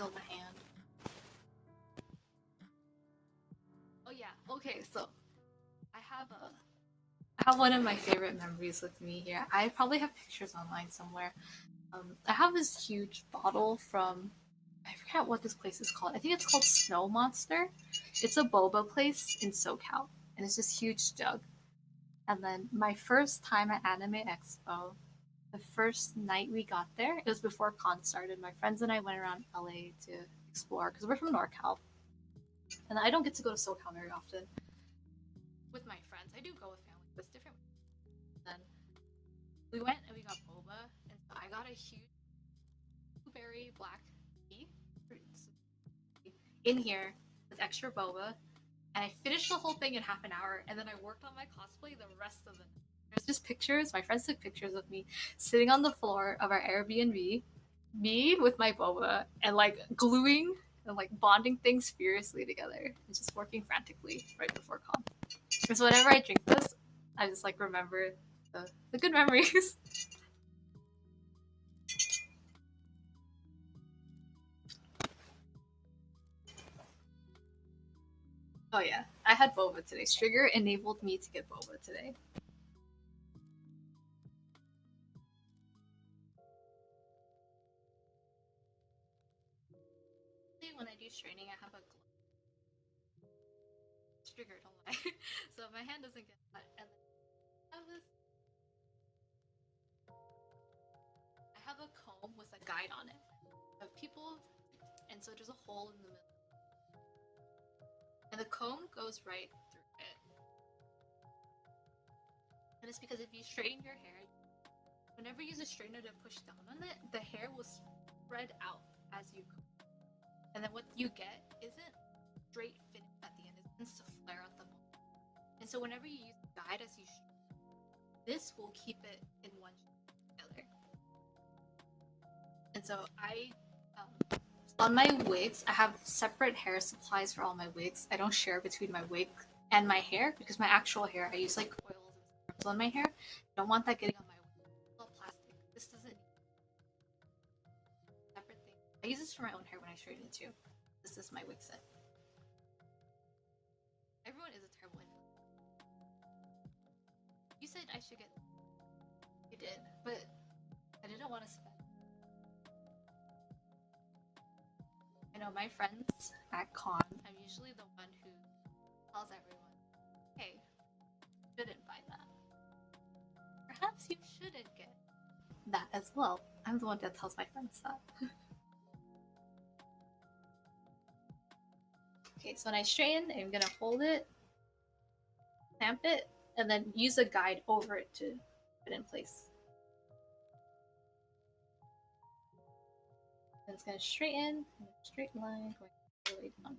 feel the hand. Oh yeah. Okay, so I have one of my favorite memories with me here. I probably have pictures online somewhere. I have this huge bottle from I forget what this place is called. I think it's called Snow Monster. It's a boba place in SoCal, and it's this huge jug. And then my first time at Anime Expo, the first night we got there, it was before con started. My friends and I went around LA to explore because we're from NorCal, and I don't get to go to SoCal very often with my friends. I do go with family, but it's different. Then we went and we got boba, and so I got a huge blueberry black tea in here with extra boba, and I finished the whole thing in half an hour, and then I worked on my cosplay the rest of the night. There's just pictures. My friends took pictures of me sitting on the floor of our Airbnb, me with my boba, and like gluing and like bonding things furiously together, and just working frantically right before con. And so whenever I drink this, I just like remember the good memories. Oh yeah, I had boba today. Trigger enabled me to get boba today. When I do straining, I have a glove. Trigger, don't lie. So my hand doesn't get cut, and then I have this. I have a comb with a guide on it of people, and so there's a hole in the middle, and the comb goes right through it. And it's because if you straighten your hair, whenever you use a straightener to push down on it, the hair will spread out as you comb. And then what you get isn't straight finish at the end, it tends to flare at the moment. And so whenever you use the guide as you this will keep it in one together. And so on my wigs, I have separate hair supplies for all my wigs. I don't share between my wig and my hair because my actual hair, I use like oils and stuff on my hair. I don't want that getting on my wig. It's all plastic. This doesn't need separate thing. I use this for my own hair when I straighten it too. This is my wig set. Everyone is a terrible influence. You said I should get. You did, but I didn't want to spend. I know my friends at con, I'm usually the one who tells everyone, hey, you shouldn't buy that. Perhaps you shouldn't get that as well. I'm the one that tells my friends that. Okay, so when I straighten, I'm gonna hold it, clamp it, and then use a guide over it to put it in place. And it's gonna straighten, straight line, going all the way down.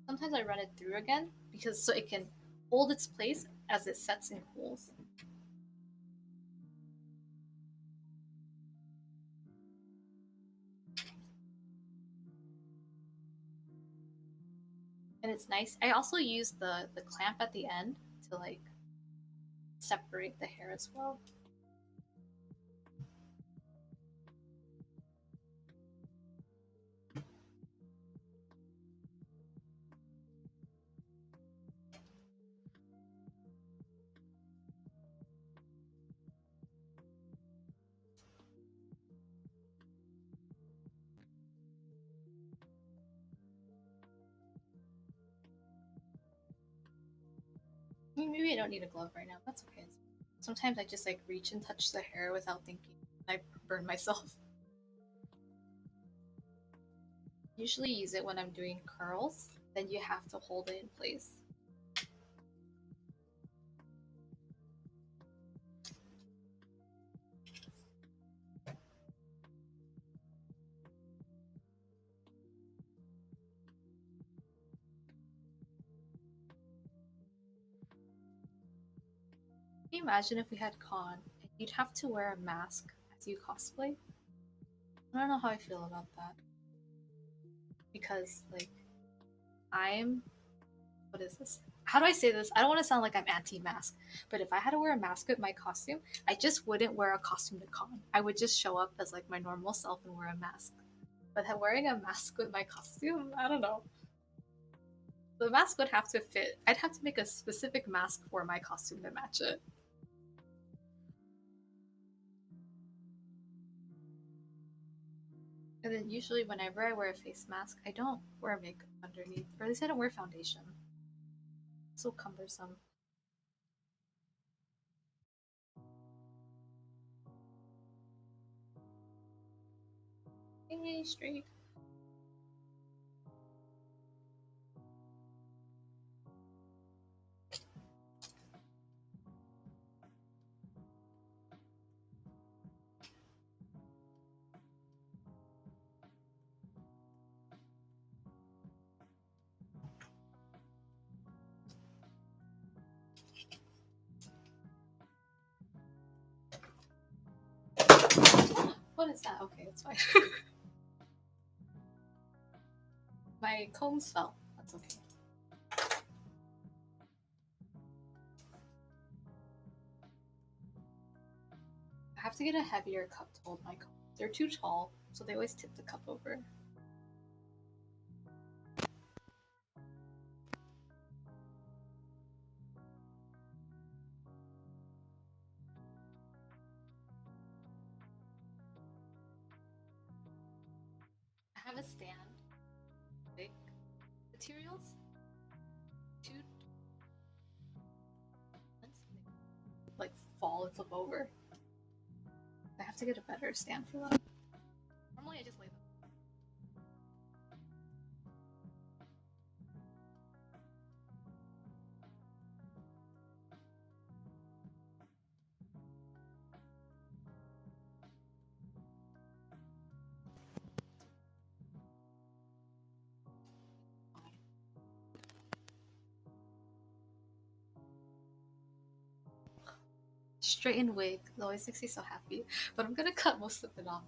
Sometimes I run it through again because so it can hold its place as it sets and cools. And it's nice. I also use the clamp at the end to like separate the hair as well. Maybe I don't need a glove right now. That's okay. Sometimes I just like reach and touch the hair without thinking. I burn myself. Usually use it when I'm doing curls. Then you have to hold it in place. Can you imagine if we had con and you'd have to wear a mask as you cosplay? I don't know how I feel about that. Because, like, what is this? How do I say this? I don't want to sound like I'm anti-mask, but if I had to wear a mask with my costume, I just wouldn't wear a costume to con. I would just show up as like my normal self and wear a mask. but then wearing a mask with my costume, I don't know. The mask would have to fit. I'd have to make a specific mask for my costume to match it. And then usually whenever I wear a face mask, I don't wear makeup underneath, or at least I don't wear foundation. It's so cumbersome. Hey, straight. What is that? Okay, it's fine. My combs fell. That's okay. I have to get a heavier cup to hold my combs. They're too tall, so they always tip the cup over. I have a stand. Big materials. Two like fall and flip over. I have to get a better stand for that. Normally I just lay them. Straightened wig. It always makes me so happy. But I'm gonna cut most of it off.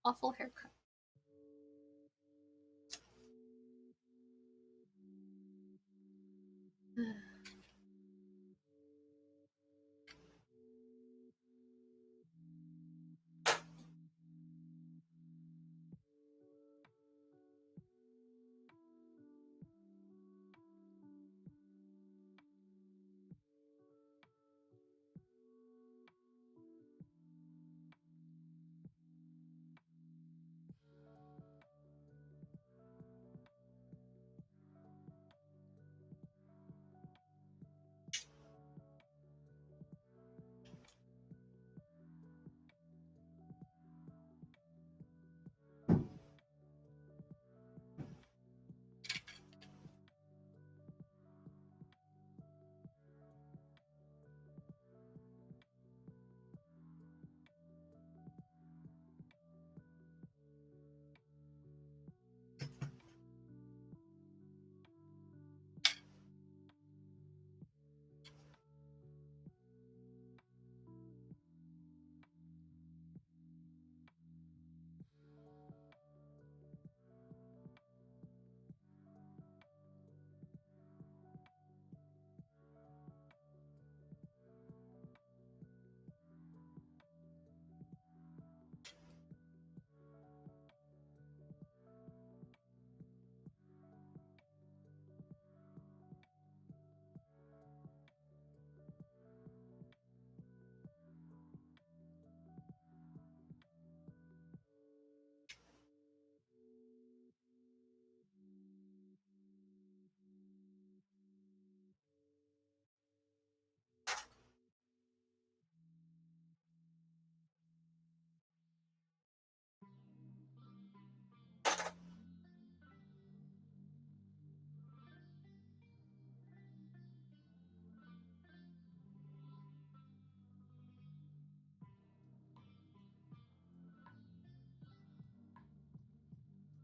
Awful haircut.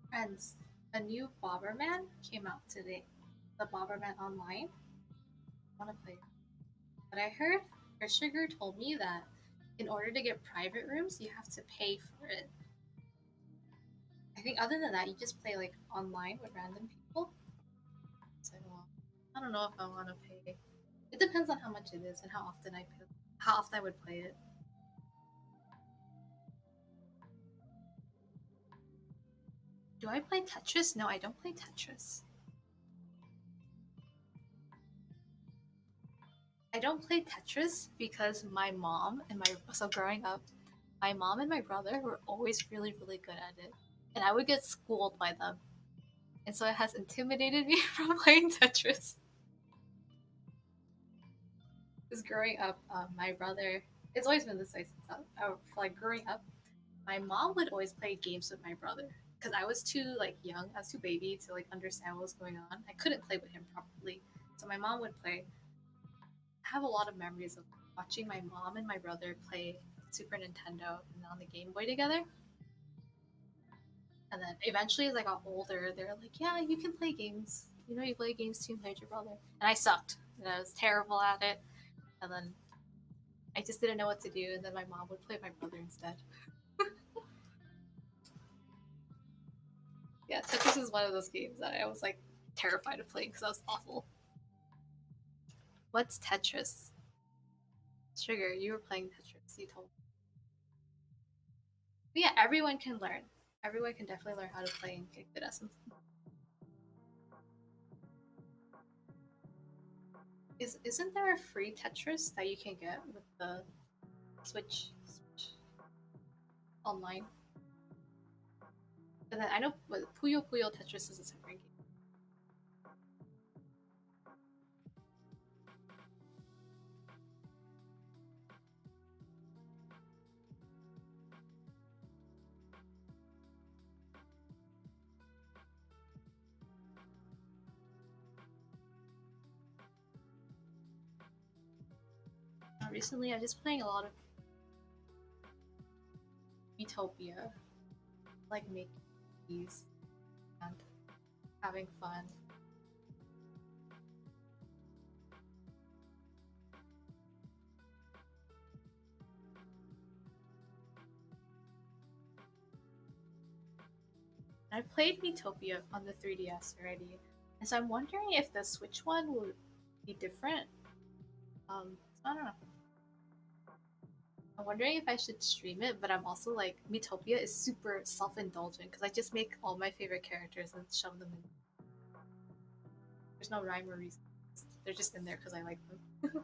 Friends, a new Bobberman came out today. The Bobberman Online. I want to play it. But I heard, or Sugar told me that in order to get private rooms, you have to pay for it. I think other than that, you just play like online with random people. So I don't know if I want to pay. It depends on how much it is and how often I would play it. Do I play Tetris? No, I don't play Tetris. I don't play Tetris because my mom and so growing up, my mom and my brother were always really, really good at it. And I would get schooled by them. And so it has intimidated me from playing Tetris. Because growing up, my brother, it's always been this way since like growing up, my mom would always play games with my brother. Because I was too like young, I was too baby to like understand what was going on. I couldn't play with him properly. So my mom would play. I have a lot of memories of watching my mom and my brother play Super Nintendo and on the Game Boy together. And then eventually, as I got older, they're like, "Yeah, you can play games. You know, you play games too, played your brother." And I sucked. And I was terrible at it. And then I just didn't know what to do. And then my mom would play my brother instead. Yeah, Tetris is one of those games that I was like terrified of playing because I was awful. What's Tetris? Sugar, you were playing Tetris. You told me. But yeah, everyone can learn. Everyone can definitely learn how to play and get good at something. Isn't there a free Tetris that you can get with the Switch online? And then I know Puyo Puyo Tetris is a separate game. Recently, I'm just playing a lot of Utopia, like making these and having fun. I played Metopia on the 3DS already, and so I'm wondering if the Switch one will be different. I don't know. I'm wondering if I should stream it, but I'm also like, Metopia is super self-indulgent because I just make all my favorite characters and shove them in. There's no rhyme or reason. They're just in there because I like them.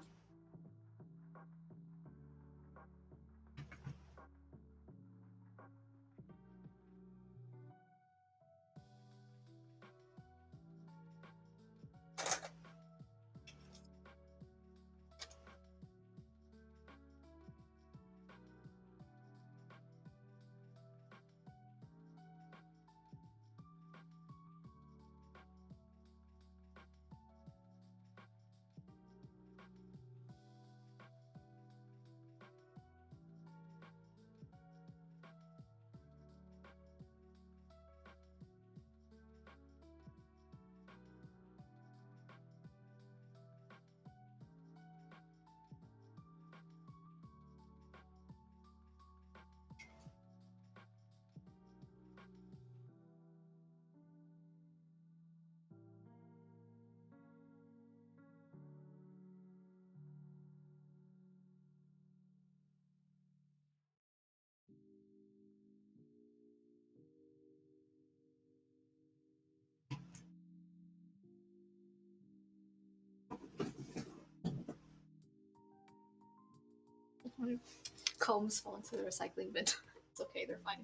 Combs fall into the recycling bin. It's okay, they're fine.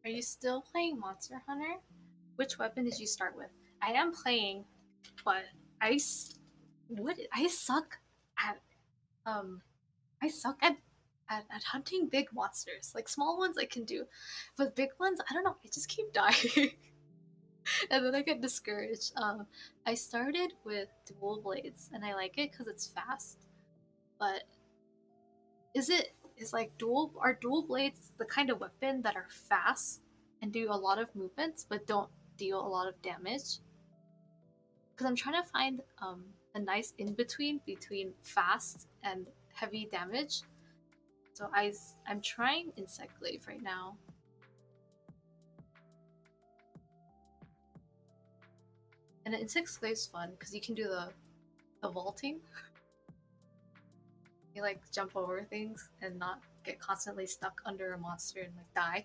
Are you still playing Monster Hunter? Which weapon did you start with? I am playing, but I what I suck at um I suck at hunting big monsters. Like small ones I can do, but big ones I don't know. I just keep dying, and then I get discouraged. I started with dual blades, and I like it because it's fast. But is like dual blades the kind of weapon that are fast and do a lot of movements but don't deal a lot of damage? Because I'm trying to find a nice in between fast and heavy damage. So I'm trying insect glaive right now. And the insect glaive is fun because you can do the vaulting. You like jump over things and not get constantly stuck under a monster and like die.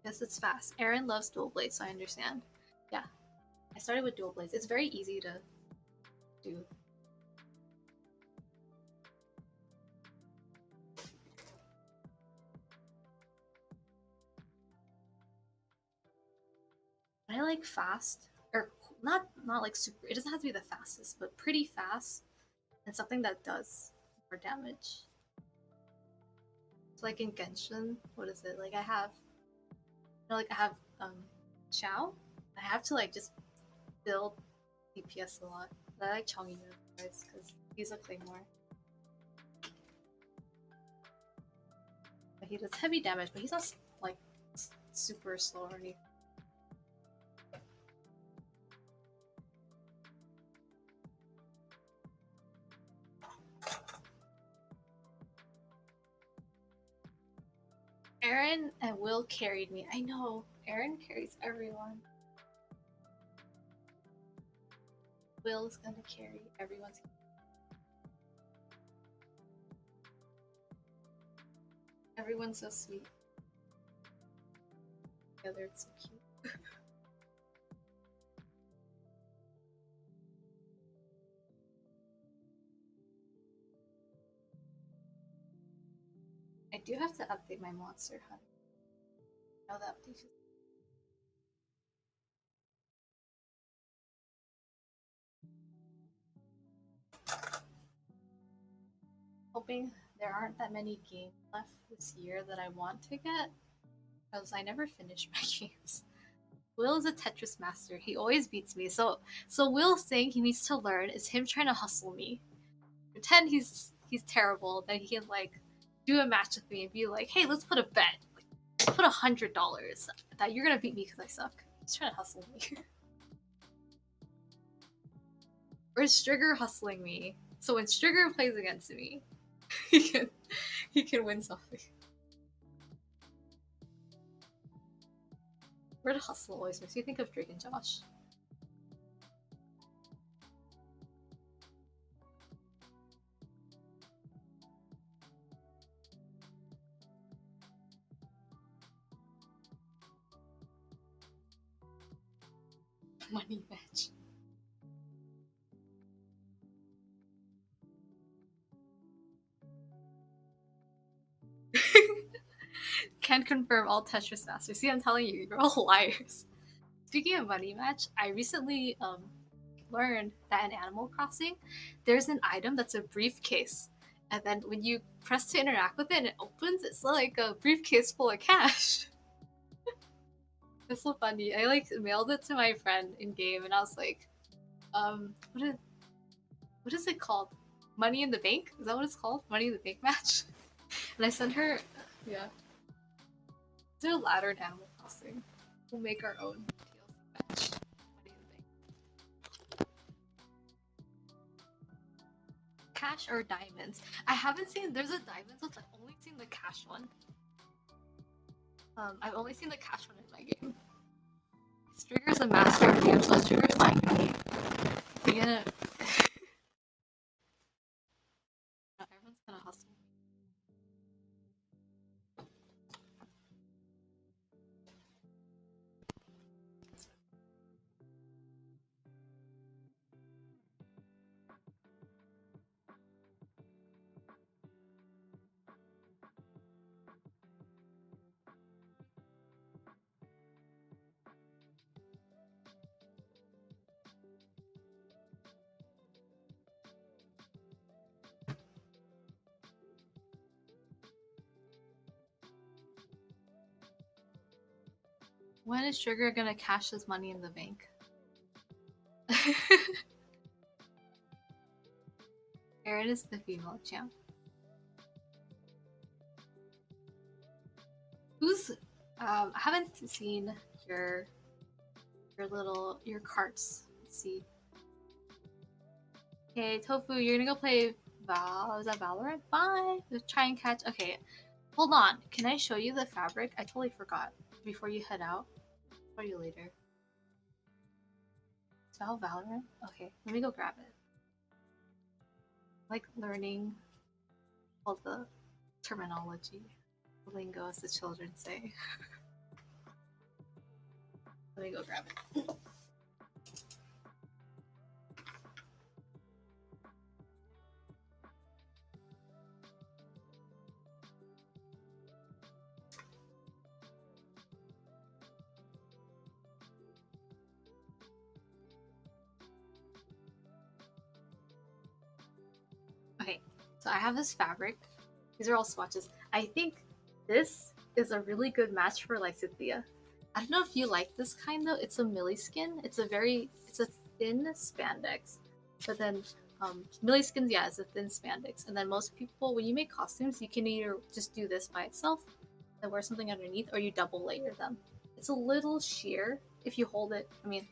Yes, it's fast. Aaron loves dual blades, so I understand. Yeah, I started with dual blades. It's very easy to do. I like fast, or not like super. It doesn't have to be the fastest, but pretty fast, and something that does more damage. So like in Genshin, what is it? Like I have Chow. I have to like just build DPS a lot. I like Chongi guys because he's a claymore. But he does heavy damage, but he's not like super slow or anything. Aaron and Will carried me. I know. Aaron carries everyone. Will is gonna carry everyone's. Everyone's so sweet. Together, it's so cute. I do have to update my Monster Hunt. Now the update is hoping there aren't that many games left this year that I want to get, because I never finish my games. Will is a Tetris master. He always beats me. So Will saying he needs to learn is him trying to hustle me. Pretend he's terrible, then he can like do a match with me and be like, hey, let's put a bet. Like, put $100 that you're gonna beat me because I suck. He's trying to hustle me. Or is Striger hustling me? So when Striger plays against me, he can he can win something. Word hustle always makes me think of Drake and Josh. Money match. Can confirm all Tetris masters. See, I'm telling you, you're all liars. Speaking of money match, I recently learned that in Animal Crossing, there's an item that's a briefcase, and then when you press to interact with it and it opens, it's like a briefcase full of cash. It's so funny. I like mailed it to my friend in game, and I was like, um, what is it called? Money in the Bank? Is that what it's called? Money in the Bank match? And I sent her, yeah, do a ladder in Animal Crossing. We'll make our own DLC match. Money in the Bank. Cash or diamonds? I haven't seen. There's a diamonds one. I've only seen the cash one. I've only seen the cash one in my game. Trigger's a master of games, so Trigger's fine with me. We're gonna. Everyone's gonna hustle. When is Sugar gonna cash his money in the bank? Aaron is the female champ. Who's I haven't seen your carts. Let's see. Okay, Tofu, you're gonna go play Is that Valorant? Bye! Let's try and catch. Okay, hold on. Can I show you the fabric? I totally forgot. Before you head out. I'll show you later. Is that Valorant? Okay, let me go grab it. I like learning all the terminology. The lingo, as the children say. Let me go grab it. Okay, so I have this fabric. These are all swatches. I think this is a really good match for Lysithia. I don't know if you like this kind though. It's a milliskin. It's a thin spandex. But then milliskins, yeah, it's a thin spandex. And then most people, when you make costumes, you can either just do this by itself, then wear something underneath, or you double layer them. It's a little sheer if you hold it. I mean,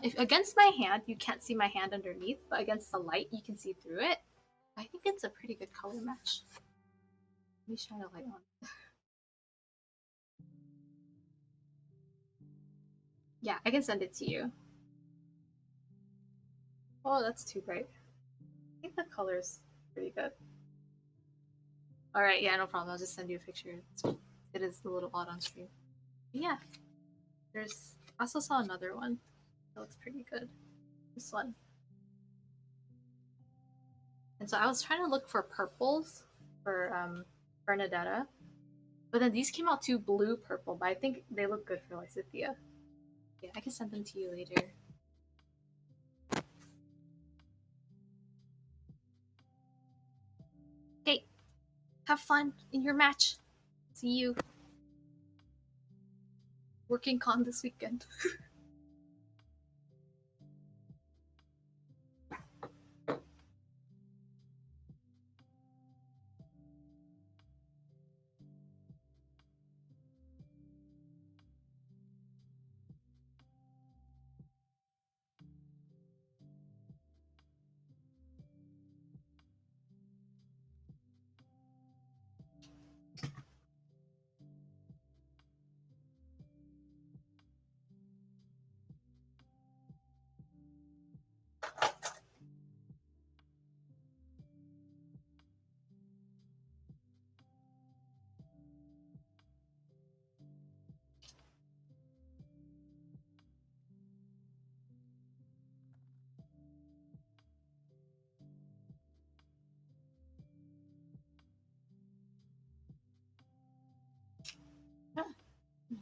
if against my hand, you can't see my hand underneath, but against the light, you can see through it. I think it's a pretty good color match. Let me shine a light on. Yeah, I can send it to you. Oh, that's too bright. I think the color's pretty good. Alright, yeah, no problem. I'll just send you a picture. It is a little odd on screen. But yeah, there's. I also saw another one that looks pretty good. This one. And so I was trying to look for purples for Bernadetta, but then these came out too blue purple, but I think they look good for Lysithia. Yeah, I can send them to you later. Okay, have fun in your match. See you. Working con this weekend.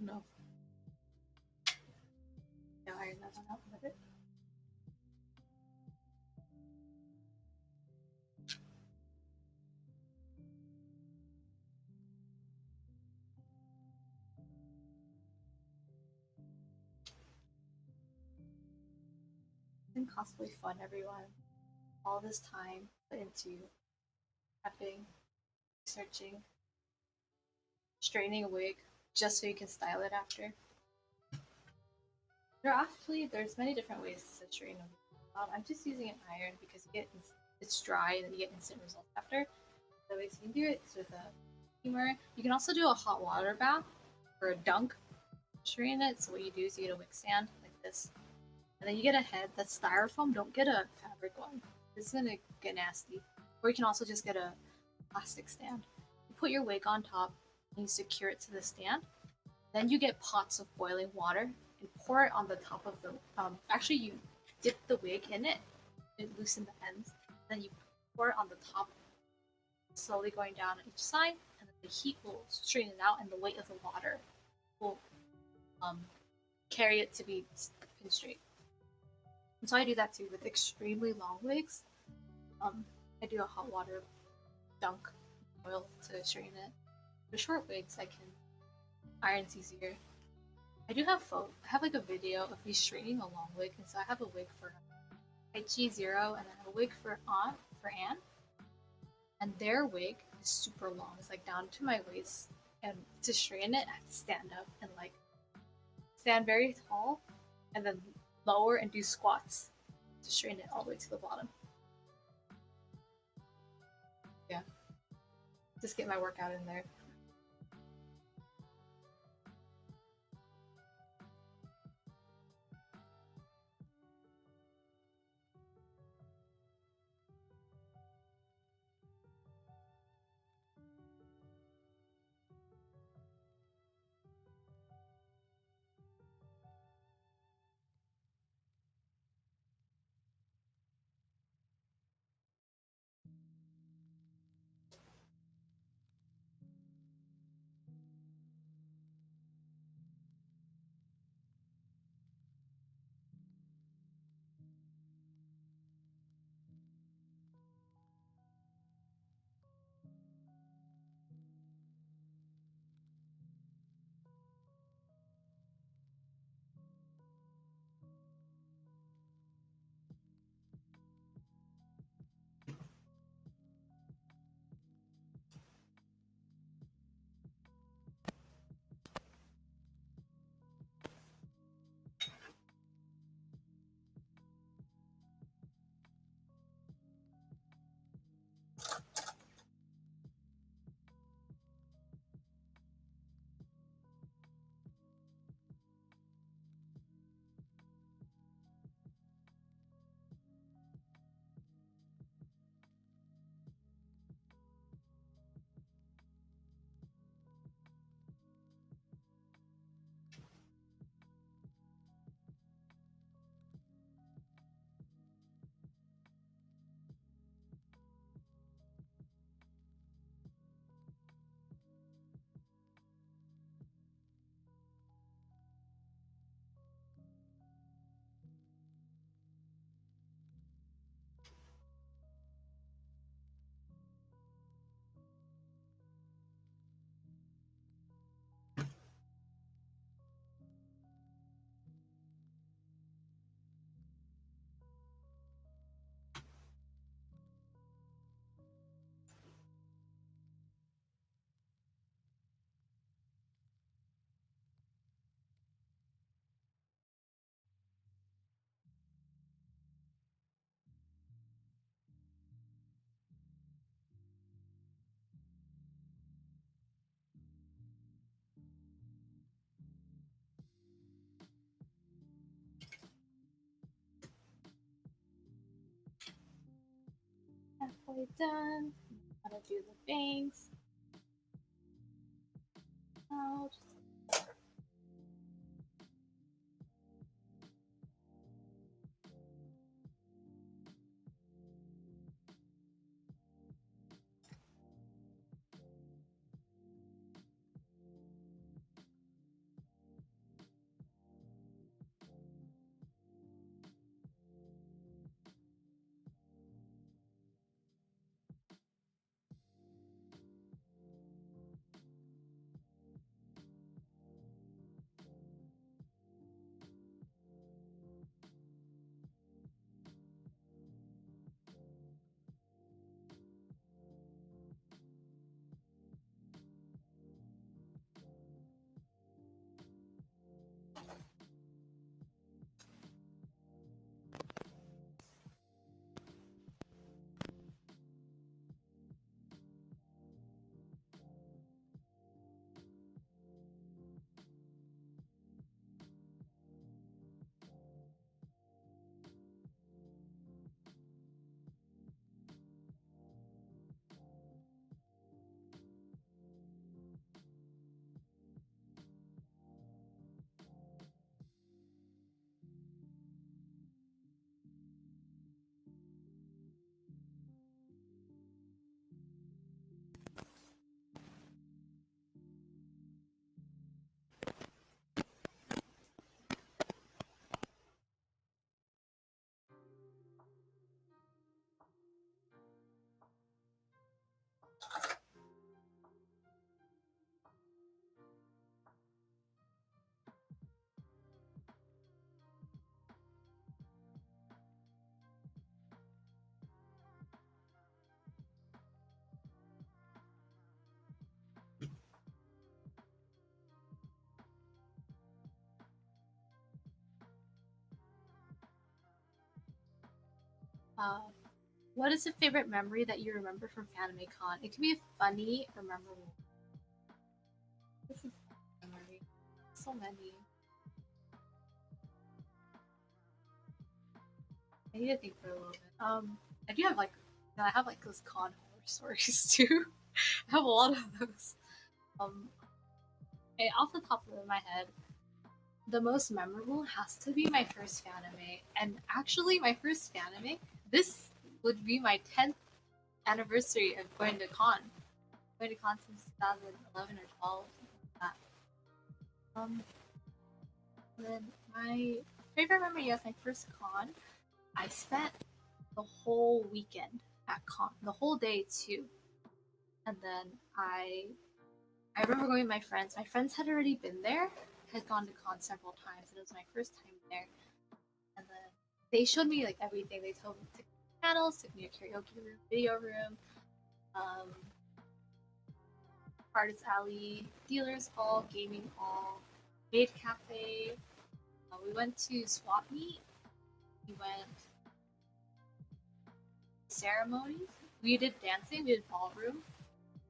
No. No, I remember that with it. It's been cosplay fun, everyone. All this time put into prepping, researching, straightening a wig just so you can style it after. There's many different ways to straighten a wig. I'm just using an iron because it's dry and then you get instant results after. The ways you can do it is with a steamer. You can also do a hot water bath or a dunk, straighten it. So what you do is you get a wig stand like this, and then you get a head that's styrofoam. Don't get a fabric one. This is gonna get nasty. Or you can also just get a plastic stand. You put your wig on top and you secure it to the stand. Then you get pots of boiling water and pour it on the top of the. Actually, you dip the wig in it and loosen the ends. Then you pour it on the top, slowly going down on each side, and then the heat will straighten it out, and the weight of the water will carry it to be pin straight. And so I do that too with extremely long wigs. I do a hot water dunk oil to straighten it. For short wigs, I can Iron's easier. I do have I have like a video of me straightening a long wig, and so I have a wig for Taichi Zero, and then a wig for Aunt for Han, and their wig is super long. It's like down to my waist, and to straighten it, I have to stand up and like stand very tall, and then lower and do squats to straighten it all the way to the bottom. Yeah, just get my workout in there. Halfway done. I'm gonna do the bangs. Out. Uh, what is a favorite memory that you remember from Con? It can be funny or memorable. What's a memory? So many. I need to think for a little bit. I do have like, I have like those con horror stories too. I have a lot of those. Um, off the top of my head, the most memorable has to be my first fanime. And actually, my first fanime, this would be my 10th anniversary of going to con. Going to con since 2011 or 12, something like that. And then my favorite memory is my first con. I spent the whole weekend at con, the whole day too. And then I remember going with my friends. My friends had already been there, had gone to con several times, and it was my first time there. And then they showed me like everything. They told me to panels, took me to karaoke room, video room, um, artist alley, dealers hall, gaming hall, maid cafe. We went to swap meet. We went ceremonies. We did dancing. We did ballroom.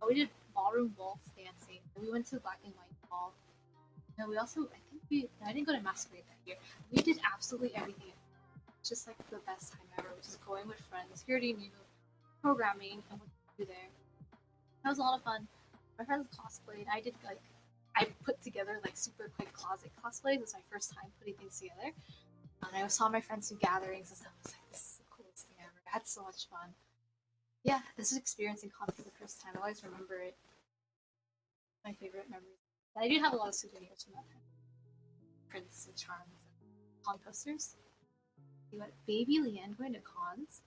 We did ballroom waltz dancing. We went to the black and white ball. No, we also, I didn't go to Masquerade that year. We did absolutely everything. It's just like the best time ever, which is going with friends, hearing new programming and what to do there. That was a lot of fun. My friends cosplayed. I did like, I put together like super quick closet cosplays. It was my first time putting things together. And I saw my friends do gatherings and stuff. I was like, this is the coolest thing ever. I had so much fun. Yeah, this is experiencing con for the first time. I always remember it. My favorite memories. I do have a lot of souvenirs from that time. Prints and charms and con posters. You went Baby Leanne going to cons.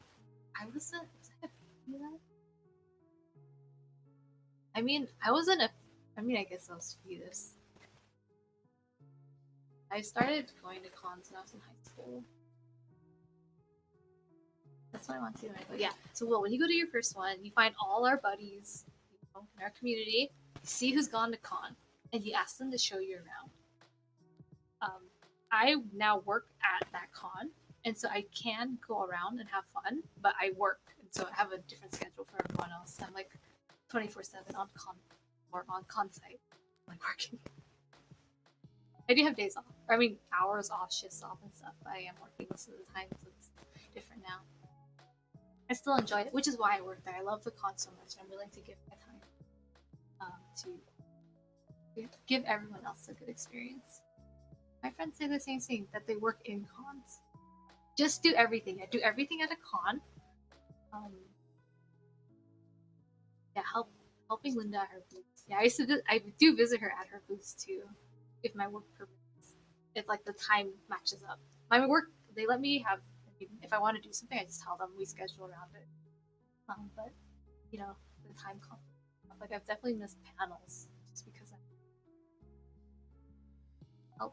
Was I a baby then? I wasn't a. I guess I was fetus. I started going to cons when I was in high school. That's what I want to do. But yeah, so when you go to your first one, you find all our buddies, in our community, see who's gone to con, and you ask them to show you around. I now work at that con, and so I can go around and have fun, but I work, and so I have a different schedule for everyone else. I'm like 24/7 on con or on con site, like working. I do have days off. Hours off, shifts off, and stuff. But I am working most of the time, so it's different now. I still enjoy it, which is why I work there. I love the con so much. I'm willing to give my time to give everyone else a good experience. My friends say the same thing, that they work in cons. Just do everything. I do everything at a con. Yeah, helping Linda at her booths. Yeah, I do visit her at her booths too, if my work permits. If like the time matches up. My work, they let me have. If I want to do something, I just tell them, we schedule around it. But the time conflict. Like I've definitely missed panels just because oh,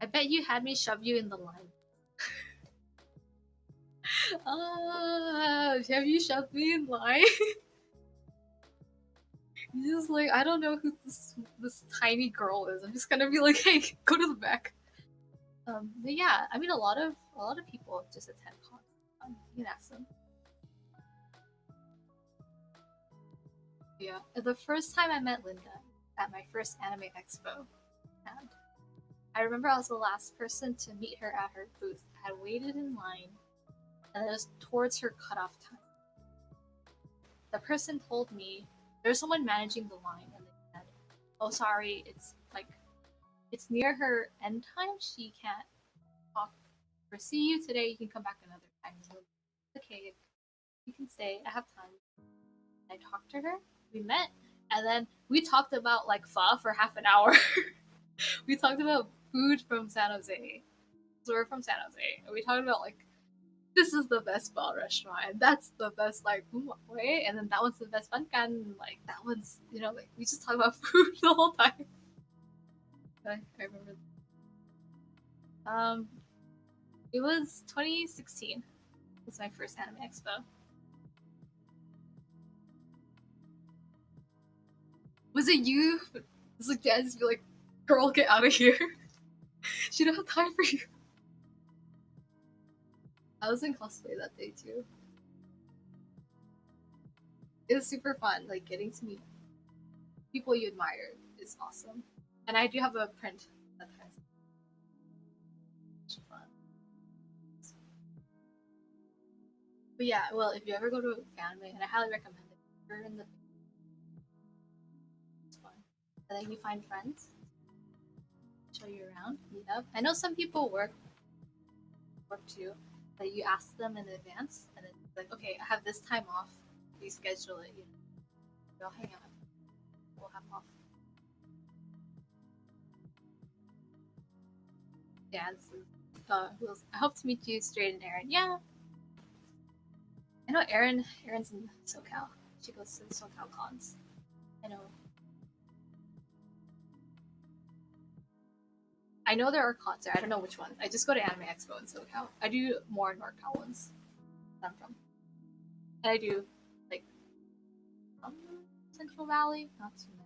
I bet you had me shove you in the line. Have you shoved me in line? You just like, I don't know who this tiny girl is. I'm just gonna be like, hey, go to the back. But yeah, a lot of people just attend con. You can ask them. Yeah, the first time I met Linda at my first anime expo, and I remember I was the last person to meet her at her booth. I had waited in line, and it was towards her cutoff time. The person told me there's someone managing the line, and they said, "Oh, sorry, it's near her end time. She can't talk or see you today. You can come back another time." So, okay, you can stay. I have time. I talked to her. We met, and then we talked about like pho for half an hour. We talked about food from San Jose. So we're from San Jose, and we talked about like this is the best pho restaurant, and that's the best like way, and then that one's the best bankan. Like that one's like we just talk about food the whole time. I remember. It was 2016. It was my first anime expo. Was it you? It was like Jazz be like, girl, get out of here. She don't have time for you. I was in cosplay that day too. It was super fun. Like getting to meet people you admire is awesome. And I do have a print that has much fun. But yeah, well, if you ever go to anime, and I highly recommend it, you're in the it's fun. And then you find friends, show you around, meet up. I know some people work too, but you ask them in advance, and then like, okay, I have this time off. You schedule it. You know, we'll hang out. We'll have off dances. I hope to meet you straight and Aaron. Yeah, I know Aaron. Aaron's in SoCal. She goes to the SoCal cons. I know. I know there are cons there. I don't know which one. I just go to Anime Expo in SoCal. I do more NorCal ones. I'm from, and I do like um, Central Valley. Not too many.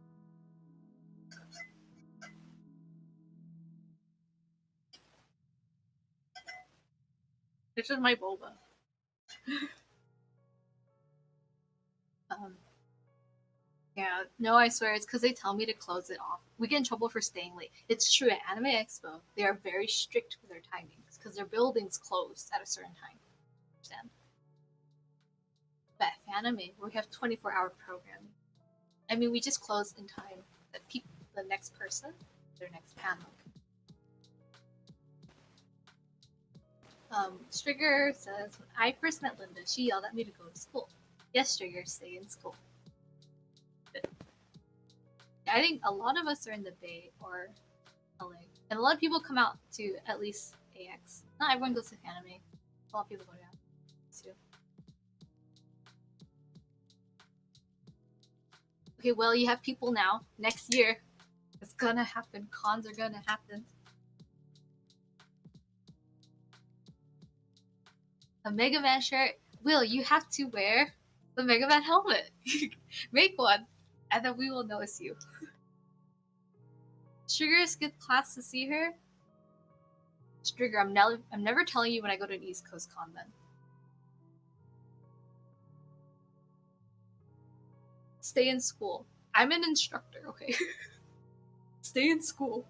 It's just my boba. Um, yeah, no, I swear it's because they tell me to close it off. We get in trouble for staying late. It's true at Anime Expo. They are very strict with their timings because their buildings close at a certain time. Understand? But at Anime, we have 24-hour programming. I mean, we just close in time that the next person, their next panel. Strigger says, when I first met Linda, she yelled at me to go to school. Yes, Strigger, stay in school. I think a lot of us are in the Bay or LA. And a lot of people come out to at least AX. Not everyone goes to anime. A lot of people go to anime too. Okay, well, you have people now. Next year, it's gonna happen. Cons are gonna happen. A Mega Man shirt. Will, you have to wear the Mega Man helmet. Make one, and then we will notice you. Sugar is good class to see her. Strigger, I'm never telling you when I go to an East Coast con then. Stay in school. I'm an instructor, okay? Stay in school.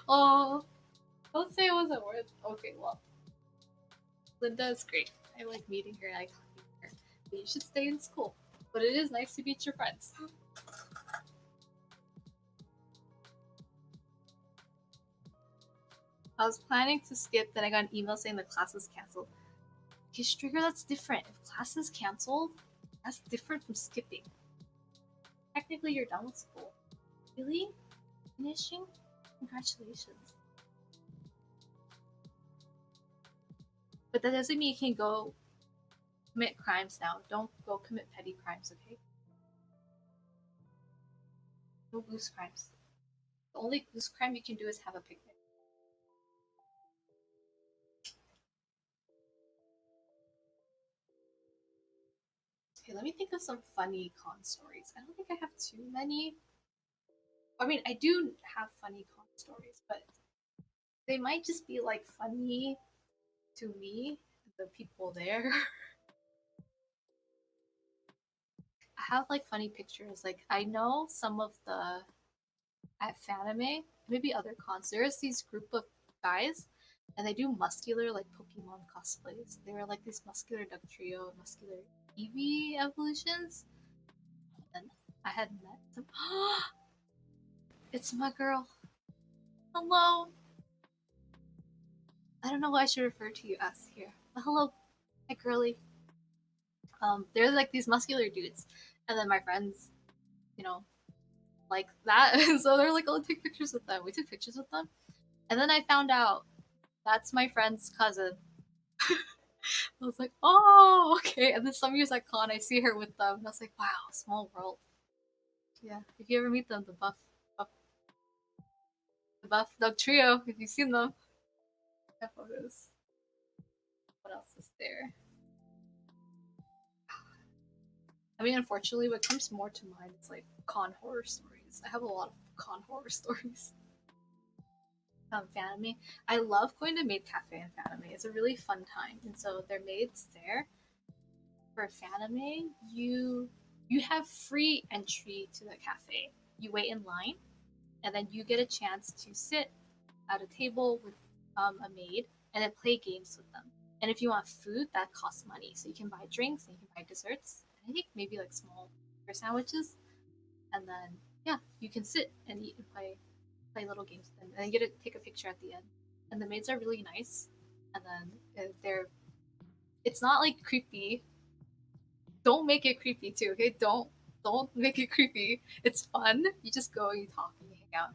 Oh, don't say it wasn't worth. Okay, well, Linda is great. I like meeting her. I like talking to her. But you should stay in school. But it is nice to meet your friends. I was planning to skip, then I got an email saying the class was canceled. Okay, Strigger, that's different. If class is canceled, that's different from skipping. Technically, you're done with school. Really? Finishing? Congratulations. But that doesn't mean you can go commit crimes now. Don't go commit petty crimes, okay? No goose crimes. The only goose crime you can do is have a picnic. Okay, let me think of some funny con stories. I don't think I have too many. I mean, I do have funny con stories, but they might just be like funny to me, the people there. I have like funny pictures. Like I know some of the at Fanime, maybe other cons. There's these group of guys, and they do muscular like Pokemon cosplays. They were like these muscular Dugtrio, muscular Eevee evolutions. And I had met them. It's my girl. Hello. I don't know why I should refer to you as here. But hello, hi girly. They're like these muscular dudes, and then my friends, you know, like that. And so they're like, "Oh, take pictures with them." We took pictures with them, and then I found out that's my friend's cousin. I was like, "Oh, okay." And then some years at con, I see her with them, and I was like, "Wow, small world." Yeah, if you ever meet them, buff, the buff dog trio. If you've seen them, have photos. What else is there? I mean, unfortunately, what comes more to mind is like con horror stories. I have a lot of con horror stories. Fanime. I love going to Maid Cafe in Fanime. It's a really fun time. And so their maids there for Fanime, you have free entry to the cafe. You wait in line, and then you get a chance to sit at a table with a maid and then play games with them. And if you want food, that costs money. So you can buy drinks and you can buy desserts. And I think maybe like small sandwiches. And then yeah, you can sit and eat and play little games with them. And then you get to take a picture at the end. And the maids are really nice. And then they're it's not like creepy. Don't make it creepy too, okay? Don't make it creepy. It's fun. You just go, you talk, and you hang out,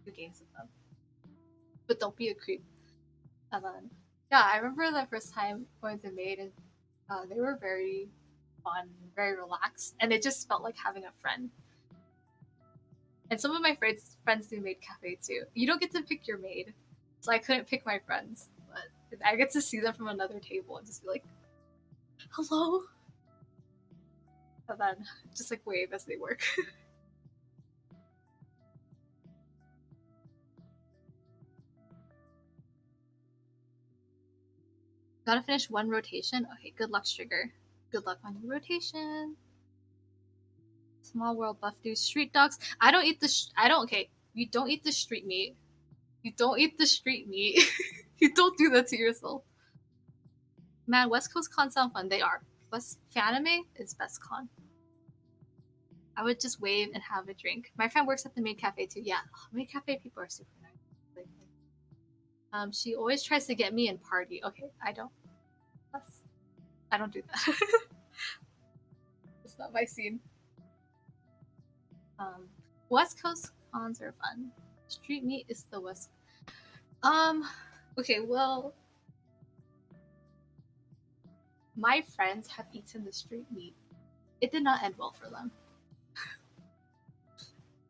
do games with them. But don't be a creep. And then, yeah, I remember the first time going to Maid, and they were very fun, very relaxed, and it just felt like having a friend. And some of my friends do Maid Cafe too. You don't get to pick your maid, so I couldn't pick my friends, but I get to see them from another table and just be like, "Hello," and then just like wave as they work. Gotta finish one rotation. Okay, good luck, Trigger. Good luck on your rotation. Small world buff do street dogs. I don't eat the. I don't. Okay, you don't eat the street meat. You don't eat the street meat. You don't do that to yourself. Man, West Coast cons sound fun. They are. West Fanime is best con. I would just wave and have a drink. My friend works at the Maid Cafe too. Yeah, Maid Cafe people are super nice. She always tries to get me in party. Okay, I don't. I don't do that. It's not my scene. Um, West Coast cons are fun. Street meat is the West. Um, okay, well, my friends have eaten the street meat. It did not end well for them.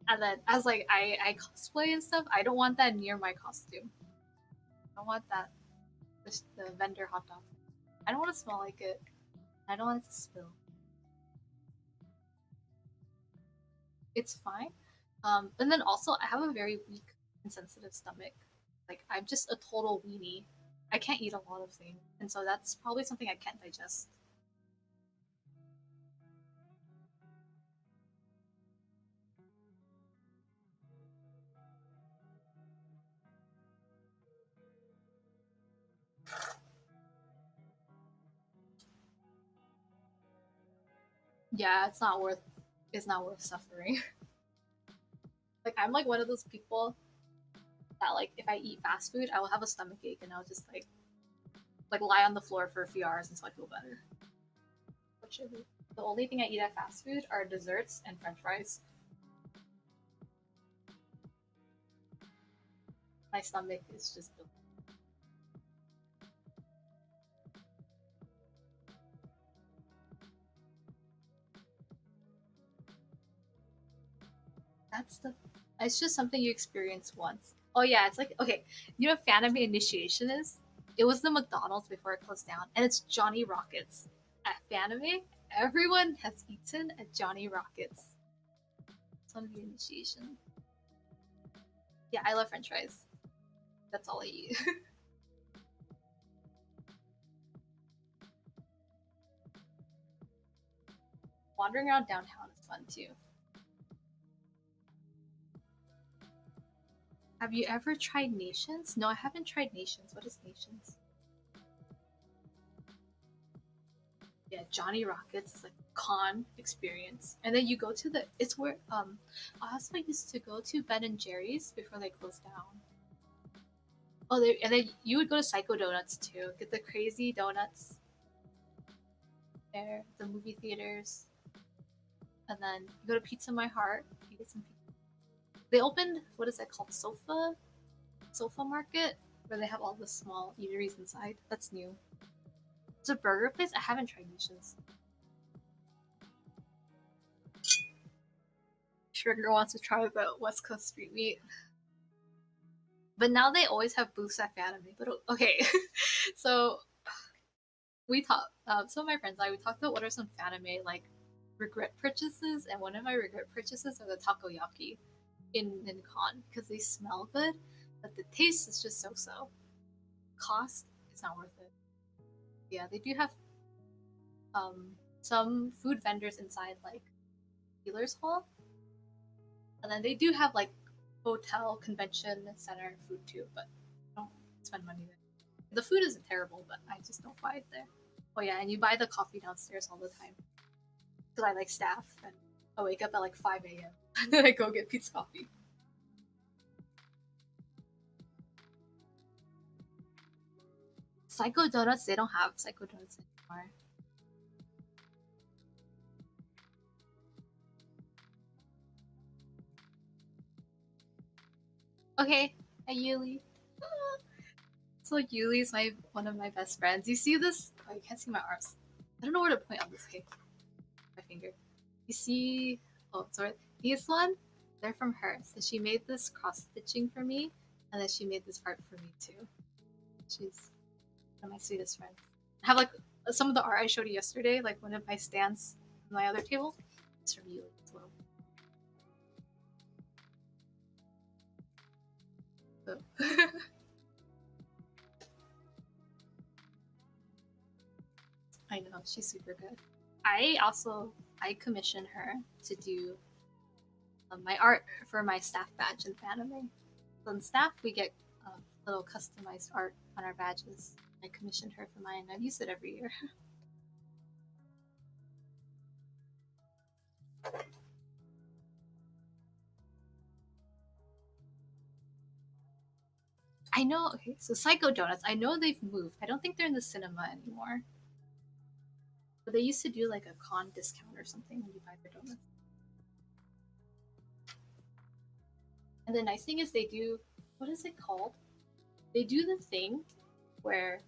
And then, as like I cosplay and stuff, I don't want that near my costume. I don't want that the vendor hot dog. I don't want to smell like it. I don't want it to spill. It's fine. And then also, I have a very weak and sensitive stomach. Like I'm just a total weenie. I can't eat a lot of things, and so that's probably something I can't digest. Yeah, it's not worth. It's not worth suffering. Like I'm like one of those people that like if I eat fast food, I will have a stomach ache and I'll just like lie on the floor for a few hours until I feel better. Literally. The only thing I eat at fast food are desserts and French fries. My stomach is just that's the. It's just something you experience once. Oh yeah, it's like okay, you know what Fanime Initiation is? It was the McDonald's before it closed down, and it's Johnny Rockets. At Fanime, everyone has eaten at Johnny Rockets. It's one of your initiation. Yeah, I love French fries. That's all I eat. Wandering around downtown is fun too. Have you ever tried Nations? No, I haven't tried Nations. What is Nations? Yeah, Johnny Rockets is like a con experience. And then you go to the it's where I also used to go to Ben and Jerry's before they closed down. Oh, and then you would go to Psycho Donuts too. Get the crazy donuts there, the movie theaters, and then you go to Pizza My Heart. You get some. They opened what is that called? Sofa Market, where they have all the small eateries inside. That's new. It's a burger place. I haven't tried Nations. Trigger wants to try the West Coast street meat. But now they always have booths at Fanime. But okay, so we talked. Some of my friends and I we talked about what are some Fanime like regret purchases, and one of my regret purchases are the takoyaki in con because they smell good. but the taste is just so-so. Cost, it's not worth it. Yeah, they do have some food vendors inside like dealers hall, and then they do have like hotel convention center food too, but I don't spend money there. The food isn't terrible, but I just don't buy it there. Oh yeah, and you buy the coffee downstairs all the time because I like staff, and I wake up at like 5 a.m. and then I go get pizza coffee. Psycho Donuts, they don't have Psycho Donuts anymore. Okay, hi Yuli. So Yuli's one of my best friends. You see this? Oh, you can't see my arms. I don't know where to point on this cake. My finger. You see? Oh, sorry. These one, they're from her. So she made this cross stitching for me, and then she made this art for me too. She's one of my sweetest friends. I have like some of the art I showed you yesterday, like one of my stands on my other table. It's from Yuli as well. So. I know she's super good. I commissioned her to do my art for my staff badge in anime. So in staff we get little customized art on our badges. I commissioned her for mine. I've used it every year. I know. Okay, so Psycho Donuts. I know they've moved. I don't think they're in the cinema anymore. But they used to do like a con discount or something when you buy their donuts. And the nice thing is they do, what is it called? They do the thing where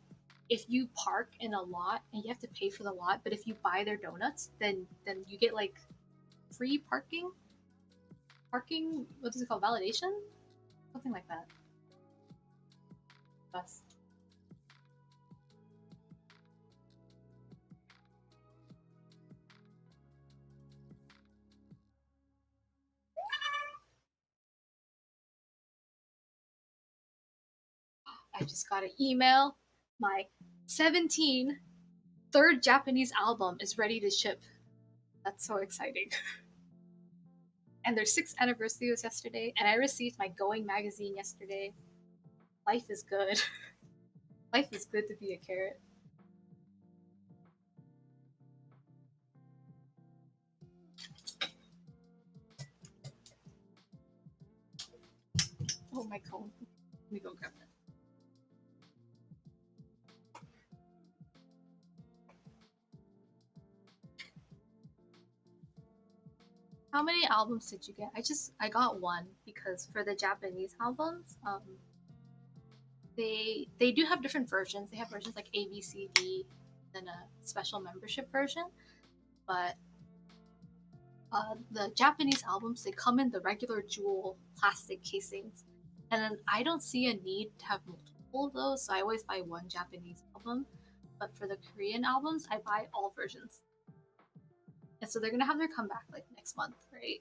if you park in a lot and you have to pay for the lot, but if you buy their donuts, then you get like free parking. Parking, what is it called? Validation, something like that. Bus. I just got an email. My 17 third Japanese album is ready to ship. That's so exciting. And their 6th anniversary was yesterday, and I received my Going magazine yesterday. Life is good. Life is good to be a carrot. Oh, my cone. Let me go grab it. How many albums did you get? I got one because for the Japanese albums, they do have different versions. They have versions like A, B, C, D, then a special membership version. But the Japanese albums, they come in the regular jewel plastic casings, and then I don't see a need to have multiple of those, so I always buy one Japanese album. But for the Korean albums, I buy all versions, and so they're gonna have their comeback like next month, right?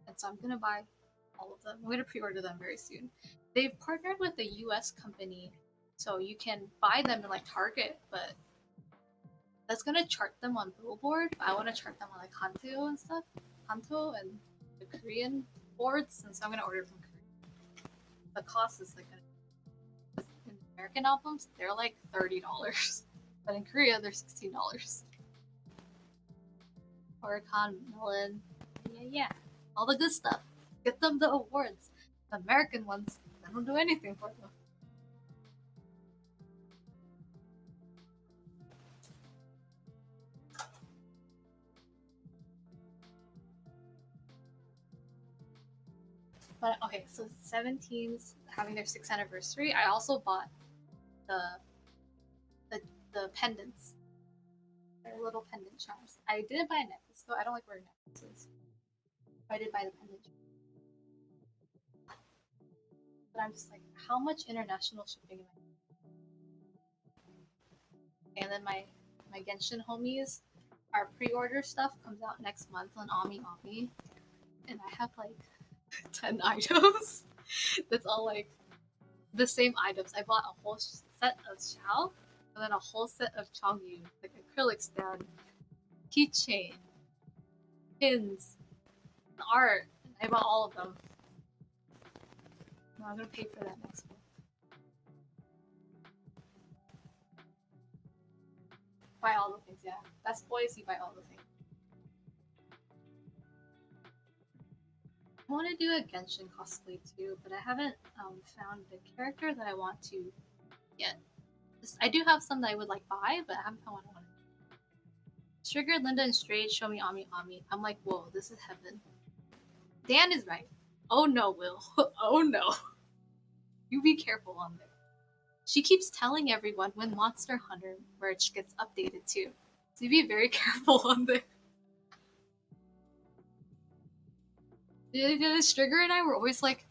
And so I'm gonna buy all of them. I'm gonna pre-order them very soon. They've partnered with a U.S. company, so you can buy them in like Target, but that's gonna chart them on Billboard. I want to chart them on like Hanto and stuff, Hanto and the Korean boards, and so I'm gonna order from Korea. The cost is like in American albums, they're like $30, but in Korea they're $16. Oricon, Melon, yeah, all the good stuff. Get them the awards. The American ones, I don't do anything for them. But okay, so 17's having their 6th anniversary. I also bought the the, the pendants. They're little pendant charms. I didn't buy a necklace though. I don't like wearing necklaces. But I did buy the pendant. But I'm just like, how much international shipping am I? And then my Genshin homies, our pre-order stuff comes out next month on Ami and I have like 10 items. That's all like the same items. I bought a whole set of Xiao, and then a whole set of Chongyu, like acrylic stand, keychain, pins, art. I bought all of them. No, I'm gonna pay for that next month. Buy all the things, yeah. That's boys, you buy all the things. I want to do a Genshin cosplay too, but I haven't found the character that I want to get. I do have some that I would like buy, but I haven't found one I want to. Triggered Linda and Straight show me Ami Ami. I'm like, whoa, this is heaven. Dan is right. Oh no, Will. Oh no. You be careful on there. She keeps telling everyone when Monster Hunter merch gets updated too. So you be very careful on there. Strigger and I were always like,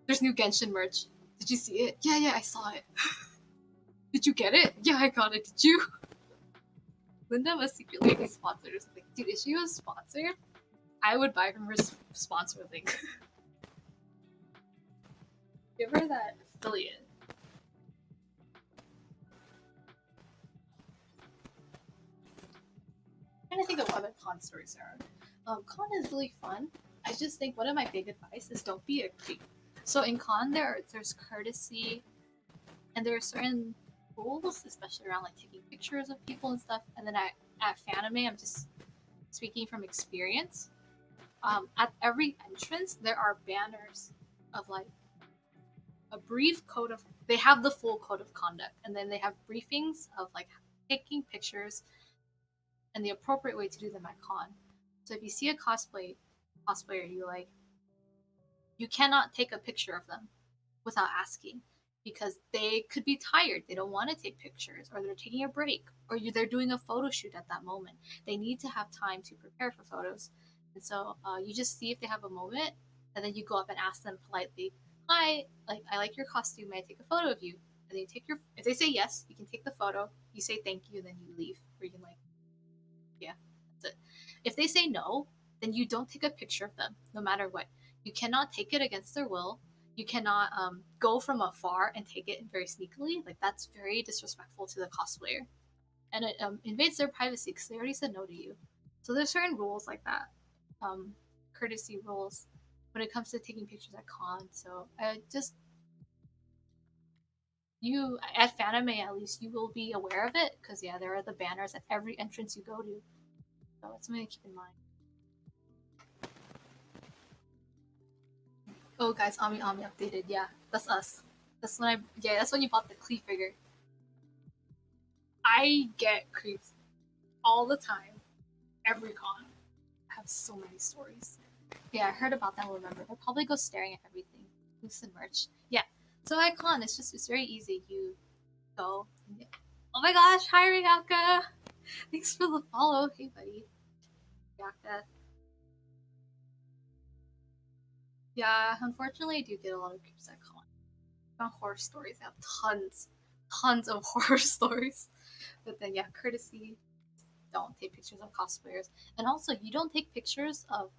there's new Genshin merch. Did you see it? Yeah, I saw it. Did you get it? Yeah, I got it. Did you? Linda must secretly be sponsored or something. Dude, if she was sponsored, I would buy from her sponsor link. Give her that affiliate. I'm trying to think of what other con stories there are. Con is really fun. I just think one of my big advice is don't be a creep. So in con there's courtesy, and there are certain rules, especially around like taking pictures of people and stuff. And then at Fanime, I'm just speaking from experience. At every entrance, there are banners of like a brief code of. They have the full code of conduct, and then they have briefings of like taking pictures and the appropriate way to do them at con. So if you see a cosplayer, you cannot take a picture of them without asking, because they could be tired, they don't want to take pictures, or they're taking a break, or they're doing a photo shoot at that moment. They need to have time to prepare for photos. And so you just see if they have a moment, and then you go up and ask them politely, hi, like, I like your costume, may I take a photo of you? And then you take if they say yes, you can take the photo, you say thank you, then you leave, or you can like, yeah, that's it. If they say no, then you don't take a picture of them, no matter what. You cannot take it against their will. You cannot go from afar and take it very sneakily. Like, that's very disrespectful to the cosplayer, and it invades their privacy because they already said no to you. So there's certain rules like that, courtesy rules, when it comes to taking pictures at con. So I just you at Fanime, at least you will be aware of it, because yeah, there are the banners at every entrance you go to. So it's something to keep in mind. Oh, guys, Ami Ami updated. Yeah, that's us. That's when you bought the Klee figure. I get creeps all the time. Every con. I have so many stories. Yeah, I heard about that. Remember, they'll probably go staring at everything. Booths and merch. Yeah. So at con, it's very easy. You go. Oh my gosh, hi Ryaka. Thanks for the follow. Hey buddy. Ryaka. Yeah, unfortunately, I do get a lot of creeps at con. About horror stories. I have tons of horror stories. But then, yeah, courtesy, don't take pictures of cosplayers. And also, you don't take pictures of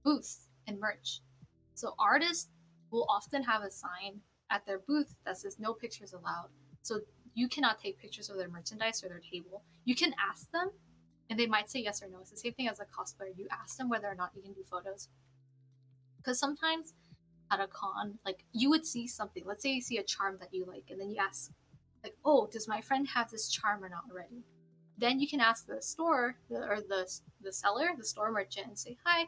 booths and merch. So artists will often have a sign at their booth that says no pictures allowed. So you cannot take pictures of their merchandise or their table. You can ask them, and they might say yes or no. It's the same thing as a cosplayer. You ask them whether or not you can do photos. Because sometimes at a con, like, you would see something. Let's say you see a charm that you like, and then you ask, like, oh, does my friend have this charm or not already? Then you can ask the store or the seller, the store merchant, and say, hi,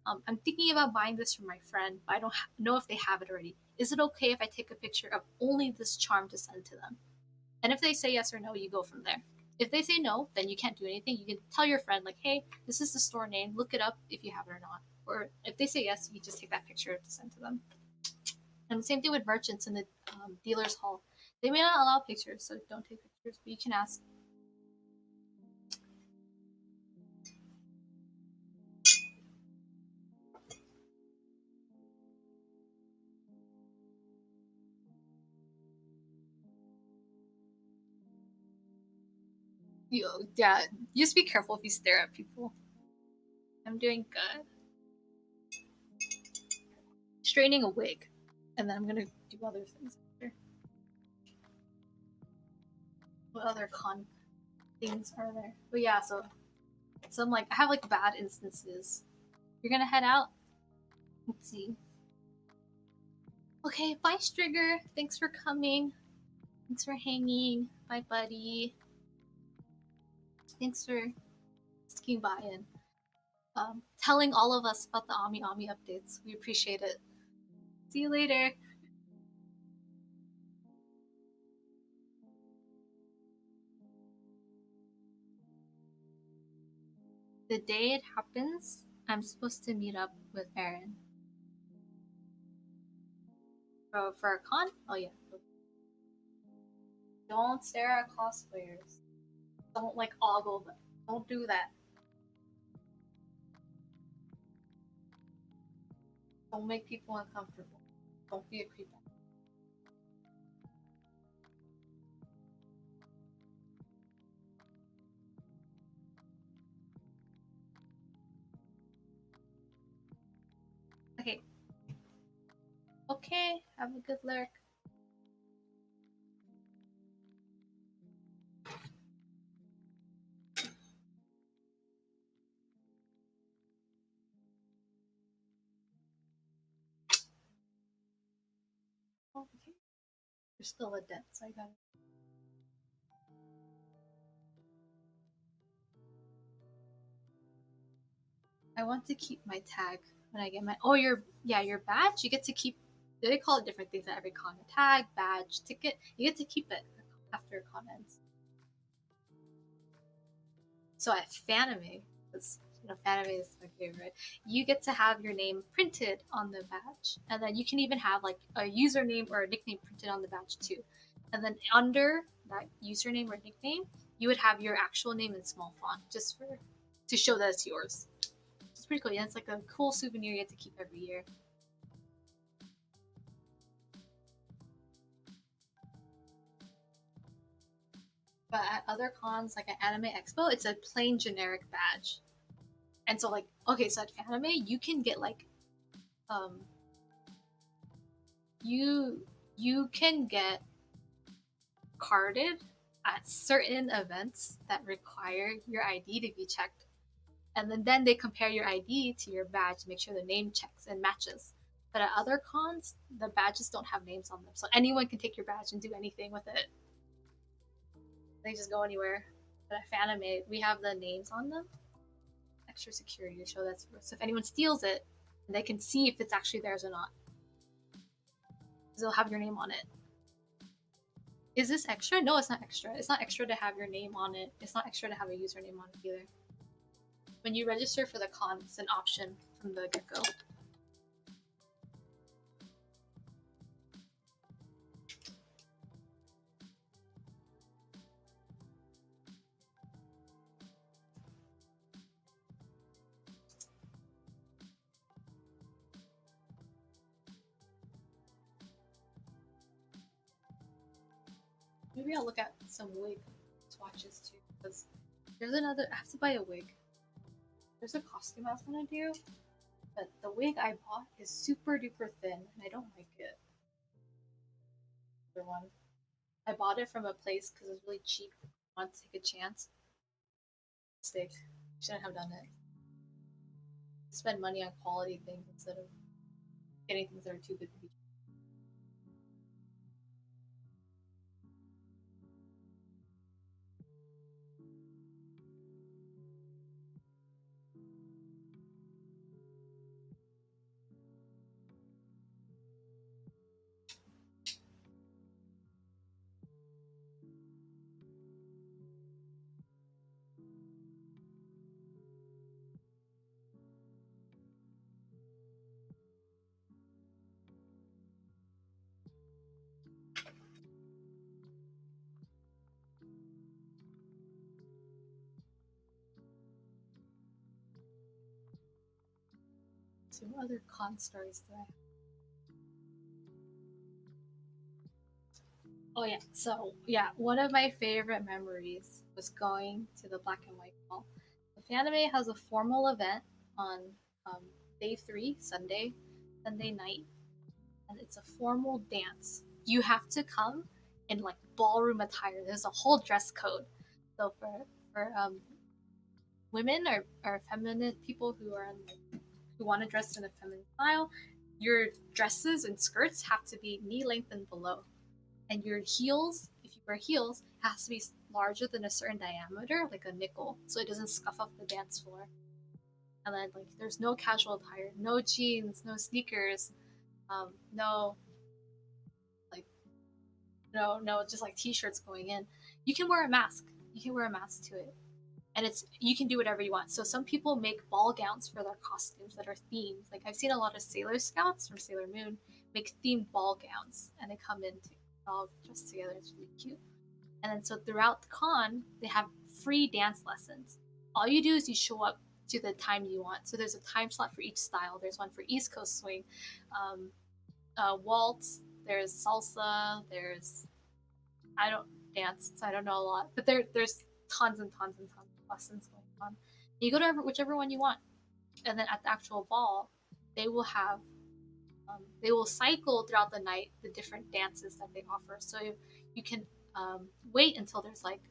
I'm thinking about buying this for my friend, but I don't know if they have it already. Is it okay if I take a picture of only this charm to send to them? And if they say yes or no, you go from there. If they say no, then you can't do anything. You can tell your friend, like, hey, this is the store name. Look it up if you have it or not. Or if they say yes, you just take that picture to send to them. And the same thing with merchants in the dealer's hall. They may not allow pictures, so don't take pictures, but you can ask. Yeah, just be careful if you stare at people. I'm doing good. Straightening a wig. And then I'm gonna do other things after. What other con things are there? But yeah, so some like I have like bad instances. You're gonna head out. Let's see. Okay, bye, Strigger. Thanks for coming. Thanks for hanging. Bye, buddy. Thanks for sticking by and telling all of us about the Ami Ami updates. We appreciate it. See you later. The day it happens, I'm supposed to meet up with Aaron. For a con? Oh, yeah. Don't stare at cosplayers. Don't like ogle them. Don't do that. Don't make people uncomfortable. Don't be a creep. Okay. Okay, have a good lurk. Oh, okay. You're still a debt, so I got it. I want to keep my tag when I get my. Oh, your badge. You get to keep. They call it different things at every con. Tag, badge, ticket. You get to keep it after con ends. So at Fanime, because Fanime is my favorite, you get to have your name printed on the badge, and then you can even have like a username or a nickname printed on the badge too. And then under that username or nickname, you would have your actual name in small font, just for to show that it's yours. It's pretty cool. Yeah, it's like a cool souvenir you get to keep every year. But at other cons, like at Anime Expo, it's a plain generic badge. And so like okay, so at Anime you can get like um you can get carded at certain events that require your ID to be checked. And then they compare your ID to your badge to make sure the name checks and matches. But at other cons, the badges don't have names on them. So anyone can take your badge and do anything with it. They just go anywhere. But at Fanime, we have the names on them. Extra security to show that's yours. So if anyone steals it, they can see if it's actually theirs or not. They'll have your name on it. Is this extra? No, it's not extra. It's not extra to have your name on it. It's not extra to have a username on it either. When you register for the con, it's an option from the get go. Maybe I'll look at some wig swatches too, because there's another. I have to buy a wig. There's a costume I was gonna do, but the wig I bought is super duper thin, and I don't like it. The one I bought it from a place because it was really cheap. I wanted to take a chance. Mistake. Shouldn't have done it. Spend money on quality things instead of getting things that are too good to be true. Some other con stories that I have. Oh yeah, so yeah, one of my favorite memories was going to the Black and White Ball. The Fanime has a formal event on um, day 3, Sunday night, and it's a formal dance. You have to come in like ballroom attire. There's a whole dress code. So for women or feminine people who are in, like, who want to dress in a feminine style, your dresses and skirts have to be knee length and below, and your heels, if you wear heels, has to be larger than a certain diameter, like a nickel, so it doesn't scuff up the dance floor. And then like there's no casual attire, no jeans, no sneakers, no like no just like t-shirts going in. You can wear a mask. You can wear a mask to it, and it's you can do whatever you want. So some people make ball gowns for their costumes that are themed. Like I've seen a lot of Sailor Scouts from Sailor Moon make themed ball gowns, and they come in all dressed together. It's really cute. And then so throughout the con, they have free dance lessons. All you do is you show up to the time you want. So there's a time slot for each style. There's one for East Coast swing, um, waltz. There's salsa. There's I don't dance, so I don't know a lot. But there's tons and tons and tons of lessons going on. You go to whichever one you want, and then at the actual ball, they will have they will cycle throughout the night the different dances that they offer. So you can wait until there's like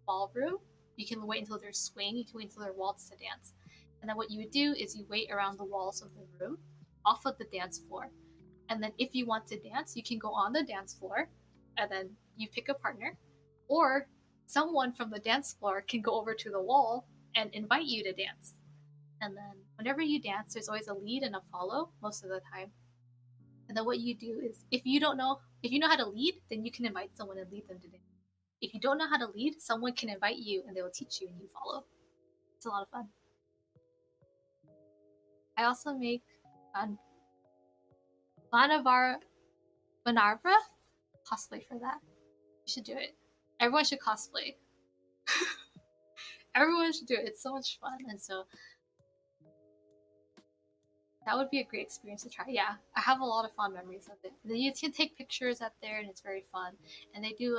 ballroom. You can wait until there's swing. You can wait until there's waltz to dance. And then what you would do is you wait around the walls of the room, off of the dance floor. And then if you want to dance, you can go on the dance floor, and then you pick a partner, or someone from the dance floor can go over to the wall and invite you to dance. And then whenever you dance, there's always a lead and a follow most of the time. And then what you do is if you know how to lead, then you can invite someone and lead them to dance. If you don't know how to lead, someone can invite you and they will teach you and you follow. It's a lot of fun. I also make fun Vanavara Vanarva cosplay for that. You should do it. Everyone should cosplay. Everyone should do it. It's so much fun, and so that would be a great experience to try. Yeah, I have a lot of fond memories of it. Then you can take pictures out there, and it's very fun. And they do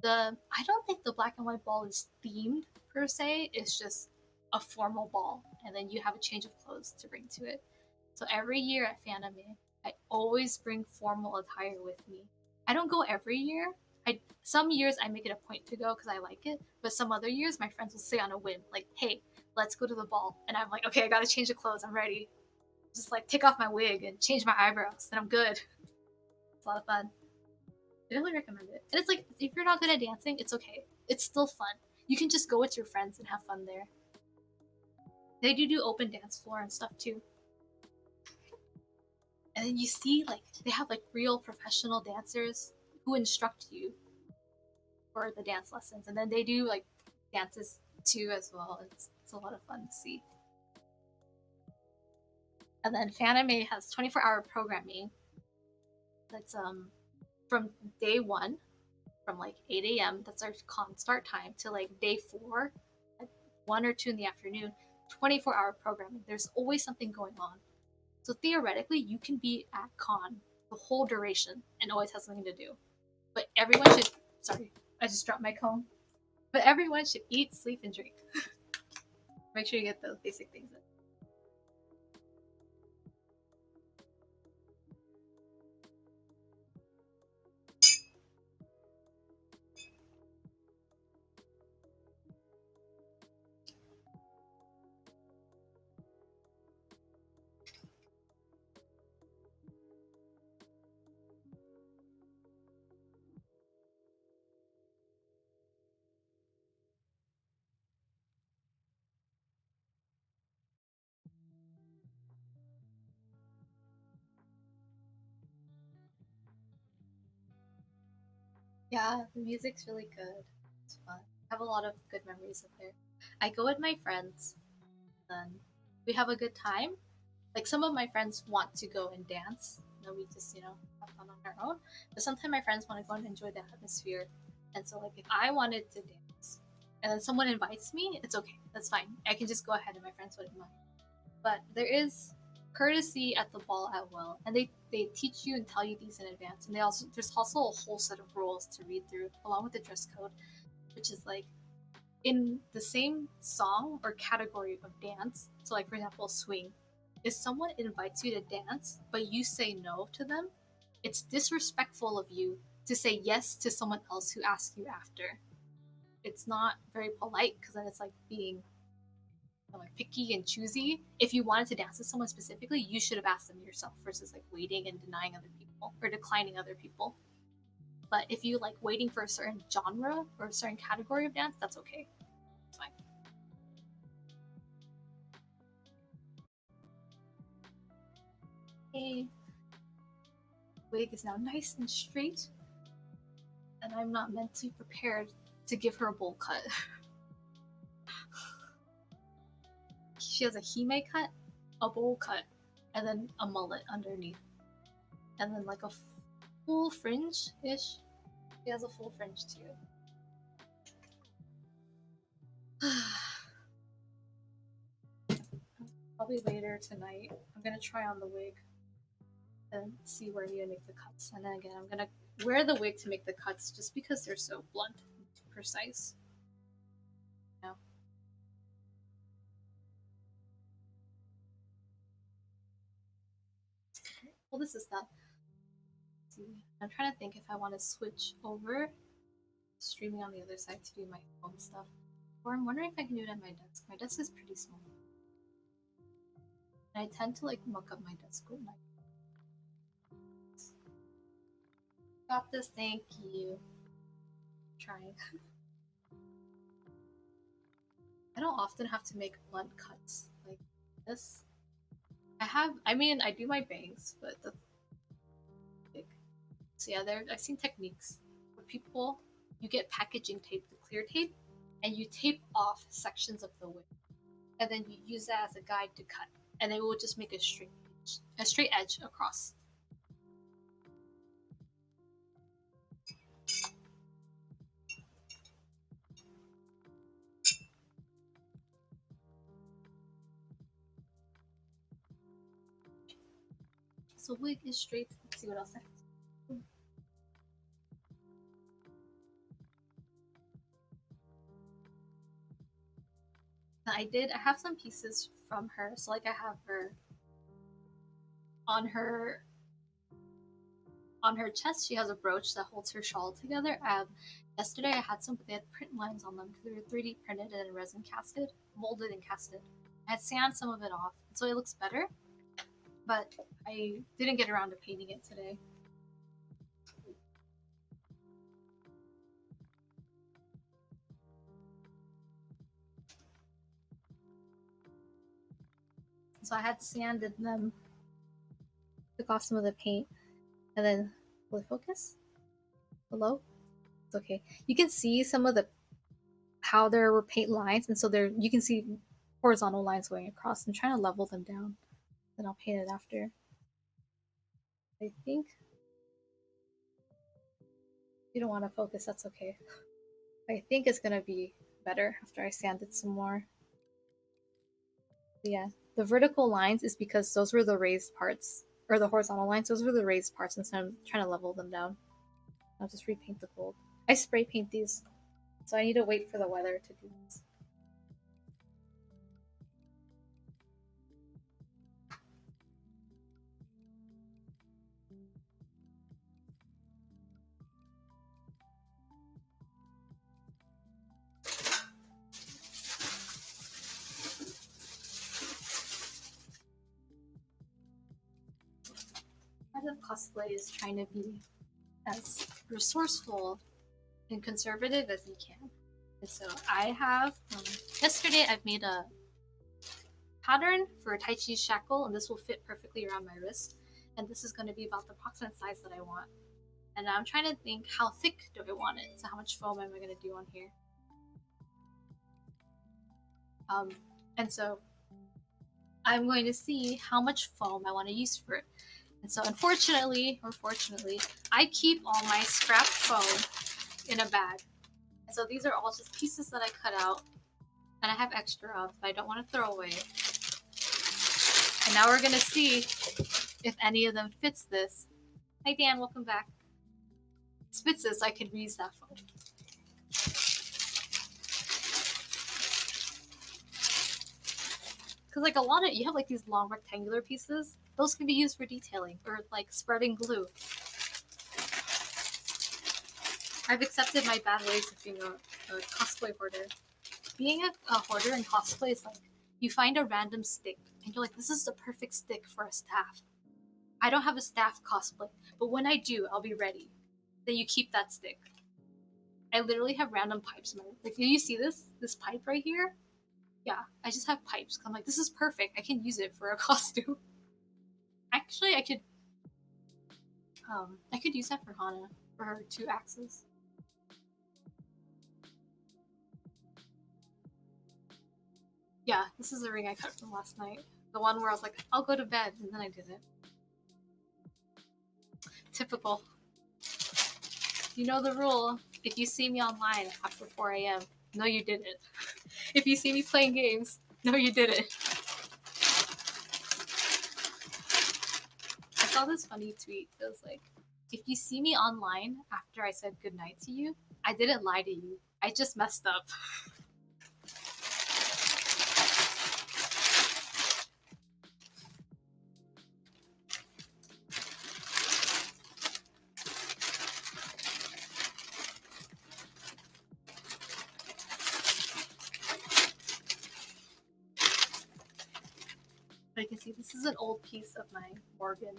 the I don't think the black and white ball is themed per se. It's just a formal ball, and then you have a change of clothes to bring to it. So every year at Fanime, I always bring formal attire with me. I don't go every year. I some years I make it a point to go because I like it, but some other years my friends will say on a whim, like, "Hey, let's go to the ball," and I'm like, "Okay, I gotta change the clothes. I'm ready." Just like take off my wig and change my eyebrows, and I'm good. It's a lot of fun. I definitely recommend it. And it's like if you're not good at dancing, it's okay. It's still fun. You can just go with your friends and have fun there. They do open dance floor and stuff too. And then you see like they have like real professional dancers who instruct you for the dance lessons, and then they do like dances too as well. It's a lot of fun to see. And then Fanime has 24-hour programming that's from day one from like 8 a.m. That's our con start time to like day four at 1 or 2 in the afternoon. 24-hour programming. There's always something going on. So theoretically, you can be at con the whole duration and always have something to do. But everyone should. Sorry, I just dropped my comb. But everyone should eat, sleep, and drink. Make sure you get those basic things in. Yeah, the music's really good. It's fun. I have a lot of good memories of there. I go with my friends, then we have a good time. Like some of my friends want to go and dance. We just, have fun on our own. But sometimes my friends want to go and enjoy the atmosphere. And so like if I wanted to dance and then someone invites me, it's okay. That's fine. I can just go ahead and my friends wouldn't mind. But there is courtesy at the ball at will, and they teach you and tell you these in advance. And there's also a whole set of rules to read through along with the dress code, which is like in the same song or category of dance. So like for example, swing. if someone invites you to dance, but you say no to them, it's disrespectful of you to say yes to someone else who asks you after. It's not very polite because then it's like being like picky and choosy. If you wanted to dance with someone specifically, you should have asked them yourself versus like waiting and denying other people or declining other people. But if you like waiting for a certain genre or a certain category of dance, that's okay. It's fine. Okay. Wig is now nice and straight, and I'm not mentally prepared to give her a bowl cut. She has a hime cut, a bowl cut, and then a mullet underneath, and then like a full fringe ish. She has a full fringe too. Probably later tonight. I'm gonna try on the wig and see where I need to make the cuts. And then again, I'm gonna wear the wig to make the cuts just because they're so blunt and precise. Yeah. Well, this is that. Let's see, I'm trying to think if I want to switch over streaming on the other side to do my phone stuff. Or I'm wondering if I can do it at my desk. My desk is pretty small. And I tend to like muck up my desk with my. Got this, thank you. Trying. I don't often have to make blunt cuts like this. I do my bangs, but that's big. So yeah, I've seen techniques where people, you get packaging tape, the clear tape, and you tape off sections of the wig. And then you use that as a guide to cut. And it will just make a straight edge across. So wig is straight. Let's see what else I have. I have some pieces from her. So like I have her on her on her chest, she has a brooch that holds her shawl together. Yesterday I had some, they had print lines on them because they were 3D printed and resin casted, molded and casted. I had sand some of it off, so it looks better, but I didn't get around to painting it today. So I had sanded them, took off some of the paint, and then, will it focus? Hello? It's okay. You can see some of the how there were paint lines, and so there you can see horizontal lines going across. I'm trying to level them down, then I'll paint it after. I think if you don't want to focus, that's okay. I think it's gonna be better after I sand it some more. But yeah, the vertical lines is because those were the raised parts, or the horizontal lines. Those were the raised parts, and so I'm trying to level them down. I'll just repaint the gold. I spray paint these, so I need to wait for the weather to do this. Part of cosplay is trying to be as resourceful and conservative as you can. And so I have, yesterday I've made a pattern for a Taichi shackle, and this will fit perfectly around my wrist. And this is going to be about the approximate size that I want. And I'm trying to think, how thick do I want it? So how much foam am I going to do on here? And so I'm going to see how much foam I want to use for it. And so unfortunately, or fortunately, I keep all my scrap foam in a bag. And so these are all just pieces that I cut out and I have extra of that I don't want to throw away. And now we're going to see if any of them fits this. Hi Dan, welcome back. Fits this, I could reuse that foam. Because like a lot of you have like these long rectangular pieces. Those can be used for detailing or like spreading glue. I've accepted my bad ways of being a cosplay hoarder. Being a hoarder in cosplay is like you find a random stick and you're like, this is the perfect stick for a staff. I don't have a staff cosplay, but when I do, I'll be ready. Then you keep that stick. I literally have random pipes in my like. Do you see this? This pipe right here? Yeah, I just have pipes. I'm like, this is perfect. I can use it for a costume. Actually, I could use that for Hana for her 2 axes. Yeah, this is a ring I cut from last night. The one where I was like, I'll go to bed, and then I didn't. Typical. You know the rule. If you see me online after 4 a.m., no, you didn't. If you see me playing games, no, you didn't. I saw this funny tweet. It was like, if you see me online after I said goodnight to you, I didn't lie to you. I just messed up. But you can see this is an old piece of my Morgan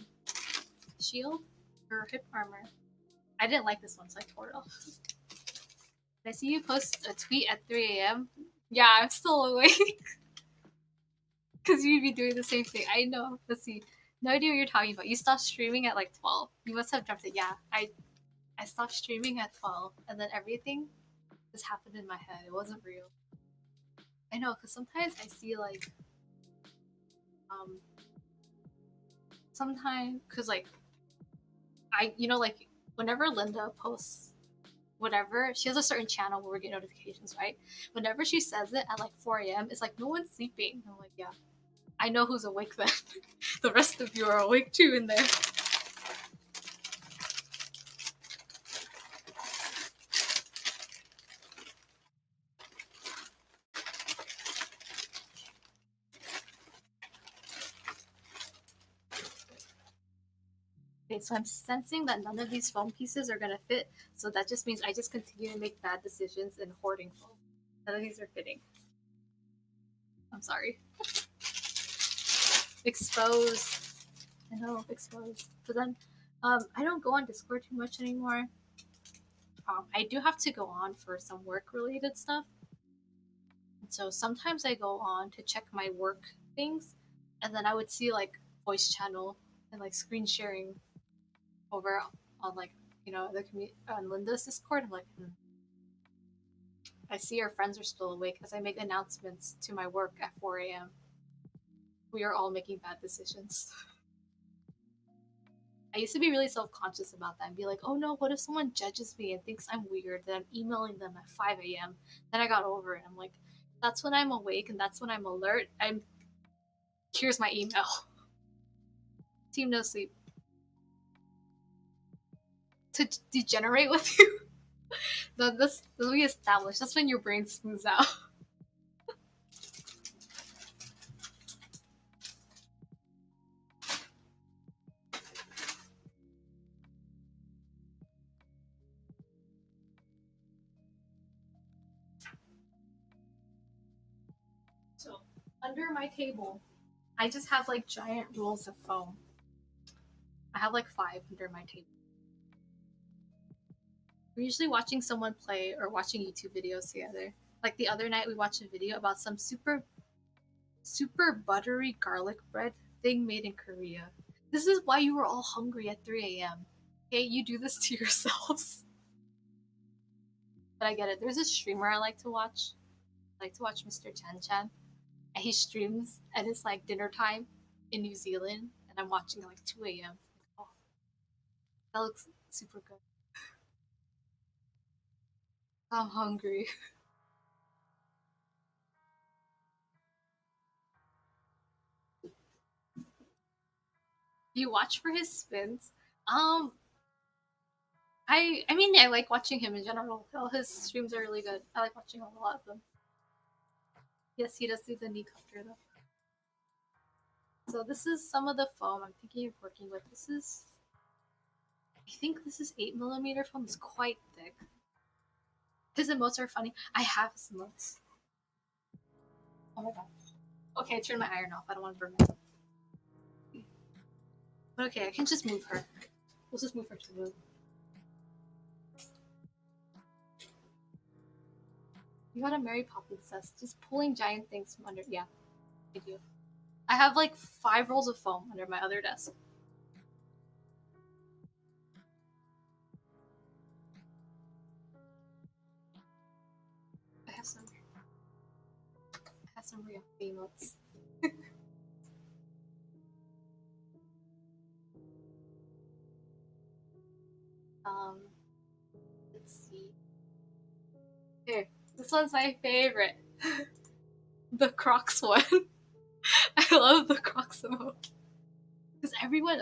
shield or hip armor. I didn't like this one, so I tore it off. Did I see you post a tweet at 3 a.m.? Yeah, I'm still awake. Because you'd be doing the same thing. I know. Let's see. No idea what you're talking about. You stopped streaming at like 12. You must have jumped it. Yeah, I stopped streaming at 12, and then everything just happened in my head. It wasn't real. I know, because sometimes I see like, um, sometimes, because like, like, whenever Linda posts whatever, she has a certain channel where we get notifications, right? Whenever she says it at like 4 a.m., it's like, no one's sleeping. I'm like, yeah, I know who's awake then. The rest of you are awake too in there. Okay, so I'm sensing that none of these foam pieces are gonna fit, so that just means I just continue to make bad decisions in hoarding foam. None of these are fitting. I'm sorry. Exposed. I know, exposed. But then, I don't go on Discord too much anymore. I do have to go on for some work-related stuff. And so sometimes I go on to check my work things, and then I would see like voice channel and like screen sharing over on like on Linda's Discord. I'm like, I see our friends are still awake as I make announcements to my work at 4 a.m. We are all making bad decisions. I used to be really self conscious about that and be like, oh no, what if someone judges me and thinks I'm weird that I'm emailing them at 5 a.m.? Then I got over it. I'm like, that's when I'm awake and that's when I'm alert. Here's my email. Team No Sleep. To degenerate with you? This we established. That's when your brain smooths out. So, under my table, I just have like giant rolls of foam. I have like 5 under my table. We're usually watching someone play or watching YouTube videos together. Like the other night, we watched a video about some super buttery garlic bread thing made in Korea. This is why you were all hungry at 3 a.m. Okay, you do this to yourselves. But I get it. There's a streamer I like to watch. I like to watch Mr. Chan Chan. And he streams and it's like dinner time in New Zealand. And I'm watching at like 2 a.m. Oh, that looks super good. I'm hungry. You watch for his spins. Um, I mean, I like watching him in general. All his streams are really good. I like watching a lot of them. Yes, he does do the knee cutter though. So this is some of the foam I'm thinking of working with. I think this is 8mm foam. It's quite thick. His emotes are funny. I have his emotes. Oh my god. Okay, I turned my iron off. I don't want to burn myself. But okay, I can just move her. We'll just move her to the. You got a Mary Poppins cess. Just pulling giant things from under. Yeah, I do. I have like 5 rolls of foam under my other desk. I have some. I have some real emotes. um, let's see. Here, this one's my favorite. The Crocs one. I love the Crocs emote. Because everyone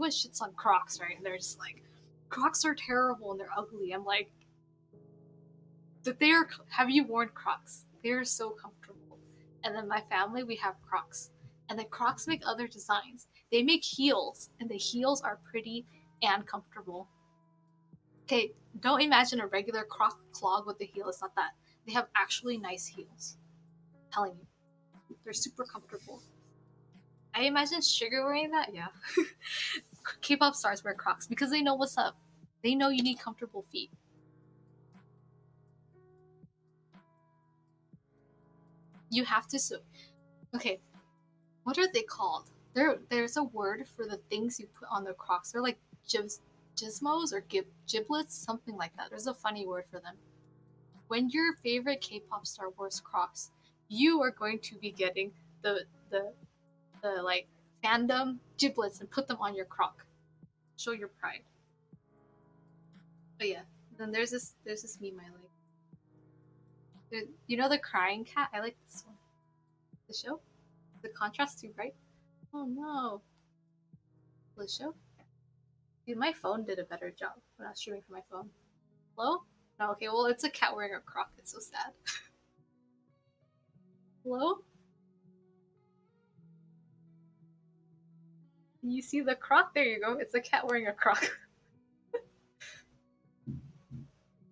shits on Crocs, right? And they're just like, Crocs are terrible and they're ugly. I'm like, that they are. Have you worn Crocs? They are so comfortable. And then my family, we have Crocs, and the Crocs make other designs. They make heels, and the heels are pretty and comfortable. Okay, don't imagine a regular Croc clog with the heel. It's not that. They have actually nice heels. I'm telling you, they're super comfortable. I imagine Sugar wearing that. Yeah, K-pop stars wear Crocs because they know what's up. They know you need comfortable feet. You have to. Okay, what are they called? There's a word for the things you put on the Crocs. They're like gizmos or giblets, something like that. There's a funny word for them. When your favorite K-pop star wears Crocs, you are going to be getting the the the like fandom giblets and put them on your Croc. Show your pride. But yeah, then there's this meme I like. You know the crying cat? I like this one. The show? The contrast too bright? Oh no. The show? Dude, my phone did a better job when I was streaming from my phone. Hello? No, okay, well, it's a cat wearing a croc. It's so sad. Hello? You see the croc? There you go. It's a cat wearing a croc.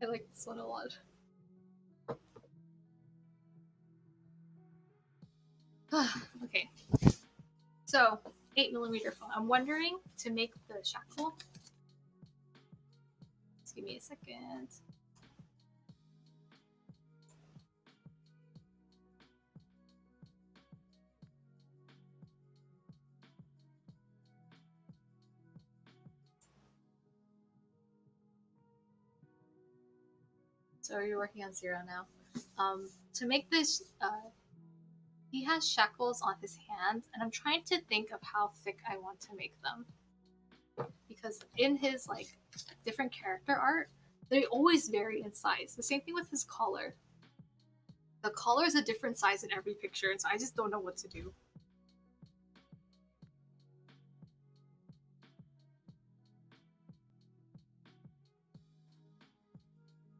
I like this one a lot. Okay, so 8mm phone. I'm wondering to make the shackle. Just give me a second. So you're working on Zero now. To make this, he has shackles on his hands, and I'm trying to think of how thick I want to make them. Because in his like different character art, they always vary in size. The same thing with his collar. The collar is a different size in every picture, and so I just don't know what to do.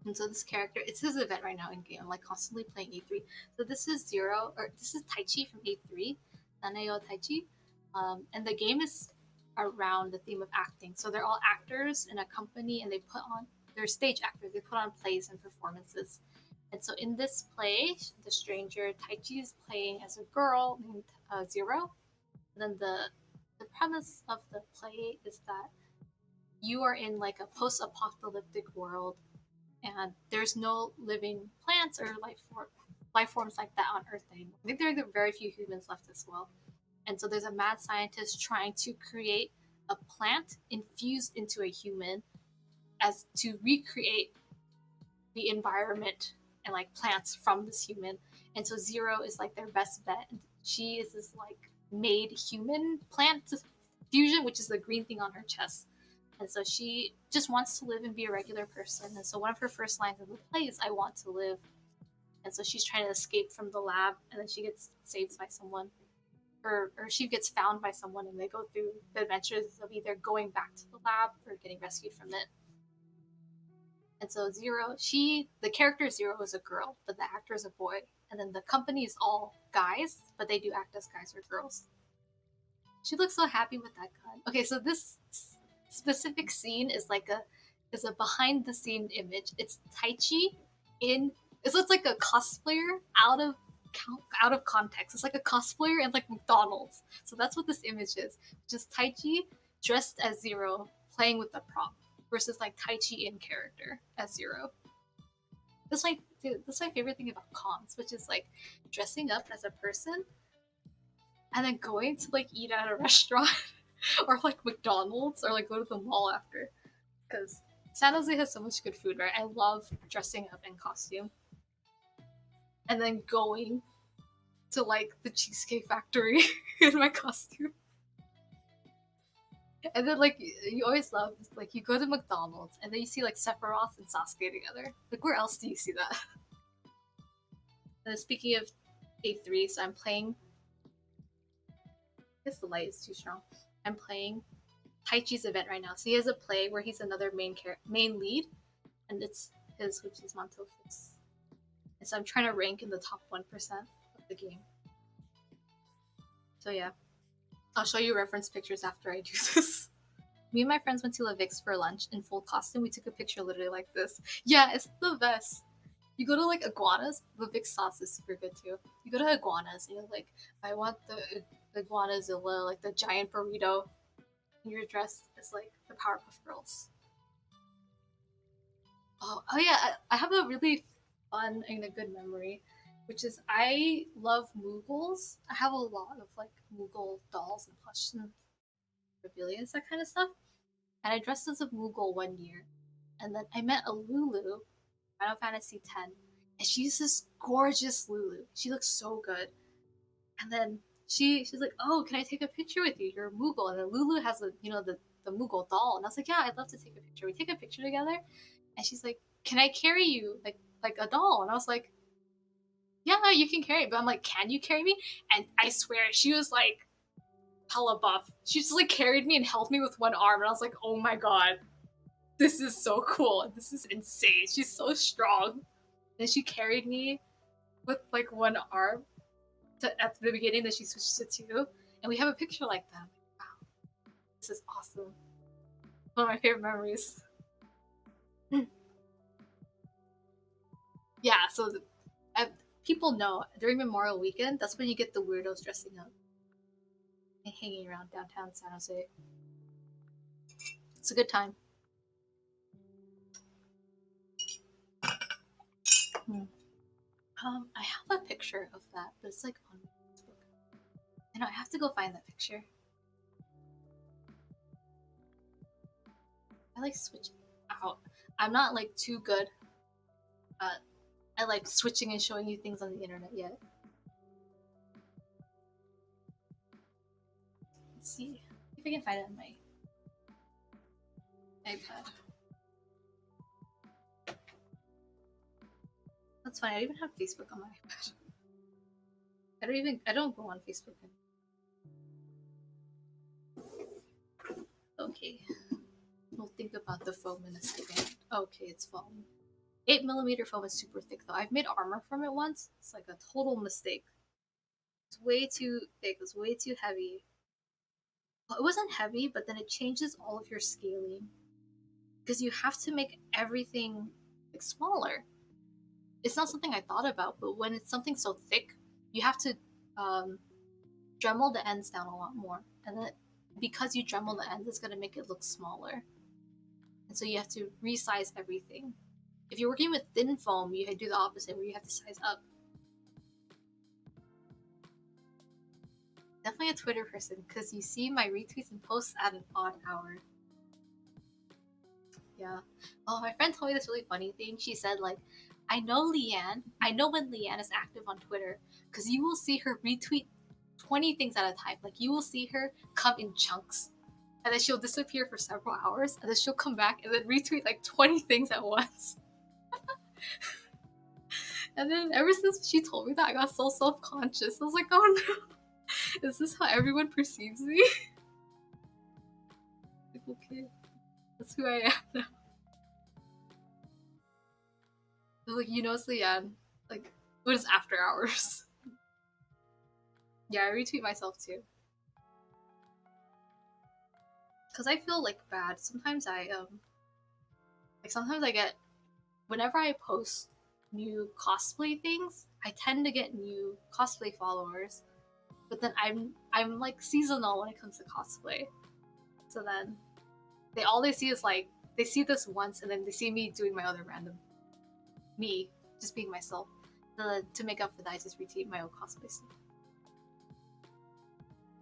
And so this character, it's his event right now in game. I'm like constantly playing E3. So this is Zero, or this is Taichi from E3, Naneo Taichi, and the game is around the theme of acting. So they're all actors in a company, and they're stage actors. They put on plays and performances. And so in this play, the stranger Taichi is playing as a girl named Zero. And then the premise of the play is that you are in like a post-apocalyptic world and there's no living plants or life forms like that on Earth anymore. I think there are very few humans left as well. And so there's a mad scientist trying to create a plant infused into a human as to recreate the environment and like plants from this human. And so Zero is like their best bet. She is this like made human plant fusion, which is the green thing on her chest. And so she just wants to live and be a regular person. And so one of her first lines in the play is, I want to live. And so she's trying to escape from the lab, and then she gets saved by someone. Or she gets found by someone, and they go through the adventures of either going back to the lab or getting rescued from it. And so the character Zero is a girl, but the actor is a boy. And then the company is all guys, but they do act as guys or girls. She looks so happy with that gun. Okay, so this specific scene is a behind the scene image. It's Taichi in so it's like a cosplayer out of context. It's like a cosplayer in like McDonald's. So that's what this image is. Just Taichi dressed as Zero playing with the prop versus like Taichi in character as Zero. That's like dude, that's my favorite thing about cons, which is like dressing up as a person and then going to like eat at a restaurant or like McDonald's or like go to the mall after. Because San Jose has so much good food, right? I love dressing up in costume and then going to like the Cheesecake Factory in my costume. And then like you always love like you go to McDonald's and then you see like Sephiroth and Sasuke together. Like where else do you see that? And then speaking of A3, so I'm playing. I guess the light is too strong. I'm playing Taichi's event right now. So he has a play where he's another main lead, and it's his, which is Montofus. And so I'm trying to rank in the top 1% of the game. So yeah, I'll show you reference pictures after I do this. Me and my friends went to La Vix for lunch in full costume. We took a picture literally like this. Yeah, it's the best. You go to like iguanas. The Vix sauce is super good too. You go to iguanas and you're like, I want the iguanazilla, like the giant burrito. And you're dressed as like the Powerpuff Girls. Oh yeah, I have a really fun and a good memory, which is I love Moogles. I have a lot of like Moogle dolls and plush and memorabilia and that kind of stuff. And I dressed as a Moogle one year, and then I met a Lulu, Final Fantasy X, and she's this gorgeous Lulu. She looks so good. And then she's like, "Oh, can I take a picture with you? You're a Moogle." And then Lulu has the Moogle doll, and I was like, "Yeah, I'd love to take a picture." We take a picture together, and she's like, "Can I carry you like a doll?" And I was like, "Yeah, you can carry me." But I'm like, "Can you carry me?" And I swear, she was like hella buff. She just like carried me and held me with one arm, and I was like, "Oh my god, this is so cool. This is insane. She's so strong." And she carried me with like one arm at the beginning, then she switched to two, and we have a picture like that. I'm like, wow, this is awesome. One of my favorite memories. Yeah, so people know during Memorial Weekend, that's when you get the weirdos dressing up and hanging around downtown San Jose. It's a good time. Hmm. I have a picture of that, but it's like on Facebook. I know I have to go find that picture. I like switching out. I'm not like too good at like switching and showing you things on the internet yet. Let's see if I can find it on my iPad. That's fine. I don't even have Facebook on my iPad. I don't go on Facebook anymore. Okay. We'll think about the foam in a second. Okay, it's foam. 8mm foam is super thick though. I've made armor from it once. It's like a total mistake. It's way too thick. It's way too heavy. Well, it wasn't heavy, but then it changes all of your scaling because you have to make everything like smaller. It's not something I thought about, but when it's something so thick, you have to um, Dremel the ends down a lot more, and then because you Dremel the ends, it's gonna make it look smaller, and so you have to resize everything. If you're working with thin foam, you do the opposite, where you have to size up. Definitely a Twitter person, because you see my retweets and posts at an odd hour. Yeah. Oh, my friend told me this really funny thing. She said, like, I know when Leanne is active on Twitter, because you will see her retweet 20 things at a time. Like, you will see her come in chunks. And then she'll disappear for several hours, and then she'll come back and then retweet like 20 things at once. And then ever since she told me that, I got so self-conscious. I was like, oh no, is this how everyone perceives me? Like, okay, that's who I am now. Like, you know, it's Leanne. Like, when it's after hours. Yeah, I retweet myself too. because I feel like bad. Sometimes I get, whenever I post new cosplay things, I tend to get new cosplay followers. But then I'm like seasonal when it comes to cosplay. So then all they see is like they see this once and then they see me doing my other random me, just being myself. To make up for that, I just retweet my own cosplay stuff.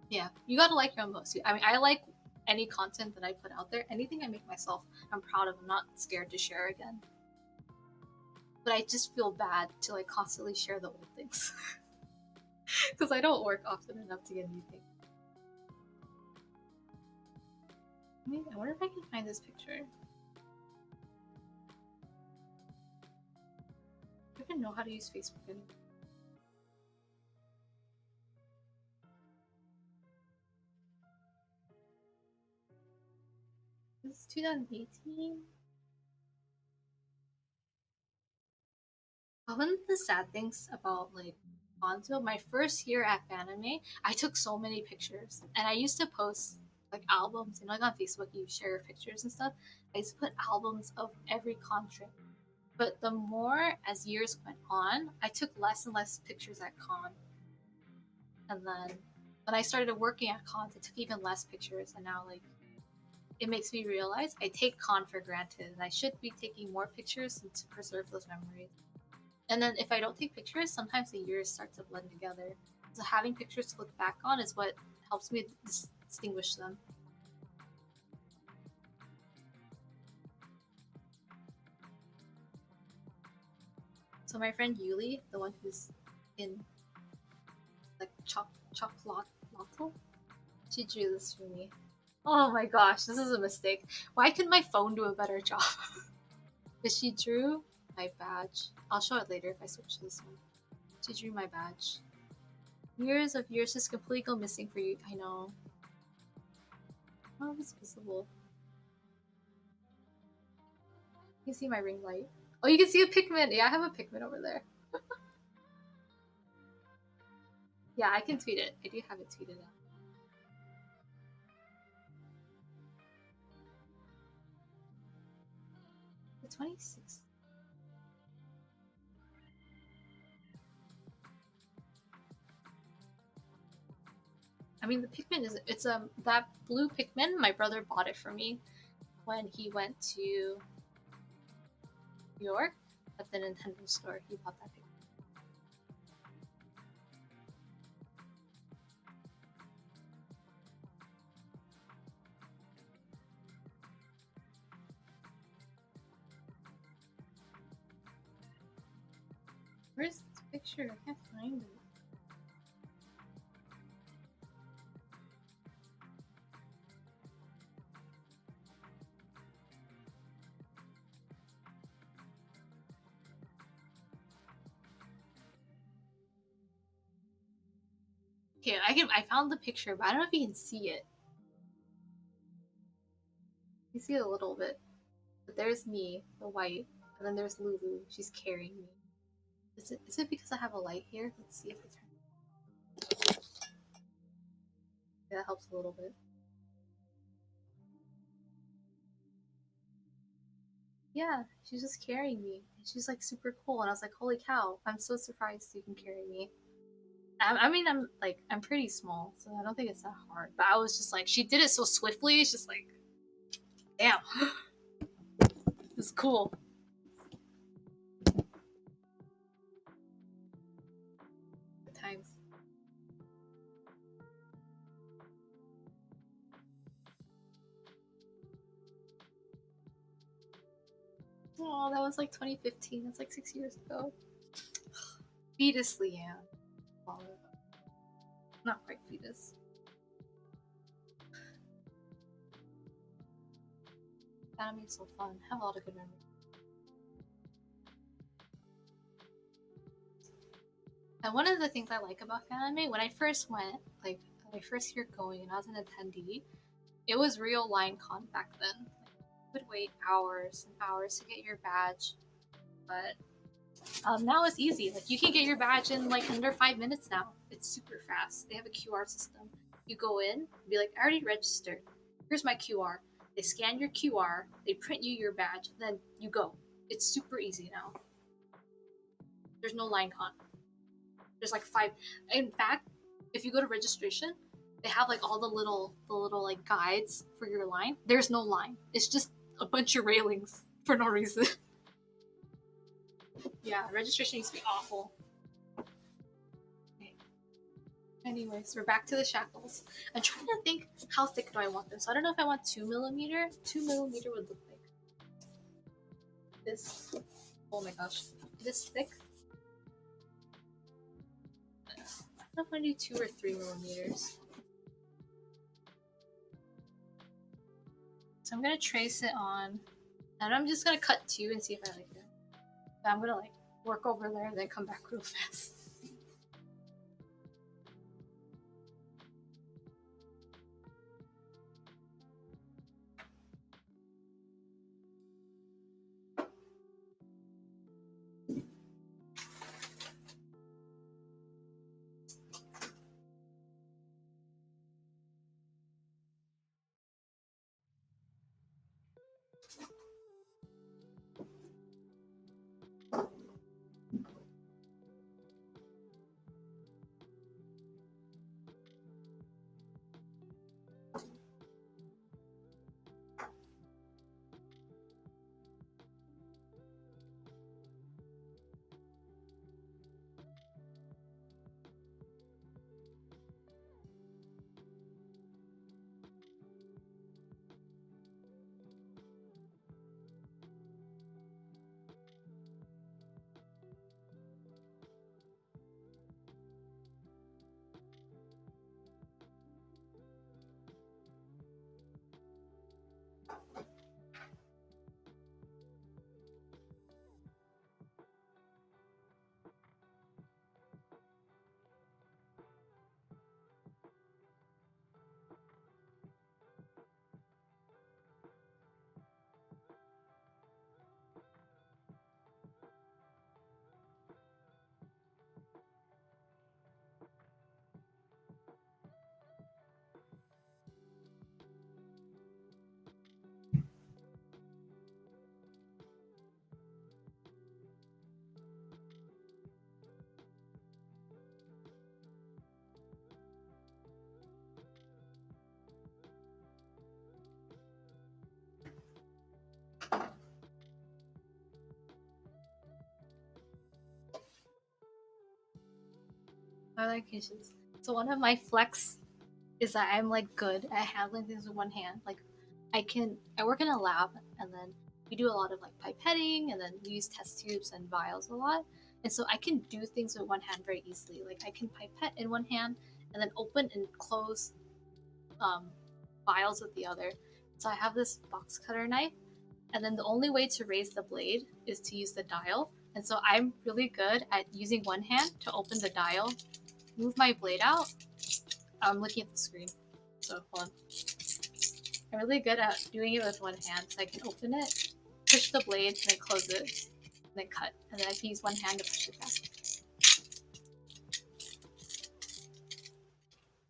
Yeah, you gotta like your own posts. I mean, I like any content that I put out there. Anything I make myself, I'm proud of. I'm not scared to share again. But I just feel bad to like constantly share the old things because I don't work often enough to get new things. I wonder if I can find this picture. I don't even know how to use Facebook anymore. This is 2018. One of the sad things about like Bonzo, my first year at Fanime, I took so many pictures, and I used to post like albums. You know, like on Facebook, you share pictures and stuff. I used to put albums of every con trip. But the more as years went on, I took less and less pictures at con. And then when I started working at cons, I took even less pictures. And now, like, it makes me realize I take con for granted, and I should be taking more pictures to preserve those memories. And then if I don't take pictures, sometimes the years start to blend together. So having pictures to look back on is what helps me distinguish them. So my friend Yuli, the one who's in like chocolate, she drew this for me. Oh my gosh, this is a mistake. Why couldn't my phone do a better job? But she drew my badge. I'll show it later if I switch to this one. She drew my badge. Years of yours just completely go missing for you. I know. Oh, it's visible. You can see my ring light. Oh, you can see a Pikmin. Yeah, I have a Pikmin over there. Yeah, I can tweet it. I do have it tweeted out. The 26th. I mean, the Pikmin is that blue Pikmin. My brother bought it for me when he went to New York at the Nintendo store. He bought that Pikmin. Where's this picture? I can't find it. Okay, I found the picture, but I don't know if you can see it. You see it a little bit. But there's me, the white, and then there's Lulu. She's carrying me. Is it because I have a light here? Let's see if it's yeah, that helps a little bit. Yeah, she's just carrying me. She's like super cool, and I was like, holy cow! I'm so surprised you can carry me. I mean, I'm pretty small, so I don't think it's that hard. But I was just like, she did it so swiftly. It's just like, damn, this is cool. Good times. Oh, that was like 2015. That's like 6 years ago. Fetus Leanne. Not quite fetus. Anime is so fun. I have a lot of good memories. And one of the things I like about anime, when I first went, like my first year going, and I was an attendee, it was real line con back then. Like, you would wait hours and hours to get your badge, but now it's easy. Like you can get your badge in like under 5 minutes now. It's super fast. They have a QR system. You go in, be like, I already registered. Here's my QR. They scan your QR, they print you your badge, then you go. It's super easy now. There's no line con. There's like 5. In fact, if you go to registration, they have like all the little like guides for your line. There's no line. It's just a bunch of railings for no reason. Yeah, registration used to be awful. Okay. Anyways, we're back to the shackles. I'm trying to think how thick do I want them. So I don't know if I want 2mm. 2mm would look like this. Oh my gosh, this thick. I don't know if I do 2 or 3mm. So I'm gonna trace it on, and I'm just gonna cut 2 and see if I like it. But I'm gonna like work over there and then come back real fast. I like issues. So one of my flex is that I'm like good at handling things with one hand. Like I work in a lab and then we do a lot of like pipetting and then we use test tubes and vials a lot. And so I can do things with one hand very easily. Like I can pipette in one hand and then open and close um, vials with the other. So I have this box cutter knife, and then the only way to raise the blade is to use the dial. And so I'm really good at using one hand to open the dial, move my blade out. I'm looking at the screen, so hold on. I'm really good at doing it with one hand, so I can open it, push the blade, and then close it, and then cut. And then I can use one hand to push it back.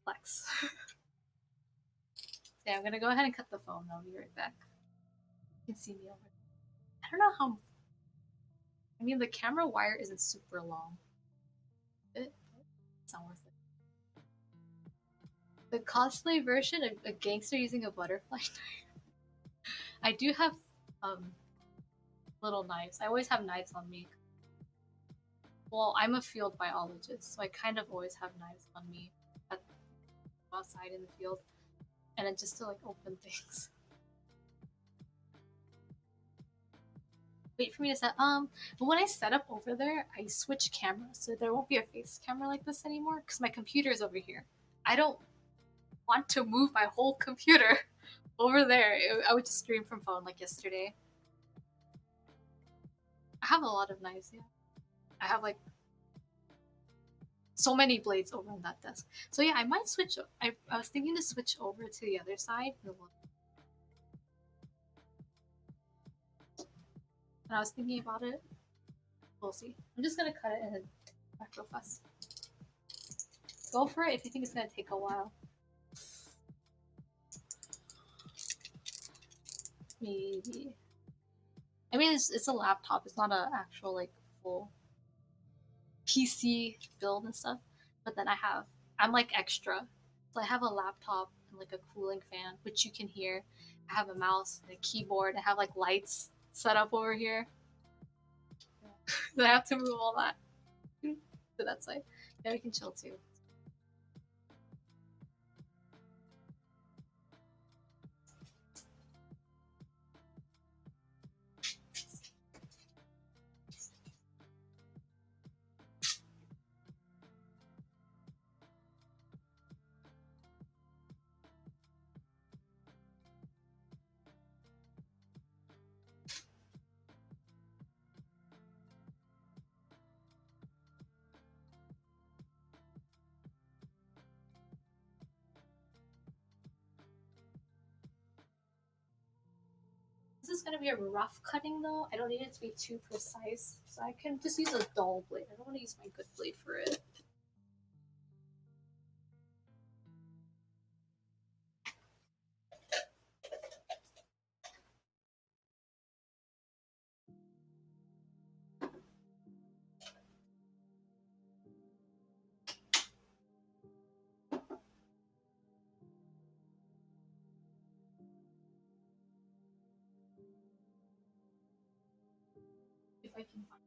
Flex. So yeah, I'm gonna go ahead and cut the phone. I'll be right back. You can see me over. I don't know how. I mean, the camera wire isn't super long. It's not worth it. The cosplay version of a gangster using a butterfly knife. I do have little knives. I always have knives on me. Well, I'm a field biologist, so I kind of always have knives on me at, outside in the field, and then just to like open things. Wait for me to set. But when I set up over there, I switch cameras, so there won't be a face camera like this anymore because my computer is over here. I don't want to move my whole computer over there. I would just stream from phone like yesterday. I have a lot of knives. Yeah, I have like so many blades over on that desk. So yeah, I might switch. I was thinking to switch over to the other side. And I was thinking about it. We'll see. I'm just gonna cut it and then back real fast. Go for it if you think it's gonna take a while. maybe. I mean, it's a laptop. It's not an actual like full PC build and stuff. But then I'm like extra. So I have a laptop and like a cooling fan, which you can hear. I have a mouse and a keyboard. I have like lights set up over here. I have to move all that to that side. Yeah, we can chill too. This is gonna be a rough cutting though. I don't need it to be too precise, so I can just use a dull blade. I don't want to use my good blade for it. If I can find.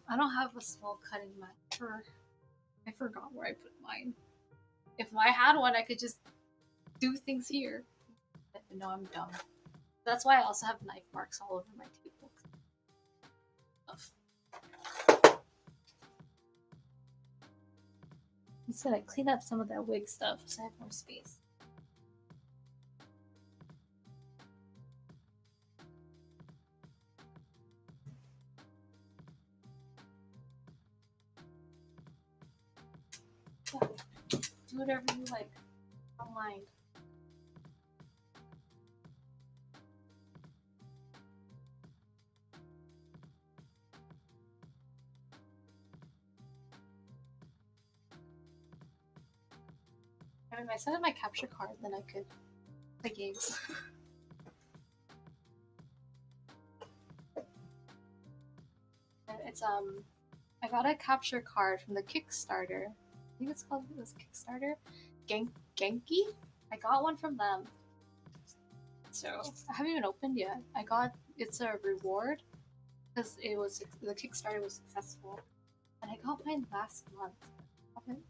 I don't have a small cutting mat I forgot where I put mine. If I had one, I could just do things here. But no, I'm dumb. That's why I also have knife marks all over my table. Instead, I clean up some of that wig stuff so I have more space. Yeah. Do whatever you like. I don't mind. I mean, if I set up my capture card, then I could play games. And it's I got a capture card from the Kickstarter. I think it's called this Kickstarter, Genki. I got one from them, so I haven't even opened yet. It's a reward because the Kickstarter was successful, and I got mine last month. I haven't.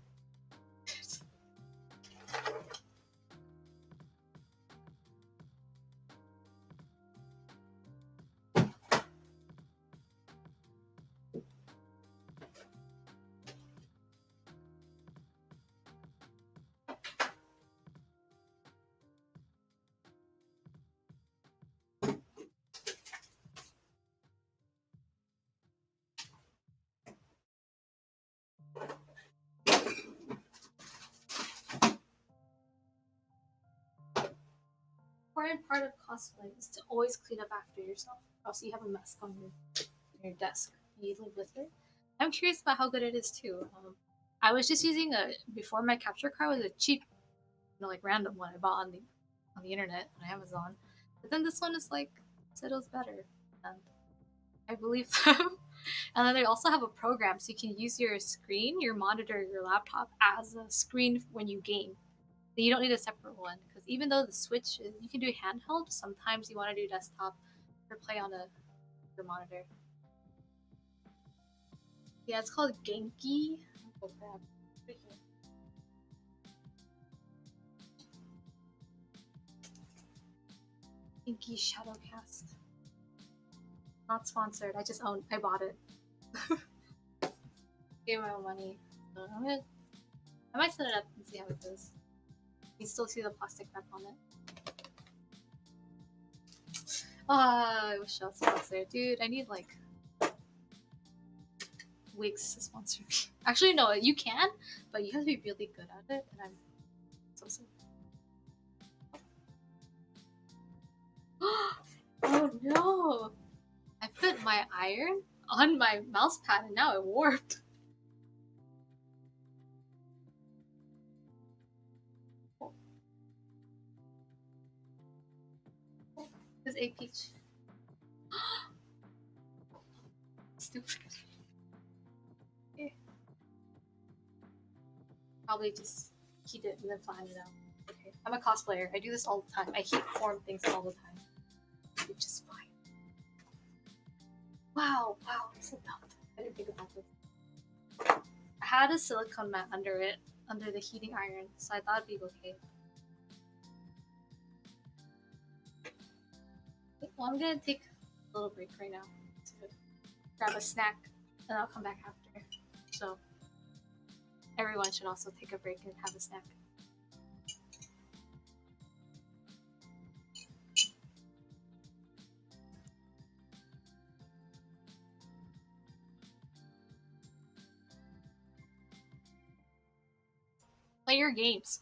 important part of cosplay is to always clean up after yourself. Or else you have a mess on your desk. You live with it. I'm curious about how good it is too. I was just using a before my capture card was a cheap, like random one I bought on the internet on Amazon. But then this one is like said it was better, and I believe them. And then they also have a program so you can use your screen, your monitor, your laptop as a screen when you game. So you don't need a separate one because even though the Switch is, you can do handheld, sometimes you want to do desktop or play on a your monitor. Yeah, it's called Genki. Oh crap. Genki Shadowcast. Not sponsored. I bought it. Gave my own money. So I might set it up and see how it goes. You still see the plastic wrap on it. I wish I was sponsored. Dude, I need like wigs to sponsor me. Actually, no, you can, but you have to be really good at it, and I'm so sorry. Oh no! I put my iron on my mouse pad and now it warped. This a peach. Stupid. Okay. Probably just heat it and then flatten it out. Okay. I'm a cosplayer. I do this all the time. I heat form things all the time. Which is fine. Wow, I'm so dumb. I didn't think about this. I had a silicone mat under it, under the heating iron, so I thought it'd be okay. Well, I'm gonna take a little break right now to grab a snack, and I'll come back after. So everyone should also take a break and have a snack. Play your games.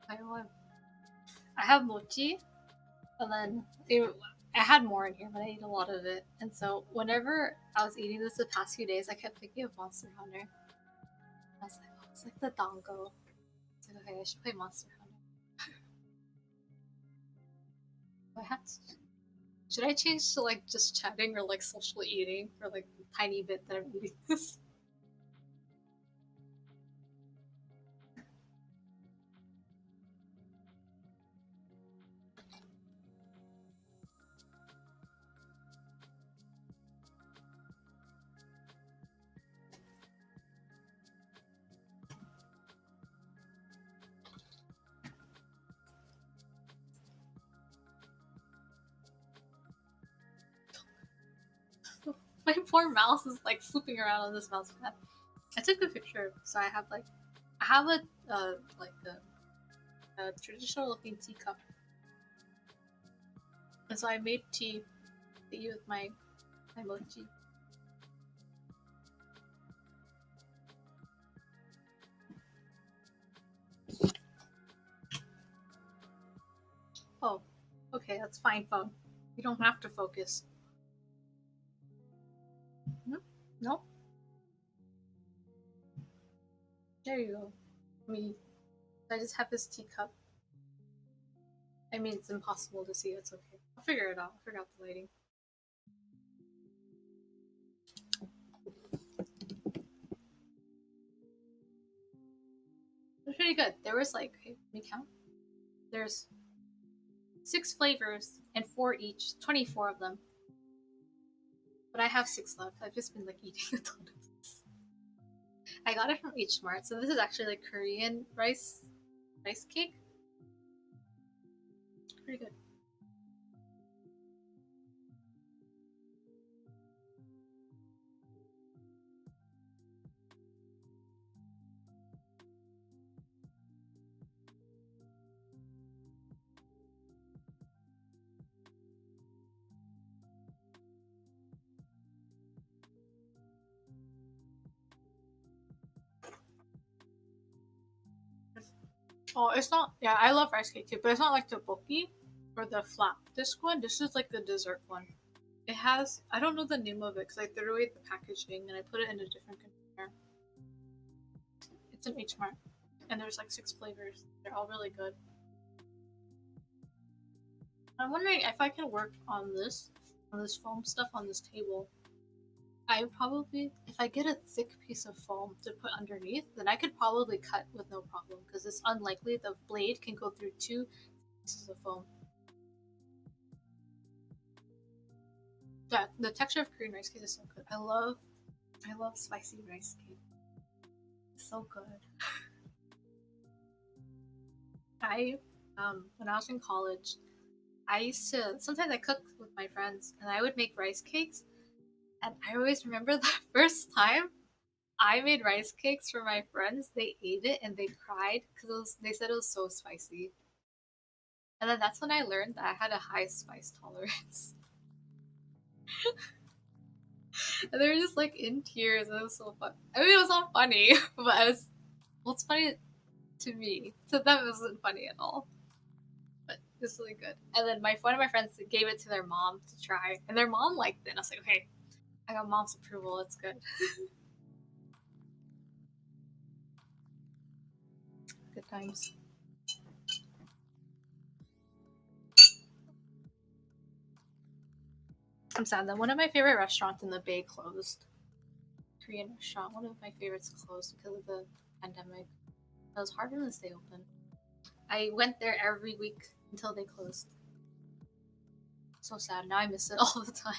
I have mochi, and then I had more in here, but I ate a lot of it. And so whenever I was eating this the past few days, I kept thinking of Monster Hunter. I was like, oh, it's like the dango. It's like, okay, I should play Monster Hunter. I have to, should I change to like just chatting or like social eating for like the tiny bit that I'm eating this? My poor mouse is like flipping around on this mouse pad. I took a picture, so I have a like a traditional looking teacup, and so I made tea to eat with my mochi. Oh, okay, that's fine, phone. You don't have to focus. Nope. There you go. I just have this teacup. I mean, it's impossible to see. It's okay. I'll figure it out. I'll figure out the lighting. It was pretty good. There was like, okay, let me count. There's 6 flavors and 4 each. 24 of them. But I have 6 left. I've just been like eating a ton of this. I got it from H Mart. So this is actually like Korean rice cake. Pretty good. Oh, it's not. Yeah, I love rice cake too, but it's not like the bulky or the flat disc one. This is like the dessert one. It has. I don't know the name of it because I threw away the packaging and I put it in a different container. It's an H Mart, and there's like 6 flavors. They're all really good. I'm wondering if I can work on this foam stuff on this table. I probably, if I get a thick piece of foam to put underneath, then I could probably cut with no problem because it's unlikely the blade can go through 2 pieces of foam. Yeah, the texture of Korean rice cake is so good. I love spicy rice cake. It's so good. I when I was in college, I used to sometimes I cook with my friends and I would make rice cakes, and I always remember the first time I made rice cakes for my friends. They ate it and they cried because they said it was so spicy. And then that's when I learned that I had a high spice tolerance. And they were just like in tears. And it was so fun. I mean, it was not funny, but it's funny to me. To them, it wasn't funny at all. But it was really good. And then one of my friends gave it to their mom to try, and their mom liked it. And I was like, okay, I got mom's approval. It's good. Good times. I'm sad that one of my favorite restaurants in the Bay closed. Korean restaurant. One of my favorites closed because of the pandemic. It was hard for them to stay open. I went there every week until they closed. So sad. Now I miss it all the time.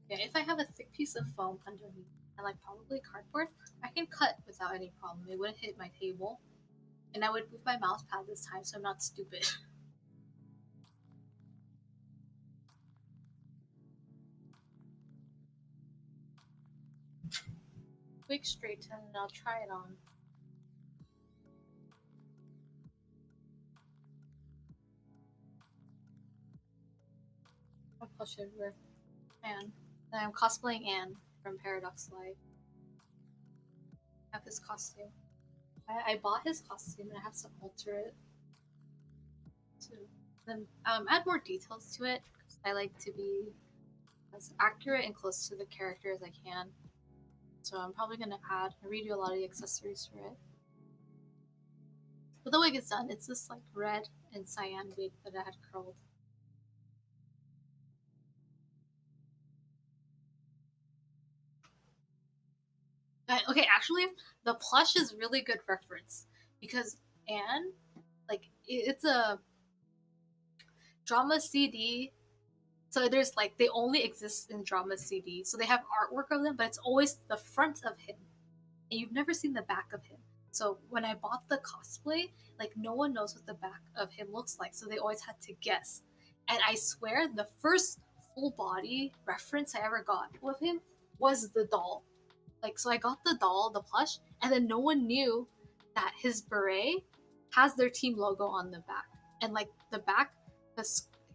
Yeah, if I have a thick piece of foam underneath and like probably cardboard, I can cut without any problem. It wouldn't hit my table. And I would move my mouse pad this time so I'm not stupid. Quick straighten and I'll try it on. I'll push it over. And I'm cosplaying Anne from Paradox Live. I have this costume. I bought his costume and I have to alter it to then add more details to it because I like to be as accurate and close to the character as I can. So I'm probably gonna add and redo a lot of the accessories for it. But the wig is done. It's this like red and cyan wig that I had curled. Okay, actually, the plush is really good reference because Anne, like, it's a drama CD. So there's like they only exist in drama CD. So they have artwork of them, but it's always the front of him, and you've never seen the back of him. So when I bought the cosplay, like no one knows what the back of him looks like, so they always had to guess. And I swear, the first full body reference I ever got with him was the doll. Like, so I got the doll, the plush, and then no one knew that his beret has their team logo on the back. And like the back,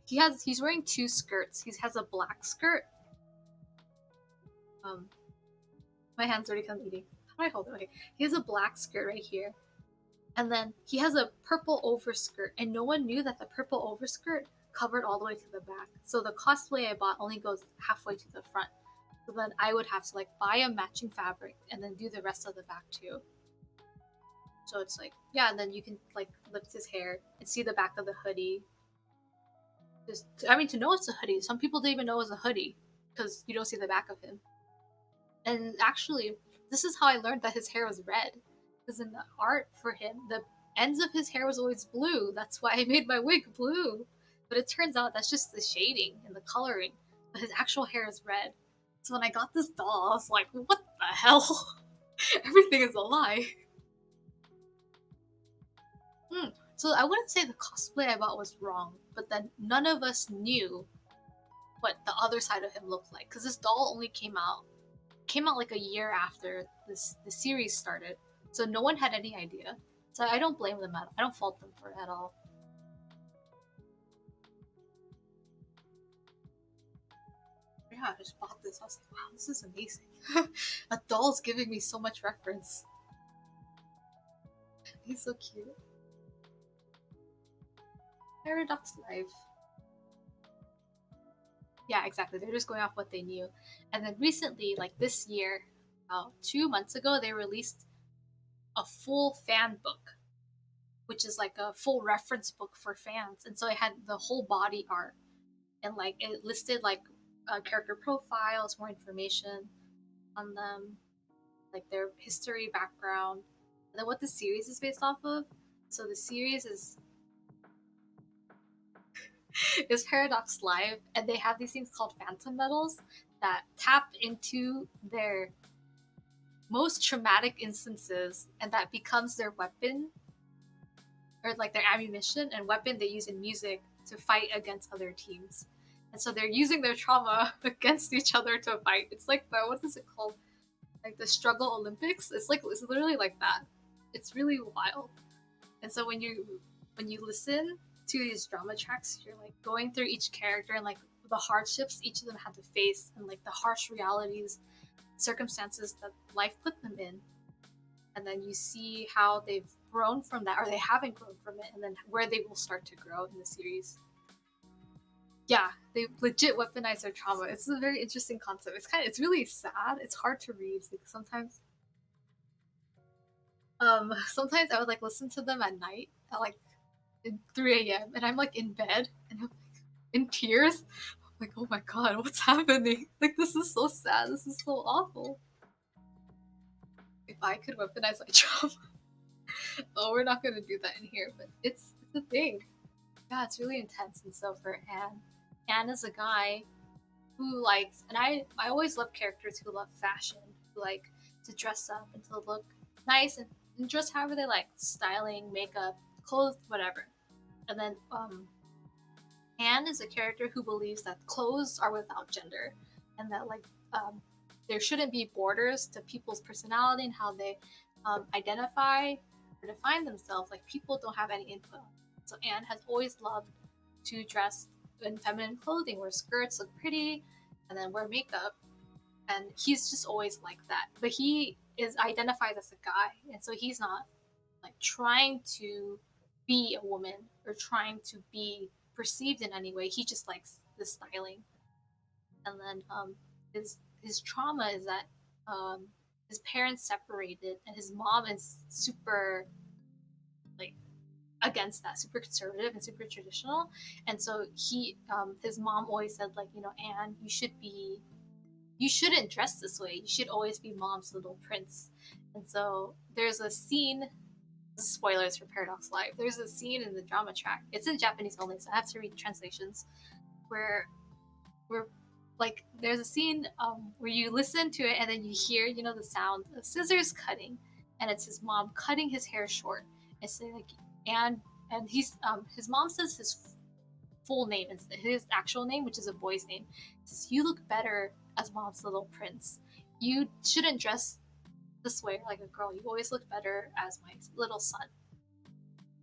he's wearing two skirts. He has a black skirt. Um, my hand's already kind of eating. How do I hold it? Okay, he has a black skirt right here, and then he has a purple overskirt, and no one knew that the purple overskirt covered all the way to the back. So the cosplay I bought only goes halfway to the front. So then I would have to like buy a matching fabric and then do the rest of the back too. So it's like, yeah, and then you can like lift his hair and see the back of the hoodie. Just, I mean, to know it's a hoodie. Some people don't even know it's a hoodie because you don't see the back of him. And actually, this is how I learned that his hair was red. Because in the art for him, the ends of his hair was always blue. That's why I made my wig blue. But it turns out that's just the shading and the coloring. But his actual hair is red. So when I got this doll, I was like, what the hell? Everything is a lie. So I wouldn't say the cosplay I bought was wrong, but then none of us knew what the other side of him looked like because this doll only came out like a year after the series started, so no one had any idea. So I don't blame them I don't fault them for it at all. Yeah, I just bought this. I was like, wow, this is amazing. A doll's giving me so much reference. He's so cute. Paradox Life. Yeah, exactly. They're just going off what they knew. And then recently, like this year, about 2 months ago, they released a full fan book, which is like a full reference book for fans. And so it had the whole body art and like it listed like character profiles, more information on them, like their history, background, and then what the series is based off of. So the series is Paradox Live, and they have these things called phantom metals that tap into their most traumatic instances, and that becomes their weapon or like their ammunition and weapon they use in music to fight against other teams. And so they're using their trauma against each other to fight. It's like the what is it called? Like the struggle Olympics. It's literally like that. It's really wild. And so when you listen to these drama tracks, you're like going through each character and like the hardships each of them had to face and like the harsh realities, circumstances that life put them in. And then you see how they've grown from that or they haven't grown from it and then where they will start to grow in the series. Yeah, they legit weaponize their trauma. It's a very interesting concept. It's really sad. It's hard to read. Like sometimes I would like listen to them at night at like 3 a.m. and I'm like in bed and I'm like in tears. I'm like, oh my god, what's happening? Like this is so sad. This is so awful. If I could weaponize my trauma. Oh, we're not gonna do that in here, but it's a thing. Yeah, it's really intense. And so for Anne is a guy who likes, and I always love characters who love fashion, who like to dress up and to look nice and dress however they like, styling, makeup, clothes, whatever. And then Anne is a character who believes that clothes are without gender, and that like there shouldn't be borders to people's personality and how they identify or define themselves. Like people don't have any input. So Anne has always loved to dress in feminine clothing, wear skirts, look pretty, and then wear makeup. And he's just always like that. But he is identified as a guy, and so he's not. like trying to be a woman or trying to be perceived in any way. He just likes the styling. And then his trauma is that um, his parents separated, and his mom is super like against that, super conservative and super traditional. And so his mom always said, like, Anne, you shouldn't dress this way. You should always be mom's little prince. And so there's a scene. Spoilers for Paradox Live. There's a scene in the drama track. It's in Japanese only, so I have to read translations. Where like there's a scene where you listen to it and then you hear the sound of scissors cutting, and it's his mom cutting his hair short. And so like and his mom says his full name instead his actual name, which is a boy's name. It says, "You look better as mom's little prince. You shouldn't dress this way like a girl. You always look better as my little son."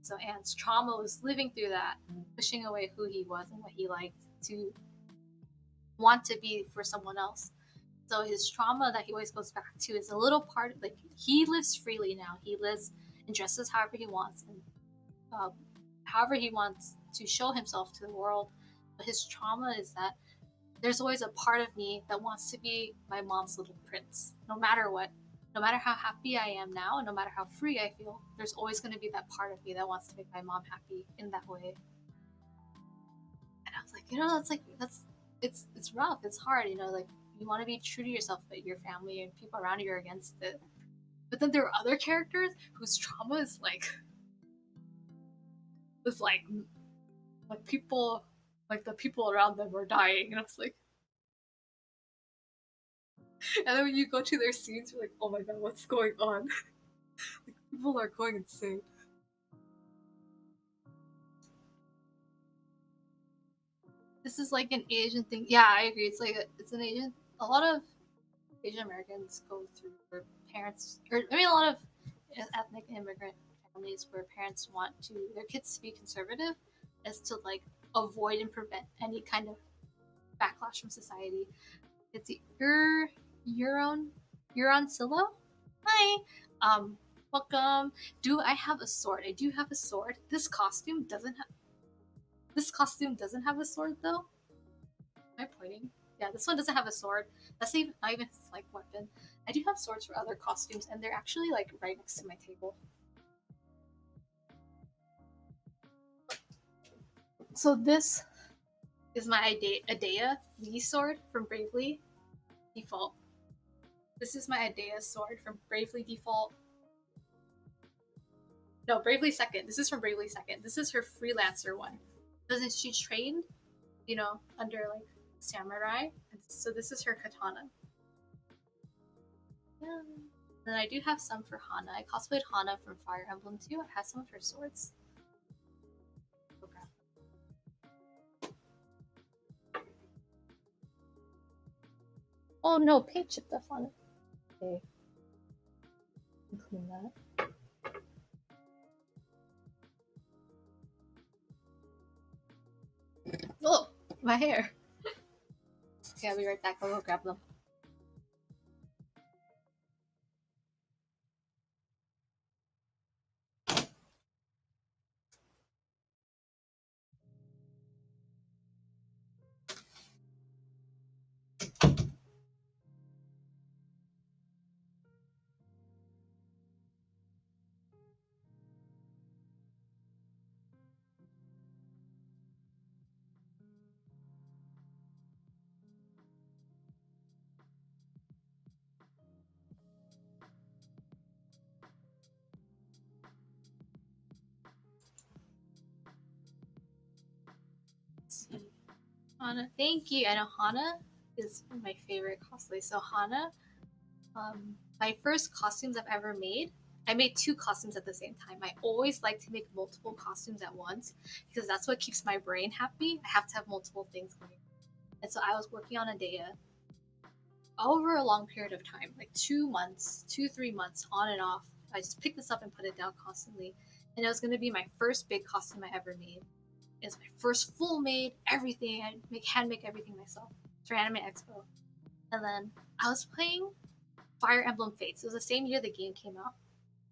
So Anne's trauma was living through that, pushing away who he was and what he liked to want to be for someone else. So his trauma that he always goes back to is a little part of, like, he lives freely now. He lives and dresses however he wants, and however he wants to show himself to the world. But his trauma is that there's always a part of me that wants to be my mom's little prince, no matter what. No matter how happy I am now, and no matter how free I feel, there's always going to be that part of me that wants to make my mom happy in that way. And I was like, it's rough, it's hard, like you want to be true to yourself, but your family and people around you are against it. But then there are other characters whose trauma is like people, like the people around them were dying, and I was like, and then when you go to their scenes, you're like, oh my god, what's going on? Like, people are going insane. This is like an Asian thing. Yeah, I agree. It's an Asian. A lot of Asian Americans go through where parents, or I mean, a lot of ethnic immigrant families where parents want their kids to be conservative, is to like avoid and prevent any kind of backlash from society. It's the Euron Silo. Hi, welcome. Do I have a sword? I do have a sword. This costume doesn't have a sword though. Am I pointing? Yeah, this one doesn't have a sword. That's not even his like weapon. I do have swords for other costumes, and they're actually like right next to my table. So this is my Adea Lee sword from Bravely Default. This is my Adea sword from Bravely Default. No, Bravely Second. This is from Bravely Second. This is her freelancer one. Doesn't she trained, under like samurai? So this is her katana. Yeah. Then I do have some for Hana. I cosplayed Hana from Fire Emblem 2. I have some of her swords. Okay. Oh no, paint chipped off on it. Okay. Clean that. Oh, my hair. Okay, I'll be right back. I'll go grab them. Let's see. Hana, thank you. I know Hana is my favorite cosplay. So Hana, my first costumes I've ever made, I made two costumes at the same time. I always like to make multiple costumes at once because that's what keeps my brain happy. I have to have multiple things going. And so I was working on Adea over a long period of time, like 2 months, 3 months, on and off. I just picked this up and put it down constantly. And it was going to be my first big costume I ever made. It's my first full made everything. I hand make everything myself for Anime Expo. And then I was playing Fire Emblem Fates. It was the same year the game came out.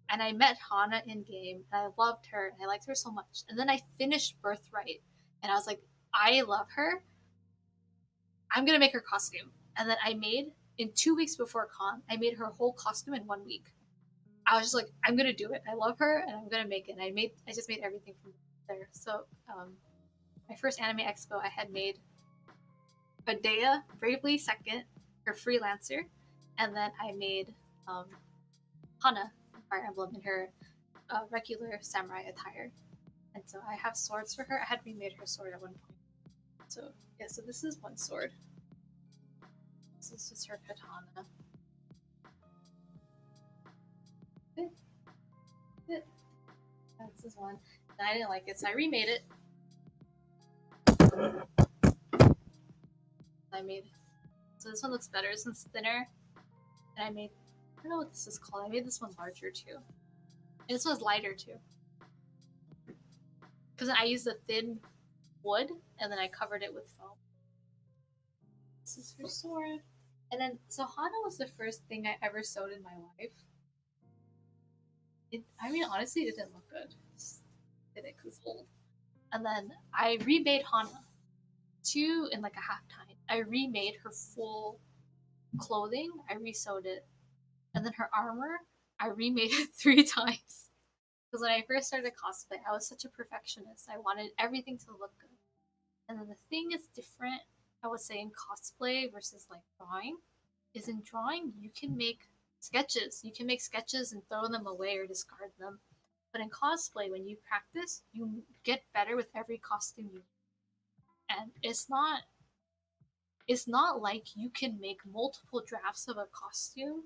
and I met Hana in game, and I loved her, and I liked her so much. And then I finished Birthright, and I was like, I love her. I'm gonna make her costume. And then I made in 2 weeks before con, I made her whole costume in 1 week. I was just like, I'm gonna do it. I love her, and I'm gonna make it. And I just made everything from there. So, my first anime expo, I had made Bernadetta Bravely Second, her freelancer, and then I made um, Hana Fire Emblem in her regular samurai attire. And so I have swords for her. I had remade her sword at one point. So yeah, so this is one sword. This is just her katana. This is one. And I didn't like it, so I remade it. I made so this one looks better. This one's thinner. And I made I don't know what this is called. I made this one larger too. And this one's lighter too. Because I used a thin wood and then I covered it with foam. This is her sword. And then so Hana was the first thing I ever sewed in my life. I mean, honestly, it didn't look good. Just did it because it's old. And then I remade Hana in like a half time. I remade her full clothing. I resewed it, and then her armor. I remade it 3 times. Because when I first started cosplay, I was such a perfectionist. I wanted everything to look good. And then the thing is different, I would say, in cosplay versus like drawing, is in drawing you can make sketches. You can make sketches and throw them away or discard them. But in cosplay, when you practice, you get better with every costume you make. And it's not like you can make multiple drafts of a costume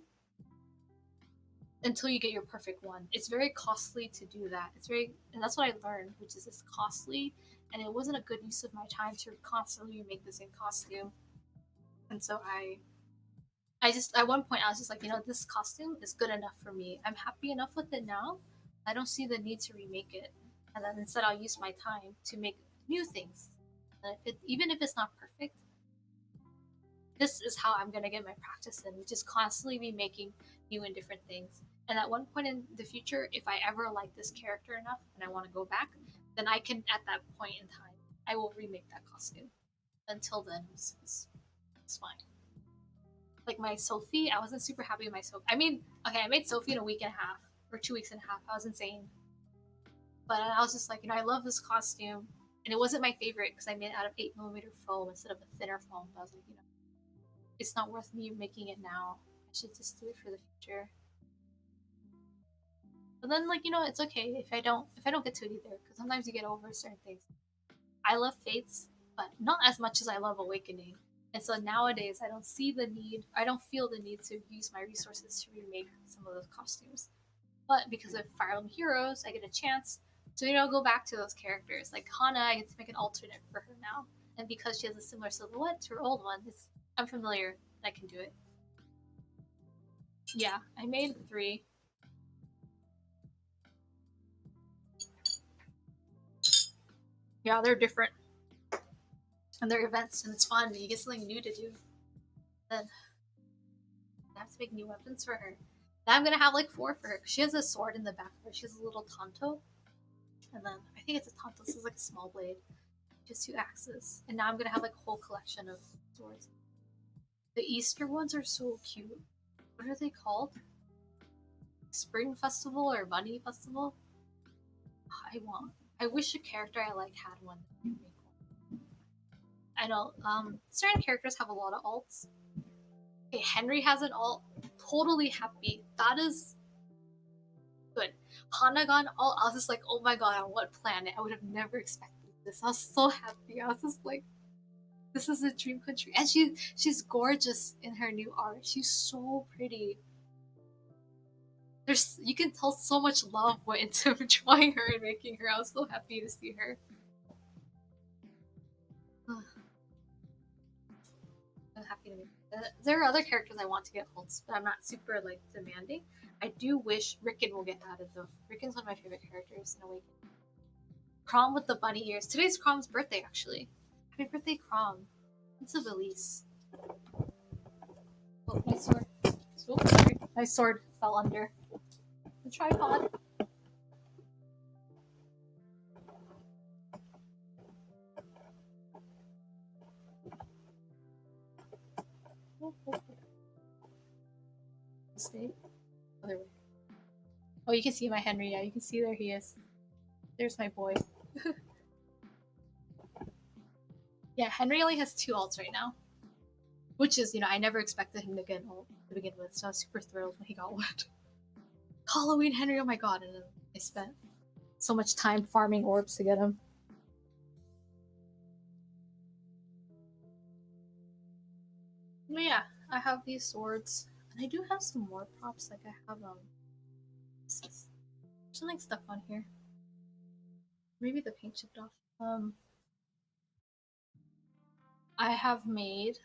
until you get your perfect one. It's very costly to do that. And that's what I learned, which is it's costly, and it wasn't a good use of my time to constantly make the same costume. And so I just at one point I was just like, this costume is good enough for me. I'm happy enough with it now. I don't see the need to remake it. And then instead I'll use my time to make new things. And even if it's not perfect, this is how I'm gonna get my practice in, which is constantly be making new and different things. And at one point in the future, if I ever like this character enough and I want to go back, then I can, at that point in time, I will remake that costume. Until then, it's fine. Like my Sophie, I wasn't super happy with my Sophie. I mean, okay, I made Sophie in a week and a half, or 2 weeks and a half. I was insane. But I was just like, I love this costume. And it wasn't my favorite because I made it out of 8mm foam instead of a thinner foam. But I was like, it's not worth me making it now. I should just do it for the future. But then, like, it's okay if I don't get to it either, because sometimes you get over certain things. I love Fates, but not as much as I love Awakening. And so nowadays, I don't feel the need to use my resources to remake some of those costumes. But because of Fire Emblem Heroes, I get a chance to, go back to those characters. Like Hana, I get to make an alternate for her now. And because she has a similar silhouette to her old one, I'm familiar I can do it. Yeah, I made 3. Yeah, they're different. And they're events, and it's fun. You get something new to do. Then I have to make new weapons for her. Now I'm gonna have like 4 for her. She has a sword in the back of her. She has a little tanto. And then I think it's a tanto. This is like a small blade. She has 2 axes. And now I'm gonna have like a whole collection of swords. The Easter ones are so cute. What are they called? Spring Festival or Bunny Festival? I wish a character I like had one. I know, certain characters have a lot of alts. Okay, Henry has an alt. Totally happy. That is good. Hana got an alt. I was just like, oh my god, on what planet? I would have never expected this. I was so happy. I was just like, this is a dream country. And she's gorgeous in her new art. She's so pretty. You can tell so much love went into drawing her and making her. I was so happy to see her. I'm happy to make there are other characters I want to get holds, but I'm not super like demanding. I do wish Rickon will get added though. Rickon's one of my favorite characters in Awakening. Crom with the bunny ears. Today's Crom's birthday actually. Happy birthday, Crom. It's a Valise. Oh, my sword. Oh, sorry. My sword fell under. tripod. Stay. Other way. Oh, you can see my Henry. Yeah, you can see there he is. There's my boy. Yeah, Henry only has 2 ults right now. Which is, I never expected him to get an ult to begin with, so I was super thrilled when he got one. Halloween Henry, oh my god, and then I spent so much time farming orbs to get him. But yeah, I have these swords, and I do have some more props. Like I have something stuck on here. Maybe the paint chipped off. I have made.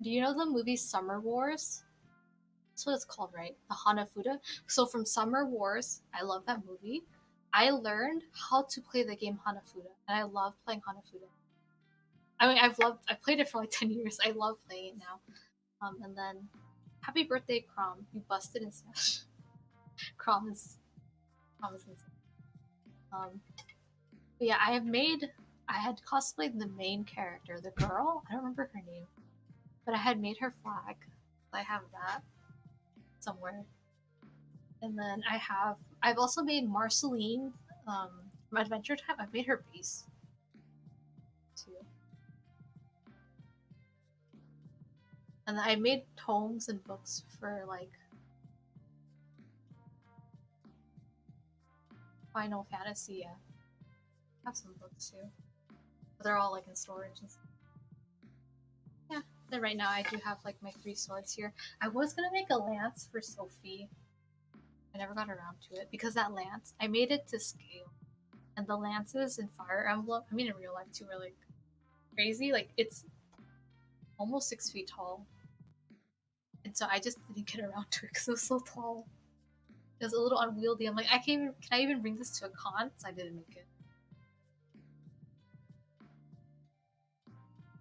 Do you know the movie Summer Wars? That's what it's called, right? The Hanafuda. So from Summer Wars, I love that movie. I learned how to play the game Hanafuda, and I love playing Hanafuda. I mean, I've played it for like 10 years. I love playing it now. And then, happy birthday, Crom! You busted in Smash. Crom is insane. But yeah, I had cosplayed the main character, the girl. I don't remember her name, but I had made her flag. I have that somewhere. And then I've also made Marceline from Adventure Time. I've made her base too. And then I made tomes and books for like Final Fantasy. Yeah. I have some books too. But they're all like in storage and stuff. Yeah. Then right now I do have like my 3 swords here. I was gonna make a lance for Sophie. I never got around to it because that lance, I made it to scale. And the lances in Fire Emblem, I mean in real life too, are like crazy. Like it's almost 6 feet tall. And so I just didn't get around to it because it was so tall. It was a little unwieldy. I'm like, can I even bring this to a con? So I didn't make it.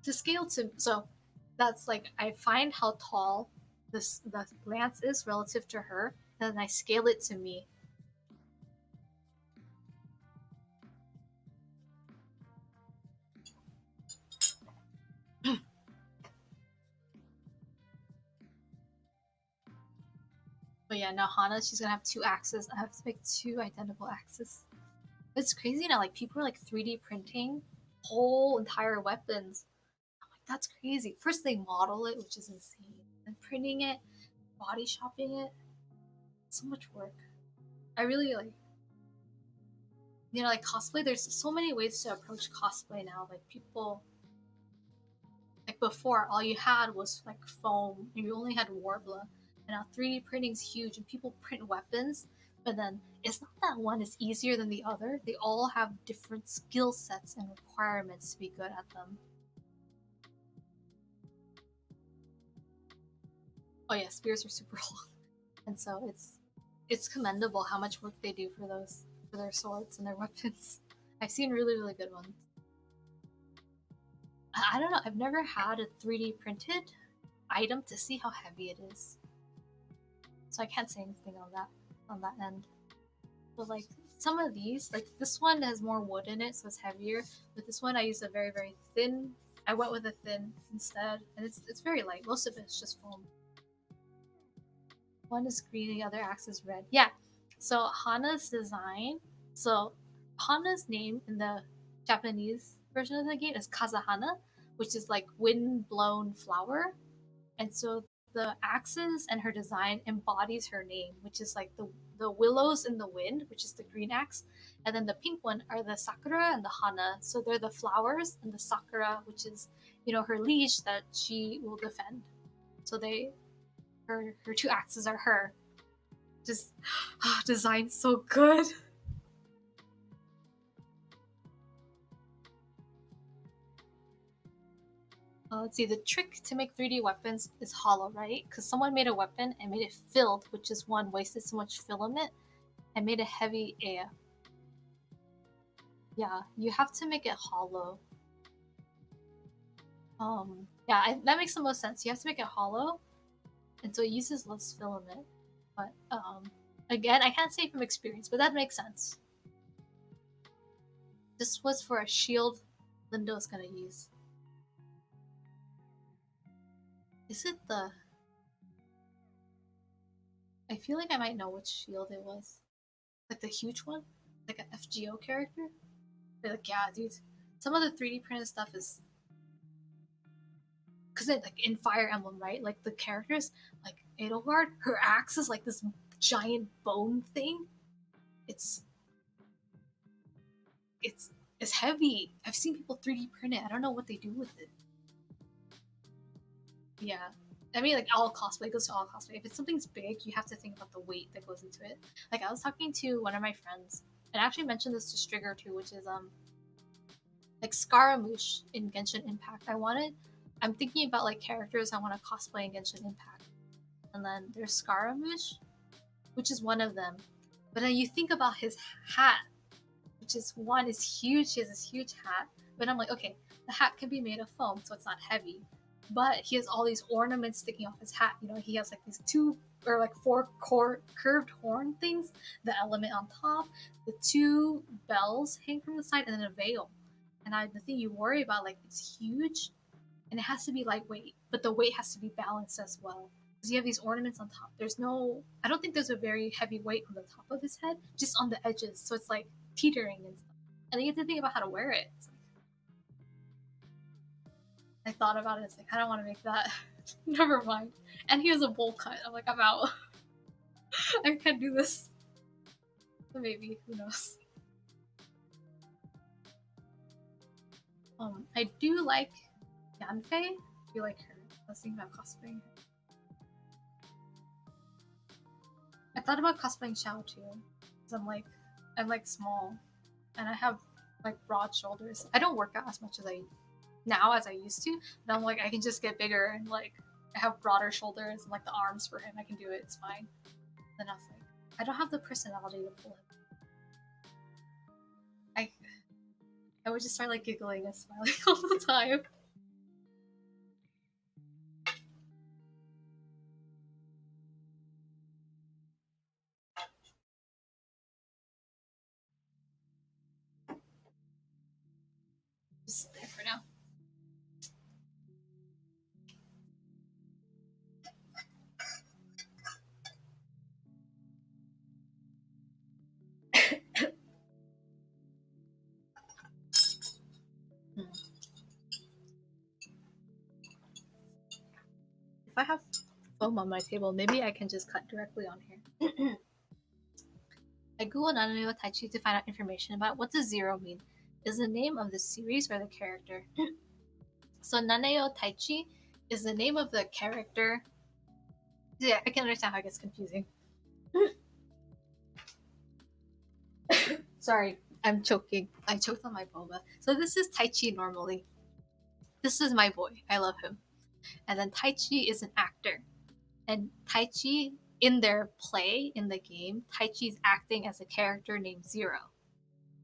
To scale to, so that's like, I find how tall the lance is relative to her, and then I scale it to me. But yeah, now Hana, she's gonna have 2 axes. I have to make 2 identical axes. It's crazy now. Like people are like 3D printing whole entire weapons. I'm like, that's crazy. First they model it, which is insane, and printing it, body shopping it. So much work. I really like. Like cosplay. There's so many ways to approach cosplay now. Like people. Like before, all you had was like foam, and you only had Warbler. And now 3D printing is huge, and people print weapons. But then it's not that one is easier than the other. They all have different skill sets and requirements to be good at them. Oh yeah, spears are super long, and so it's commendable how much work they do for their swords and their weapons. I've seen really good ones. I don't know. I've never had a 3D printed item to see how heavy it is, so I can't say anything on that end. But like some of these, like this one has more wood in it, so it's heavier. But this one I used a very thin. I went with a thin instead, and it's very light. Most of it's just foam. One is green, the other axe is red. Yeah. So Hana's design. So Hana's name in the Japanese version of the game is Kazahana, which is like wind blown flower. And so the axes and her design embodies her name, which is like the willows in the wind, which is the green axe, and then the pink one are the sakura and the hana. So they're the flowers, and the sakura, which is her liege that she will defend. So her 2 axes are her. Just designed so good. Let's see, the trick to make 3D weapons is hollow, right? Because someone made a weapon and made it filled, which is one, wasted so much filament, and made a heavy air. Yeah, you have to make it hollow. That makes the most sense. You have to make it hollow, and so it uses less filament. But Again, I can't say from experience, but that makes sense. This was for a shield Lindo's gonna use. Is it the... I feel like I might know which shield it was. Like the huge one? Like an FGO character? They're like, yeah, dude. Some of the 3D printed stuff is... Because like in Fire Emblem, right? Like the characters, like Edelgard, her axe is like this giant bone thing. It's... It's... It's heavy. I've seen people 3D print it. I don't know what they do with it. Yeah. I mean, like all cosplay goes to all cosplay. If it's something's big, you have to think about the weight that goes into it. Like I was talking to one of my friends, and I actually mentioned this to Strigger too, which is like Scaramouche in Genshin Impact. I'm thinking about like characters I want to cosplay in Genshin Impact, and then there's Scaramouche, which is one of them. But then you think about his hat, which is one is huge. He has this huge hat, but I'm like, okay, the hat can be made of foam, so it's not heavy. But he has all these ornaments sticking off his hat. You know, he has like these two or like four curved horn things, the element on top, the two bells hang from the side, and then a veil. And the thing you worry about, like, it's huge, and it has to be lightweight, but the weight has to be balanced as well. Because you have these ornaments on top. I don't think there's a very heavy weight on the top of his head, just on the edges. So it's like teetering and stuff. And then you have to think about how to wear it. So I thought about it. It's like, I don't want to make that. Never mind. And he has a bowl cut. I'm like, I'm out. I can't do this. But maybe, who knows? I do like Yanfei. I do like her. I was thinking about cosplaying her. I thought about cosplaying Xiao too. Because I'm like small. And I have like broad shoulders. I don't work out as much as I used to. But I'm like, I can just get bigger and like I have broader shoulders and like the arms for him. I can do it. It's fine. Then I was like, I don't have the personality to pull him. I I would just start like giggling and smiling all the time. Just there for now. Hmm. If I have foam on my table, maybe I can just cut directly on here. I googled Nanao Taichi to find out information about what does zero mean. Is the name of the series or the character? So Nanao Taichi is the name of the character. Yeah, I can understand how it gets confusing. Sorry, I'm choking. I choked on my boba. So this is Taichi normally. This is my boy. I love him. And then Taichi is an actor. And Taichi, in their play, in the game, Taichi is acting as a character named Zero.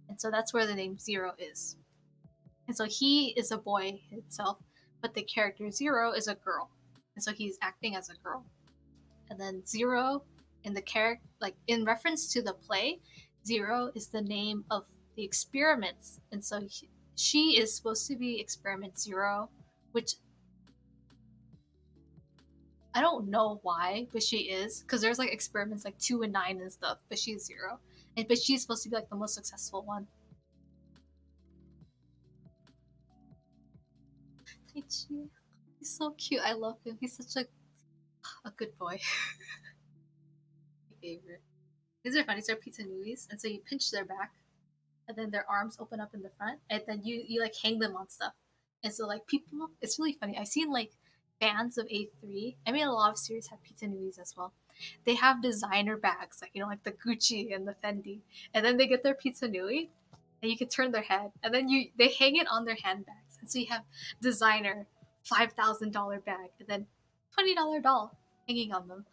And so that's where the name Zero is. And so he is a boy himself, but the character Zero is a girl. And so he's acting as a girl. And then Zero in the character, like in reference to the play, Zero is the name of the experiments. And so she is supposed to be experiment Zero, which I don't know why, but she is. Because there's like experiments like 2 and 9 and stuff, but she's Zero. But she's supposed to be like the most successful one. Taichi. He's so cute. I love him. He's such a good boy. My favorite. These are funny. These are pizza nuis, and so you pinch their back, and then their arms open up in the front, and then you like hang them on stuff. And so like people, it's really funny. I've seen like fans of A3. I mean, a lot of series have pizza nuis as well. They have designer bags, like like the Gucci and the Fendi, and then they get their pizza nui, and you can turn their head, and then they hang it on their handbags, and so you have designer $5,000 bag, and then $20 doll hanging on them.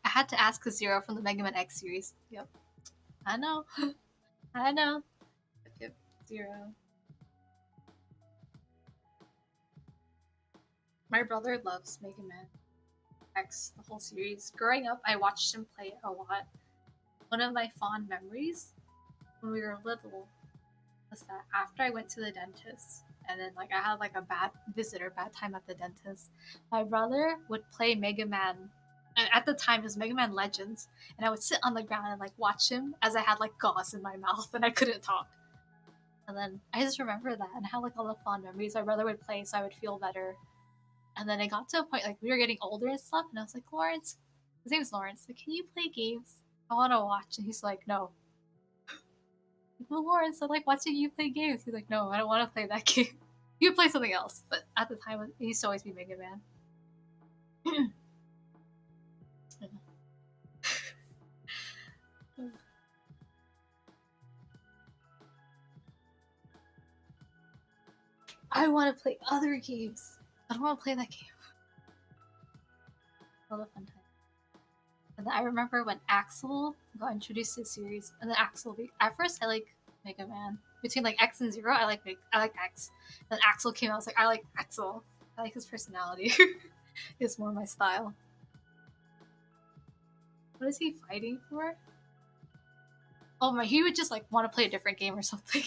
I had to ask Zero from the Mega Man X series. Yep, I know, I know. Yep, Zero. My brother loves Mega Man. X, the whole series. Growing up, I watched him play it a lot. One of my fond memories when we were little was that after I went to the dentist, and then like I had like a bad time at the dentist, my brother would play Mega Man. And at the time, it was Mega Man Legends, and I would sit on the ground and like watch him as I had like gauze in my mouth and I couldn't talk. And then I just remember that and how like all the fond memories my brother would play, so I would feel better. And then it got to a point like we were getting older and stuff, and I was like, Lawrence, his name's Lawrence. Like, can you play games? I want to watch. And he's like, no. Well, Lawrence, I like watching you play games. He's like, no, I don't want to play that game. You could play something else. But at the time, he used to always be Mega Man. I want to play other games. I don't want to play that game. All the fun time. And then I remember when Axel got introduced to the series, and then Axel. At first, I like Mega Man. Between like X and Zero, I like X. Then Axel came out. I was like, I like Axel. I like his personality. It's more my style. What is he fighting for? Oh my, he would just like want to play a different game or something.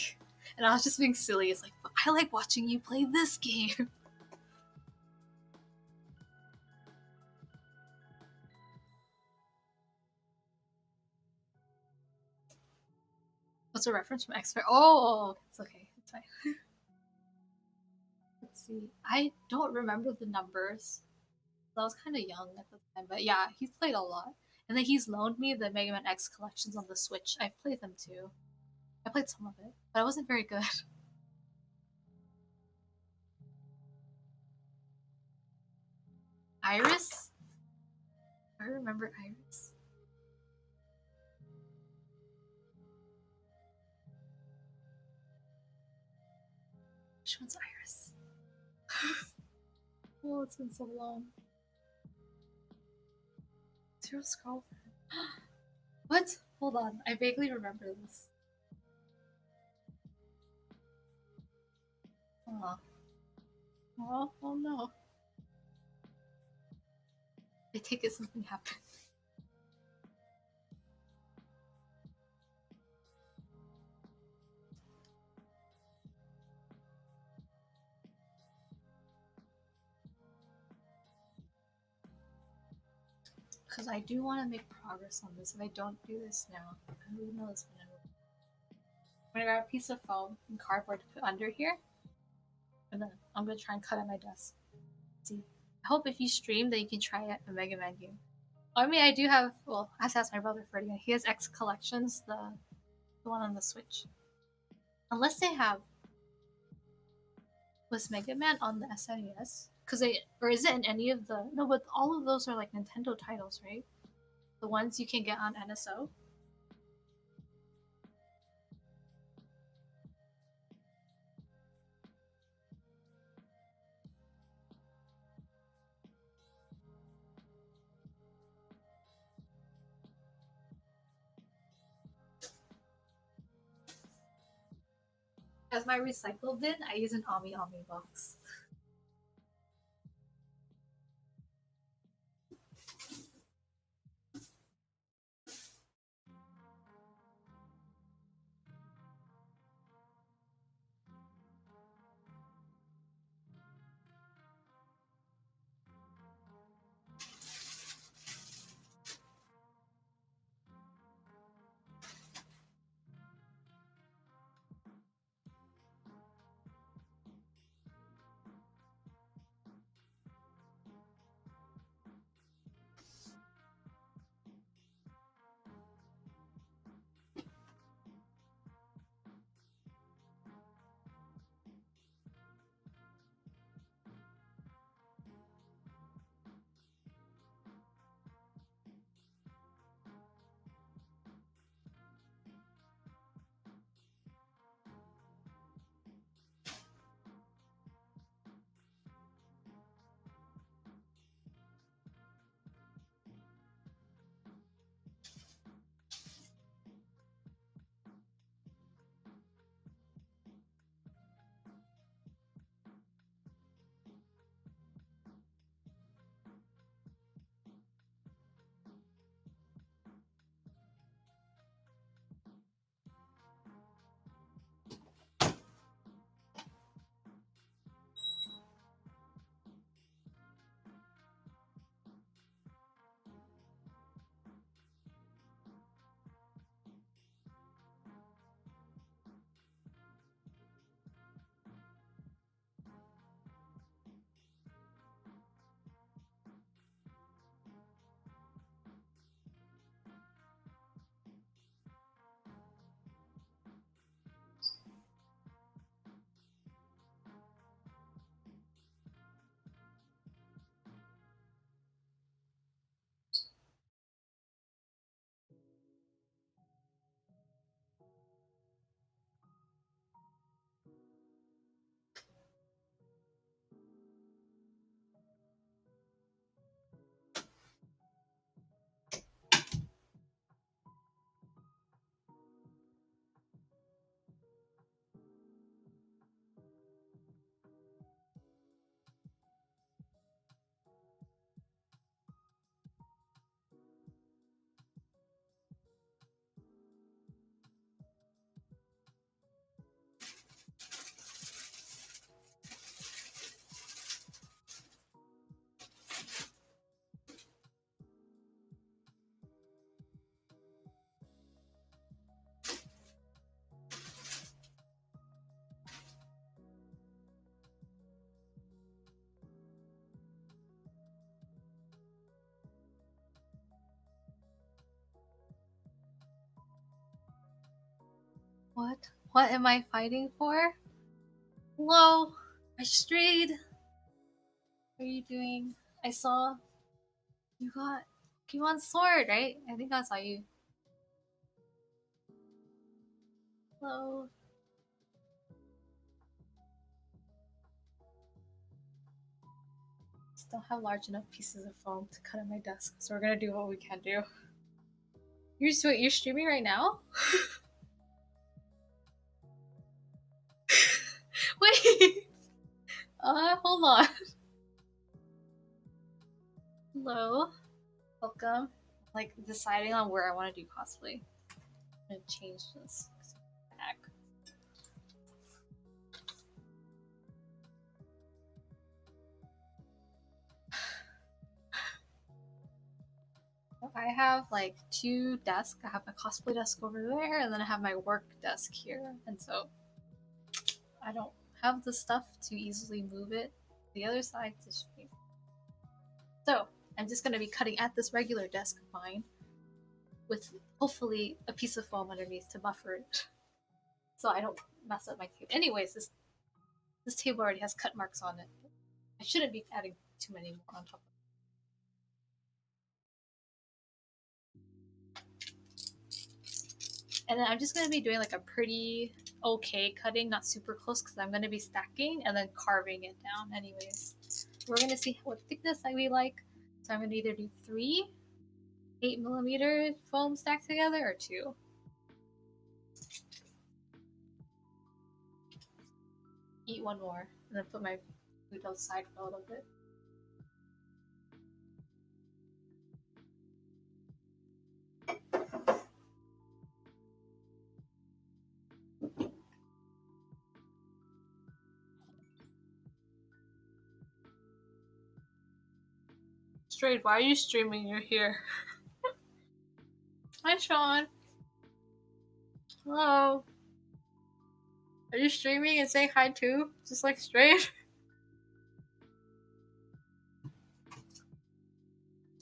And I was just being silly. It's like, I like watching you play this game. What's a reference from X? Oh, it's okay. It's fine. Let's see. I don't remember the numbers. I was kind of young at the time, but yeah, he's played a lot. And then he's loaned me the Mega Man X collections on the Switch. I've played them too. I played some of it, but I wasn't very good. Iris? I remember Iris. Which one's Iris? Oh, it's been so long. Zero's girlfriend. What? Hold on. I vaguely remember this. Oh. Oh no. I take it something happened. Because I do want to make progress on this. If I don't do this now, I don't know this one. I'm gonna grab a piece of foam and cardboard to put under here, and then I'm gonna try and cut at my desk. Let's see. I hope if you stream that you can try a Mega Man game. I mean, I do have. Well, I have to ask my brother for it again. He has X collections, the one on the Switch. Unless they have was Mega Man on the SNES? Because they or is it in any of the no? But all of those are like Nintendo titles, right? The ones you can get on NSO. As my recycle bin, I use an Ami Ami box. What? What am I fighting for? Hello? I strayed. What are you doing? I saw you got Pokemon Sword, right? I think I saw you. Hello? Just don't have large enough pieces of foam to cut at my desk, so we're gonna do what we can do. You're streaming right now? Wait! Hold on. Hello? Welcome. Like, deciding on where I want to do cosplay. I'm gonna change this back. I have like two desks. I have my cosplay desk over there, and then I have my work desk here. And so I don't have the stuff to easily move it to the other side to stream. So I'm just gonna be cutting at this regular desk of mine with hopefully a piece of foam underneath to buffer it, so I don't mess up my table. Anyways, this table already has cut marks on it. I shouldn't be adding too many more on top of it. And then I'm just going to be doing like a pretty okay cutting, not super close, because I'm going to be stacking and then carving it down anyways. We're going to see what thickness we like. So I'm going to either do 3 8mm foam stacked together or 2. Eat one more and then put my food outside for a little bit. Straight, why are you streaming? You're here. Hi, Sean. Hello. Are you streaming and saying hi too? Just like Straight?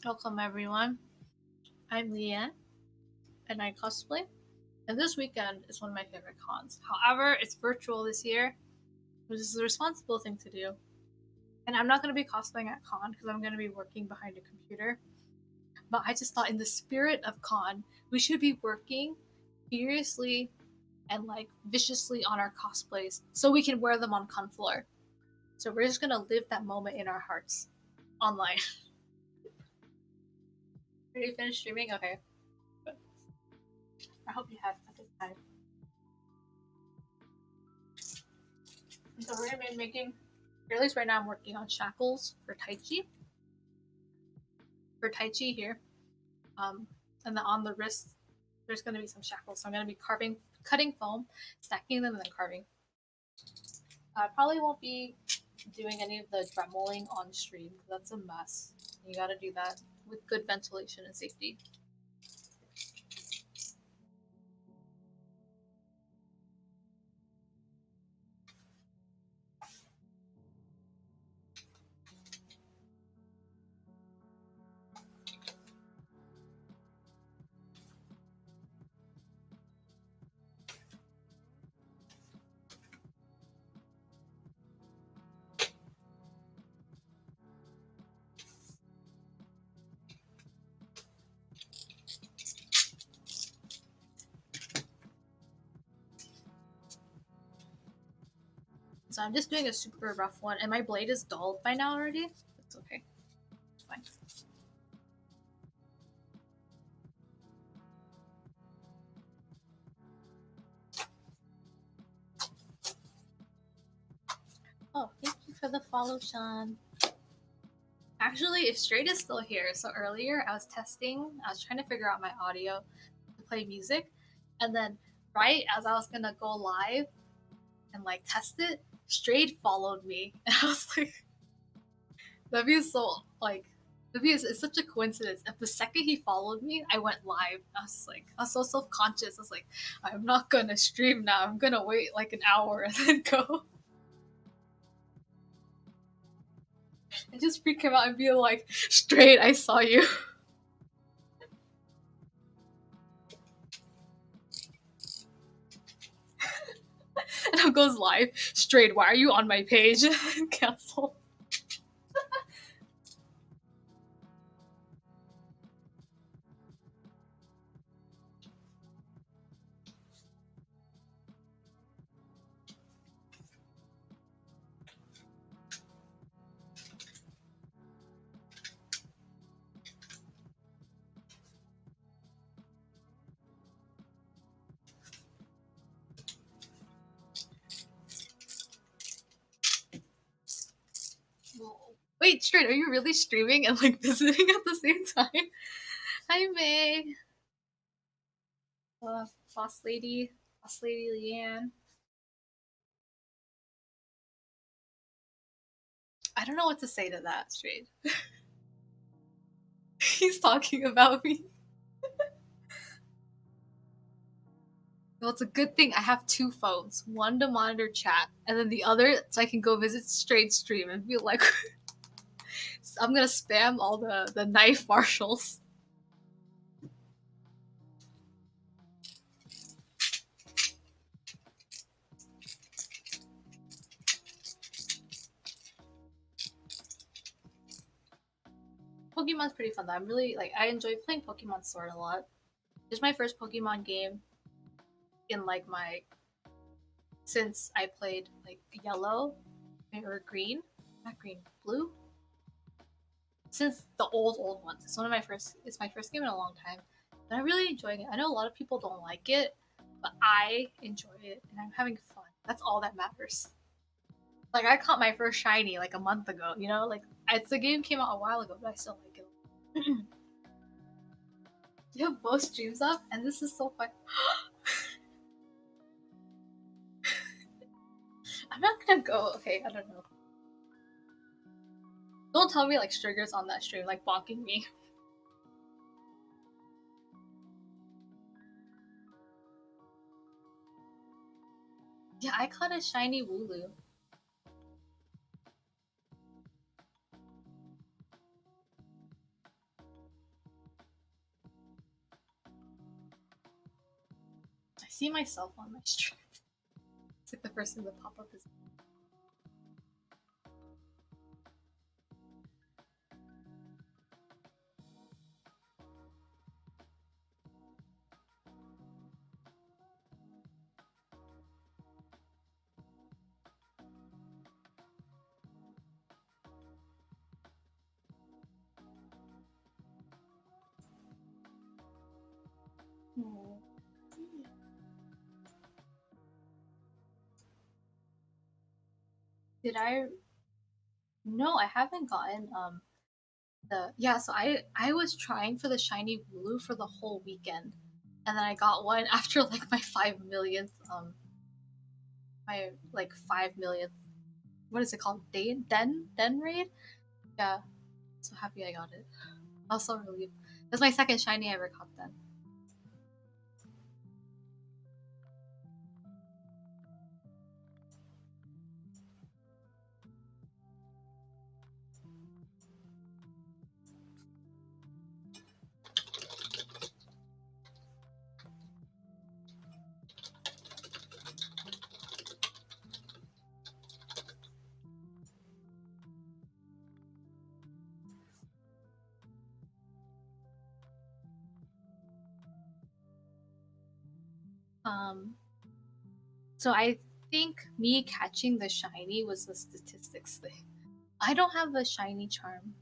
Welcome, everyone. I'm Leanne, and I cosplay. And this weekend is one of my favorite cons. However, it's virtual this year, which is a responsible thing to do. And I'm not going to be cosplaying at con because I'm going to be working behind a computer. But I just thought, in the spirit of con, we should be working furiously and like viciously on our cosplays so we can wear them on con floor. So we're just going to live that moment in our hearts online. Are you finished streaming? Okay. Good. I hope you had a good time. So we're going to be making, or at least right now I'm working on shackles for Taichi. For Taichi here. And then on the wrist, there's going to be some shackles. So I'm going to be cutting foam, stacking them, and then carving. I probably won't be doing any of the dremeling on stream. That's a mess. You got to do that with good ventilation and safety. So I'm just doing a super rough one, and my blade is dulled by now already. It's okay. It's fine. Oh, thank you for the follow, Sean. Actually, if Straight is still here, so earlier I was trying to figure out my audio to play music, and then right as I was gonna go live and like test it, Strayed followed me, and I was like, that'd be so like, it's such a coincidence. If the second he followed me, I went live. I was so self conscious. I was like, I'm not gonna stream now. I'm gonna wait like an hour and then go. And just freak him out and be like, Straight, I saw you. And it goes live straight. Why are you on my page? Cancel. Wait, straight. Are you really streaming and like visiting at the same time? Hi, May. Uh, boss lady. Boss lady Leanne. I don't know what to say to that, straight. He's talking about me. Well, it's a good thing I have two phones. One to monitor chat, and then the other so I can go visit straight stream and be like, I'm gonna spam all the knife marshals. Pokemon's pretty fun though. I'm really like I enjoy playing Pokemon Sword a lot. This is my first Pokemon game in like my since I played like Yellow or Green, not Green, Blue. Since the old ones, it's one of my first. It's my first game in a long time, and I'm really enjoying it. I know a lot of people don't like it, but I enjoy it and I'm having fun. That's all that matters. Like I caught my first shiny like a month ago. You know, like it's the game came out a while ago, but I still like it. You have both streams up, and this is so fun. I'm not gonna go. Okay, I don't know. Don't tell me like Strigger's on that stream, like bonking me. Yeah, I caught a shiny Wooloo. I see myself on my stream. It's like the first thing that pop up is. Oh. Did I? No, I haven't gotten the yeah. So I was trying for the shiny Wooloo for the whole weekend, and then I got one after like my 5 millionth my like 5 millionth. What is it called? Den raid. Yeah, so happy I got it. Also relieved. That's my second shiny I ever caught then. Um, so I think me catching the shiny was the statistics thing. I don't have a shiny charm.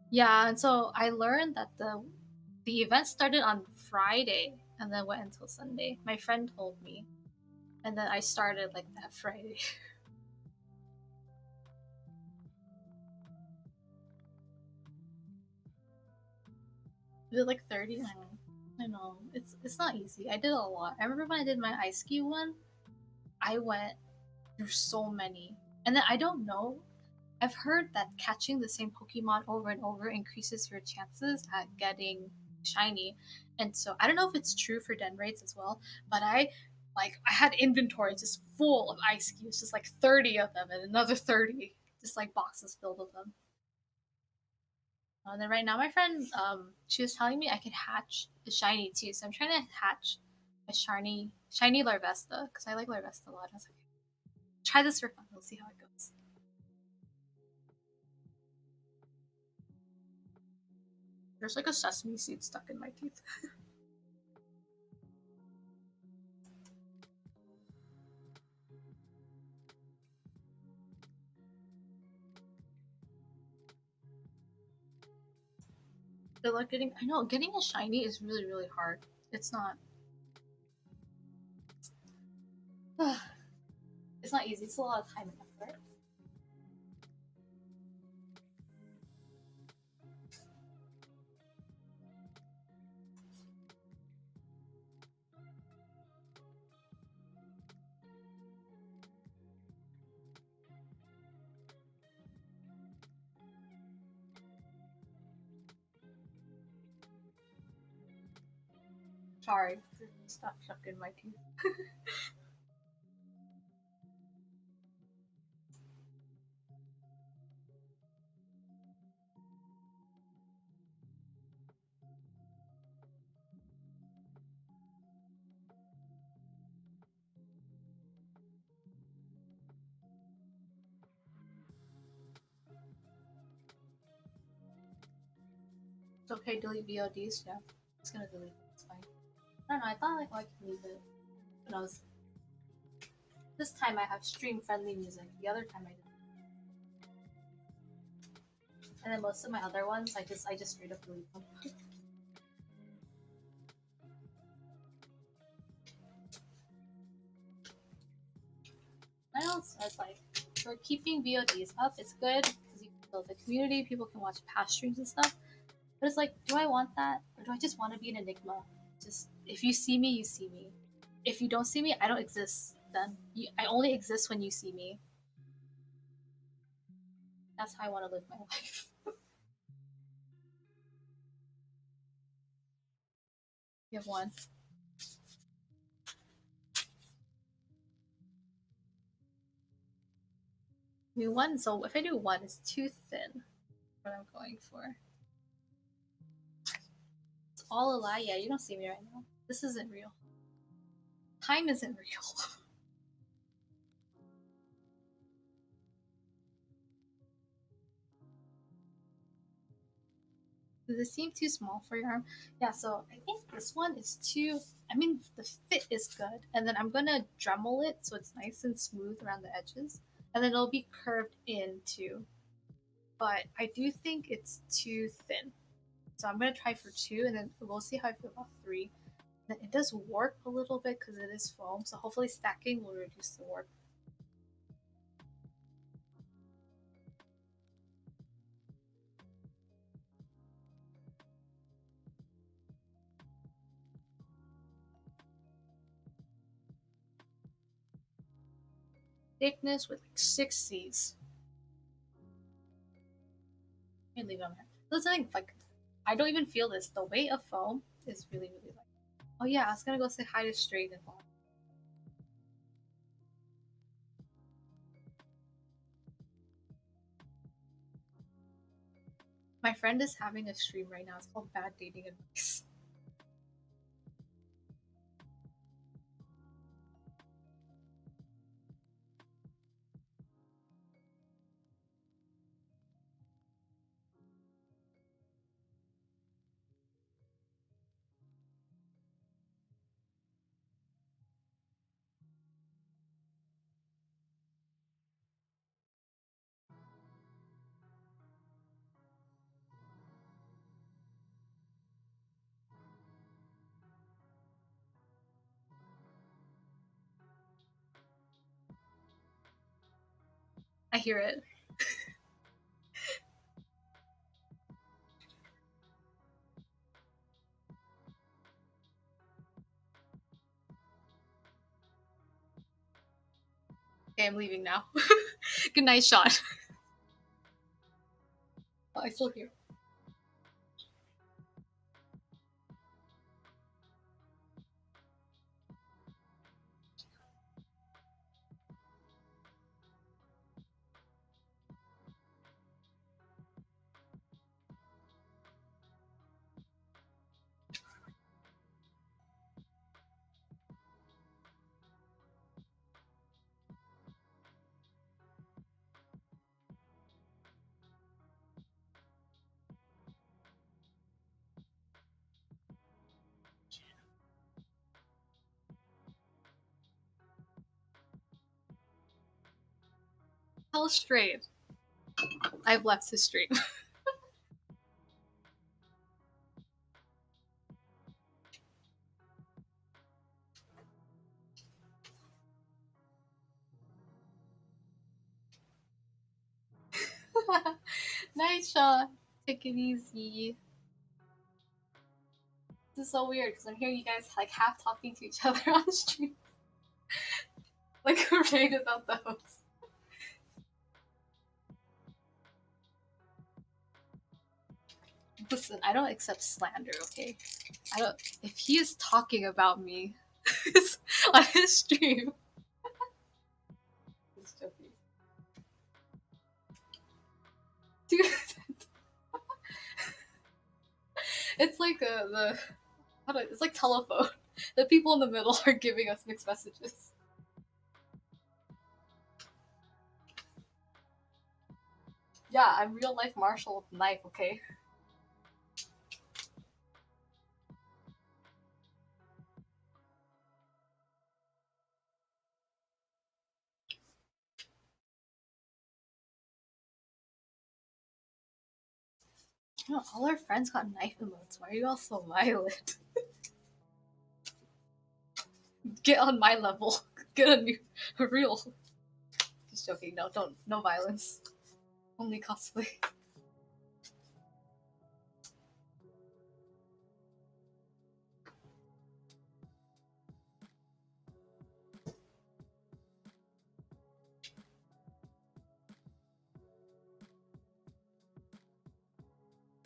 Yeah, and so I learned that the event started on Friday and then went until Sunday. My friend told me, and then I started like that Friday. Did like 30. I know it's not easy. I did a lot. I remember when I did my ice ski one, I went through so many, and then I don't know. I've heard that catching the same Pokemon over and over increases your chances at getting shiny. And so I don't know if it's true for den raids as well, but I had inventory just full of ice cubes, just like 30 of them and another 30, just like boxes filled with them. And then right now my friend she was telling me I could hatch the shiny too. So I'm trying to hatch A shiny Larvesta, because I like Larvesta a lot. I was like, try this for fun. We'll see how it goes. There's like a sesame seed stuck in my teeth. But like I know getting a shiny is really really hard. It's not. It's not easy. It's a lot of time and effort. Sorry, stuff stuck in my teeth. It's okay, delete VODs. Yeah, it's gonna delete it. It's fine. I don't know. I thought like, oh, I could leave it. Who knows? This time I have stream friendly music. The other time I didn't. And then most of my other ones, I just straight up delete them. I know it's like for keeping VODs up, it's good because you can build the community. People can watch past streams and stuff. But it's like, do I want that, or do I just want to be an enigma? Just if you see me, you see me. If you don't see me, I don't exist. Then I only exist when you see me. That's how I want to live my life. You have one. I mean, one. So if I do one, it's too thin. What I'm going for. It's all a lie. Yeah, you don't see me right now. This isn't real. Time isn't real. Does it seem too small for your arm? Yeah, so I think this one is too. I mean, the fit is good, and then I'm gonna Dremel it so it's nice and smooth around the edges, and then it'll be curved in too. But I do think it's too thin, so I'm gonna try for two, and then we'll see how I feel about three. And it does warp a little bit because it is foam, so hopefully stacking will reduce the warp. Thickness with like 6 C's. Let me leave it on there. That's the thing, like I don't even feel this. The weight of foam is really, really light. Oh yeah, I was gonna go say hi to Straight and Bob. My friend is having a stream right now. It's called Bad Dating Advice. I hear it. Okay, I'm leaving now. Good night, shot. Oh, I still hear. Tell straight. I've left his stream. Nice shot. Take it easy. This is so weird because I'm hearing you guys like half talking to each other on stream. Like right about the host. Listen, I don't accept slander, okay? I don't. If he is talking about me on his stream, he's joking. Dude, it's like it's like telephone. The people in the middle are giving us mixed messages. Yeah, I'm real life Marshall with a knife, okay? You know, all our friends got knife emotes. Why are you all so violent? Get on my level. Get a real. Just joking. No, don't. No violence. Only cosplay.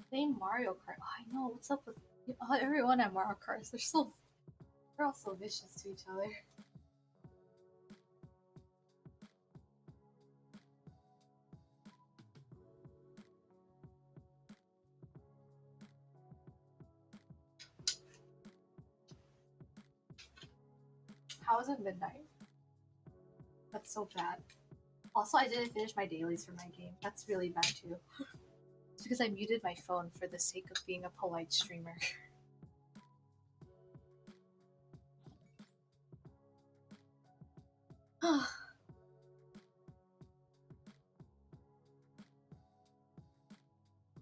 Playing Mario Kart. Oh, I know. What's up with everyone at Mario Kart? They're all so vicious to each other. How is it midnight? That's so bad. Also, I didn't finish my dailies for my game. That's really bad too. It's because I muted my phone for the sake of being a polite streamer.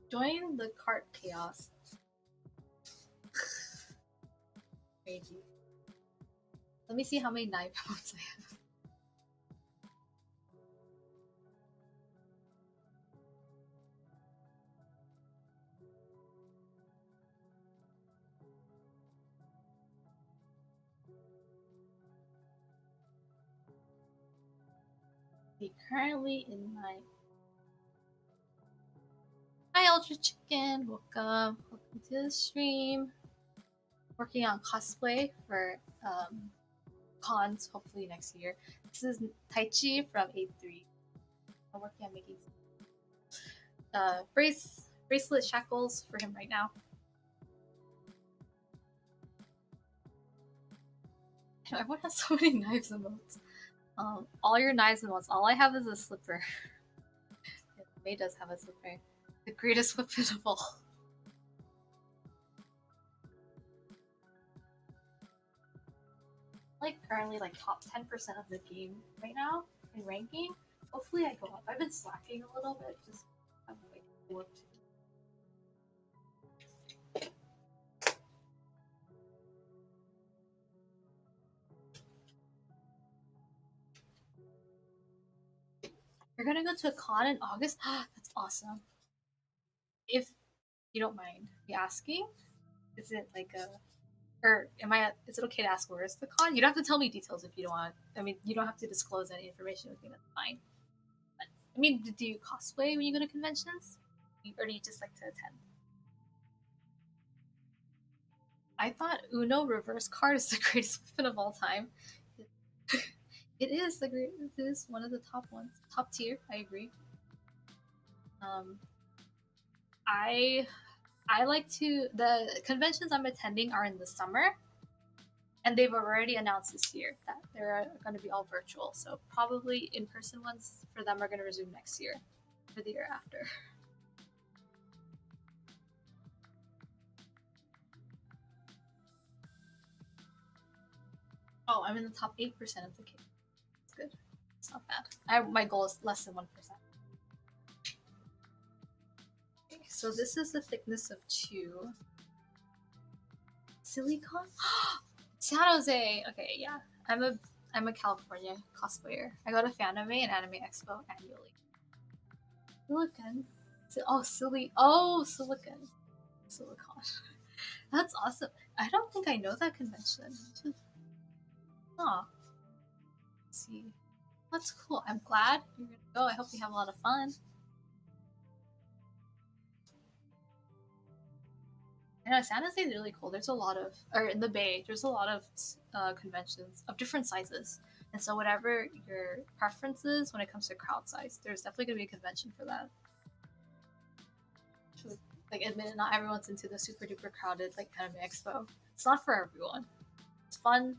Join the cart chaos. Crazy. Let me see how many knife pounds I have. Be currently in my. Hi, Ultra Chicken. Welcome to the stream. Working on cosplay for cons, hopefully next year. This is Taichi from 8-3. I'm working on making bracelet shackles for him right now. Everyone has so many knives emotes. All your knives emotes. All I have is a slipper. May does have a slipper. The greatest weapon of all. Like currently like top 10% of the game right now in ranking. Hopefully I go up. I've been slacking a little bit, just have like work to do. You're gonna go to a con in August? That's awesome. If you don't mind me asking, is it like a or is it okay to ask where is the con? You don't have to tell me details if you don't want. I mean, you don't have to disclose any information with me, that's fine. But I mean, do you cosplay when you go to conventions? Or do you just like to attend? I thought Uno reverse card is the greatest weapon of all time. It is the great. It is one of the top ones, top tier. I agree. Um, I like to the conventions I'm attending are in the summer, and they've already announced this year that they're going to be all virtual. So probably in-person ones for them are going to resume next year, or the year after. Oh, I'm in the top 8% of the case. It's good. It's not bad. my goal is less than 1%. Okay, so this is the thickness of 2. Silicon? San Jose! Okay, yeah. I'm a California cosplayer. I go to Fanime and Anime Expo annually. Silicon? Silicon. Silicon. That's awesome. I don't think I know that convention. Huh. Let's see. That's cool. I'm glad you're gonna go. I hope you have a lot of fun. I know San Jose is really cool. There's a lot of, or in the Bay, there's a lot of conventions of different sizes. And so, whatever your preference is when it comes to crowd size, there's definitely gonna be a convention for that. Like, admit it, not everyone's into the super duper crowded like Anime Expo. It's not for everyone. It's fun.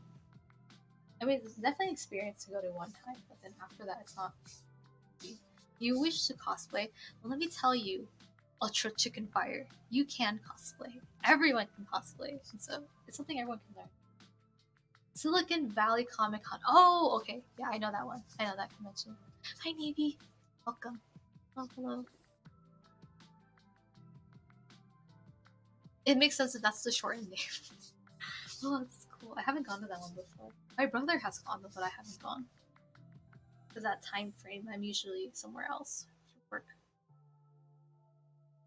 I mean, it's definitely an experience to go to one time, but then after that, it's not. You wish to cosplay? Well, let me tell you, Ultra Chicken Fire, you can cosplay. Everyone can cosplay, and so it's something everyone can learn. Silicon Valley Comic Con. Oh, okay. Yeah, I know that one. I know that convention. Hi, Navy. Welcome. Oh, hello. It makes sense that that's the shortened name. Oh, that's cool. I haven't gone to that one before. My brother has gone, but I haven't gone. Because that time frame, I'm usually somewhere else for work.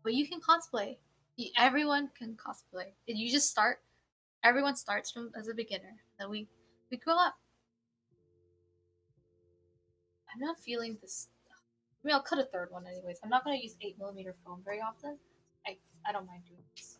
But you can cosplay. Everyone can cosplay. And you just start. Everyone starts from as a beginner. Then we grow up. I'm not feeling this. I mean, I'll cut a third one anyways. I'm not gonna use 8mm foam very often. I don't mind doing this.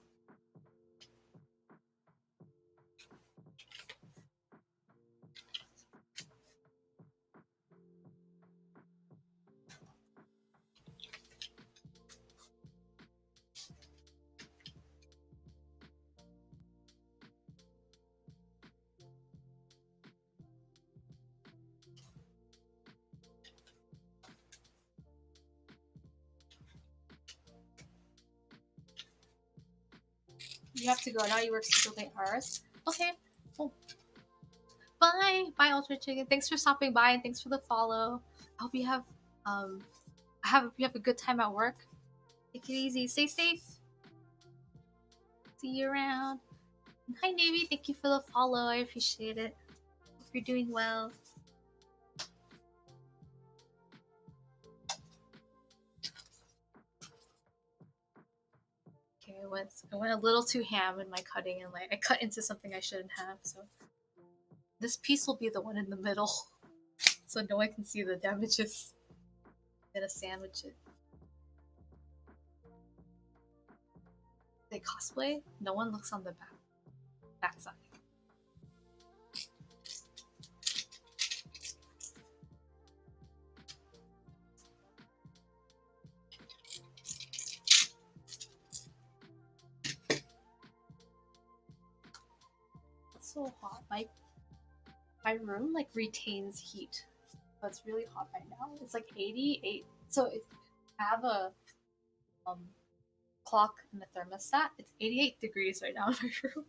You have to go now. You work super late hours. Okay. Cool. Bye, bye, Ultra Chicken. Thanks for stopping by and thanks for the follow. I hope you have you have a good time at work. Take it easy. Stay safe. See you around. Hi, Navy. Thank you for the follow. I appreciate it. Hope you're doing well. Okay, I went a little too ham in my cutting and like I cut into something I shouldn't have. So this piece will be the one in the middle, so no one can see the damages. I'm gonna sandwich it. They cosplay. No one looks on the backside. It's so hot. My room like retains heat, but it's really hot right now. It's like 88. So I have a um clock and a thermostat. It's 88 degrees right now in my room.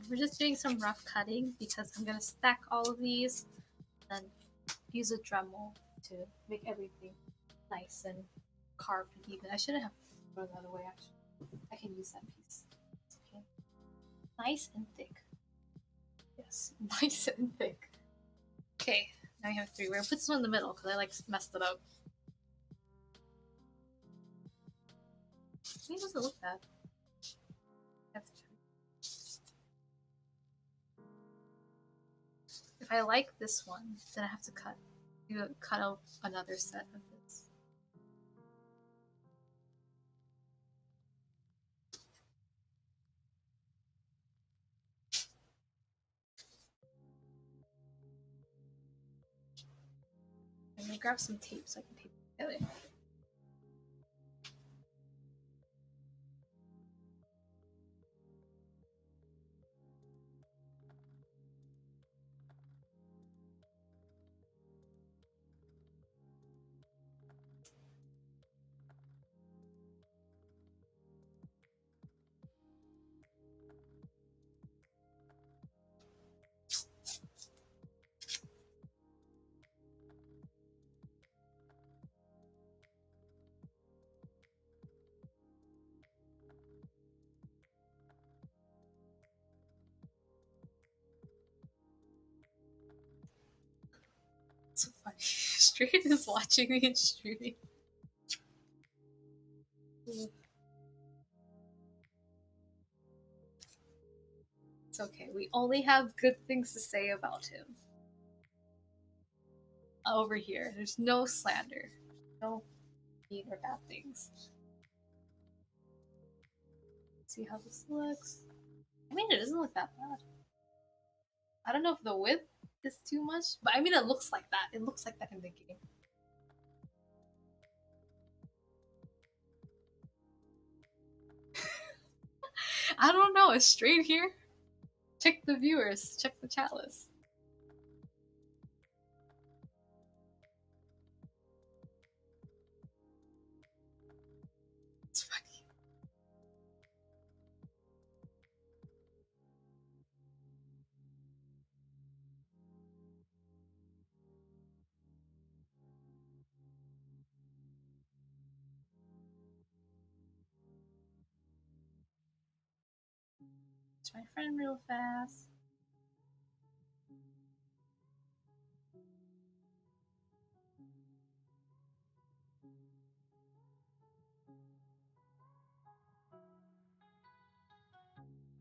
We're just doing some rough cutting because I'm gonna stack all of these and use a Dremel to make everything nice and carved and even. I shouldn't have thrown that away actually. I can use that piece. It's okay. Nice and thick. Yes, nice and thick. Okay, now we have three. We're gonna put this one in the middle because I like messed it up. It doesn't look bad. If I like this one, then I have to cut out another set of this. I'm gonna grab some tape so I can tape it together. It's so funny. Straight is watching me and streaming. It's okay. We only have good things to say about him. Over here, there's no slander, no mean or bad things. See how this looks. I mean, it doesn't look that bad. I don't know if the width is too much, but I mean, it looks like that. It looks like that in the game. I don't know. It's straight here. Check the viewers. Check the chat list. It's funny. It's my friend real fast.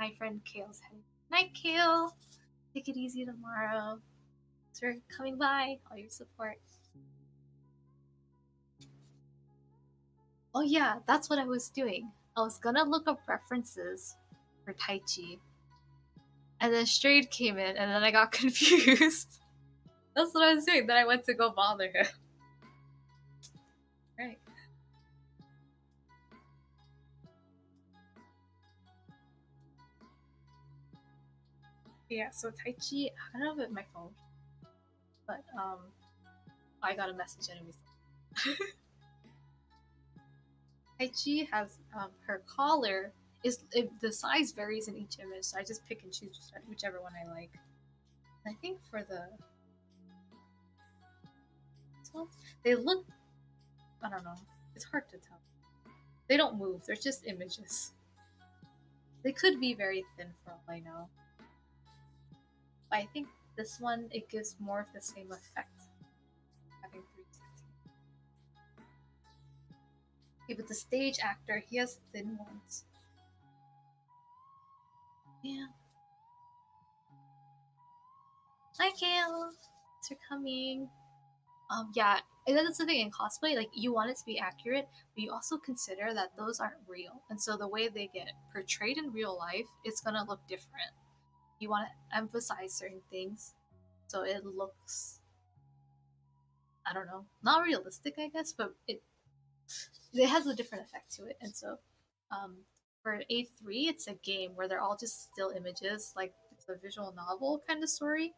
My friend Kale's heading. Night, Kale. Take it easy tomorrow. Thanks for coming by. All your support. Oh yeah, that's what I was doing. I was gonna look up references for Taichi, and then Strayed came in, and then I got confused. That's what I was doing. Then I went to go bother him. Right. Yeah. So Taichi, I don't have it on my phone, but I got a message anyways. Taichi has her collar the size varies in each image, so I just pick and choose whichever one I like. And I think for the they look, I don't know, it's hard to tell. They don't move, they're just images. They could be very thin for all I know. But I think this one, it gives more of the same effect. Having 316. Okay, but the stage actor, he has thin ones. Yeah. Hi, Kale. Thanks for coming. Yeah, and that's the thing in cosplay. Like, you want it to be accurate, but you also consider that those aren't real, and so the way they get portrayed in real life, it's gonna look different. You want to emphasize certain things, so it looks, I don't know, not realistic, I guess, but it has a different effect to it, and so for A3, it's a game where they're all just still images, like it's a visual novel kind of story,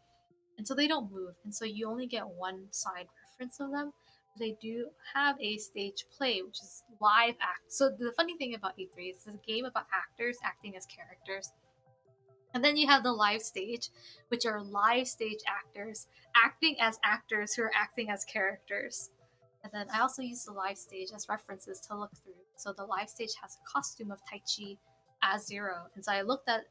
and so they don't move, and so you only get one side reference of them. They do have a stage play, which is live act. So the funny thing about A3 is it's a game about actors acting as characters. And then you have the live stage, which are live stage actors acting as actors who are acting as characters. And then I also use the live stage as references to look through. So the live stage has a costume of Taichi as Zero. And so I looked at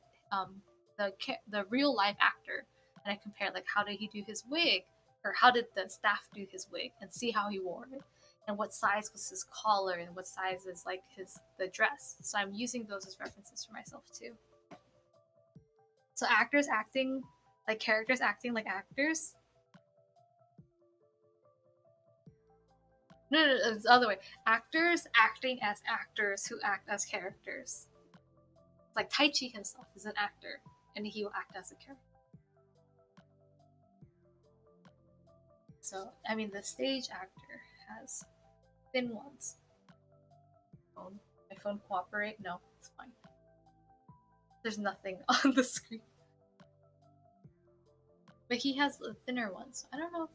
the real life actor, and I compare like how did he do his wig, or how did the staff do his wig, and see how he wore it, and what size was his collar, and what size is like the dress. So I'm using those as references for myself too. So actors acting like characters acting like actors. No, it's the other way. Actors acting as actors who act as characters. Like Taichi himself is an actor, and he will act as a character. So, I mean, the stage actor has thin ones. My phone cooperate? No, it's fine. There's nothing on the screen. But he has the thinner ones. So I don't know if...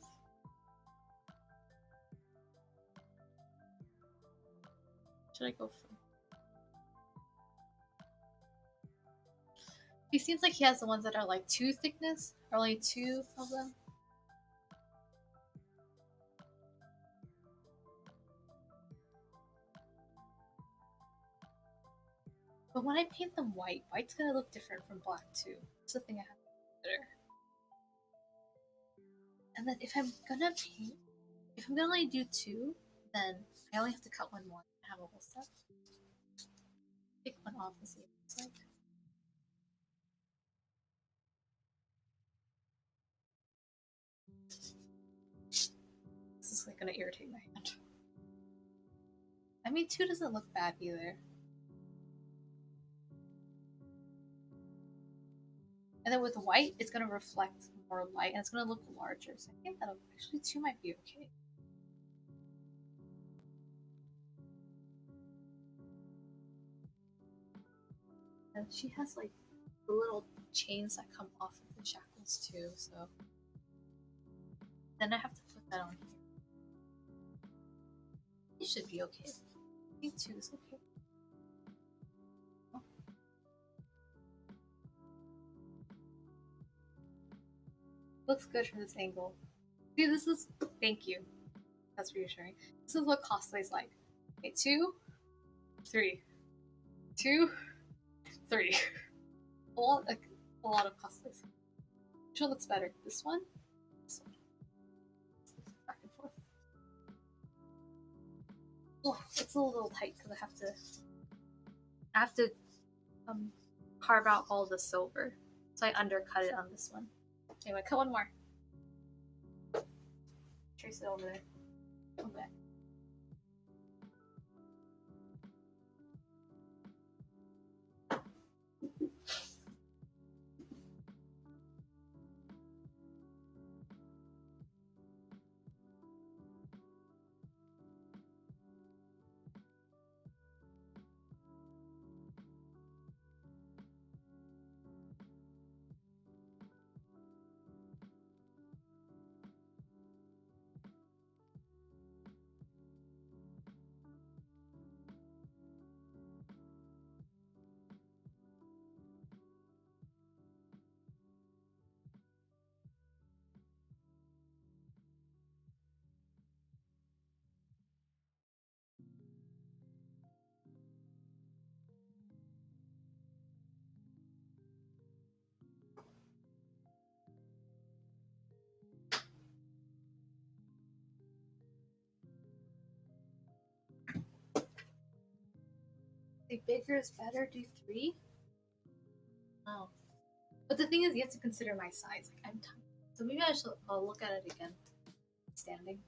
Should I go for... He seems like he has the ones that are like 2 thickness, or only 2 of them. But when I paint them white, white's gonna look different from black too. That's the thing I have to consider. And then if I'm gonna only do 2, then I only have to cut one more and have a whole set. Take one off and see what it's like. This is like gonna irritate my hand. I mean, 2 doesn't look bad either. And then with white, it's gonna reflect more light and it's gonna look larger. So I think that'll actually 2 might be okay. And she has like the little chains that come off of the shackles too, so then I have to put that on here. It should be okay. I think 2 is okay. Looks good from this angle. See, this is... Thank you. That's reassuring. This is what cosplay's like. Okay, 2, 3. 2, 3. a lot of cosplays. Which one looks better? This one? This one. Back and forth. Oh, it's a little tight because I have to carve out all the silver. So I undercut it on this one. Anyway, cut one more. Trace it over there. Come back. Think bigger is better? Do 3? Oh. But the thing is, you have to consider my size. Like, I'm tiny. So maybe I'll look at it again. Standing.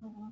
Mm-hmm.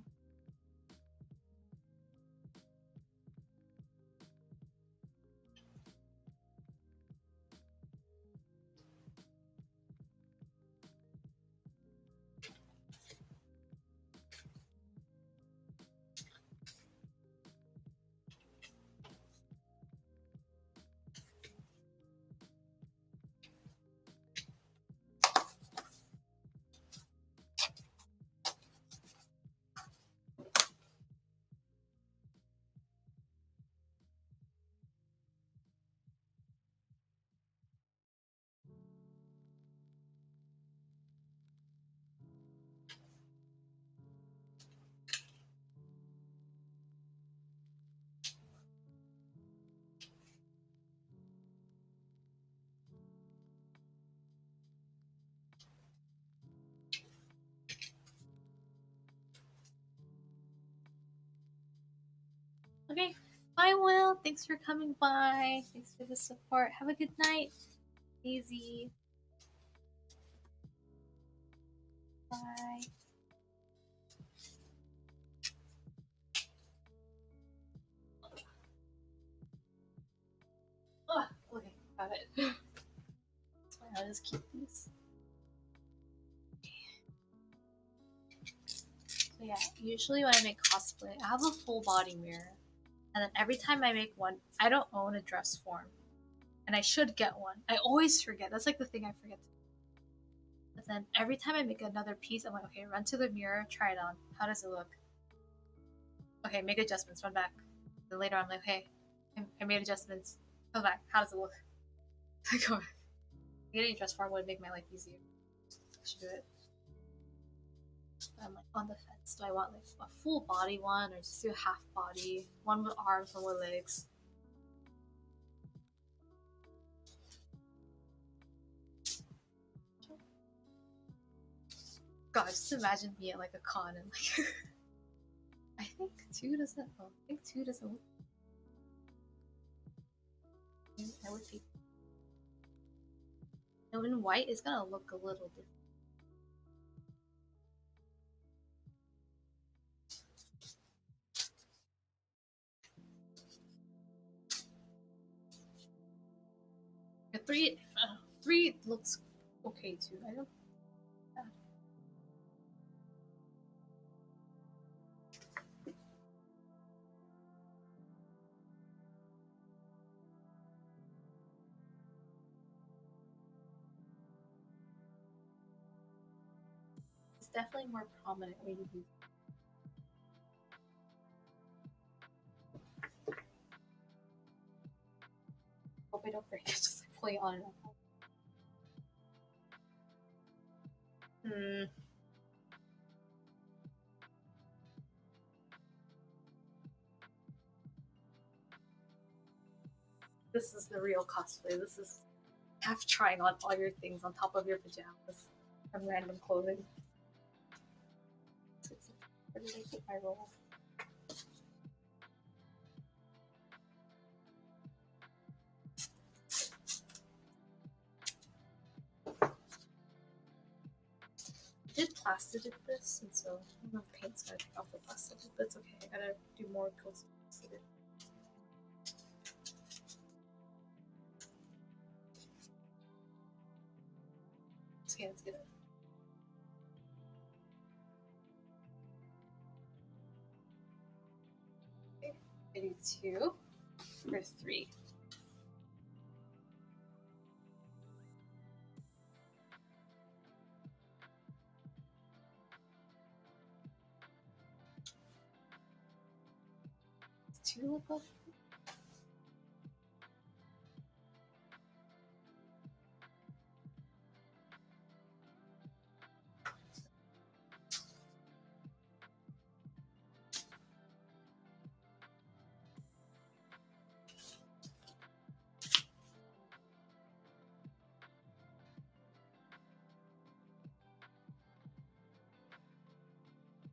Okay. Bye, Will. Thanks for coming by. Thanks for the support. Have a good night. Easy. Bye. Oh, okay, got it. That's fine. I'll just keep these. So yeah, usually when I make cosplay, I have a full body mirror, and then every time I make one, I don't own a dress form, and I should get one. I always forget. That's like the thing I forget. But then every time I make another piece, I'm like, okay, run to the mirror, try it on. How does it look? Okay, make adjustments, run back. Then later I'm like, okay, I made adjustments. Come back. How does it look? I go back. Getting a dress form would make my life easier. I should do it. But I'm like on the fence. Do I want like a full body one or just do a half body? One with arms, one with legs. God, just imagine me at like a con and like I think two doesn't look. I would take. No, in white it's gonna look a little different. A three looks okay too. I don't. It's definitely more prominent when you use. Hope I don't break it. Just like pulling on and off. Hmm. This is the real cosplay. This is half trying on all your things on top of your pajamas from random clothing. Where did I put my roll? I did plastidic this, and so I don't know if paint's gonna take off the plastic, but it's okay. I gotta do more coats of plastidic. Okay, let's get it. Okay, I do 2 or 3. Does 2 look off?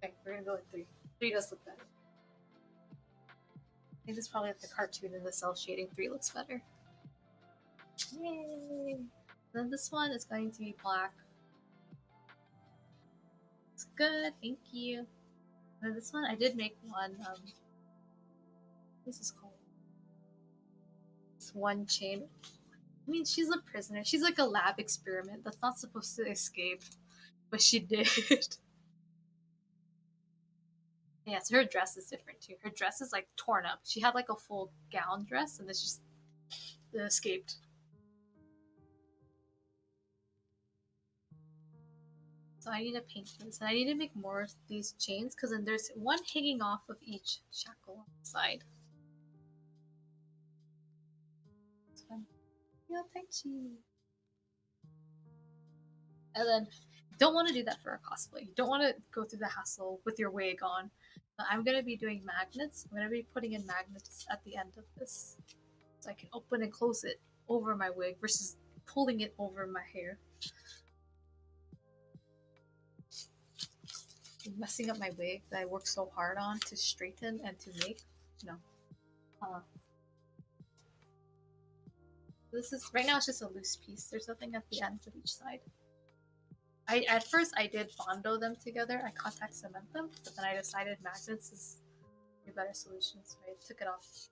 Okay, we're gonna go with 3. 3 does look better. I think this is probably like the cartoon and the cell shading. 3 looks better. Yay! Then this one is going to be black. It's good, thank you. And then this one, I did make one. This is called. It's one chain. I mean, she's a prisoner. She's like a lab experiment that's not supposed to escape, but she did. Yeah, so her dress is different too. Her dress is like torn up. She had like a full gown dress, and then she just escaped. So I need to paint this, and I need to make more of these chains because then there's one hanging off of each shackle on the side. It's fun. Yeah, Taichi. And then you don't want to do that for a cosplay. You don't want to go through the hassle with your wig on. But I'm gonna be doing magnets. I'm gonna be putting in magnets at the end of this, so I can open and close it over my wig versus pulling it over my hair. Messing up my wig that I worked so hard on to straighten and to make. No. Uh, this is right now. It's just a loose piece. There's nothing at the ends of each side. At first I did bondo them together. I contact cement them, but then I decided magnets is a better solution, so I took it off.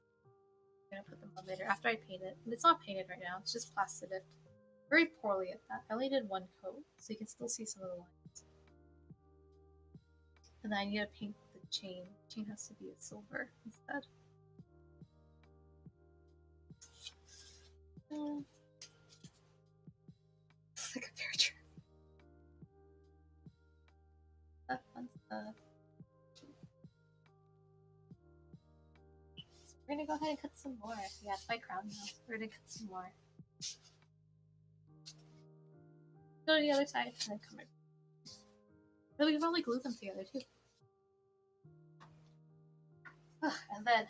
I'm gonna put them on later after I paint it. And it's not painted right now. It's just plaster dipped. Very poorly at that. I only did one coat, so you can still see some of the lines. And then I need to paint the chain. The chain has to be a silver instead. It's like a bear trap. That fun stuff. So we're gonna go ahead and cut some more. Yeah, it's my crown now. We're gonna cut some more. Go to the other side and then come in. But we can probably glue them together too. And then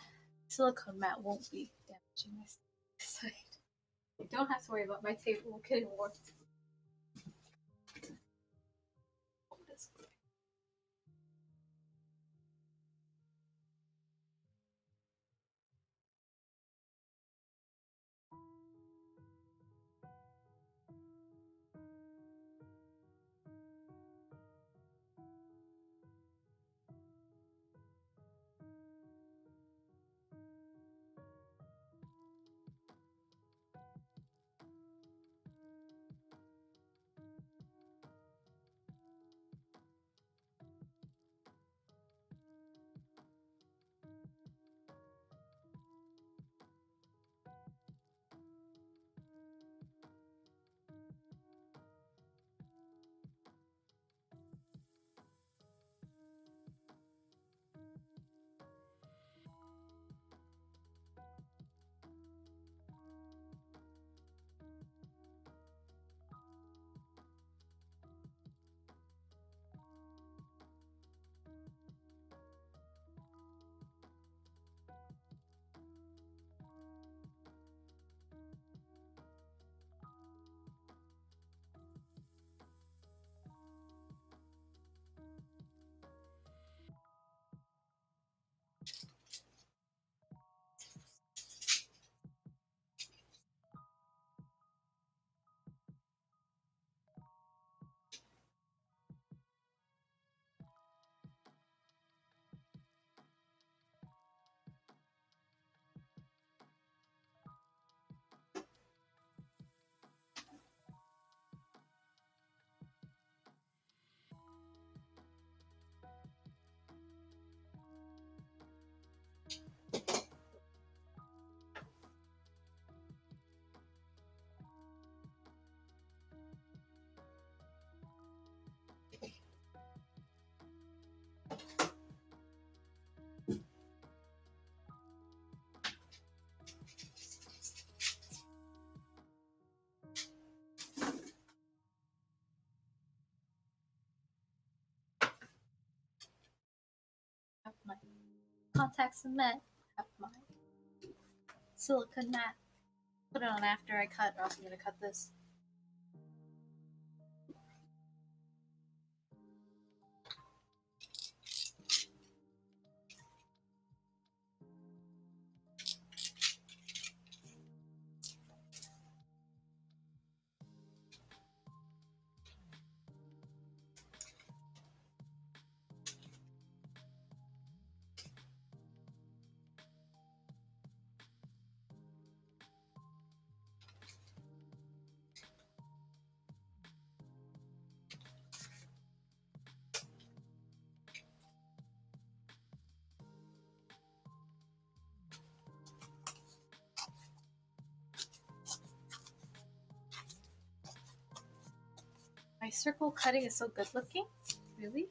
silicone mat won't be damaging my side. I don't have to worry about my table getting warped. Have my contact cement. Have my silicone mat. Put it on after I cut, or else I'm gonna cut this. My circle cutting is so good looking. Really?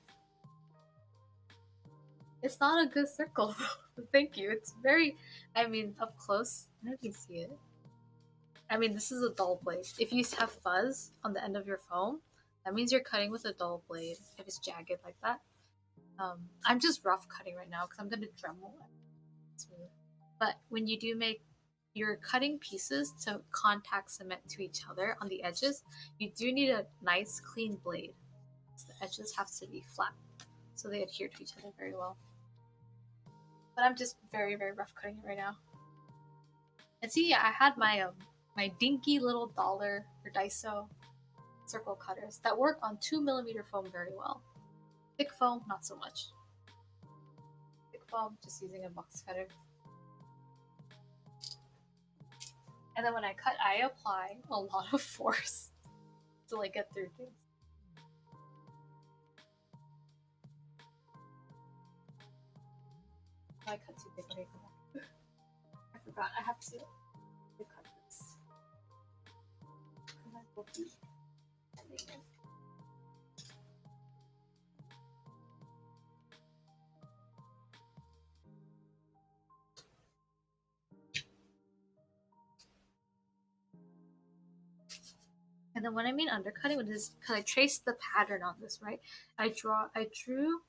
It's not a good circle. Thank you. It's very, I mean, up close. I don't know if you can see it. I mean, this is a dull blade. If you have fuzz on the end of your foam, that means you're cutting with a dull blade. If it's jagged like that. I'm just rough cutting right now because I'm gonna Dremel it smooth. But when you do make, you're cutting pieces to contact cement to each other on the edges, you do need a nice clean blade. So the edges have to be flat so they adhere to each other very well. But I'm just very, very rough cutting it right now. And see, I had my dinky little dollar or Daiso circle cutters that work on 2 millimeter foam very well. Thick foam, not so much. Thick foam, just using a box cutter. And then when I cut, I apply a lot of force to like get through things. I cut too big. Okay, come on. I forgot. I have to cut this. And I will be ending it. And then when I mean undercutting, it is because I traced the pattern on this, right? I drew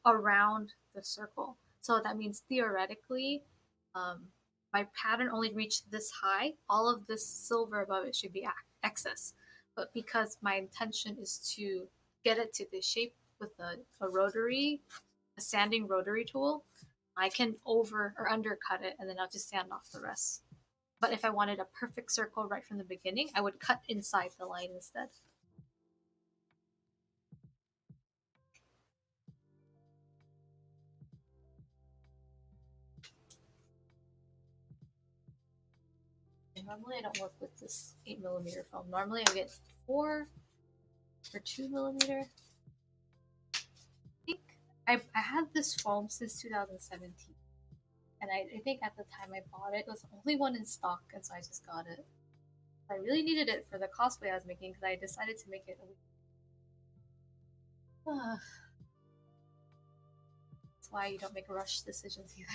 around the circle. So that means theoretically, um, my pattern only reached this high. All of this silver above it should be excess. But because my intention is to get it to this shape with a rotary, a sanding rotary tool, I can over or undercut it and then I'll just sand off the rest. But if I wanted a perfect circle right from the beginning, I would cut inside the line instead. And normally I don't work with this 8 millimeter foam. Normally I get 4 or 2 millimeter. I think I had this foam since 2017. And I think at the time I bought it, it was the only one in stock, and so I just got it. I really needed it for the cosplay I was making because I decided to make it a week. That's why you don't make rush decisions either.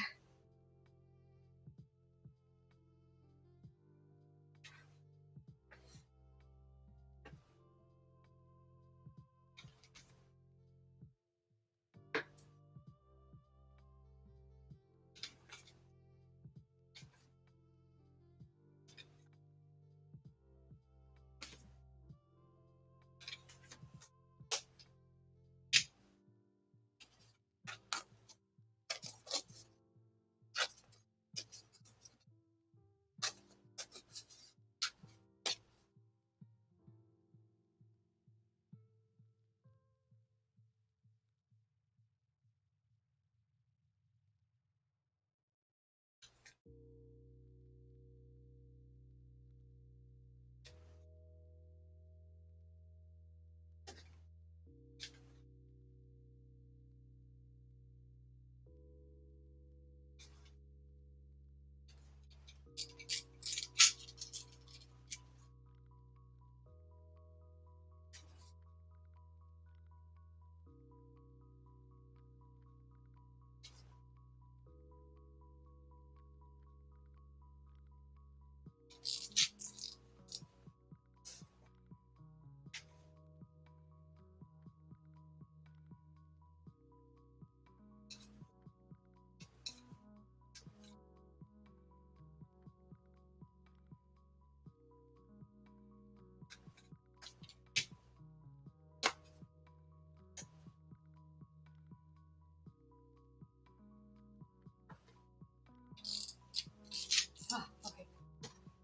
Okay.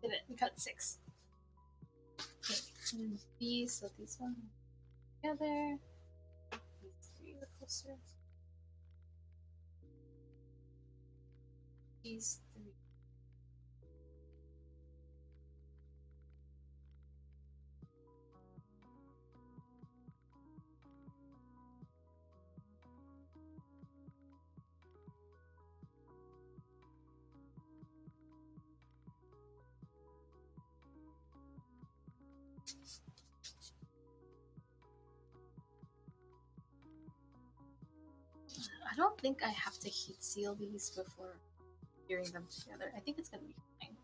Did it. We cut 6. Okay. And these, so these one together. These 3 are closer. These 3. I don't think I have to heat seal these before gearing them together. I think it's gonna be fine.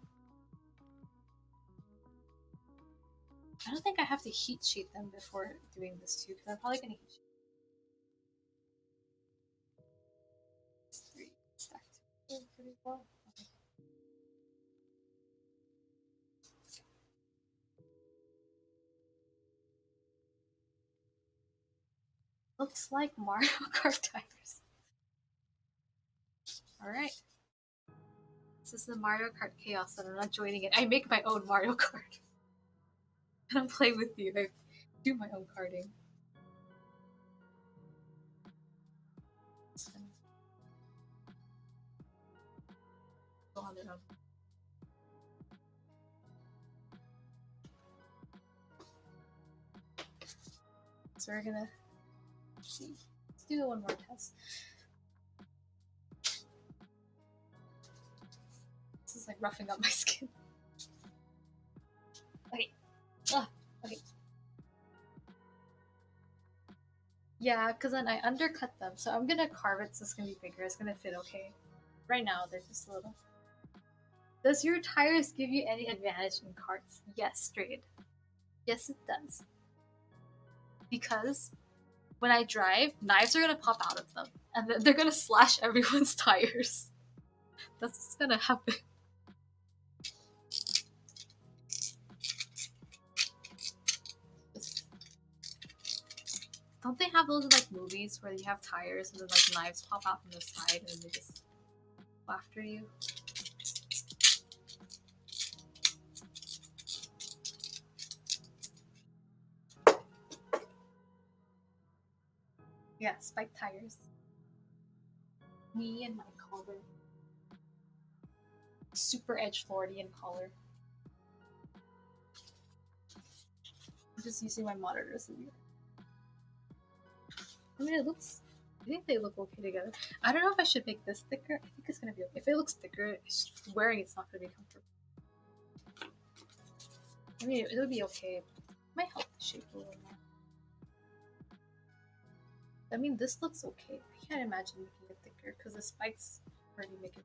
I don't think I have to heat sheet them before doing this too, because I'm probably gonna heat sheet these 3 stacked together pretty well. Okay. Looks like Mario Kart tires. Alright. This is the Mario Kart Chaos and I'm not joining it. I make my own Mario Kart. And I'm playing with you. I do my own karting. Go on their own. So we're gonna see. Let's do one more test. This is like roughing up my skin. Okay. Okay. Yeah, because then I undercut them. So I'm gonna carve it so it's gonna be bigger. It's gonna fit okay. Right now, they're just a little. Does your tires give you any advantage in karts? Yes, straight. Yes, it does. Because when I drive, knives are gonna pop out of them. And they're gonna slash everyone's tires. That's what's gonna happen. Don't they have those in like movies where you have tires and then like knives pop out from the side and they just go after you? Yeah, spiked tires. Me and my collar. Super edge Floridian collar. I'm just using my monitors. I mean, it looks. I think they look okay together. I don't know if I should make this thicker. I think it's gonna be okay. If it looks thicker, wearing it's not gonna be comfortable. I mean, it would be okay. It might help the shape a little more. I mean, this looks okay. I can't imagine making it thicker because the spikes already make it.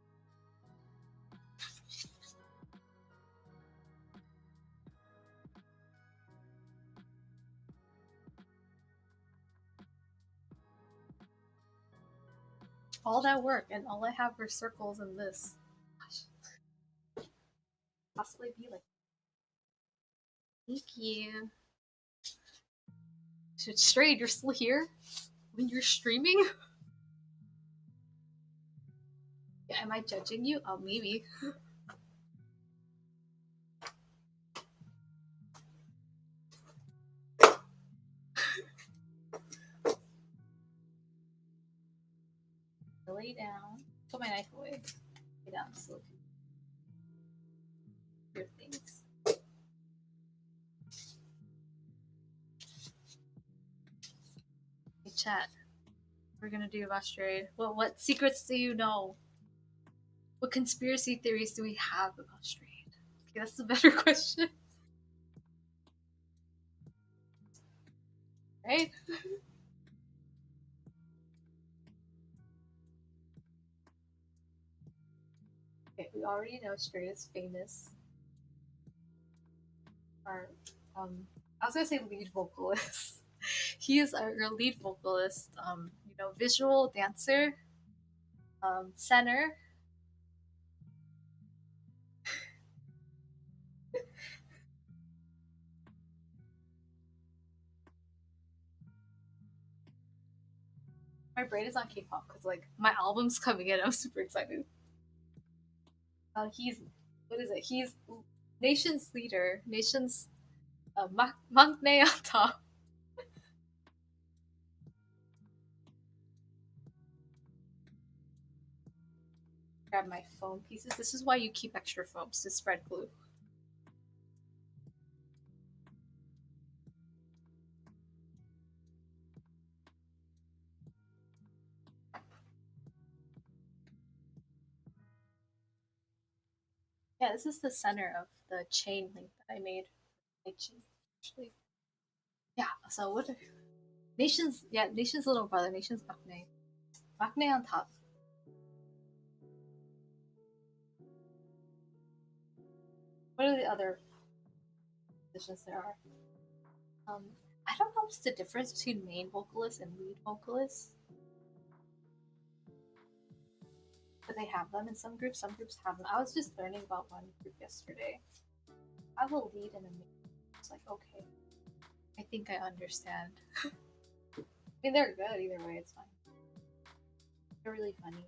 All that work, and all I have are circles and this. Gosh. Possibly be like. Thank you. Straight, you're still here? When you're streaming? Yeah, am I judging you? Oh, maybe. Lay down. Put my knife away. Lay down so your things. Hey chat. We're gonna do about Strayed. What secrets do you know? What conspiracy theories do we have about Strayed? Okay, that's a better question. Right? Okay, we already know Strayed is famous. Our I was gonna say lead vocalist. He is our lead vocalist, visual dancer, center. My brain is on K-pop because like my album's coming in. I'm super excited. He's what is it? He's nation's leader, nation's maknae on top. Grab my foam pieces. This is why you keep extra foams to spread glue. Yeah, this is the center of the chain link that I made. Taichi, actually. Yeah. So what? Nation's little brother. Nation's maknae. Maknae on top. What are the other positions there are? I don't know what's the difference between main vocalist and lead vocalist. But they have them in some groups have them. I was just learning about one group yesterday. I have a lead and a main. It's like, okay. I think I understand. I mean, they're good either way, it's fine. They're really funny.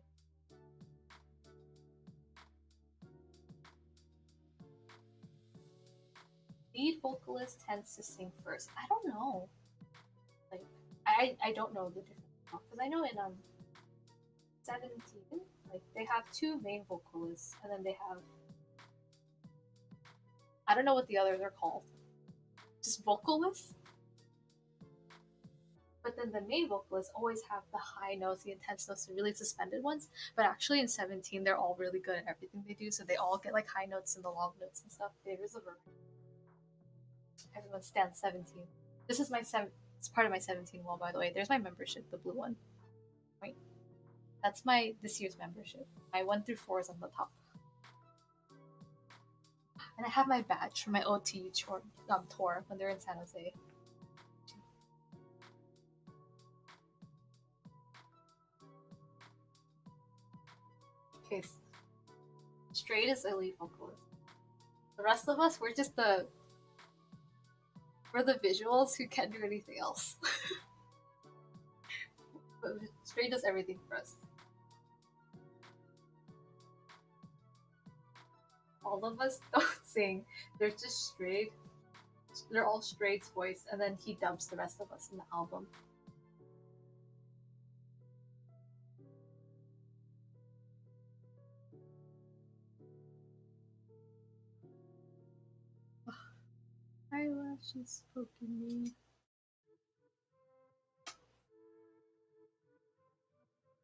lead vocalist tends to sing first. I don't know. Like, I don't know the difference because I know in 17, like they have two main vocalists, and then they have, I don't know what the others are called, just vocalists. But then the main vocalists always have the high notes, the intense notes, the really suspended ones. But actually in 17, they're all really good at everything they do, so they all get like high notes and the long notes and stuff. There is a variety. Everyone stands 17. This is my it's part of my 17 wall, by the way. There's my membership, the blue one. Right. That's my this year's membership. My 1 through 4 is on the top. And I have my badge from my OT tour when they're in San Jose. Okay, Straight is a lead vocalist. The rest of us, we're the visuals who can't do anything else. But Straight does everything for us. All of us don't sing. They're just Straight. They're all Straight's voice, and then he dubs the rest of us in the album. Eyelashes poking me.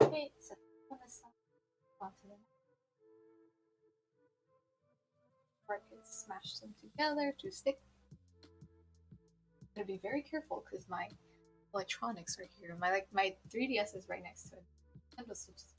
Okay, so I'm gonna stop onto them. Or I can smash them together to stick. I'm gonna be very careful because my electronics are here. My 3DS is right next to it. Nintendo Switch is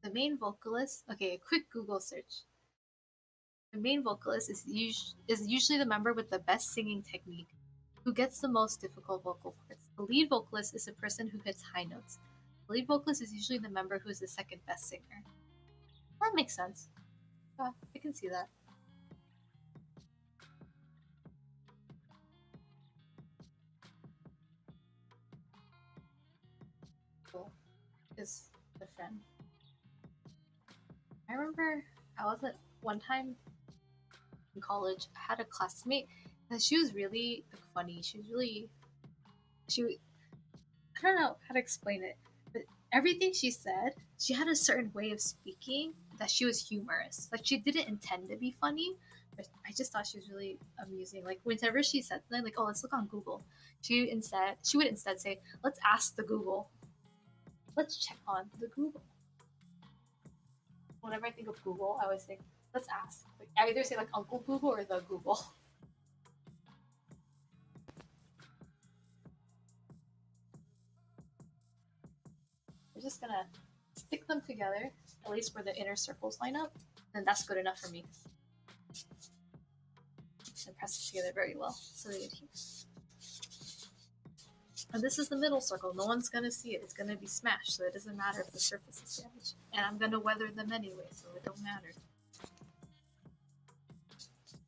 the main vocalist. Okay, a quick Google search. The main vocalist is usually the member with the best singing technique, who gets the most difficult vocal parts. The lead vocalist is a person who hits high notes. The lead vocalist is usually the member who is the second best singer. That makes sense. Yeah, I can see that. Cool. Is the friend. I remember I was at one time in college. I had a classmate and she was really funny. She I don't know how to explain it, but everything she said, she had a certain way of speaking that she was humorous. Like she didn't intend to be funny, but I just thought she was really amusing. Like whenever she said something, like, "Oh, let's look on Google," she would instead say, "Let's ask the Google. Let's check on the Google." Whenever I think of Google, I always think, "Let's ask." Like I either say like Uncle Google or the Google. We're just gonna stick them together, at least where the inner circles line up, and that's good enough for me. And press it together very well so they adhere. And this is the middle circle. No one's gonna see it. It's gonna be smashed, so it doesn't matter if the surface is damaged. And I'm gonna weather them anyway, so it don't matter.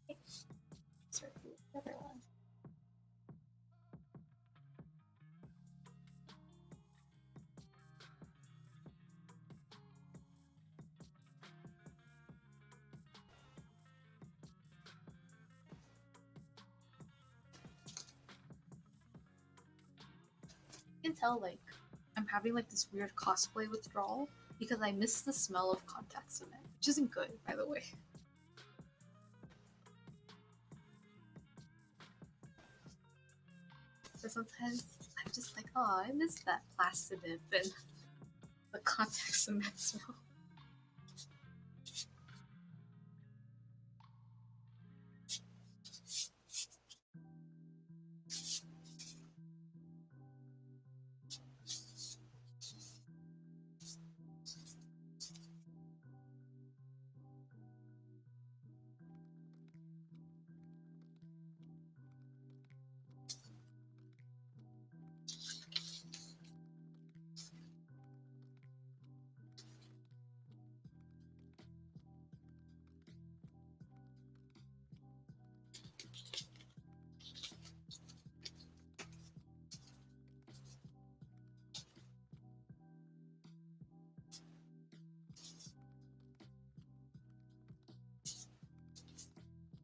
Okay. Start with the other one. You can tell like I'm having like this weird cosplay withdrawal because I miss the smell of contact cement, which isn't good, by the way. So sometimes I'm just like, oh, I miss that plastinip and the contact cement smell.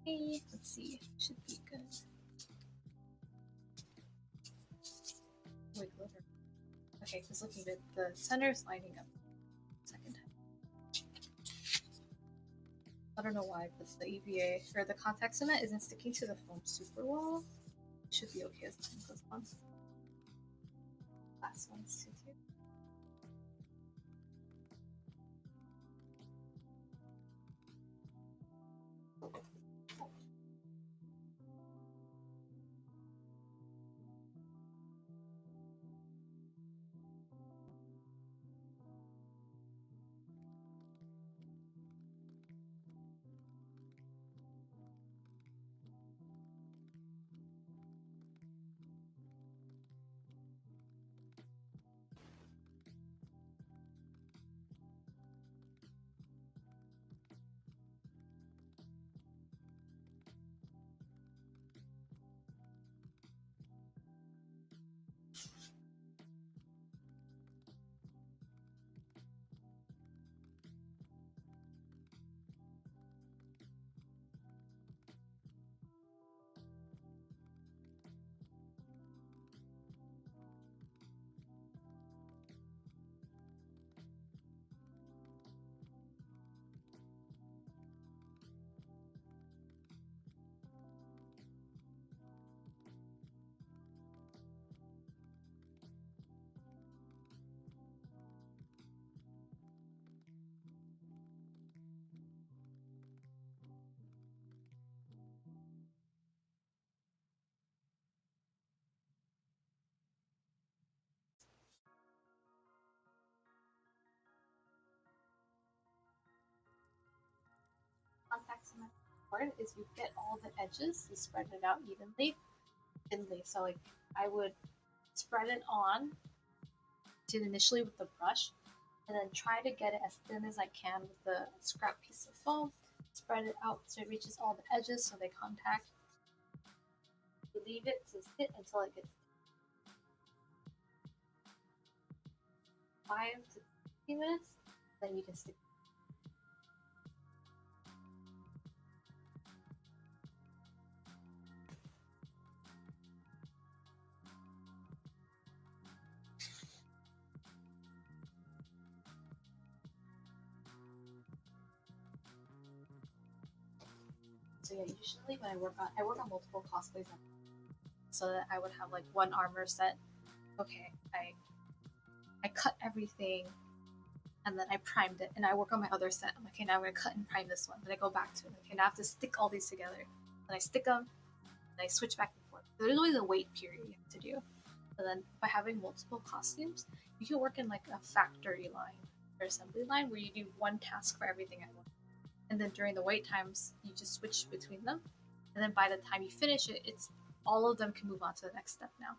Hey, let's see. Should be good. Wait, what? Okay, because looking at the center is lining up. Second time. I don't know why, but the EVA or the contact cement isn't sticking to the foam super well. It should be okay as time goes on. Last one's too. Contact cement part is you get all the edges, you spread it out evenly, thinly. So like I would spread it on to initially with the brush, and then try to get it as thin as I can with the scrap piece of foam. Spread it out so it reaches all the edges so they contact. You leave it to sit until it gets 5 to 15 minutes. Then you can stick. So yeah, usually when I work on multiple cosplays, so that I would have like one armor set. Okay, I cut everything, and then I primed it, and I work on my other set. I'm like, okay, now I'm gonna cut and prime this one. Then I go back to it. Okay, now I have to stick all these together. Then I stick them, and I switch back and forth. So there's always a wait period you have to do. But then by having multiple costumes, you can work in like a factory line or assembly line where you do one task for everything at once. And then during the wait times, you just switch between them. And then by the time you finish it, it's all of them can move on to the next step now.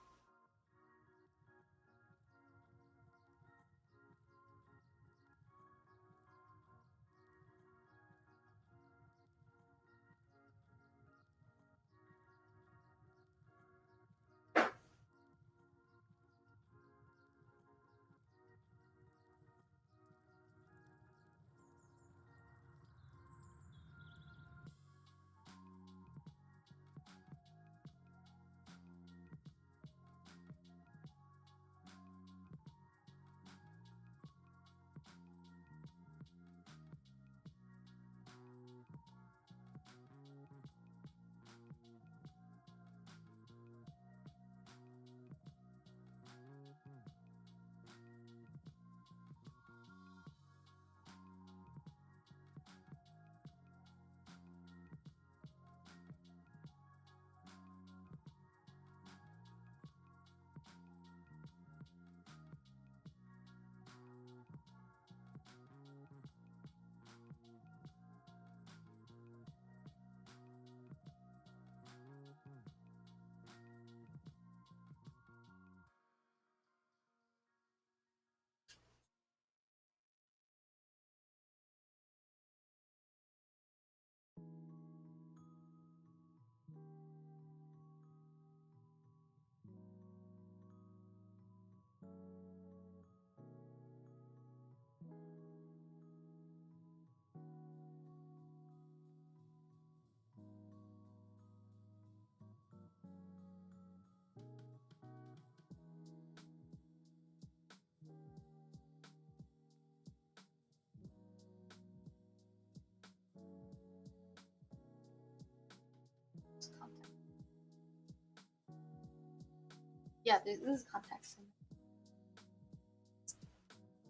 Yeah, this is contact cement.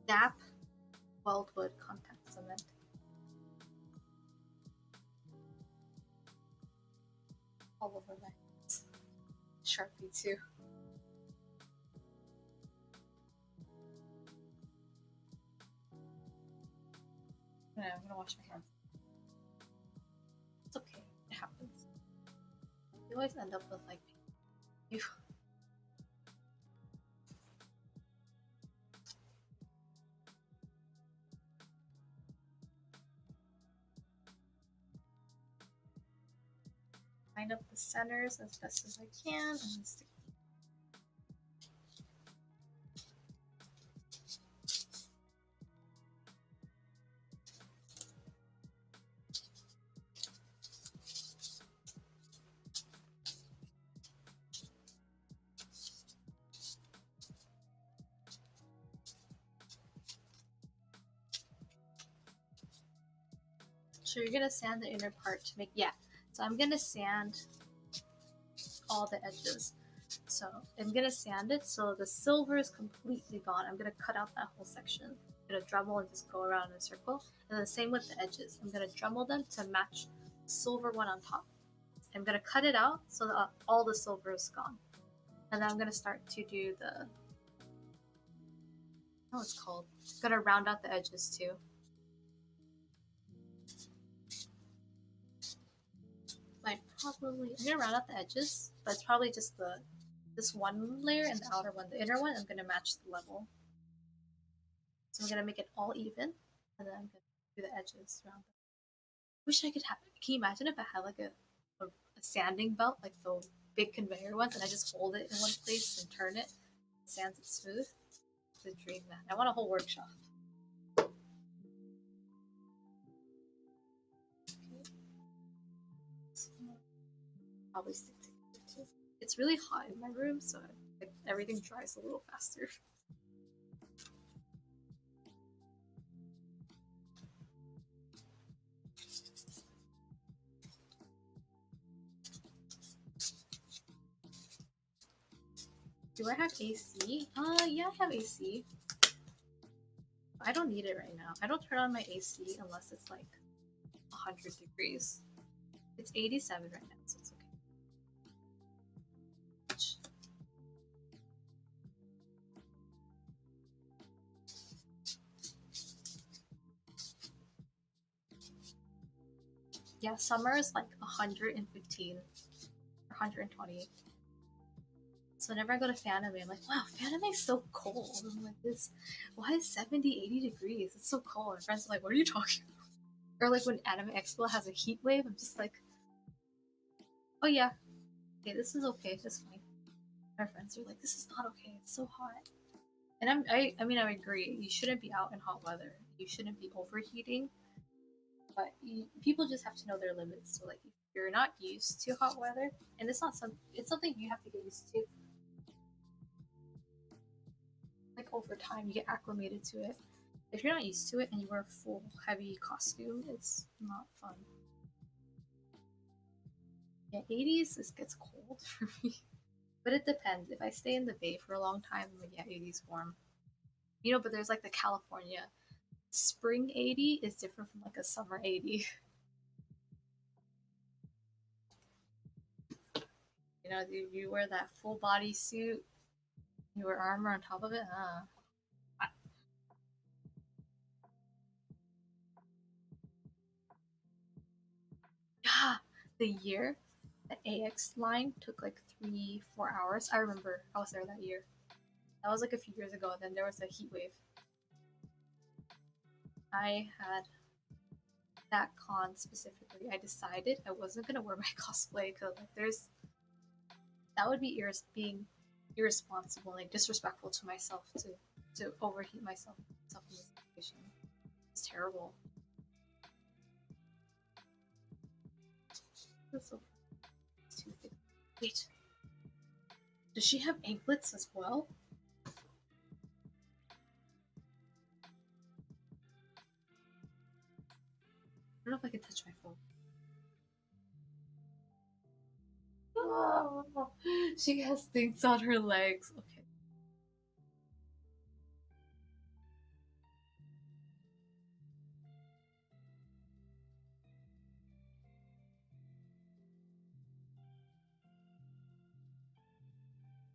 DAP weldwood contact cement. All over my hands. Sharpie too. I'm gonna wash my hands. It's okay. It happens. You always end up with like you. Line up the centers as best as I can and then stick. So you're gonna sand the inner part to make, yeah. So I'm gonna sand all the edges. So I'm gonna sand it so the silver is completely gone. I'm gonna cut out that whole section. I'm gonna Dremel and just go around in a circle. And then the same with the edges. I'm gonna Dremel them to match the silver one on top. I'm gonna cut it out so that all the silver is gone. And then I'm gonna start to do the, oh, it's called. I'm gonna round out the edges too. I'm gonna round out the edges, but it's probably just this one layer and the outer one. The inner one, I'm gonna match the level. So I'm gonna make it all even, and then I'm gonna do the edges around them. Wish I could have. Can you imagine if I had like a sanding belt, like the big conveyor ones, and I just hold it in one place and turn it, sands it smooth? It's a dream, man. I want a whole workshop. Probably stick together too. It's really hot in my room, so like, everything dries a little faster. Do I have AC? Yeah, I have AC. I don't need it right now. I don't turn on my AC unless it's like 100 degrees. It's 87 right now, so it's okay. Yeah, summer is like 115 or 120. So whenever I go to Fanime, I'm like, wow, Fanime is so cold. I'm like, this, why is 70, 80 degrees? It's so cold. My friends are like, what are you talking about? Or like when Anime Expo has a heat wave, I'm just like, oh yeah, okay, this is okay, that's fine. My friends are like, this is not okay, it's so hot. And I mean, I agree. You shouldn't be out in hot weather. You shouldn't be overheating. But people just have to know their limits. So like, if you're not used to hot weather, and it's something you have to get used to. Like over time, you get acclimated to it. If you're not used to it and you wear a full heavy costume, it's not fun. Yeah, 80s it gets cold for me. But it depends. If I stay in the Bay for a long time, I'm like, yeah, 80s warm. You know, but there's like the California spring 80 is different from like a summer 80. You know, you wear that full body suit, you wear armor on top of it. Yeah, the year the AX line took like 3-4 hours. I remember I was there that year. That was like a few years ago. Then there was a heat wave. I had that con specifically. I decided I wasn't gonna wear my cosplay because like that would be being irresponsible, like disrespectful to myself to overheat myself in this situation. It's terrible. That's so too thick. Wait, does she have anklets as well? I don't know if I can touch my phone. Oh, She has things on her legs. Okay.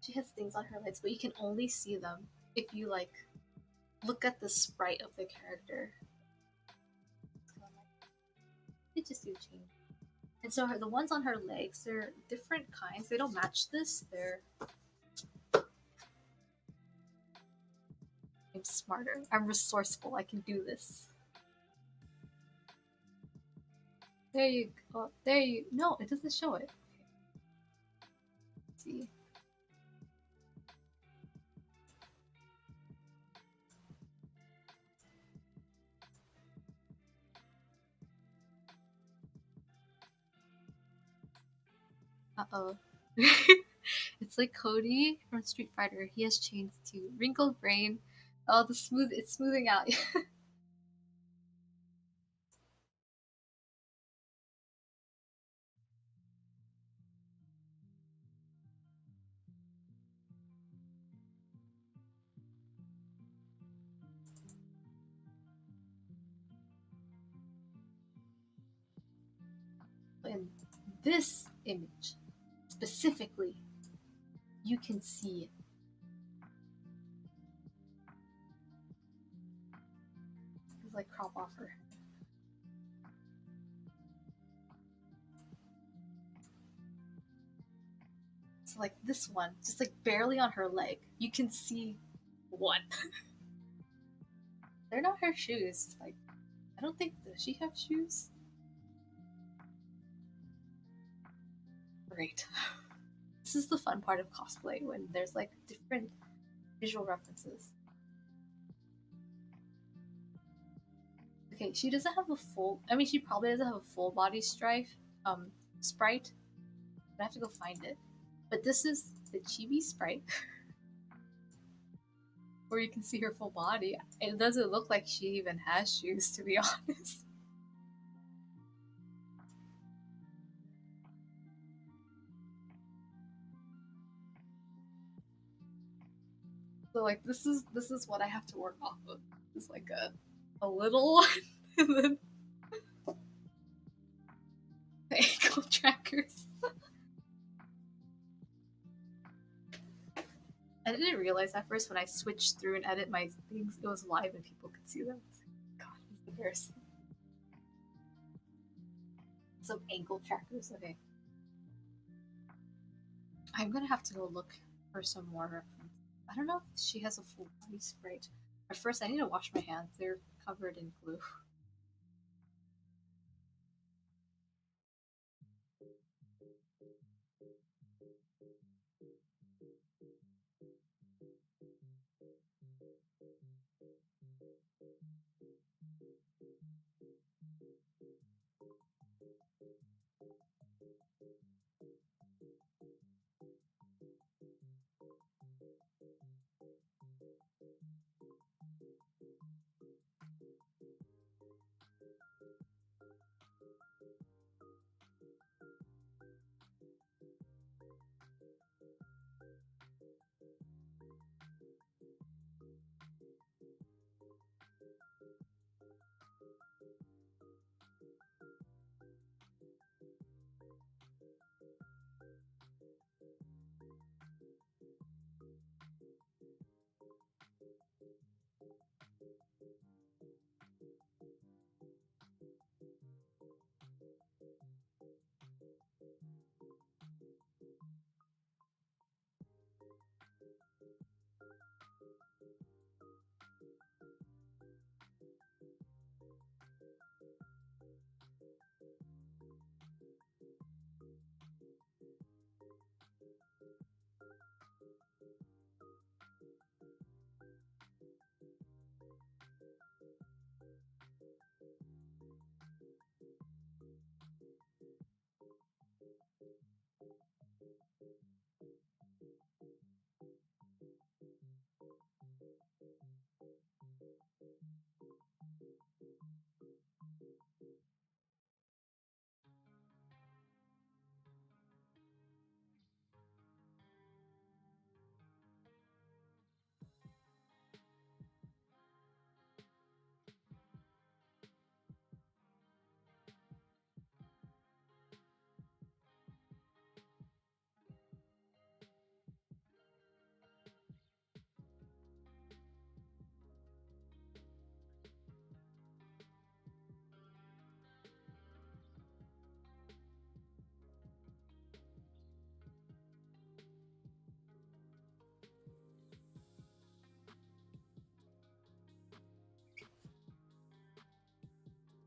She has things on her legs, but you can only see them if you like look at the sprite of the character. It just do change. And so the ones on her legs, they're different kinds. They don't match this. I'm smarter. I'm resourceful. I can do this. There you go. There you. No, it doesn't show it. Let's see. Uh oh. It's like Cody from Street Fighter. He has changed to wrinkled brain. Oh, the smooth. It's smoothing out. In this image specifically, you can see it's like crop off her. So like this one, just like barely on her leg, you can see one. They're not her shoes. Like I don't think does she have shoes? Great. This is the fun part of cosplay when there's like different visual references. Okay, she doesn't have a full. I mean, she probably doesn't have a full body um, sprite. I have to go find it. But this is the chibi sprite, where you can see her full body. It doesn't look like she even has shoes, to be honest. So like this is what I have to work off of. It's like a little one, and then the ankle trackers. I didn't realize at first when I switched through and edit my things, it was live and people could see them. God, it's embarrassing. Some ankle trackers. Okay, I'm gonna have to go look for some more reference. I don't know if she has a full body sprite. But first, I need to wash my hands. They're covered in glue.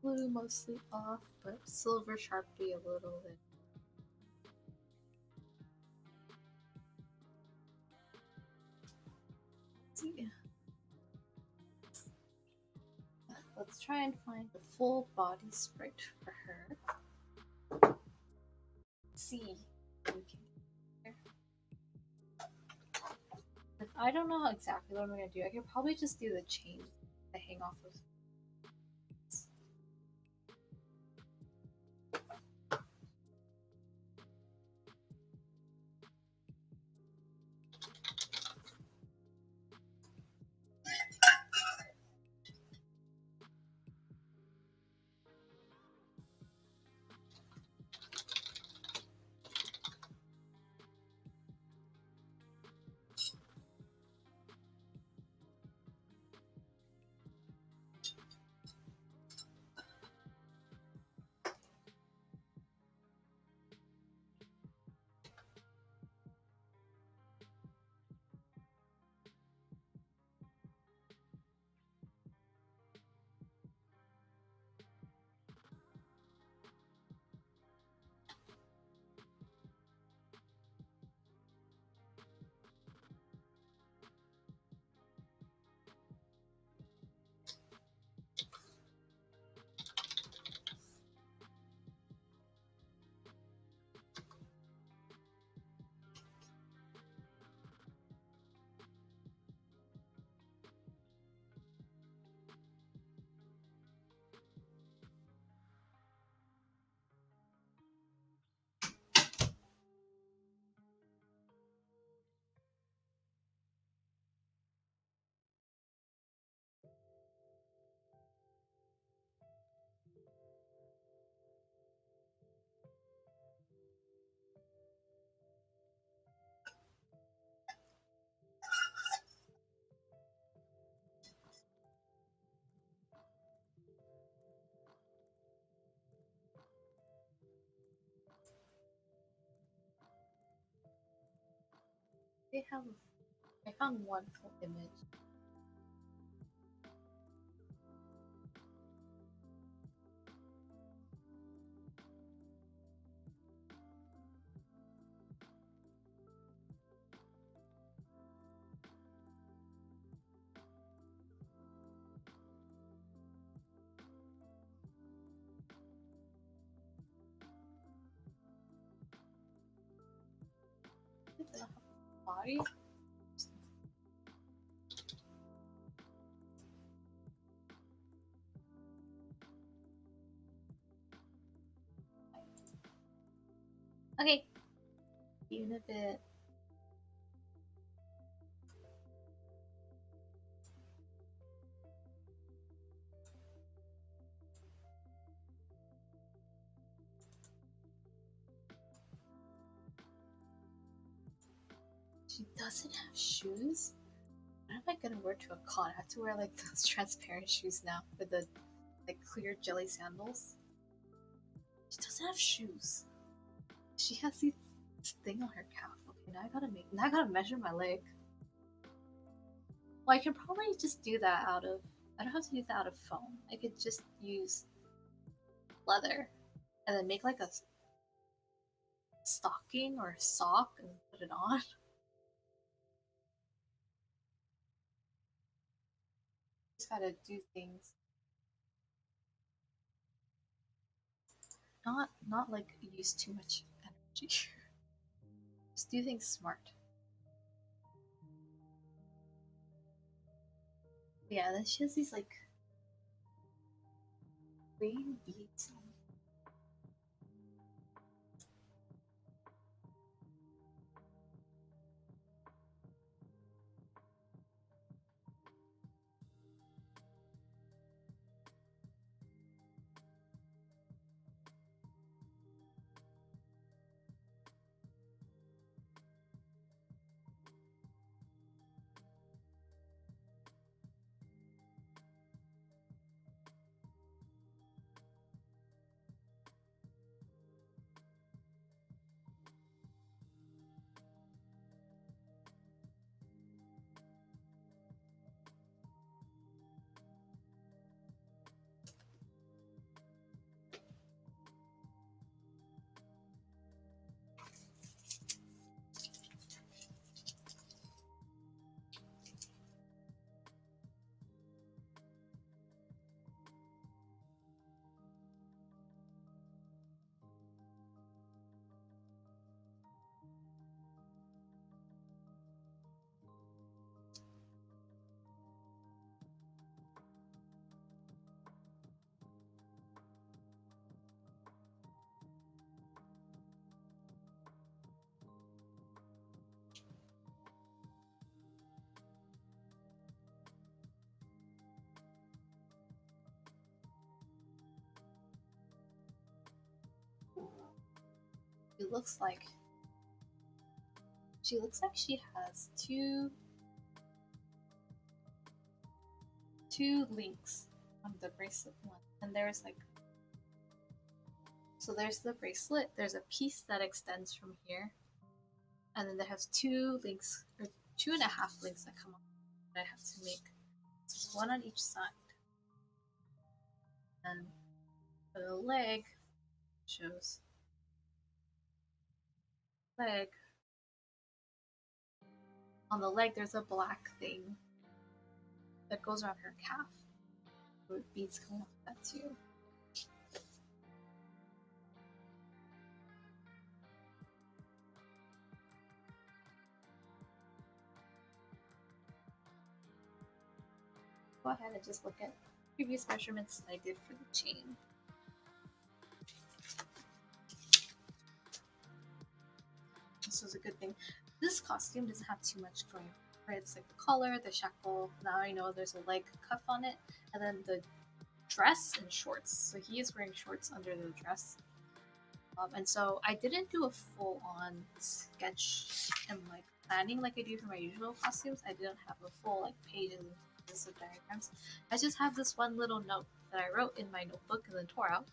Blue mostly off, but silver sharply a little bit. Let's see. Let's try and find the full body sprite for her. Let's see. I don't know exactly what I'm gonna do. I could probably just do the chain to hang off of. They have. I found one full image. They don't have a body. Okay. Even a bit. She doesn't have shoes? What am I gonna wear to a con? I have to wear like those transparent shoes now with the like clear jelly sandals. She doesn't have shoes. She has this thing on her calf. Okay, now I gotta measure my leg. Well, I can probably just do that out of. I don't have to do that out of foam. I could just use leather and then make like a stocking or a sock and put it on. Just gotta do things. Not like use too much energy. Just do things smart. Yeah, then she has these like green beads. looks like she has two links on the bracelet one, and there's like, so there's the bracelet. There's a piece that extends from here, and then there has two links, or 2.5 links that come off that I have to make. So one on each side. And for the leg, shows leg. On the leg, there's a black thing that goes around her calf. With beads coming off that too. Go ahead and just look at previous measurements that I did for the chain. This was a good thing. This costume doesn't have too much going for it. It's like the collar, the shackle. Now I know there's a leg cuff on it, and then the dress and shorts. So he is wearing shorts under the dress. And so I didn't do a full-on sketch and like planning like I do for my usual costumes. I didn't have a full like pages and pages of diagrams. I just have this one little note that I wrote in my notebook and then tore out.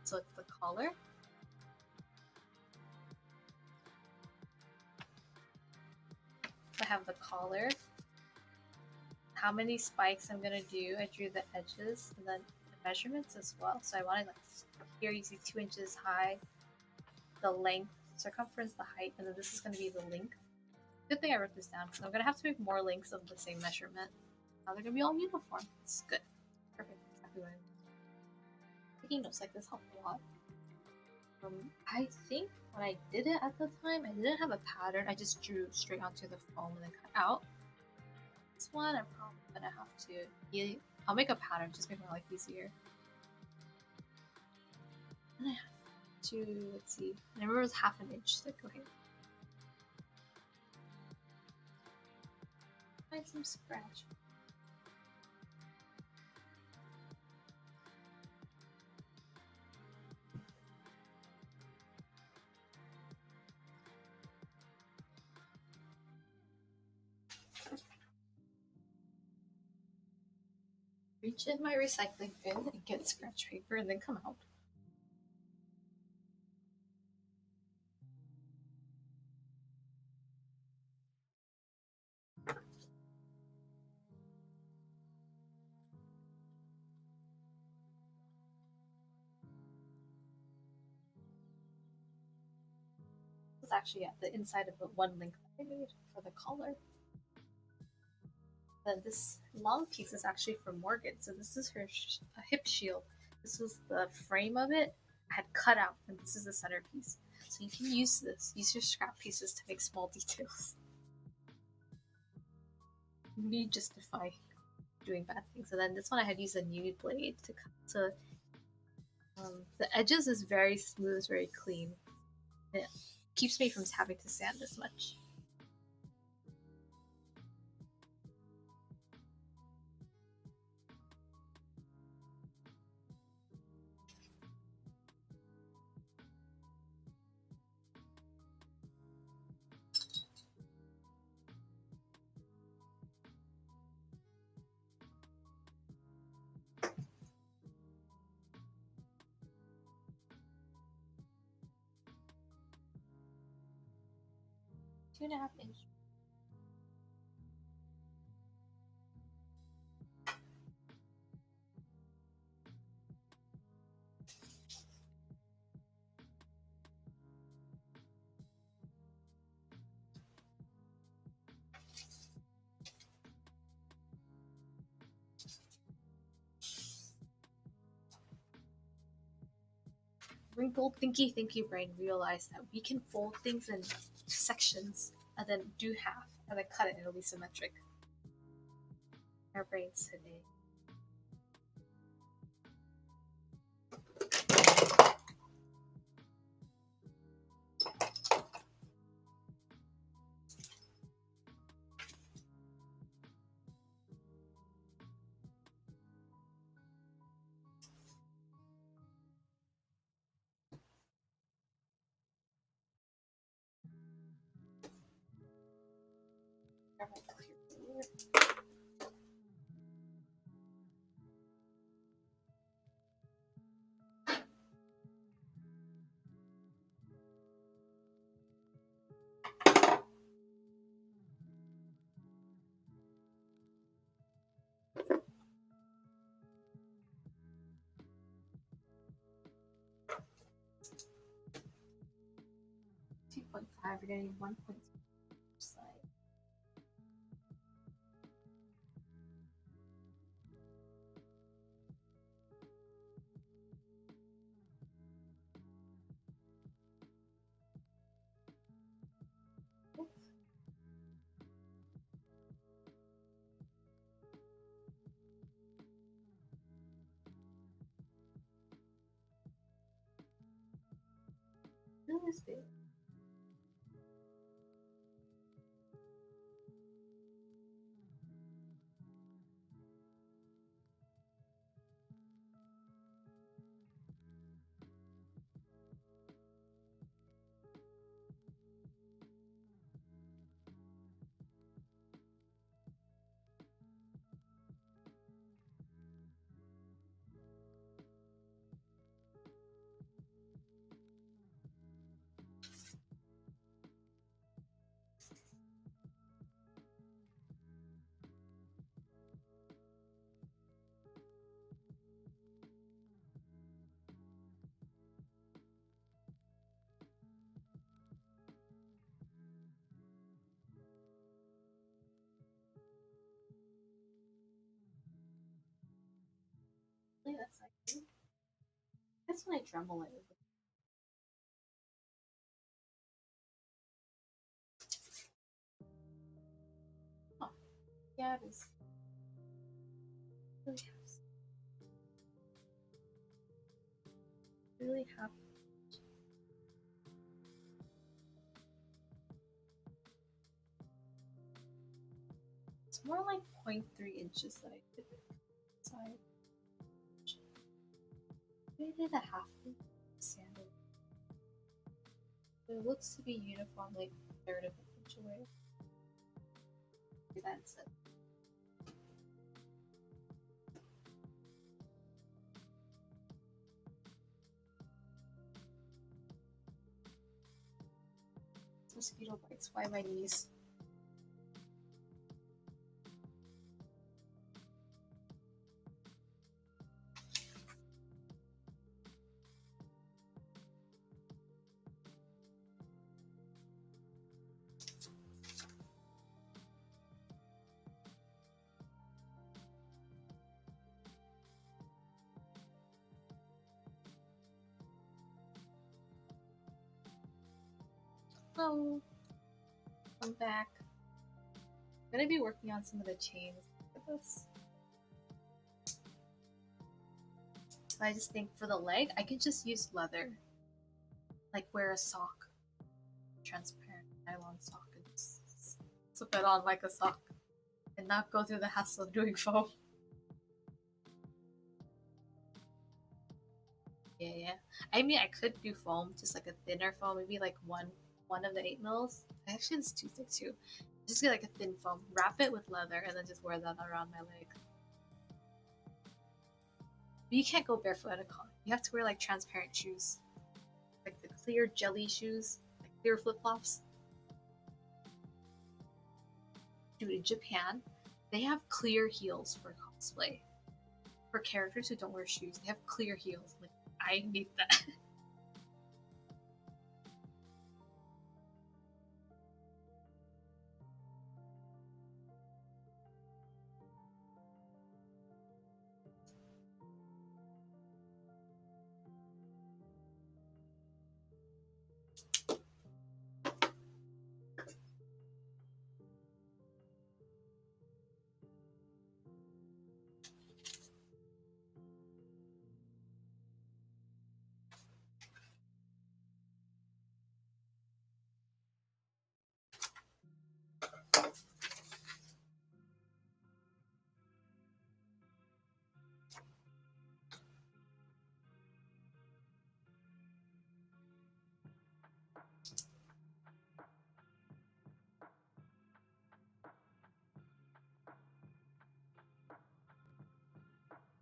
So it's the collar. I have the collar. How many spikes I'm gonna do. I drew the edges and then the measurements as well. So I wanted like here you see 2 inches high, the length, circumference, the height, and then this is gonna be the length. Good thing I wrote this down because I'm gonna have to make more links of the same measurement. Now they're gonna be all uniform. It's good. Perfect. Exactly what I'm doing. Taking notes like this helped a lot. I think when I did it at the time, I didn't have a pattern. I just drew straight onto the foam and then cut out. This one, I'm probably gonna have to. I'll make a pattern, just make my life easier. And I have to, let's see. I remember it was 1/2 inch. Like, okay. Find some scratch. Reach in my recycling bin and get scratch paper and then come out. This is actually at the inside of the one link that I made for the collar. Then this long piece is actually from Morgan. So this is her hip shield. This was the frame of it. I had cut out, and this is the centerpiece. So you can use this. Use your scrap pieces to make small details. Me justify doing bad things. And then this one I had used a nude blade to cut. So the edges is very smooth, very clean. It keeps me from having to sand as much. Two and a half inch. Wrinkled thinky brain realized that we can fold things in sections and then do half and then cut it and it'll be symmetric. Our brains today. Grab my clear cooler. We're getting 1.2 side. Really is big. That's like, that's when I tremble it. Oh, yeah, it is. Really happy. It's more like 0.3 inches that I did inside. I did a half sandal. It looks to be uniform, like a third of an inch away. That's it. Mosquito bites. Why my knees? Hello. I'm back. I'm gonna be working on some of the chains for this. I just think for the leg, I could just use leather. Like wear a sock. Transparent nylon sock and just slip it on like a sock. And not go through the hassle of doing foam. Yeah. I mean, I could do foam, just like a thinner foam, maybe like one of the 8 mils. Actually, it's too thick too. Just get like a thin foam, wrap it with leather, and then just wear that around my leg. But you can't go barefoot at a con. You have to wear like transparent shoes, like the clear jelly shoes, like clear flip flops. Dude, in Japan, they have clear heels for cosplay. For characters who don't wear shoes, they have clear heels. Like, I need that.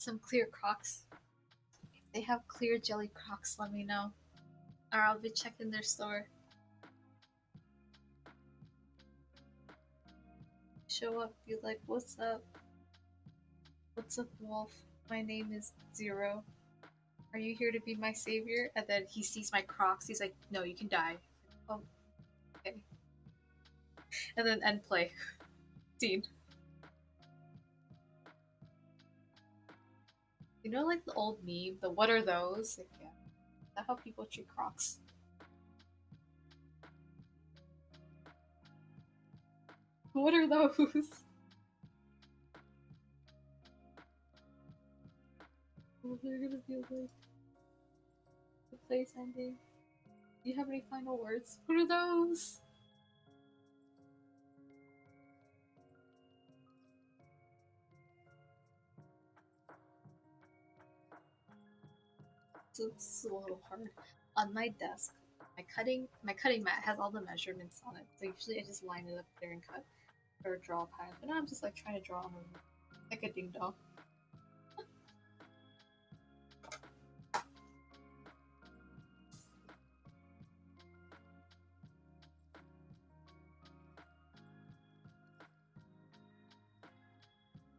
some clear Crocs. If they have clear jelly Crocs, let me know. Or I'll be checking their store. Show up, be like, what's up? What's up, Wolf? My name is Zero. Are you here to be my savior? And then he sees my Crocs. He's like, no, you can die. Oh, okay. And then end play. Scene. You know, like the old meme, the what are those? Like, yeah. Is that how people treat Crocs? What are those? Oh, they're gonna be like the place ending. Do you have any final words? What are those? It's a little hard. On my desk, my cutting mat has all the measurements on it. So usually I just line it up there and cut or draw a pattern. But now I'm just like trying to draw on like a ding dong.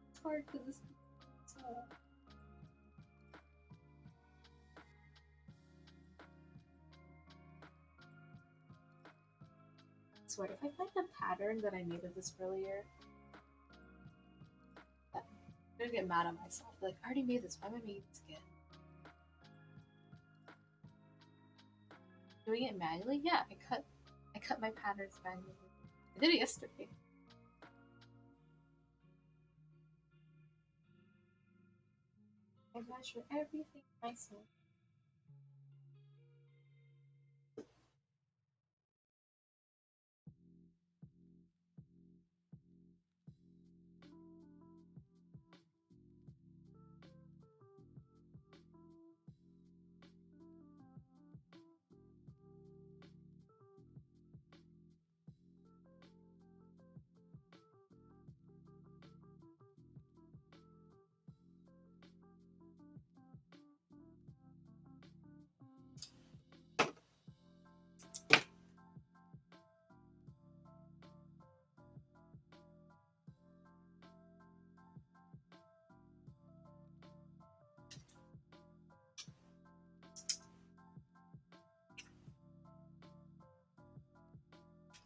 It's hard because this. Swear, if I find a pattern that I made of this earlier, I'm gonna get mad at myself. Like, I already made this. Why am I making this again? Doing it manually? Yeah, I cut my patterns manually. I did it yesterday. I measure everything myself.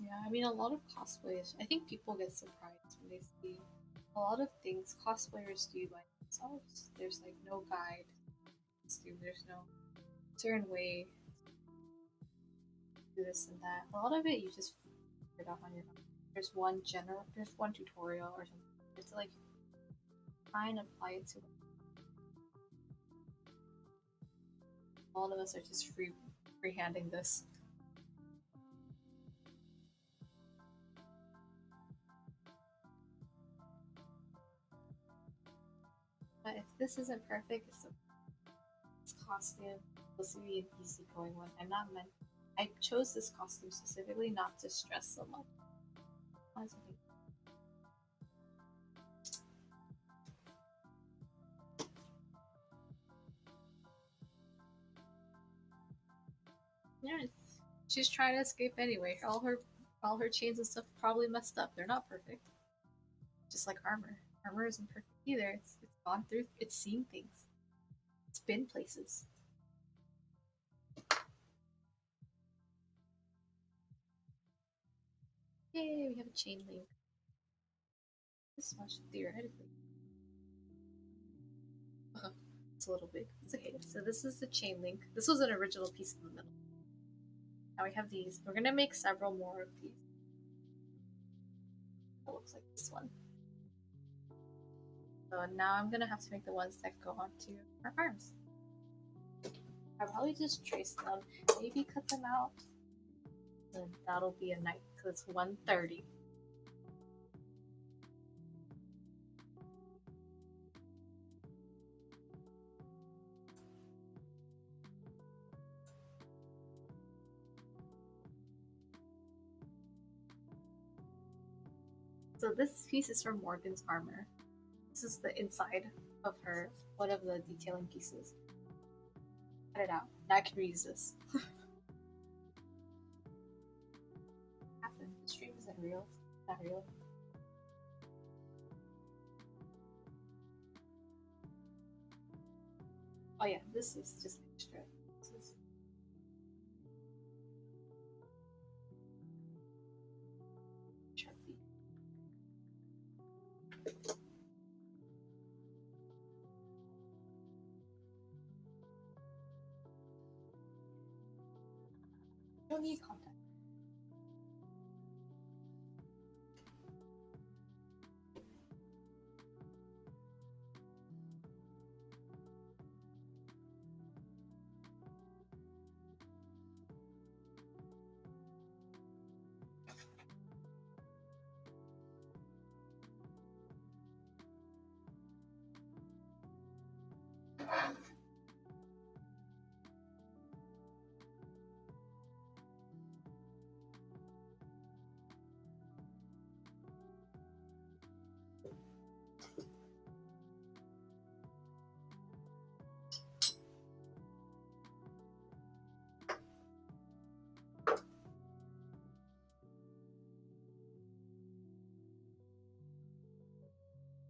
Yeah, I mean, a lot of cosplays, I think people get surprised when they see a lot of things cosplayers do by themselves. There's like no guide. There's no certain way to do this and that. A lot of it you just figure it out on your own. There's one tutorial or something. Just to like try and apply it to it. All of us are just freehanding this. But if this isn't perfect, it's costume. This will be an easygoing one. I chose this costume specifically not to stress so much. Yeah, she's trying to escape anyway. All her chains and stuff probably messed up. They're not perfect. Just like armor. Armor isn't perfect either. It's gone through. It's seen things. It's been places. Yay! We have a chain link. This much theoretically. It's a little big. It's okay. So this is the chain link. This was an original piece in the middle. Now we have these. We're gonna make several more of these. That looks like this one. So now I'm gonna have to make the ones that go onto our arms. I'll probably just trace them, maybe cut them out, and that'll be a night because it's 1:30. So this piece is from Morgan's armor. This is the inside of her, one of the detailing pieces. Cut it out. Now I can reuse this. Happened. The stream isn't real. Not real. Oh yeah, this is just extra. This is... Sharpie. Don't need contact.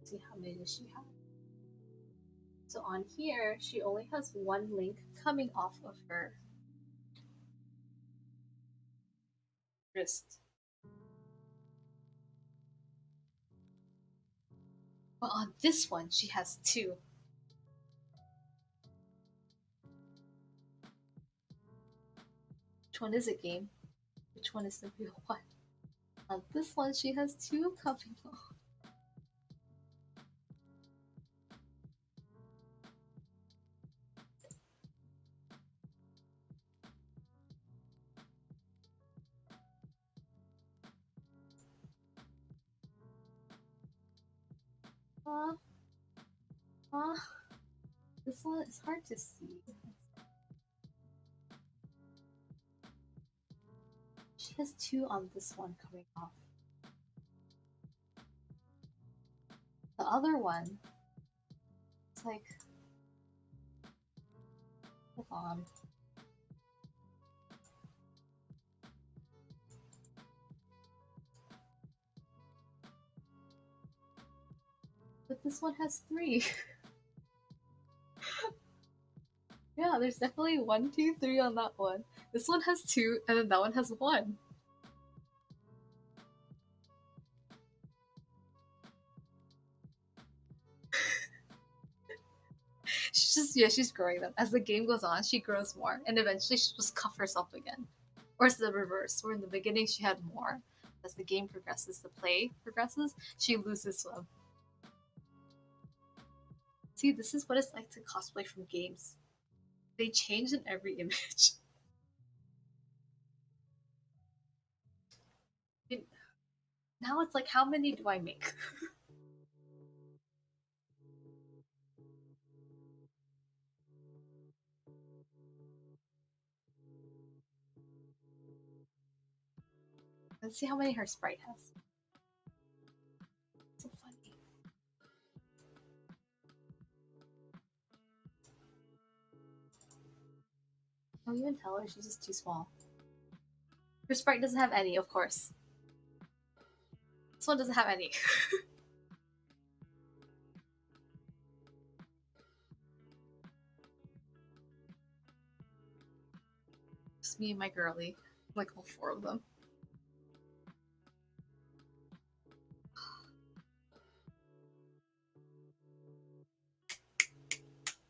See how many does she have? So on here, she only has one link coming off of her wrist. But on this one, she has two. Which one is it, game? Which one is the real one? On this one, she has two coming off. This one is hard to see. She has two on this one coming off. The other one, it's like, hold on. But this one has three. Yeah, there's definitely 1, 2, 3 on that one. This one has two, and then that one has one. She's growing them. As the game goes on, she grows more, and eventually she'll just cuff herself again. Or it's the reverse, where in the beginning she had more. As the game progresses, the play progresses, she loses them. See, this is what it's like to cosplay from games. They change in every image. Now it's like, how many do I make? Let's see how many her sprite has. So funny. Don't even tell her, she's just too small. Her sprite doesn't have any, of course. This one doesn't have any. Just me and my girly. Like all four of them.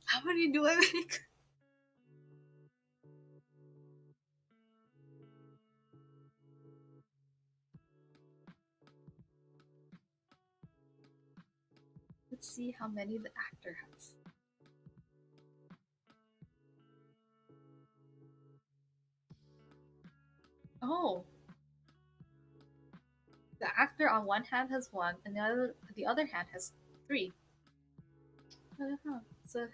How many do I make? Let's see how many the actor has. Oh. The actor on one hand has one, and the other hand has three. So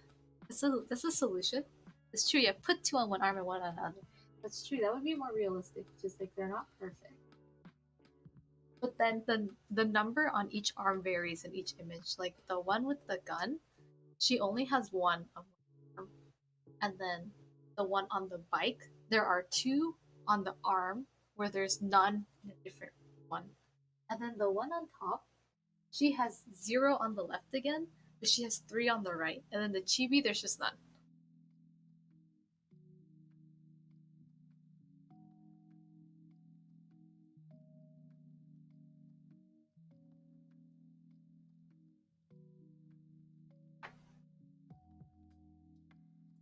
that's a solution. It's true, yeah. Put two on one arm and one on the other. That's true. That would be more realistic. Just like they're not perfect. But then the number on each arm varies in each image. Like the one with the gun, she only has one of one arm, and then the one on the bike, there are two on the arm where there's none in a different one. And then the one on top, she has zero on the left again, but she has three on the right. And then the chibi, there's just none.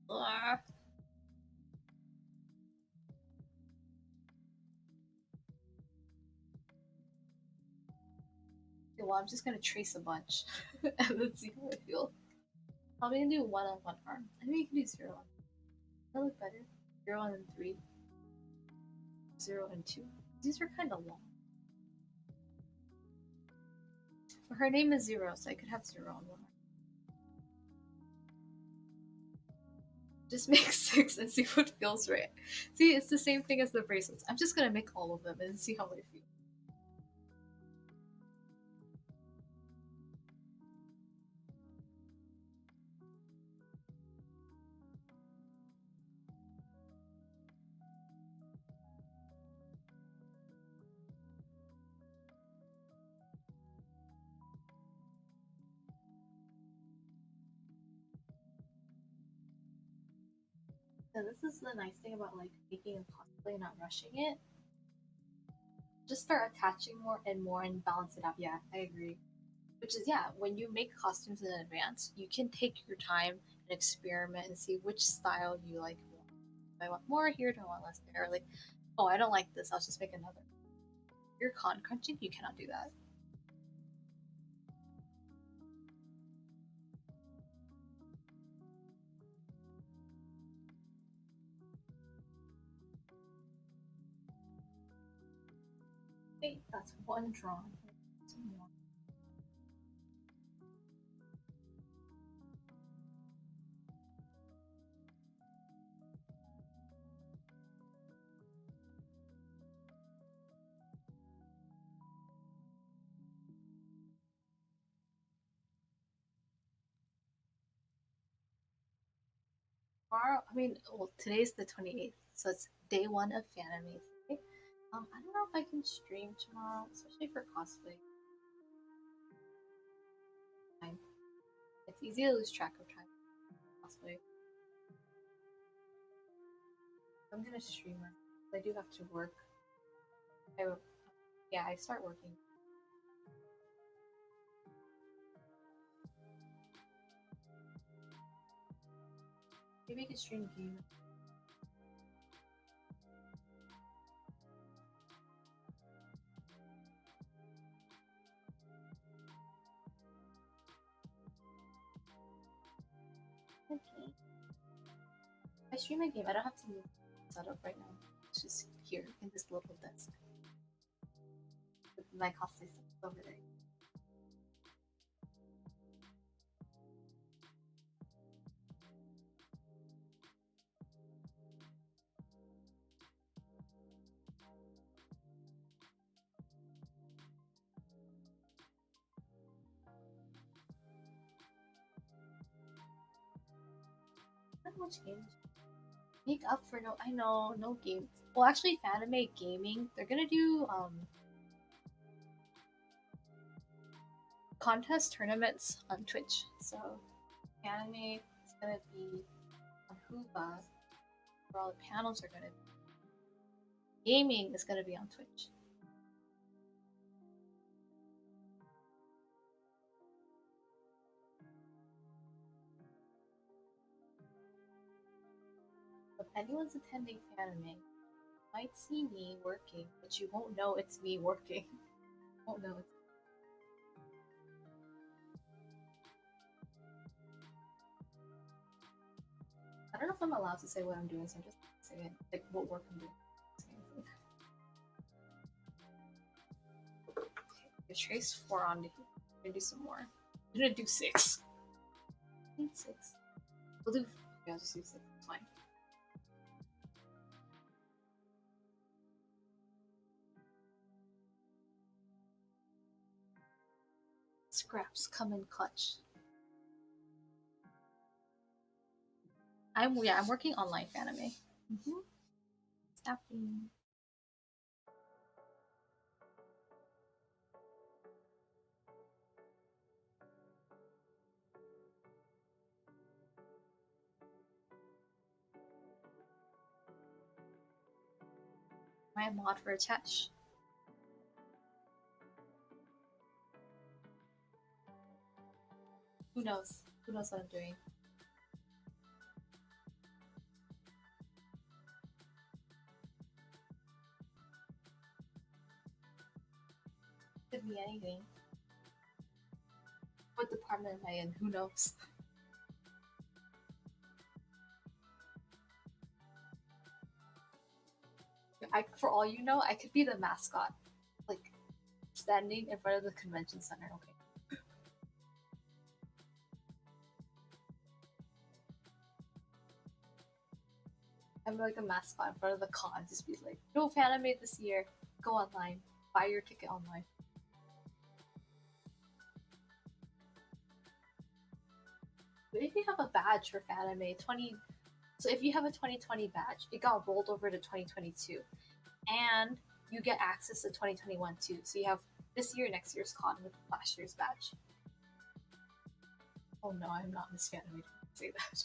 Ugh. Okay, well, I'm just gonna trace a bunch and then see how I feel. Probably gonna do one on one arm. I mean, you can do zero on. That look better. Zero and then three. Zero and two. These are kind of long. But her name is Zero, so I could have zero on one arm. Just make six and see what feels right. See, it's the same thing as the bracelets. I'm just gonna make all of them and see how I feel. So this is the nice thing about like making a cosplay and not rushing it. Just start attaching more and more and balance it out. Yeah, I agree. Which is yeah, when you make costumes in advance, you can take your time and experiment and see which style you like more. Do I want more here? Do I want less there? Like, oh, I don't like this. I'll just make another. If you're con crunching, you cannot do that. Wait, that's one drawn. Some more. Tomorrow, I mean, well, today's the 28th, so it's day one of Fanime. Okay? I don't know if I can stream tomorrow, especially for cosplay. Time. It's easy to lose track of time for cosplay. I'm gonna stream her. I do have to work. I, yeah, I start working. Maybe I could stream game. Okay. If I stream a game, I don't have to move setup right now. It's just here in this little desk with my cosplay stuff over there. I don't know which game. Make up for no. I know no game. Well, actually, Fanime Gaming. They're gonna do contest tournaments on Twitch. So anime is gonna be on Huba, where all the panels are gonna be. Gaming is gonna be on Twitch. If anyone's attending anime, you might see me working, but you won't know it's me working. You won't know it's. I don't know if I'm allowed to say what I'm doing, so I'm just saying like what work I'm doing. Okay, trace 4 onto here. I'm gonna do some more. I'm gonna do 6. I need 6. We'll do. Yeah, I'll just do 6. It's fine. scraps come in clutch. I'm working online for anime. Mm-hmm. Staffing. My mod for attach. Who knows? Who knows what I'm doing? Could be anything. What department am I in? Who knows? For all you know, I could be the mascot, like standing in front of the convention center. Okay. I'm like a mascot in front of the con, just be like, no fanime this year. Go online, buy your ticket online. But if you have a badge for fanime 20, so if you have a 2020 badge, it got rolled over to 2022, and you get access to 2021 too. So you have this year, next year's con with last year's badge. Oh no, I'm not Miss Fanime. Don't say that.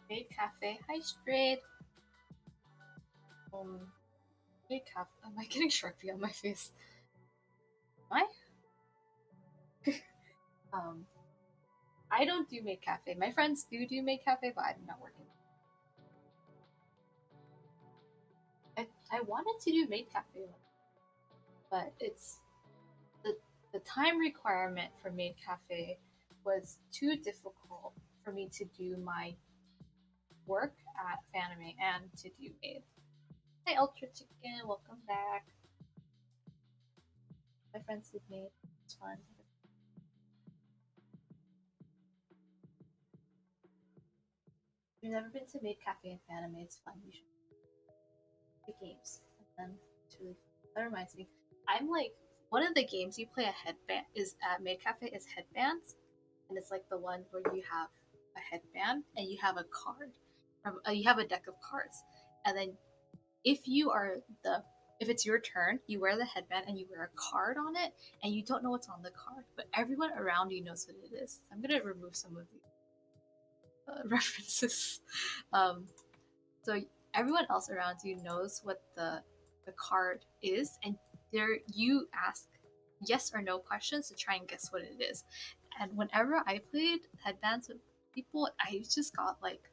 Great Cafe. Hi, Straight. Um, Great Cafe. Am I getting Sharpie on my face? Am I? I don't do Maid Cafe. My friends do Maid Cafe, but I'm not working. I wanted to do Maid Cafe, but it's the the time requirement for Maid Cafe was too difficult for me to do my work at Fanime and to do Maid. Hi, Ultra Chicken. Welcome back. My friends did Maid. It's fun. If you've never been to Maid Cafe and Fanime, it's fun. You should play games. And then it's really fun. That reminds me. I'm like one of the games you play a headband is at Maid Cafe is headbands, and it's like the one where you have a headband and you have a card from you have a deck of cards, and then if you are the if it's your turn, you wear the headband and you wear a card on it, and you don't know what's on the card, but everyone around you knows what it is. I'm gonna remove some of the references. Um, so everyone else around you knows what the card is, and there you ask yes or no questions to try and guess what it is. And whenever I played headbands with people, I just got like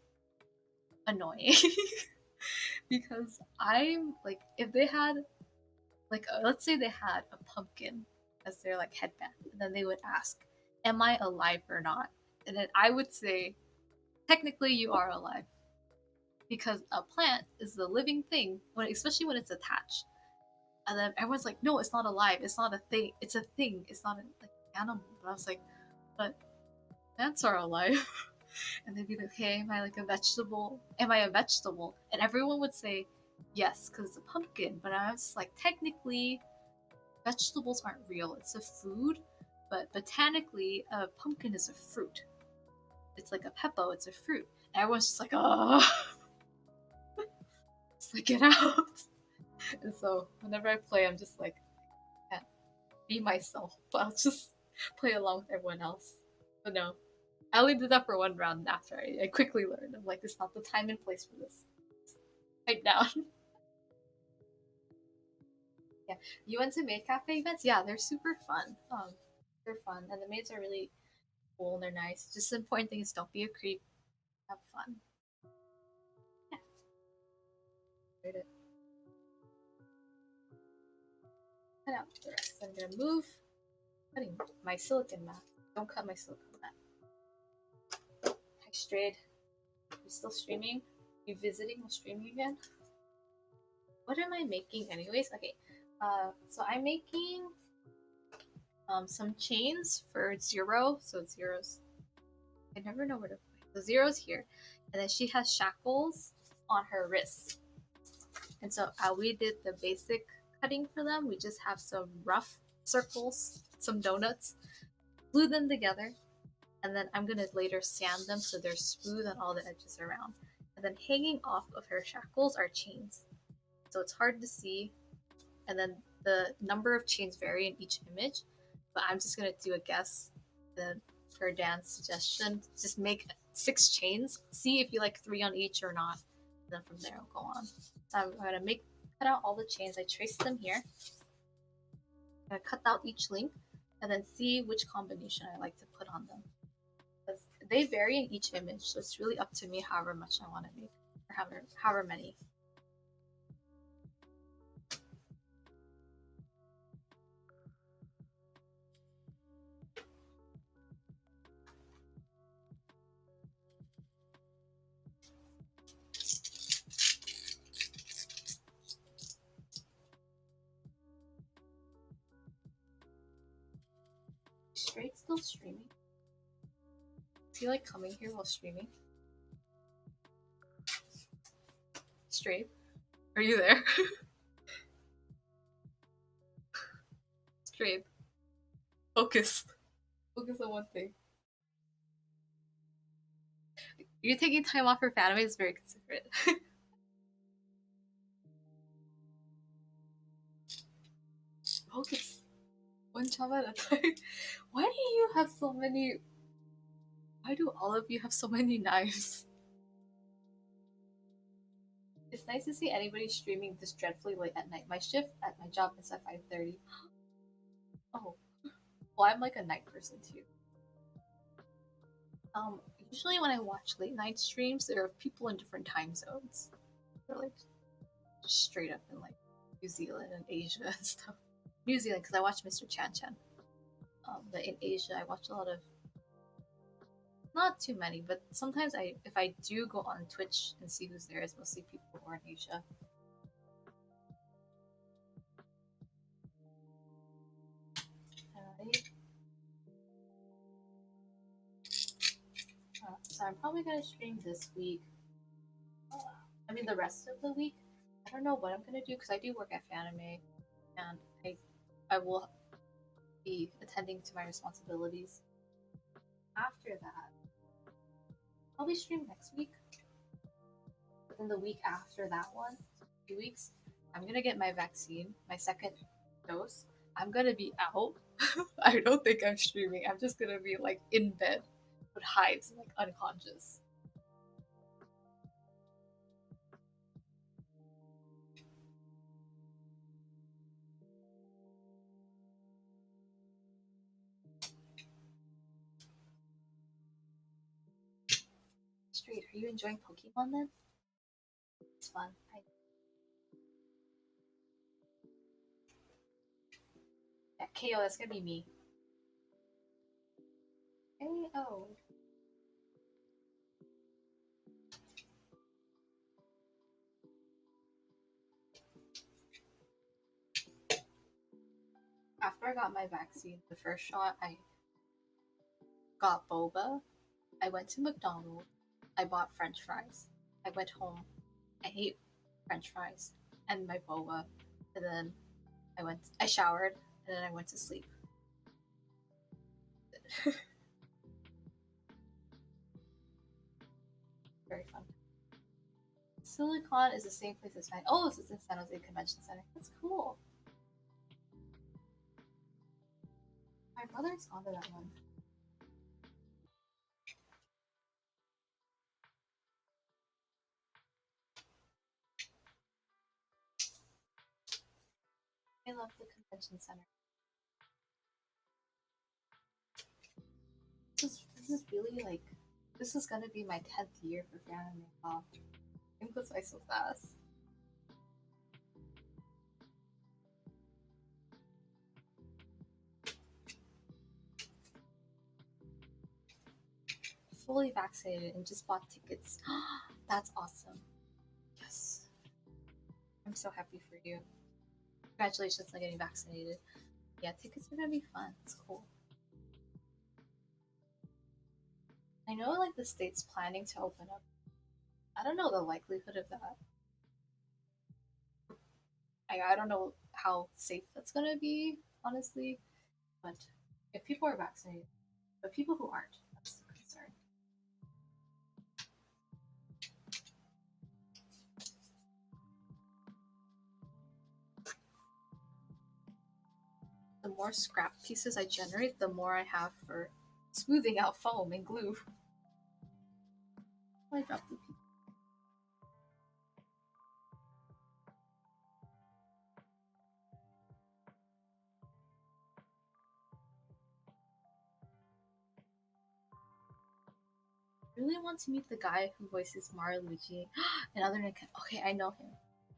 annoying because I'm like, if they had like, let's say they had a pumpkin as their like headband, and then they would ask, "Am I alive or not?" And then I would say, "Technically, you are alive." Because a plant is the living thing, when especially when it's attached. And then everyone's like, "No, it's not alive. It's not a thing. It's a thing. It's not an like, animal." But I was like, "But plants are alive." And they'd be like, "Hey, am I like a vegetable? Am I a vegetable?" And everyone would say, "Yes, because it's a pumpkin." But I was like, technically, vegetables aren't real. It's a food, but botanically, a pumpkin is a fruit. It's like a peppo. It's a fruit. And everyone's just like, "Oh." It's like, get out. And so whenever I play, I'm just like, I can't be myself. But I'll just play along with everyone else. But no, I only did that for one round. And after I quickly learned, I'm like, it's not the time and place for this. Pipe down. Yeah, you went to maid cafe events? Yeah, they're super fun. They're fun, and the maids are really cool and they're nice. Just the important thing is don't be a creep. Have fun. Right it. Cut out the rest. I'm gonna move. Cutting my silicon mat. Don't cut my silicon mat. Hi, Strayed. You still streaming? You visiting or streaming again? What am I making anyways? Okay. So I'm making some chains for Zero. So Zero's. I never know where to put it. So Zero's here, and then she has shackles on her wrists. And so we did the basic cutting for them. We just have some rough circles, some donuts, glue them together, and then I'm gonna later sand them so they're smooth on all the edges around. And then hanging off of her shackles are chains. So it's hard to see, and then the number of chains vary in each image, but I'm just gonna do a guess. The for Dan's suggestion, just make 6 chains, see if you like 3 on each or not, and then from there I'll go on. So I'm gonna cut out all the chains. I traced them here. I'm gonna cut out each link and then see which combination I like to put on them. Because they vary in each image, so it's really up to me however much I want to make, or however many. Straight still streaming? Is he like coming here while streaming? Straight? Are you there? Straight. Focus. Focus on one thing. You're taking time off for anime is very considerate. Focus. One job at a time. Why do you have so many? Why do all of you have so many knives? It's nice to see anybody streaming this dreadfully late at night. My shift at my job is at 5:30. Oh, well, I'm like a night person too. Usually when I watch late night streams, there are people in different time zones. They're like just straight up in like New Zealand and Asia and stuff. New Zealand because I watch Mr. Chan Chan. But in Asia, I watch a lot of not too many, but sometimes if I do go on Twitch and see who's there, it's mostly people who are in Asia. So I'm probably gonna stream this week. I mean, the rest of the week. I don't know what I'm gonna do because I do work at Fanime, and I will be attending to my responsibilities. After that, I'll be streaming next week. But then the week after that one, 2 weeks, I'm gonna get my vaccine, my second dose. I'm gonna be out. I don't think I'm streaming. I'm just gonna be like in bed with hives, like unconscious. Straight, are you enjoying Pokemon then? It's fun. Yeah, KO, that's gonna be me. KO. After I got my vaccine, the first shot, I got boba. I went to McDonald's. I bought French fries. I went home. I ate French fries and my boba, and then I showered, and then I went to sleep. Very fun. Silicon is the same place as mine. Oh, it's in San Jose Convention Center. That's cool. My brother's gone to that one. I love the convention center. This is really like this is gonna be my 10th year for Fanime Pop. I think that's why so fast. fully vaccinated and just bought tickets. That's awesome. Yes. I'm so happy for you. Congratulations on getting vaccinated. Yeah, tickets are gonna be fun. It's cool. I know like the state's planning to open up. I don't know the likelihood of that. I don't know how safe that's gonna be, honestly. But if people are vaccinated, but people who aren't, that's the concern. The more scrap pieces I generate, the more I have for smoothing out foam and glue. I dropped the piece. I really want to meet the guy who voices Maruluigi and other Nick. Okay, I know him.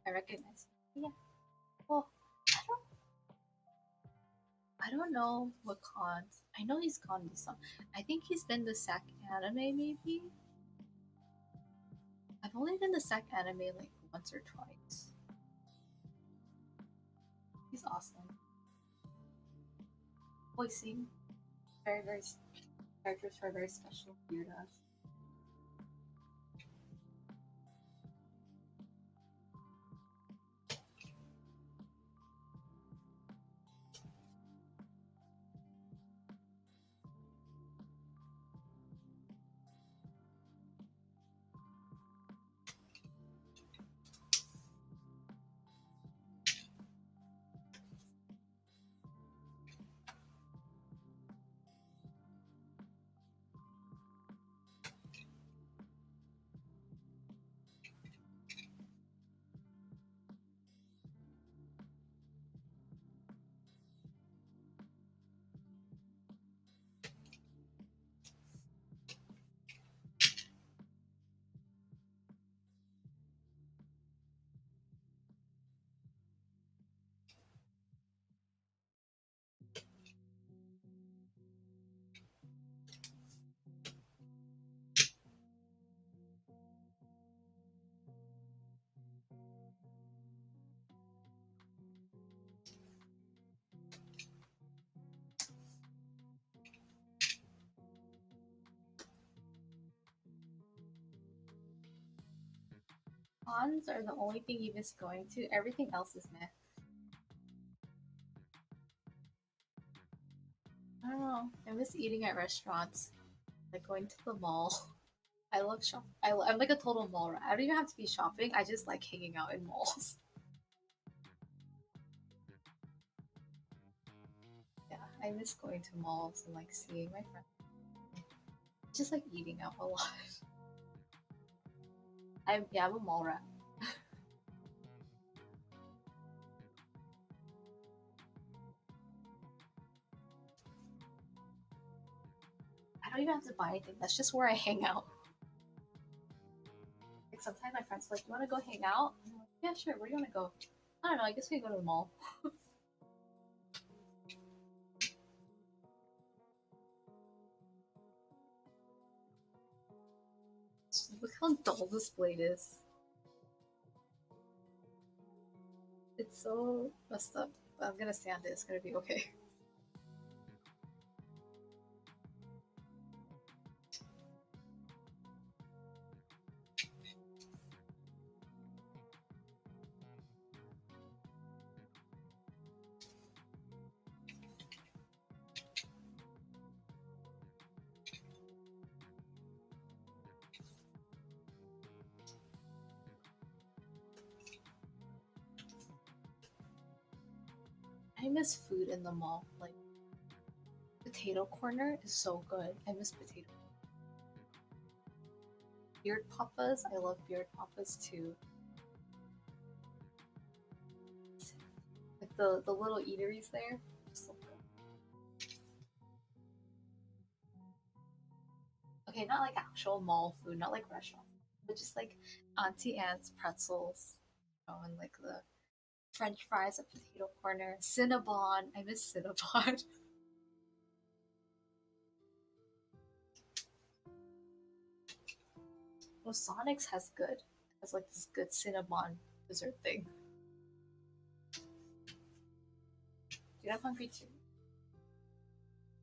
I recognize him. Yeah. Well, I don't know what cons. I know he's gone to some. I think he's been to SAC anime maybe. I've only been to SAC anime like once or twice. He's awesome. Voicing very characters are very special here to us. Cons are the only thing you miss going to. Everything else is meh. I don't know. I miss eating at restaurants, like going to the mall. I love shop. I'm like a total mall rat. I don't even have to be shopping. I just like hanging out in malls. Yeah, I miss going to malls and like seeing my friends. Just like eating out a lot. I'm a mall rat. I don't even have to buy anything. That's just where I hang out. Like sometimes my friends are like, "You want to go hang out?" And I'm like, "Yeah, sure. Where do you want to go?" I don't know. I guess we can go to the mall. Look how dull this blade is. It's so messed up. But I'm gonna sand it. It's gonna be okay. I miss food in the mall. Like potato corner is so good. I miss potato. Beard papas. I love beard papas too. Like the little eateries there. So good. Okay, not like actual mall food, not like restaurants, but just like Auntie Anne's pretzels, and like the French fries at potato corner. Cinnabon. I miss Cinnabon. Well, Sonic's has like this good cinnamon dessert thing. Dude, I'm hungry too.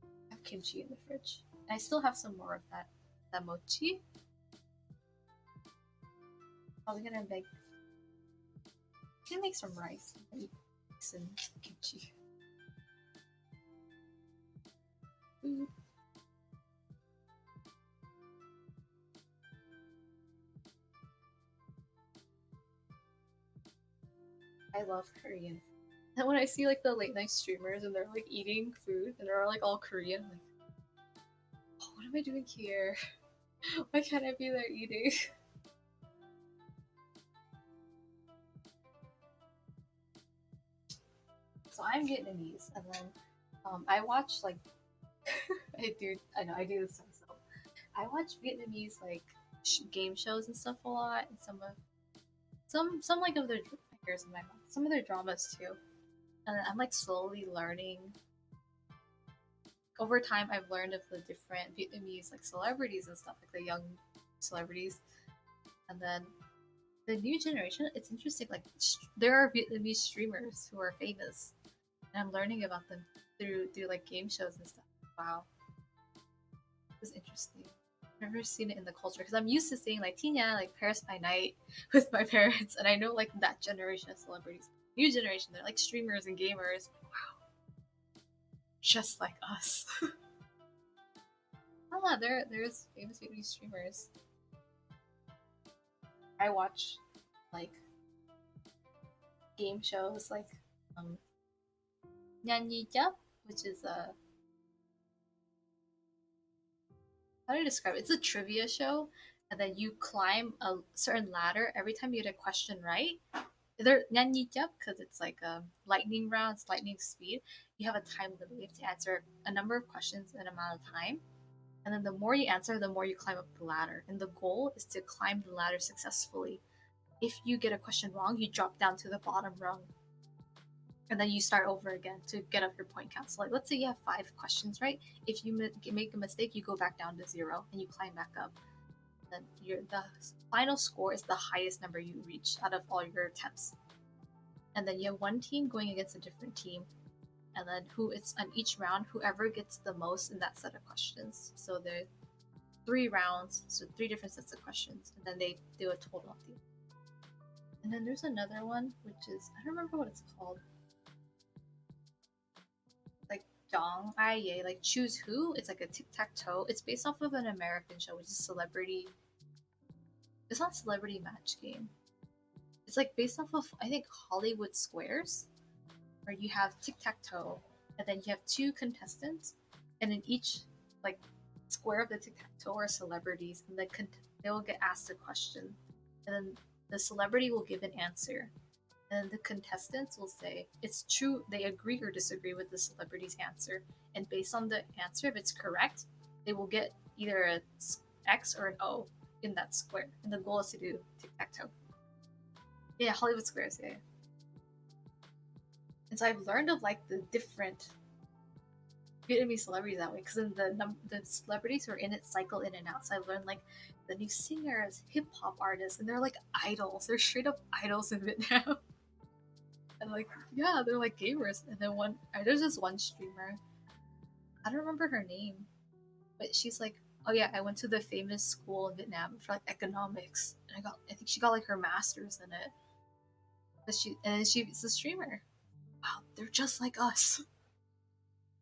I have kimchi in the fridge. And I still have some more of that mochi. Probably gonna make. I'm gonna make some rice and eat some kimchi. Food. I love Korean. And when I see like the late night streamers and they're like eating food and they're like all Korean, I'm like, oh, what am I doing here? Why can't I be there eating? So I'm Vietnamese, and then I watch like I know I do this to myself. I watch Vietnamese like game shows and stuff a lot, and some like of their here's in my mouth. Some of their dramas too, and I'm like slowly learning. Over time, I've learned of the different Vietnamese like celebrities and stuff, like the young celebrities, and then the new generation. It's interesting. Like there are Vietnamese streamers who are famous, and I'm learning about them through like game shows and stuff. Wow, this is interesting. I've never seen it in the culture because I'm used to seeing like Tina, like Paris by Night with my parents, and I know like that generation of celebrities. New generation, they're like streamers and gamers. Wow, just like us. Ah, there's famous Vietnamese streamers. I watch like game shows like um Nhan Nhi Chap, which is a how do I describe it? It's a trivia show, and then you climb a certain ladder every time you get a question right. They're because it's like a lightning round, it's lightning speed. You have a time limit. You have to answer a number of questions in an amount of time. And then the more you answer, the more you climb up the ladder. And the goal is to climb the ladder successfully. If you get a question wrong, you drop down to the bottom rung. And then you start over again to get up your point count. So, like, let's say you have 5 questions, right? If you make a mistake, you go back down to 0 and you climb back up. Then the final score is the highest number you reach out of all your attempts. And then you have one team going against a different team, and then who it's on each round, whoever gets the most in that set of questions. So there's 3 rounds, so 3 different sets of questions, and then they do a total of the. And then there's another one which is I don't remember what it's called. Like Dong Ai like choose who. It's like a tic tac toe. It's based off of an American show, which is Celebrity. It's not Celebrity Match Game. It's like based off of I think Hollywood Squares, where you have tic tac toe, and then you have 2 contestants, and in each like square of the tic tac toe are celebrities, and they will get asked a question, and then the celebrity will give an answer, and then the contestants will say it's true, they agree or disagree with the celebrity's answer, and based on the answer, if it's correct, they will get either a X or an O in that square, and the goal is to do tic tac toe. Yeah, Hollywood Squares, yeah. And so I've learned of like the different Vietnamese celebrities that way because then the celebrities who are in it cycle in and out. So I've learned like the new singers, hip hop artists, and they're like idols. They're straight up idols in Vietnam. And like yeah, they're like gamers. And then there's this one streamer. I don't remember her name, but she's like, oh yeah, I went to the famous school in Vietnam for like economics, and I think she got like her master's in it. But she's a streamer. Wow, they're just like us.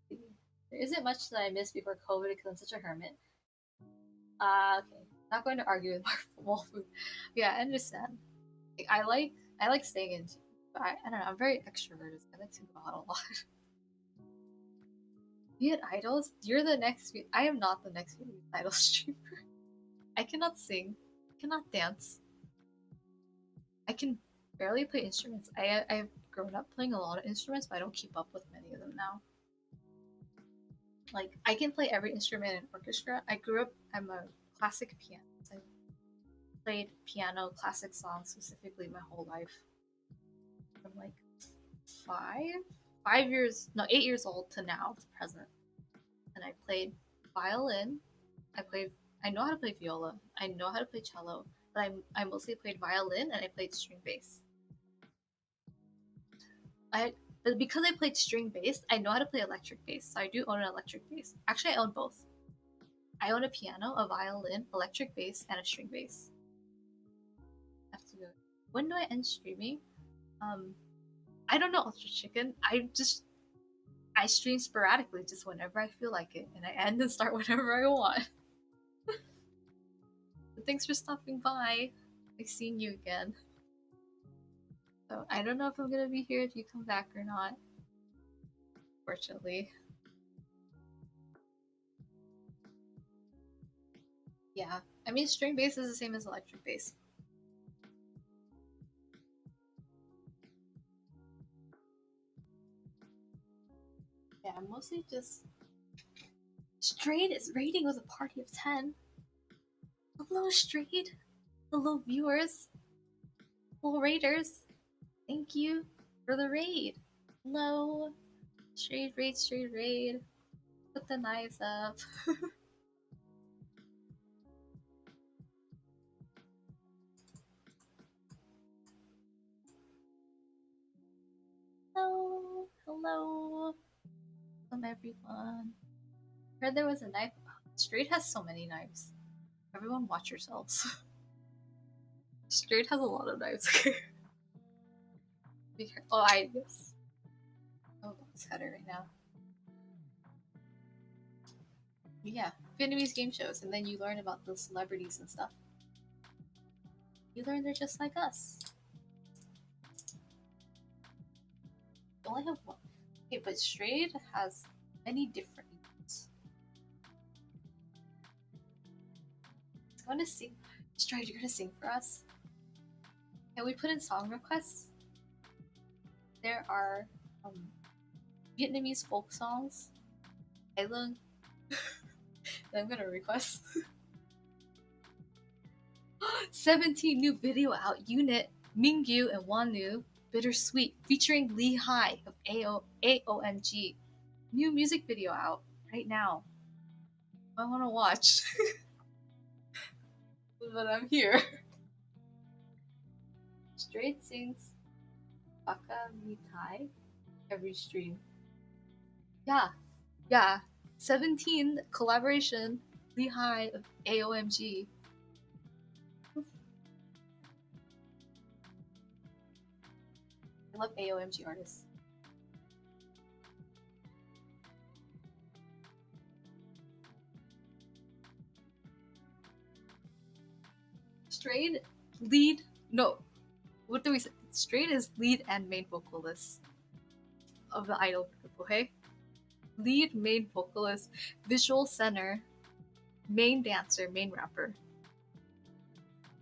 There isn't much that I missed before COVID because I'm such a hermit. Okay. Not going to argue with Marvel food. Yeah, I understand. Like, I like staying in, but I don't know. I'm very extroverted. I like to go out a lot. Viet idols, you're the next. I am not the next Viet idol streamer. I cannot sing. I cannot dance. I can barely play instruments. I've grown up playing a lot of instruments, but I don't keep up with many of them now. Like I can play every instrument in orchestra. I'm a classic pianist. I played piano, classic songs specifically my whole life. From like 5 years, no, 8 years old to now, to present. And I played violin. I played I know how to play viola. I know how to play cello, but I mostly played violin and I played string bass. I but because I played string bass, I know how to play electric bass. So I do own an electric bass. Actually, I own both. I own a piano, a violin, electric bass, and a string bass. I have to go. When do I end streaming? Um, I don't know, Ultra Chicken. I stream sporadically, just whenever I feel like it, and I end and start whenever I want. But thanks for stopping by. Like seeing you again. So I don't know if I'm gonna be here if you come back or not. Fortunately, yeah. I mean, string bass is the same as electric bass. Yeah, mostly just Strayed. Its rating was a party of 10. Hello, Strayed. Hello, viewers. Hello, raiders. Thank you for the raid. Hello. Strayed raid, strayed raid. Put the knives up. Hello. Hello. Welcome, everyone. Heard there was a knife. Strayed has so many knives. Everyone watch yourselves. Strayed has a lot of knives. Be careful. Oh, I guess. Oh, let's cut it right now. Yeah, Vietnamese game shows, and then you learn about the celebrities and stuff. You learn they're just like us. You only have one. Okay, but Strayed has many different names. It's going to sing. Strayed, you're going to sing for us? Can we put in song requests? There are Vietnamese folk songs. Hai Lung. I'm going to request. 17 new video out. Unit, Mingyu, and Wanu. Bittersweet, featuring Lee Hai of AOMG. New music video out right now. I want to watch. But I'm here. Straight sings Baka Mitai every stream. Yeah, yeah. 17 collaboration. Lee Hai of AOMG. I love AOMG artists. Strayed lead. No, what do we say? Strayed is lead and main vocalist of the idol group. Okay, lead, main vocalist, visual center, main dancer, main rapper.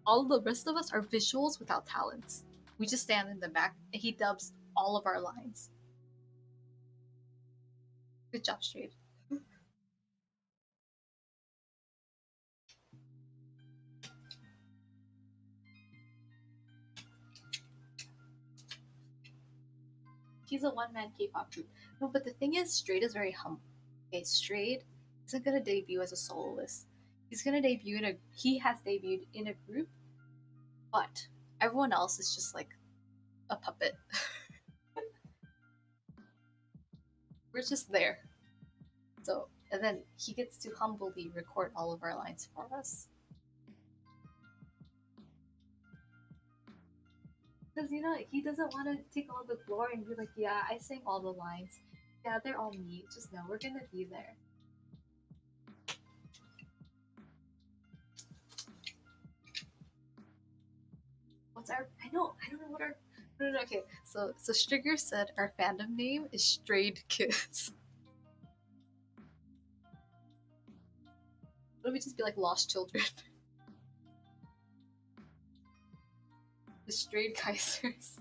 All the rest of us are visuals without talents. We just stand in the back and he dubs all of our lines. Good job, Strayed. He's a one-man K-pop group. No, but the thing is, Strayed is very humble. Okay, Strayed isn't gonna debut as a soloist. He's gonna debut in a. He has debuted in a group, but everyone else is just like a puppet. We're just there. So, and then he gets to humbly record all of our lines for us. Because, you know, he doesn't want to take all the glory and be like, yeah, I sang all the lines. Yeah, they're all me. Just know we're gonna be there. What's our. I don't know what our. No, okay. So Strigger said our fandom name is Strayed Kids. What if we just be like Lost Children? The Strayed Kaisers.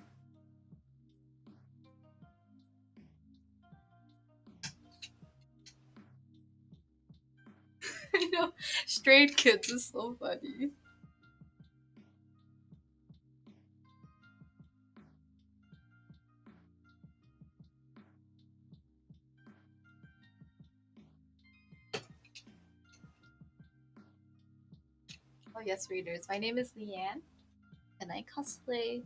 I know. Strayed Kids is so funny. Oh yes, readers. My name is Leanne, and I cosplay.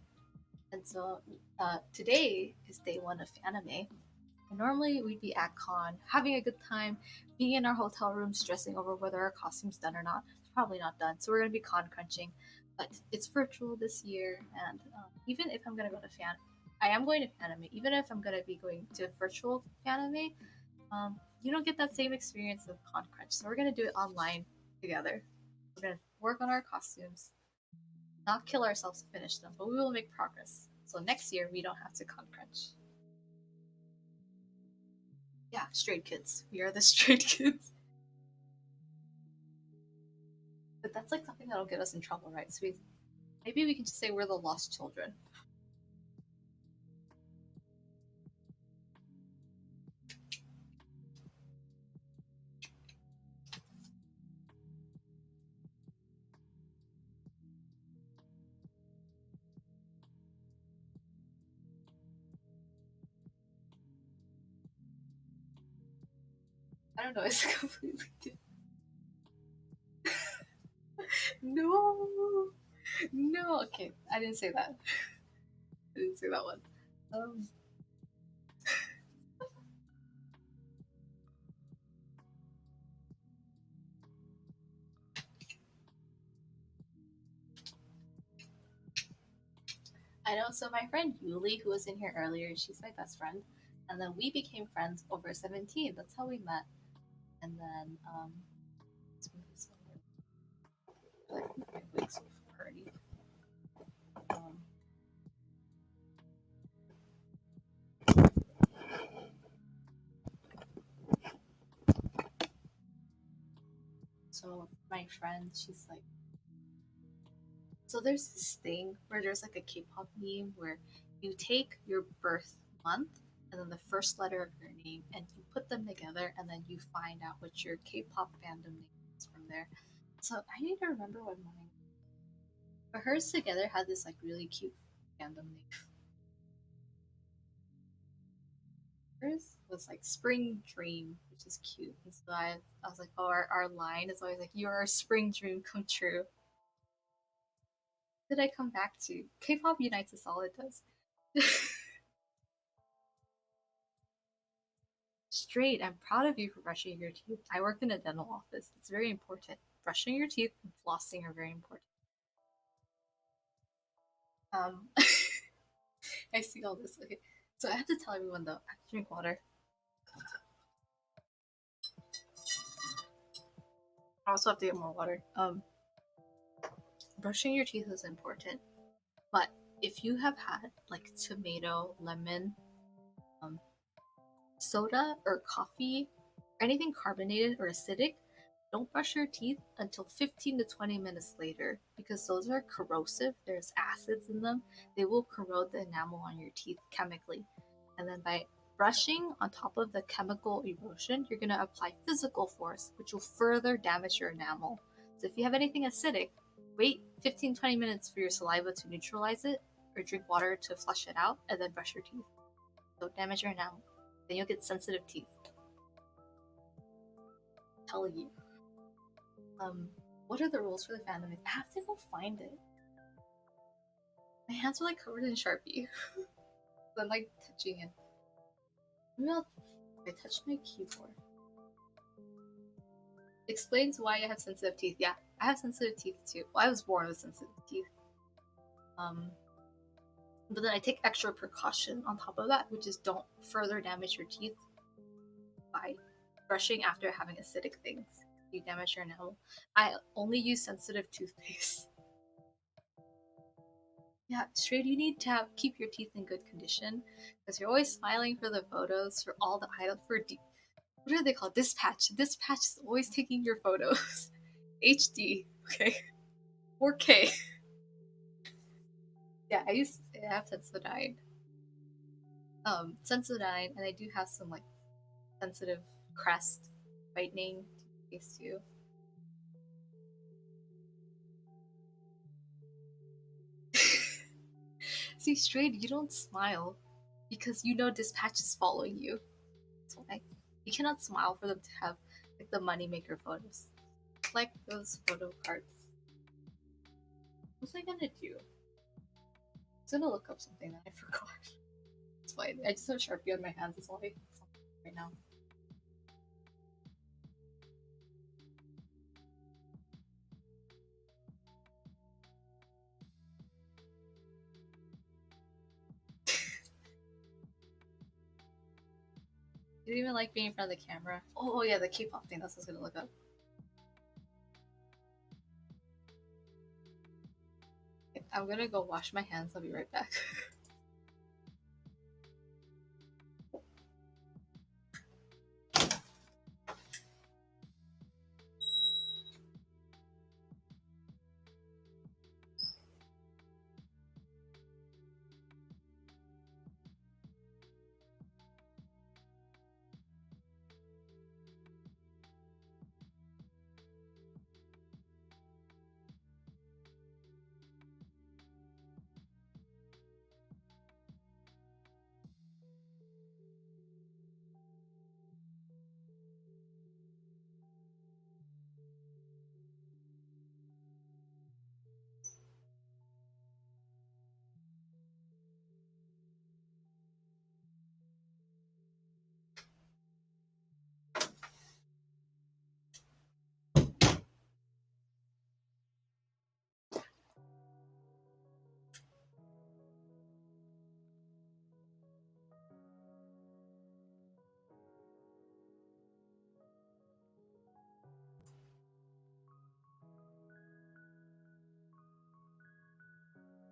And so today is day one of anime. And normally we'd be at con, having a good time, being in our hotel room, stressing over whether our costume's done or not. It's probably not done, so we're gonna be con crunching. But it's virtual this year, and even if I'm gonna go to fan, I am going to anime. Even if I'm gonna be going to virtual anime, you don't get that same experience of con crunch. So we're gonna do it online together. We're gonna work on our costumes, not kill ourselves to finish them, but we will make progress. So next year we don't have to con crunch. Yeah, straight kids. We are the straight kids. But that's like something that'll get us in trouble, right? So maybe we can just say we're the lost children. I don't know. It's completely different. No, no. Okay, I didn't say that. I didn't say that one. Um, I know. So my friend Yuli, who was in here earlier, she's my best friend, and then we became friends over 17. That's how we met. And then let's move this over. Like my wig's so pretty. Um, so my friend, she's like, so there's this thing where there's like a K-pop meme where you take your birth month and then the first letter of your name and you put them together and then you find out what your K-pop fandom name is from there. So I need to remember what mine. But hers together had this like really cute fandom name. Hers was like Spring Dream, which is cute. And so I was like, oh, our line is always like, "You're our spring dream come true." What did I come back to? K-pop unites us all. It does. Straight, I'm proud of you for brushing your teeth. I work in a dental office. It's very important. Brushing your teeth and flossing are very important. Um, I see all this. Okay, so I have to tell everyone though. I have to drink water. I also have to get more water. Brushing your teeth is important, but if you have had like tomato, lemon, um, soda, or coffee, or anything carbonated or acidic, don't brush your teeth until 15 to 20 minutes later because those are corrosive. There's acids in them. They will corrode the enamel on your teeth chemically. And then by brushing on top of the chemical erosion, you're going to apply physical force, which will further damage your enamel. So if you have anything acidic, wait 15-20 minutes for your saliva to neutralize it or drink water to flush it out and then brush your teeth. Don't damage your enamel. Then you'll get sensitive teeth. I'm telling you. What are the rules for the fandom? I have to go find it. My hands are like covered in Sharpie. I'm like touching it. Maybe I touch my keyboard. Explains why I have sensitive teeth. Yeah, I have sensitive teeth too. Well, I was born with sensitive teeth. Um, but then I take extra precaution on top of that, which is don't further damage your teeth by brushing after having acidic things. You damage your enamel. I only use sensitive toothpaste. Yeah, straight. You need to keep your teeth in good condition because you're always smiling for the photos for all the items what are they called? Dispatch. Dispatch is always taking your photos. HD. Okay. 4K. Yeah, I have Sensodyne. Sensodyne, and I do have some like sensitive crest whitening toothpaste too. See, straight. You don't smile because you know Dispatch is following you. That's why you cannot smile for them to have like the moneymaker photos, like those photo cards. What was I gonna do? I was gonna look up something that I forgot. It's fine. I just have Sharpie on my hands. That's all I right now. You didn't even like being in front of the camera. Oh yeah, the K-pop thing. That's what I was gonna look up. I'm gonna go wash my hands. I'll be right back.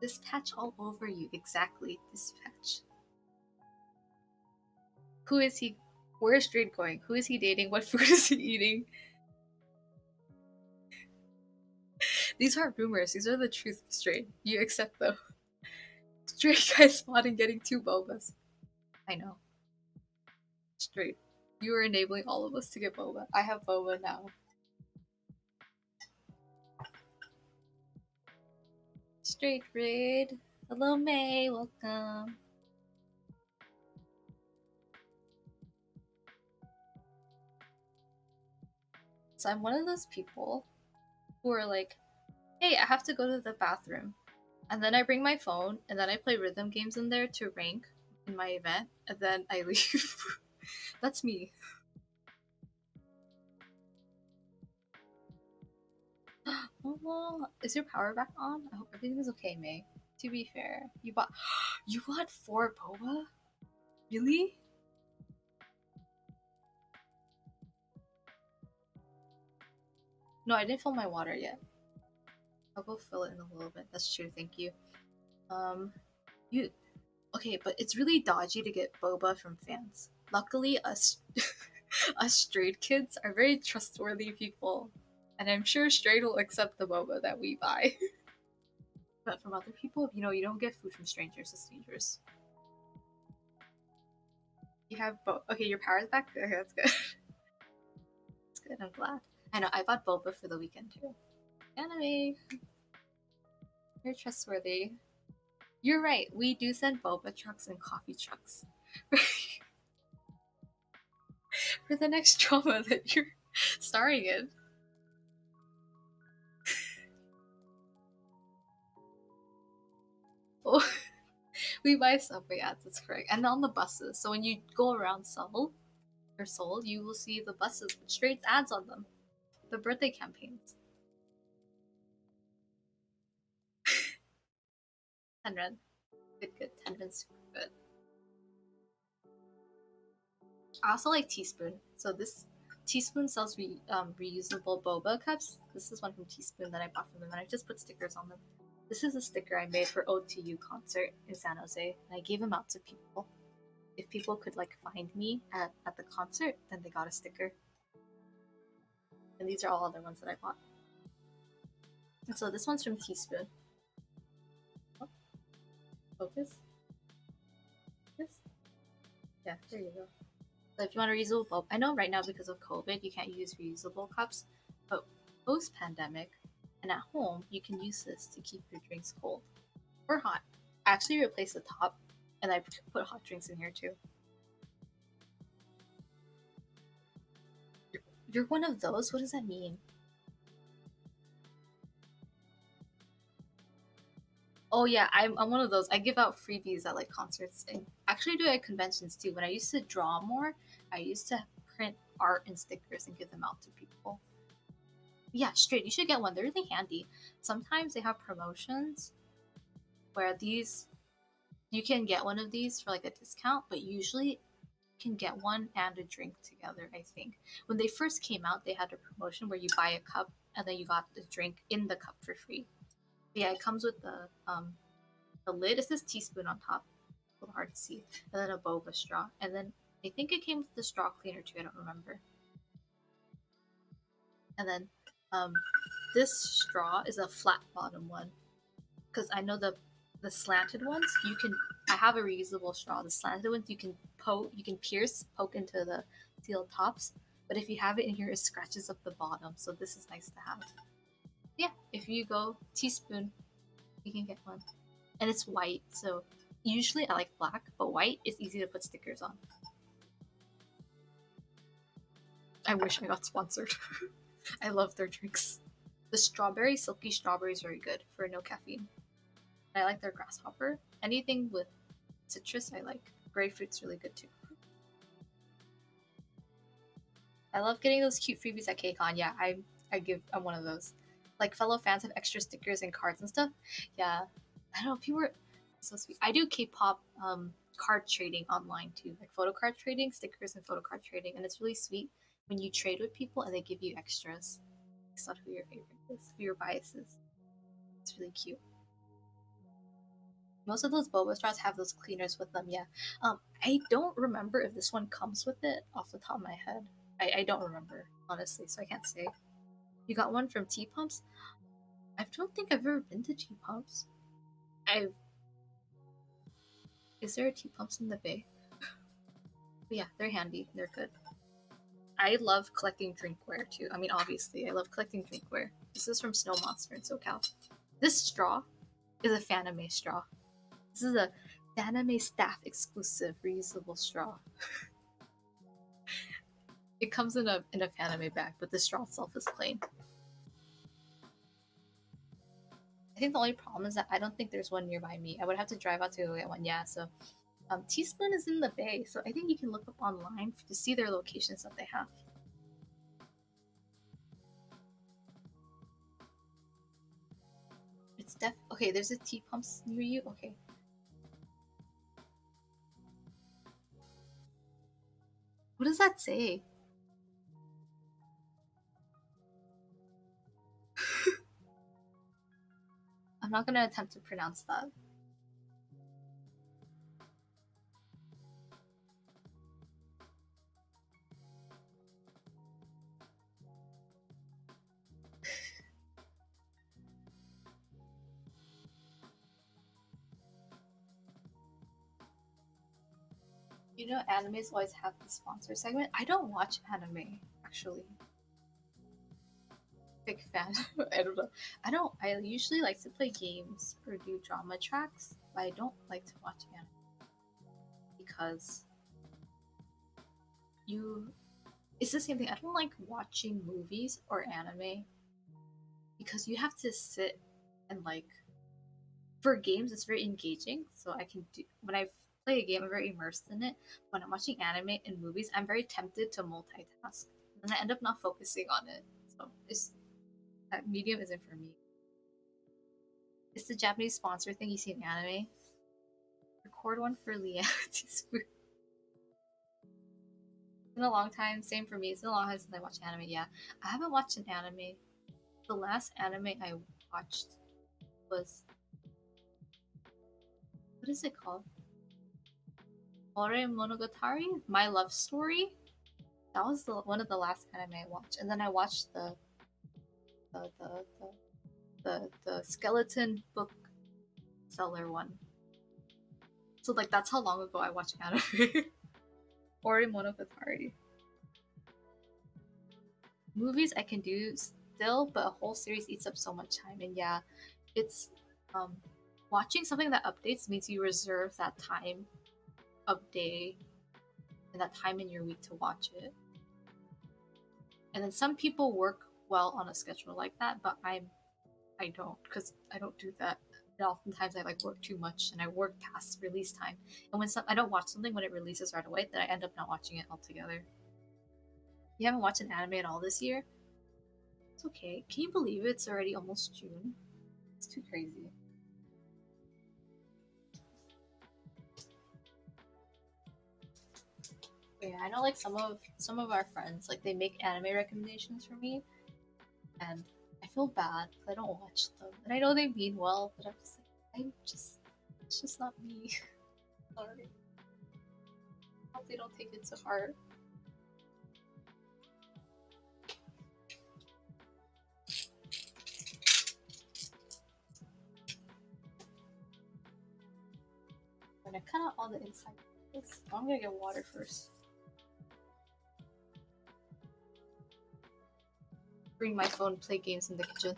This patch all over you. Exactly. This patch. Who is he? Where is Straight going? Who is he dating? What food is he eating? These aren't rumors. These are the truth, Straight. You accept them. Straight guy spotting getting 2 bobas. I know. Straight. You are enabling all of us to get boba. I have boba now. Straight raid. Hello, May. Welcome. So I'm one of those people who are like, hey, I have to go to the bathroom. And then I bring my phone, and then I play rhythm games in there to rank in my event, and then I leave. That's me. Oh, is your power back on? I hope everything is okay, May. To be fair, you bought 4 boba? Really? No, I didn't fill my water yet. I'll go fill it in a little bit. That's true. Thank you. You okay? But it's really dodgy to get boba from fans. Luckily, us us Strayed kids are very trustworthy people, and I'm sure Strayed will accept the boba that we buy. But from other people, you don't get food from strangers. It's dangerous. You have okay, your power's back. Okay, that's good. That's good. I'm glad. I know. I bought boba for the weekend too. Anime, you're trustworthy. You're right. We do send boba trucks and coffee trucks for the next drama that you're starring in. Oh, we buy subway ads. That's correct. And on the buses. So when you go around Seoul, you will see the buses with straight ads on them. The birthday campaigns. 10 red. Good. 10 red's super good. I also like Teaspoon. So this Teaspoon sells reusable boba cups. This is one from Teaspoon that I bought from them, and I just put stickers on them. This is a sticker I made for OTU concert in San Jose, and I gave them out to people. If people could find me at the concert, then they got a sticker. And these are all other ones that I bought. And so this one's from Teaspoon. Oh, focus. Yeah, there you go. So if you want a reusable bulb, I know right now because of COVID you can't use reusable cups, but post-pandemic and at home you can use this to keep your drinks cold or hot. I actually replaced the top and I put hot drinks in here too. You're one of those? What does that mean? Oh yeah, I'm one of those. I give out freebies at like concerts and actually do it at conventions too. When I used to draw more, I used to print art and stickers and give them out to people. Yeah, straight. You should get one. They're really handy. Sometimes they have promotions where these you can get one of these for like a discount, but usually you can get one and a drink together, I think. When they first came out, they had a promotion where you buy a cup and then you got the drink in the cup for free. But yeah, it comes with the lid. It says teaspoon on top. A little hard to see. And then a boba straw. And then I think it came with the straw cleaner too, I don't remember. And then um this straw is a flat bottom one. Because I know the slanted ones you can I have a reusable straw. The slanted ones you can poke into the steel tops. But if you have it in here, it scratches up the bottom. So this is nice to have. Yeah, if you go teaspoon, you can get one. And it's white, so usually I like black, but white is easy to put stickers on. I wish I got sponsored. I love their drinks. The strawberry, silky strawberry is very good for no caffeine. I like their grasshopper. Anything with citrus, I like. Grapefruit's really good too. I love getting those cute freebies at KCON. Yeah, I'm one of those. Like fellow fans have extra stickers and cards and stuff. Yeah, I don't know. People are so sweet. I do K-pop card trading online too, like photo card trading, stickers and photo card trading, and it's really sweet when you trade with people and they give you extras. It's not who your favorite is, who your bias is. It's really cute. Most of those boba straws have those cleaners with them. Yeah. I don't remember if this one comes with it off the top of my head. I don't remember honestly, so I can't say. You got one from T Pumps. I don't think I've ever been to T Pumps. I Is there a T Pumps in the Bay? But yeah, they're handy. They're good. I love collecting drinkware too. I mean, obviously, I love collecting drinkware. This is from Snow Monster in SoCal. This straw is a Fanime straw. This is a Fanime staff exclusive reusable straw. It comes in a Fanime bag, but the straw itself is plain. I think the only problem is that I don't think there's one nearby me. I would have to drive out to go get one. Yeah, so Teaspoon is in the Bay, so I think you can look up online to see their locations that they have. It's okay. There's a T Pumps near you. Okay, what does that say? I'm not gonna attempt to pronounce that. You know, animes always have the sponsor segment. I don't watch anime actually. Big fan. I don't know. I don't. I usually like to play games or do drama tracks, but I don't like to watch anime because you. It's the same thing. I don't like watching movies or anime because you have to sit and like. For games, it's very engaging, so I can do when I play a game, I'm very immersed in it. When I'm watching anime and movies, I'm very tempted to multitask, and I end up not focusing on it. So it's that medium isn't for me. It's the Japanese sponsor thing you see in anime. Record one for Leah. It's been a long time. Same for me. It's been a long time since I watched anime. Yeah, I haven't watched an anime. The last anime I watched was what is it called? Ore Monogatari, My Love Story. That was one of the last anime I watched, and then I watched the the the, the skeleton book seller one. So like that's how long ago I watched anime. Ori Monogatari. Movies I can do still, but a whole series eats up so much time. And yeah, it's um, watching something that updates means you reserve that time of day and that time in your week to watch it. And then some people work well on a schedule like that, but I don't because I don't do that. And oftentimes I like work too much and I work past release time. And when I don't watch something when it releases right away, then I end up not watching it altogether. You haven't watched an anime at all this year? It's okay. Can you believe it's already almost June? It's too crazy. But yeah, I know like some of our friends like they make anime recommendations for me, and I feel bad because I don't watch them, and I know they mean well, but I'm just like it's just not me. Sorry. I hope they don't take it to heart. When I cut out all the inside, I'm gonna get water first. Bring my phone, play games in the kitchen.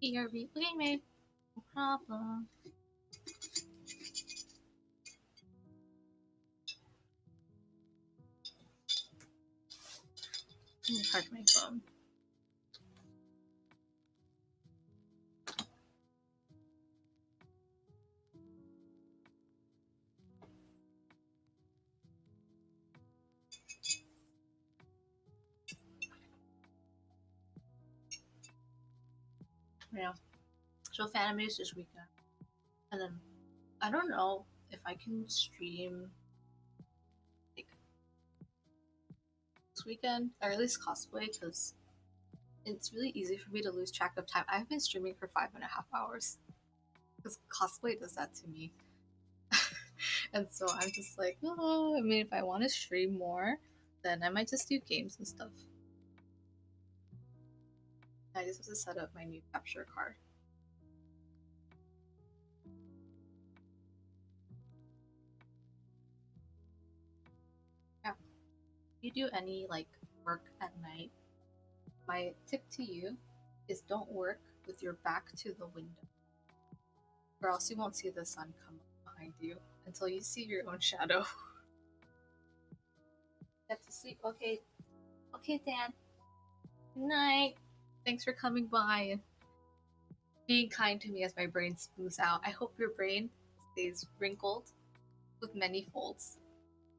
ERB. Okay, mate. No problem. Let me charge my phone. Yeah. So fan animes this weekend. And then I don't know if I can stream like this weekend or at least cosplay because it's really easy for me to lose track of time. I've been streaming for 5.5 hours because cosplay does that to me. And so I'm just like, oh, I mean, if I want to stream more, then I might just do games and stuff. I just have to set up my new capture card. Yeah. If you do any like work at night, my tip to you is don't work with your back to the window, or else you won't see the sun come up behind you until you see your own shadow. Get to sleep. Okay. Okay, Dan. Good night. Thanks for coming by and being kind to me as my brain smooths out. I hope your brain stays wrinkled with many folds.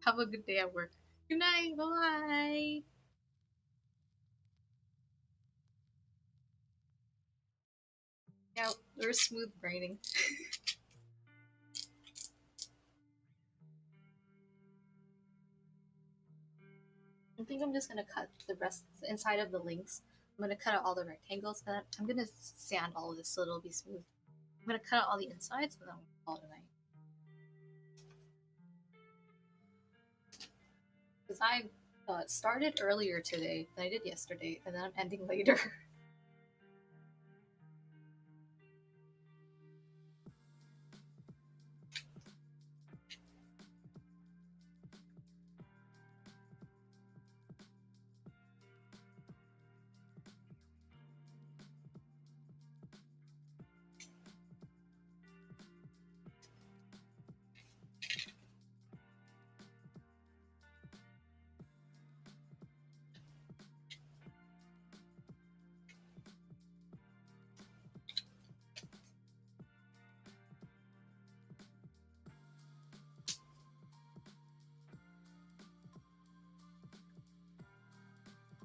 Have a good day at work. Good night. Bye bye. Yeah, we're smooth braining. I think I'm just gonna cut the rest inside of the links. I'm gonna cut out all the rectangles and I'm gonna sand all of this so it'll be smooth. I'm gonna cut out all the insides and then we'll call it a night. Because I started earlier today than I did yesterday, and then I'm ending later.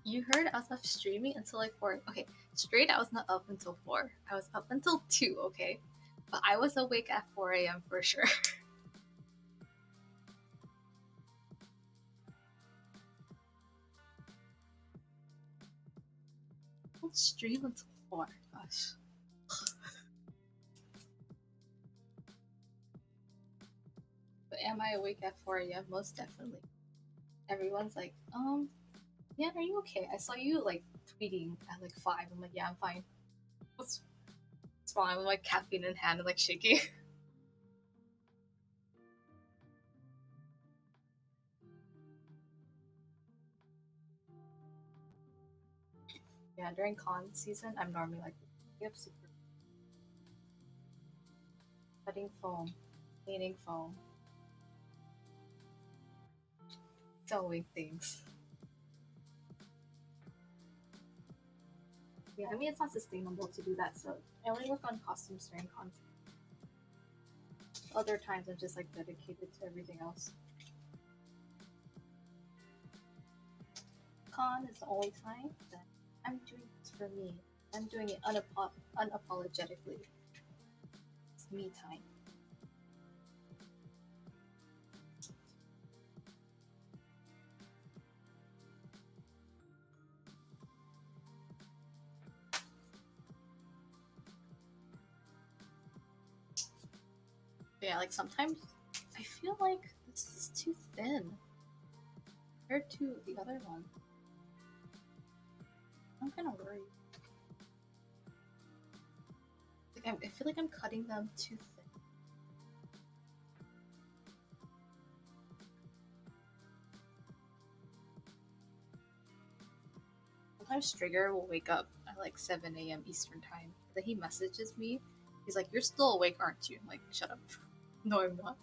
You heard I was up streaming until like 4. Okay, straight I was not up until 4. I was up until 2, okay? But I was awake at 4 a.m. for sure. Don't stream until 4. Gosh. But am I awake at 4 a.m.? Most definitely. Everyone's like, yeah, are you okay? I saw you like tweeting at like 5. I'm like, yeah, I'm fine. What's wrong? I'm like caffeine in hand and like shaking. Yeah, during con season, I'm normally like, yep, super cutting foam, cleaning foam, sewing things. Yeah, I mean, it's not sustainable to do that, so I only work on costumes during con. Other times, I'm just like dedicated to everything else. Con is the only time that I'm doing this for me. I'm doing it unapologetically. It's me time. Yeah, like sometimes I feel like this is too thin compared to the other one. I'm kind of worried. Like I feel like I'm cutting them too thin. Sometimes Strigger will wake up at like 7 a.m. Eastern time. Then he messages me. He's like, "You're still awake, aren't you?" I'm like, "Shut up." No, I'm not.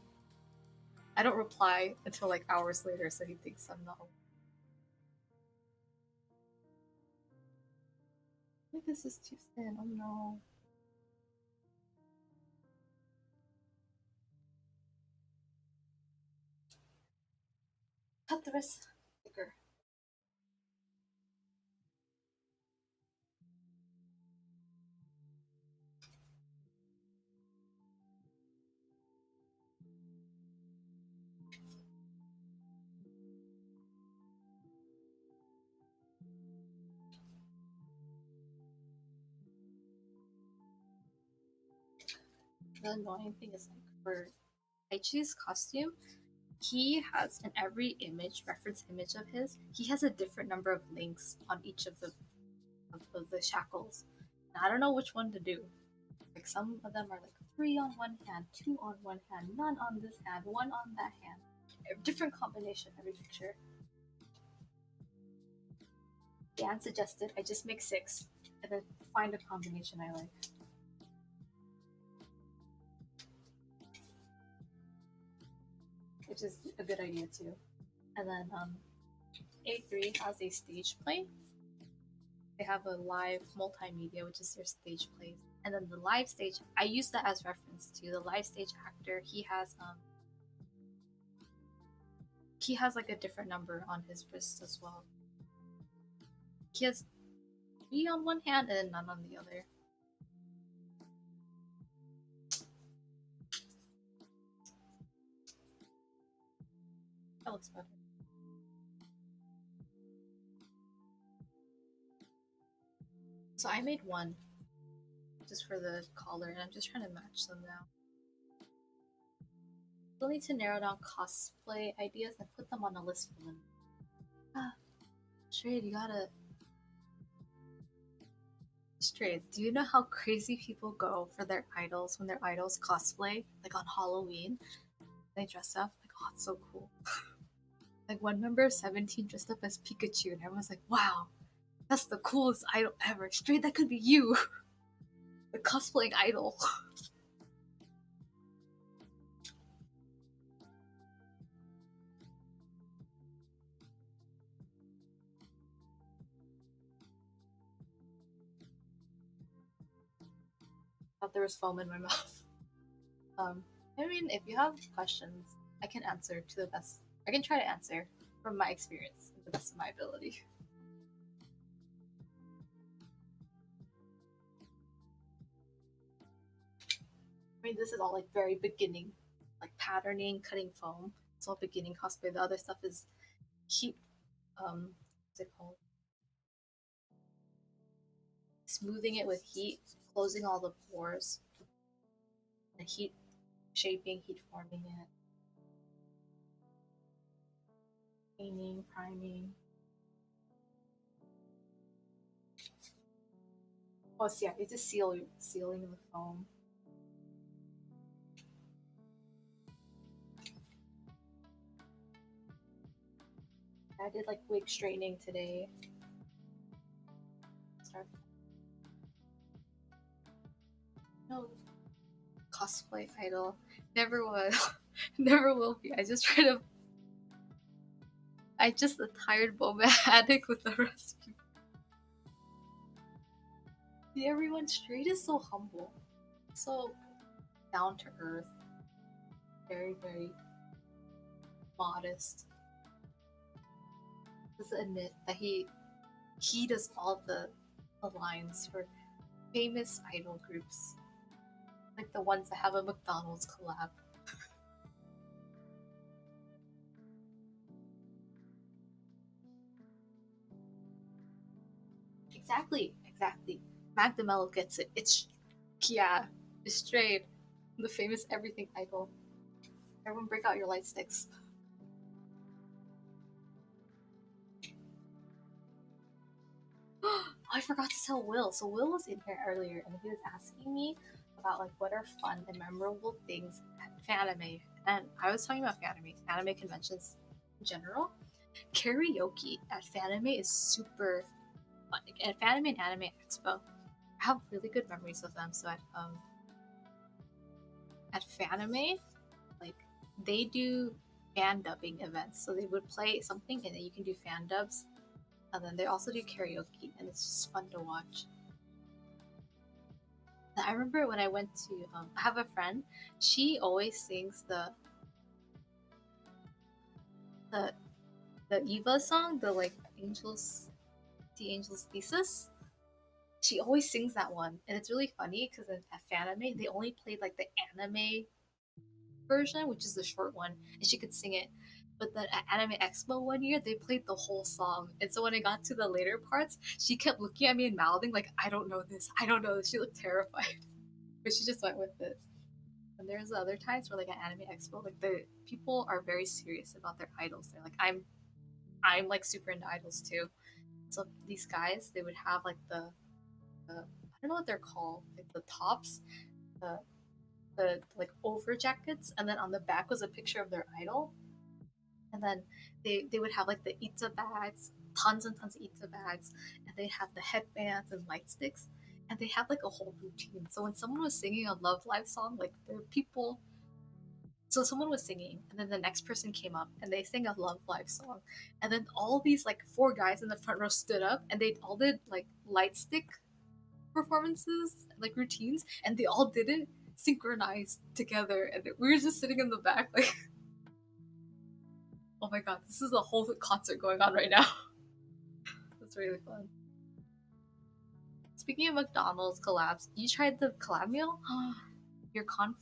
I don't reply until like hours later, so he thinks I'm not awake. I think this is too thin. Oh no. Cut the rest thicker. The annoying thing is like for Taichi's costume, he has in every image, reference image of his, he has a different number of links on each of the shackles. And I don't know which one to do. Like some of them are like 3 on one hand, 2 on one hand, none on this hand, 1 on that hand. A different combination every picture. Dan suggested I just make 6 and then find a combination I like. Which is a good idea too. And then A3 has a stage play. They have a live multimedia, which is their stage plays, and then the live stage. I use that as reference to the live stage actor. He has like a different number on his wrist as well. He has three on one hand and none on the other. That looks better. So I made one just for the collar, and I'm just trying to match them now. Still need to narrow down cosplay ideas and put them on a list for them. Straight, you gotta. Straight, do you know how crazy people go for their idols when their idols cosplay? Like on Halloween, they dress up. Like, oh, it's so cool. Like one member of 17 dressed up as Pikachu, and everyone's like, wow, that's the coolest idol ever. Straight, that could be you. The cosplaying idol. Thought there was foam in my mouth. I mean, if you have questions, I can answer to the best. I can try to answer from my experience to the best of my ability. I mean, this is all like very beginning, like patterning, cutting foam. It's all beginning cosplay. The other stuff is heat. What's it called? Smoothing it with heat, closing all the pores, and heat shaping, heat forming it, painting, priming. Oh, so yeah, it's just sealing the foam. I did like wig straightening today. Start. No cosplay idol. Never was. Never will be. I just a tired boba addict with the recipe. See, everyone straight is so humble. So down to earth. Very, very modest. Just admit that he does all the lines for famous idol groups. Like the ones that have a McDonald's collab. Exactly. Magda Mello gets it. Yeah, it's straight. The famous everything idol. Everyone break out your light sticks. Oh, I forgot to tell Will. So Will was in here earlier and he was asking me about like what are fun and memorable things at Fanime. And I was talking about anime conventions in general. Karaoke at Fanime is super fun. At Fanime and Anime Expo, I have really good memories of them. So at Fanime, like they do fan dubbing events. So they would play something and then you can do fan dubs. And then they also do karaoke and it's just fun to watch. I remember when I went to I have a friend, she always sings the the Eva song, the like Angels the Angels Thesis. She always sings that one, and it's really funny because at Fanime they only played like the anime version, which is the short one, and she could sing it. But then at Anime Expo one year, they played the whole song, and so when I got to the later parts, she kept looking at me and mouthing like, "I don't know this, I don't know this." She looked terrified, but she just went with it. And there's other times where like at Anime Expo, like the people are very serious about their idols. They're like, I'm like super into idols too. So these guys, they would have like the I don't know what they're called, like the tops, the like over jackets, and then on the back was a picture of their idol, and then they would have like the Itza bags, tons and tons of Itza bags, and they have the headbands and light sticks, and they have like a whole routine. So when someone was singing a Love Live song, like there were people So someone was singing, and then the next person came up, and they sang a Love Live song, and then all these like four guys in the front row stood up, and they all did like light stick performances, like routines, and they all did it synchronized together, and we were just sitting in the back, like, oh my god, this is a whole concert going on right now. That's really fun. Speaking of McDonald's collabs, you tried the collab meal? Your conf.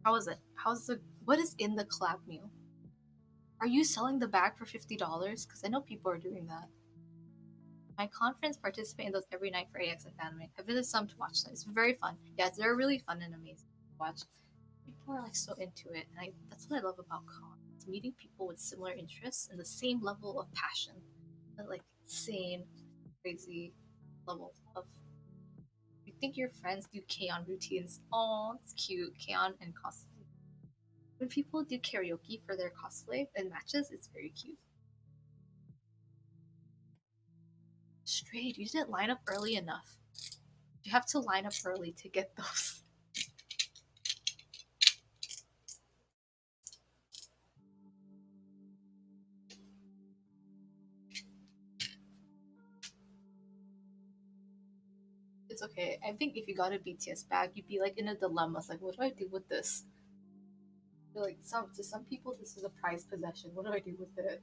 How was it? How's the? What is in the collab meal? Are you selling the bag for $50? Because I know people are doing that. My conference participate in those every night for AX and anime. I visited some to watch them. It's very fun. Yeah, they're really fun and amazing to watch. People are like so into it, and that's what I love about con. It's meeting people with similar interests and the same level of passion, that like insane, crazy level of. You think your friends do K-on routines? Oh, it's cute. K-on and cosplay. When people do karaoke for their cosplay and matches, it's very cute. Straight, you didn't line up early enough. You have to line up early to get those. It's okay. I think if you got a BTS bag, you'd be like in a dilemma. It's like, what do I do with this? You're like, to some people, this is a prized possession. What do I do with it?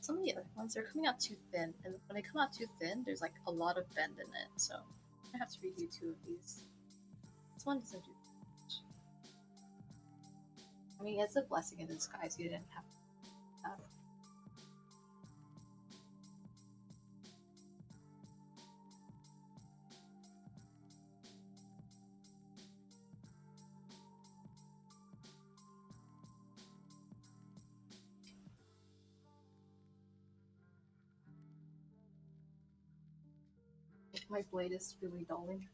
Some of the other ones, they're coming out too thin, and when they come out too thin, there's like a lot of bend in it. So I have to redo two of these. This one doesn't do much. I mean, it's a blessing in disguise. You didn't have to have my blade is really dulling.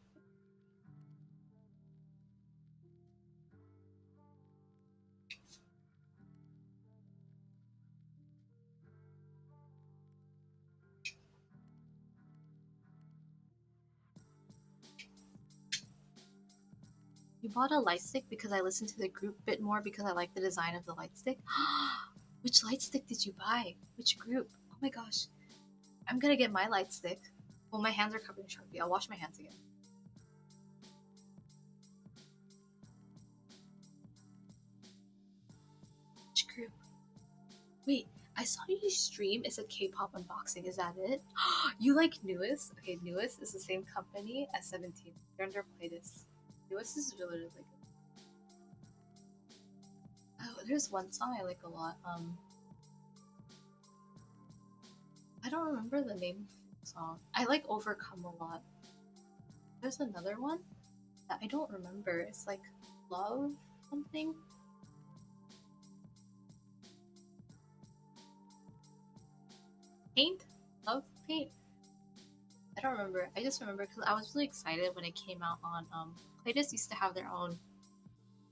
You bought a light stick because I listened to the group a bit more because I like the design of the light stick. Which light stick did you buy? Which group? Oh my gosh. I'm gonna get my light stick. Well, my hands are covered in Sharpie. I'll wash my hands again. Which group? Wait, I saw you stream. It's a K-pop unboxing. Is that it? You like Newest? Okay, Newest is the same company as 17. They're under playlist. Newest is really, really good. Oh, there's one song I like a lot. I don't remember the name of the song. I like Overcome a lot. There's another one that I don't remember. It's like Love something. Paint? Love Paint? I don't remember. I just remember because I was really excited when it came out on Playlist used to have their own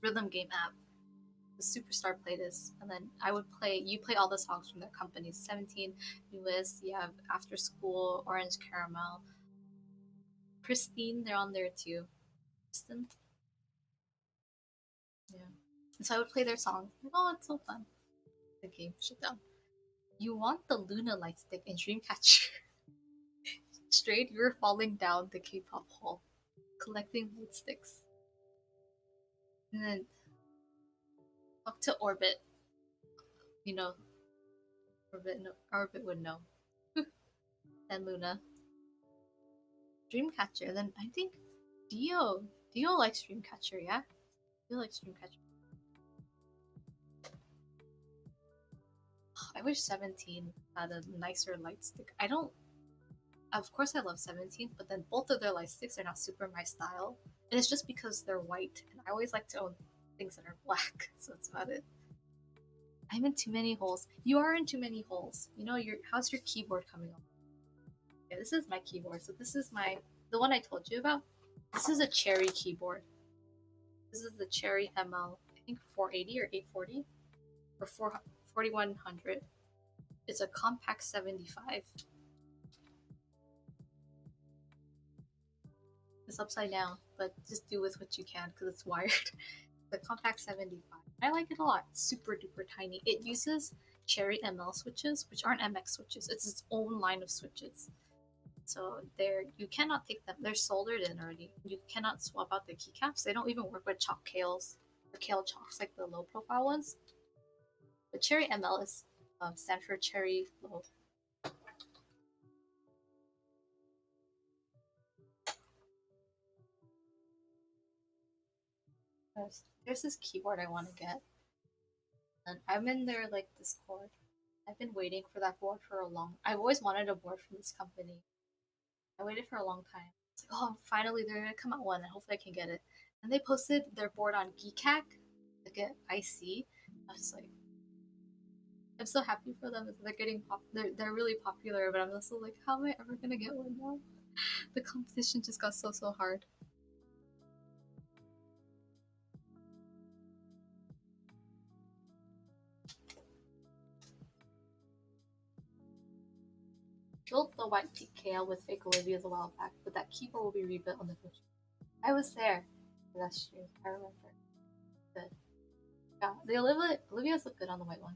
rhythm game app, the Superstar Playlist, and then I would play. You play all the songs from their companies. 17, Newest. You have After School, Orange Caramel, Christine. They're on there too. Kristen. Yeah. And so I would play their songs. Like, oh, it's so fun. The game shut down. You want the Luna light stick in Dreamcatcher. Straight, you're falling down the K-pop hall, collecting light sticks. And then up to Orbit. You know, Orbit would know. And Luna. Dreamcatcher. And then I think Dio. Dio likes Dreamcatcher, yeah? Dio likes Dreamcatcher. I wish 17 had a nicer light stick. I don't. Of course, I love 17, but then both of their light sticks are not super my style. And it's just because they're white. And I always like to own things that are black. So that's about it. I'm in too many holes. You are in too many holes. You know, how's your keyboard coming on? Yeah, this is my keyboard. So this is the one I told you about. This is a Cherry keyboard. This is the Cherry ML, I think 480 or 840 or 4100. It's a compact 75. It's upside down, but just do with what you can because it's wired. The compact 75. I like it a lot. It's super duper tiny. It uses Cherry ML switches, which aren't MX switches. It's its own line of switches. So you cannot take them. They're soldered in already. You cannot swap out the keycaps. They don't even work with chalk Kales or Kale chalks like the low profile ones. But Cherry ML is stand for Cherry Low. There's this keyboard I want to get, and I'm in their like Discord. I've been waiting for that board for a long. I've always wanted a board from this company. I waited for a long time. It's like, oh, finally they're gonna come out one, and hopefully I can get it. And they posted their board on Geekhack, like at IC. I was like, I'm so happy for them. They're getting they're really popular, but I'm also like, how am I ever gonna get one now? The competition just got so hard. Built the white PKL with fake Olivia's a while back, but that keyboard will be rebuilt on the future. I was there. That's true. I remember. Good. Yeah, the Olivia's look good on the white one.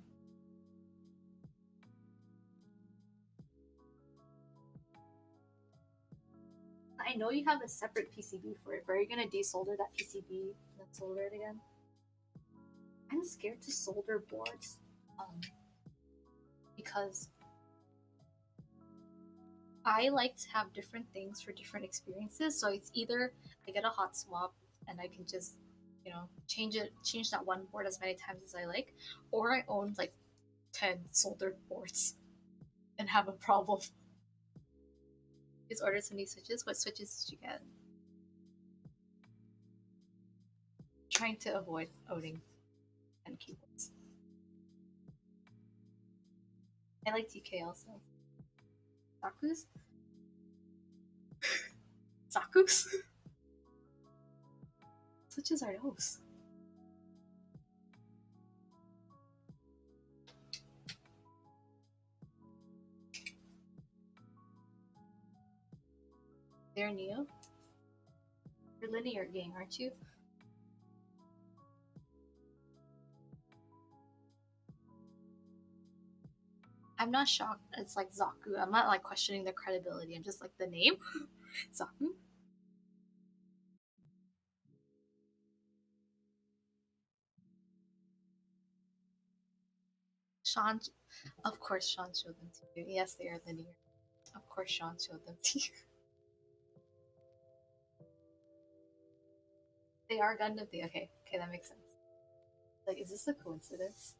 I know you have a separate PCB for it, but are you gonna desolder that PCB and then solder it again? I'm scared to solder boards, because I like to have different things for different experiences. So it's either I get a hot swap and I can just, change that one board as many times as I like, or I own like 10 soldered boards and have a problem. Just ordered some new switches. What switches did you get? Trying to avoid owning 10 keyboards. I like TK also. Saku's? Saku's? Switches are those. They're new. You're linear game, aren't you? I'm not shocked. It's like Zaku. I'm not like questioning their credibility. I'm just like the name, Zaku. Sean, of course, Sean showed them to you. Yes, they are linear. Of course, Sean showed them to you. They are Gundam. Okay, that makes sense. Like, is this a coincidence?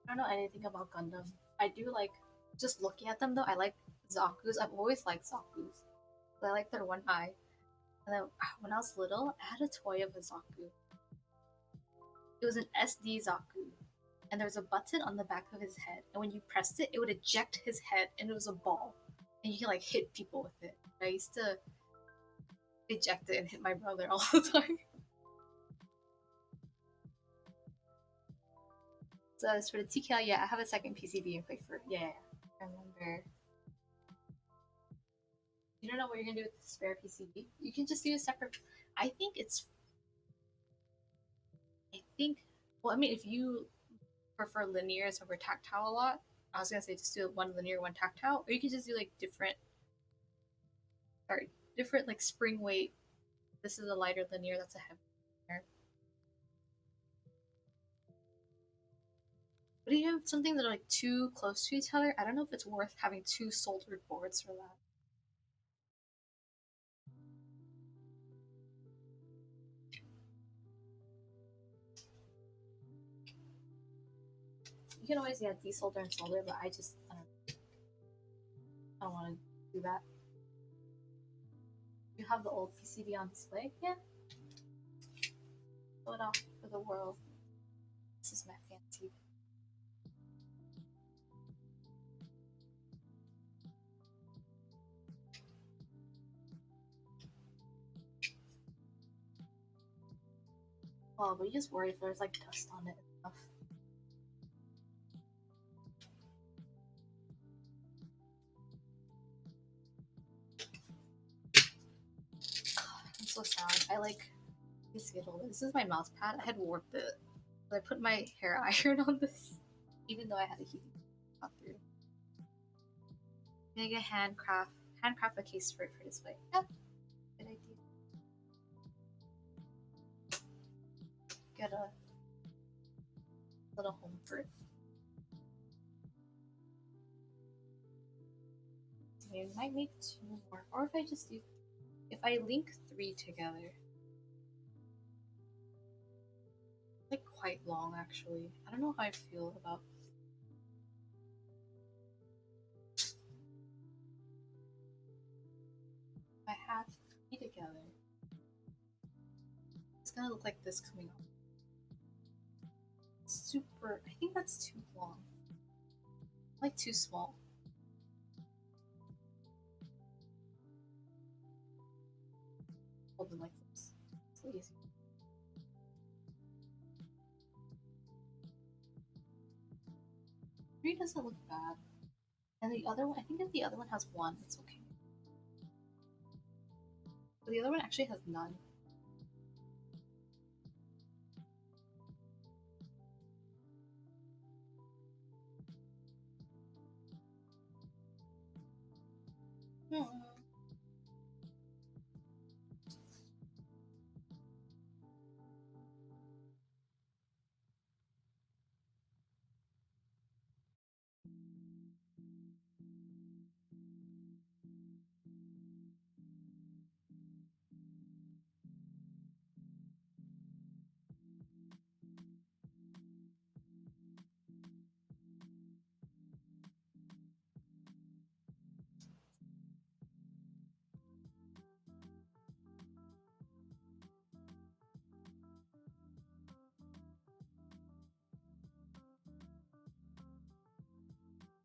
I don't know anything about Gundam. I do like just looking at them though. I like Zaku's. I've always liked Zaku's. I like their one eye. And then when I was little, I had a toy of a Zaku. It was an SD Zaku, and there was a button on the back of his head. And when you pressed it, it would eject his head, and it was a ball, and you can like hit people with it. I used to eject it and hit my brother all the time. So as for the TKL, yeah, I have a second PCB in play for. Yeah, I remember. You don't know what you're gonna do with the spare PCB. You can just do a separate. I think it's. I think. Well, I mean, if you prefer linears over tactile a lot, I was gonna say just do one linear, one tactile, or you can just do like different like spring weight. This is a lighter linear. That's a heavy linear. But if you have something that are like too close to each other, I don't know if it's worth having two soldered boards for that. You can always desolder and solder, but I don't want to do that. You have the old PCB on display? Yeah. Show it off for the world. This is my fancy. Oh, but you just worry if there's like dust on it and stuff. I'm so sad. I need to get hold of it. This is my mouse pad. I had warped it. But I put my hair iron on this, even though I had a heat got through. I'm gonna get handcraft a case for it for display. Yep, good idea. Get a little home for it. I might make 2 more, or if I link 3 together, like quite long actually. I don't know how I feel about. If I have 3 together, it's gonna look like this coming up. Super. I think that's too long. Like too small. Hold them like this. So easy. 3 doesn't look bad. And the other one, I think if the other one has 1, it's okay. But the other one actually has none. Hmm.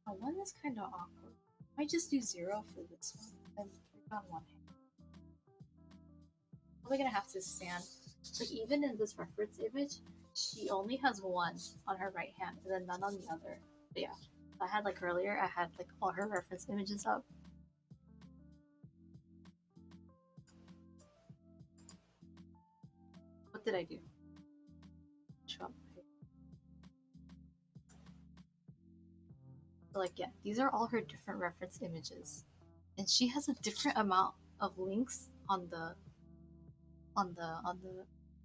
Oh, 1 is kind of awkward. I might just do 0 for this one, and 3 on 1 hand. Probably gonna have to stand. Like, even in this reference image, she only has 1 on her right hand, and then none on the other. But yeah, I had earlier, I had all her reference images up. What did I do? Trump. So, yeah, these are all her different reference images, and she has a different amount of links on the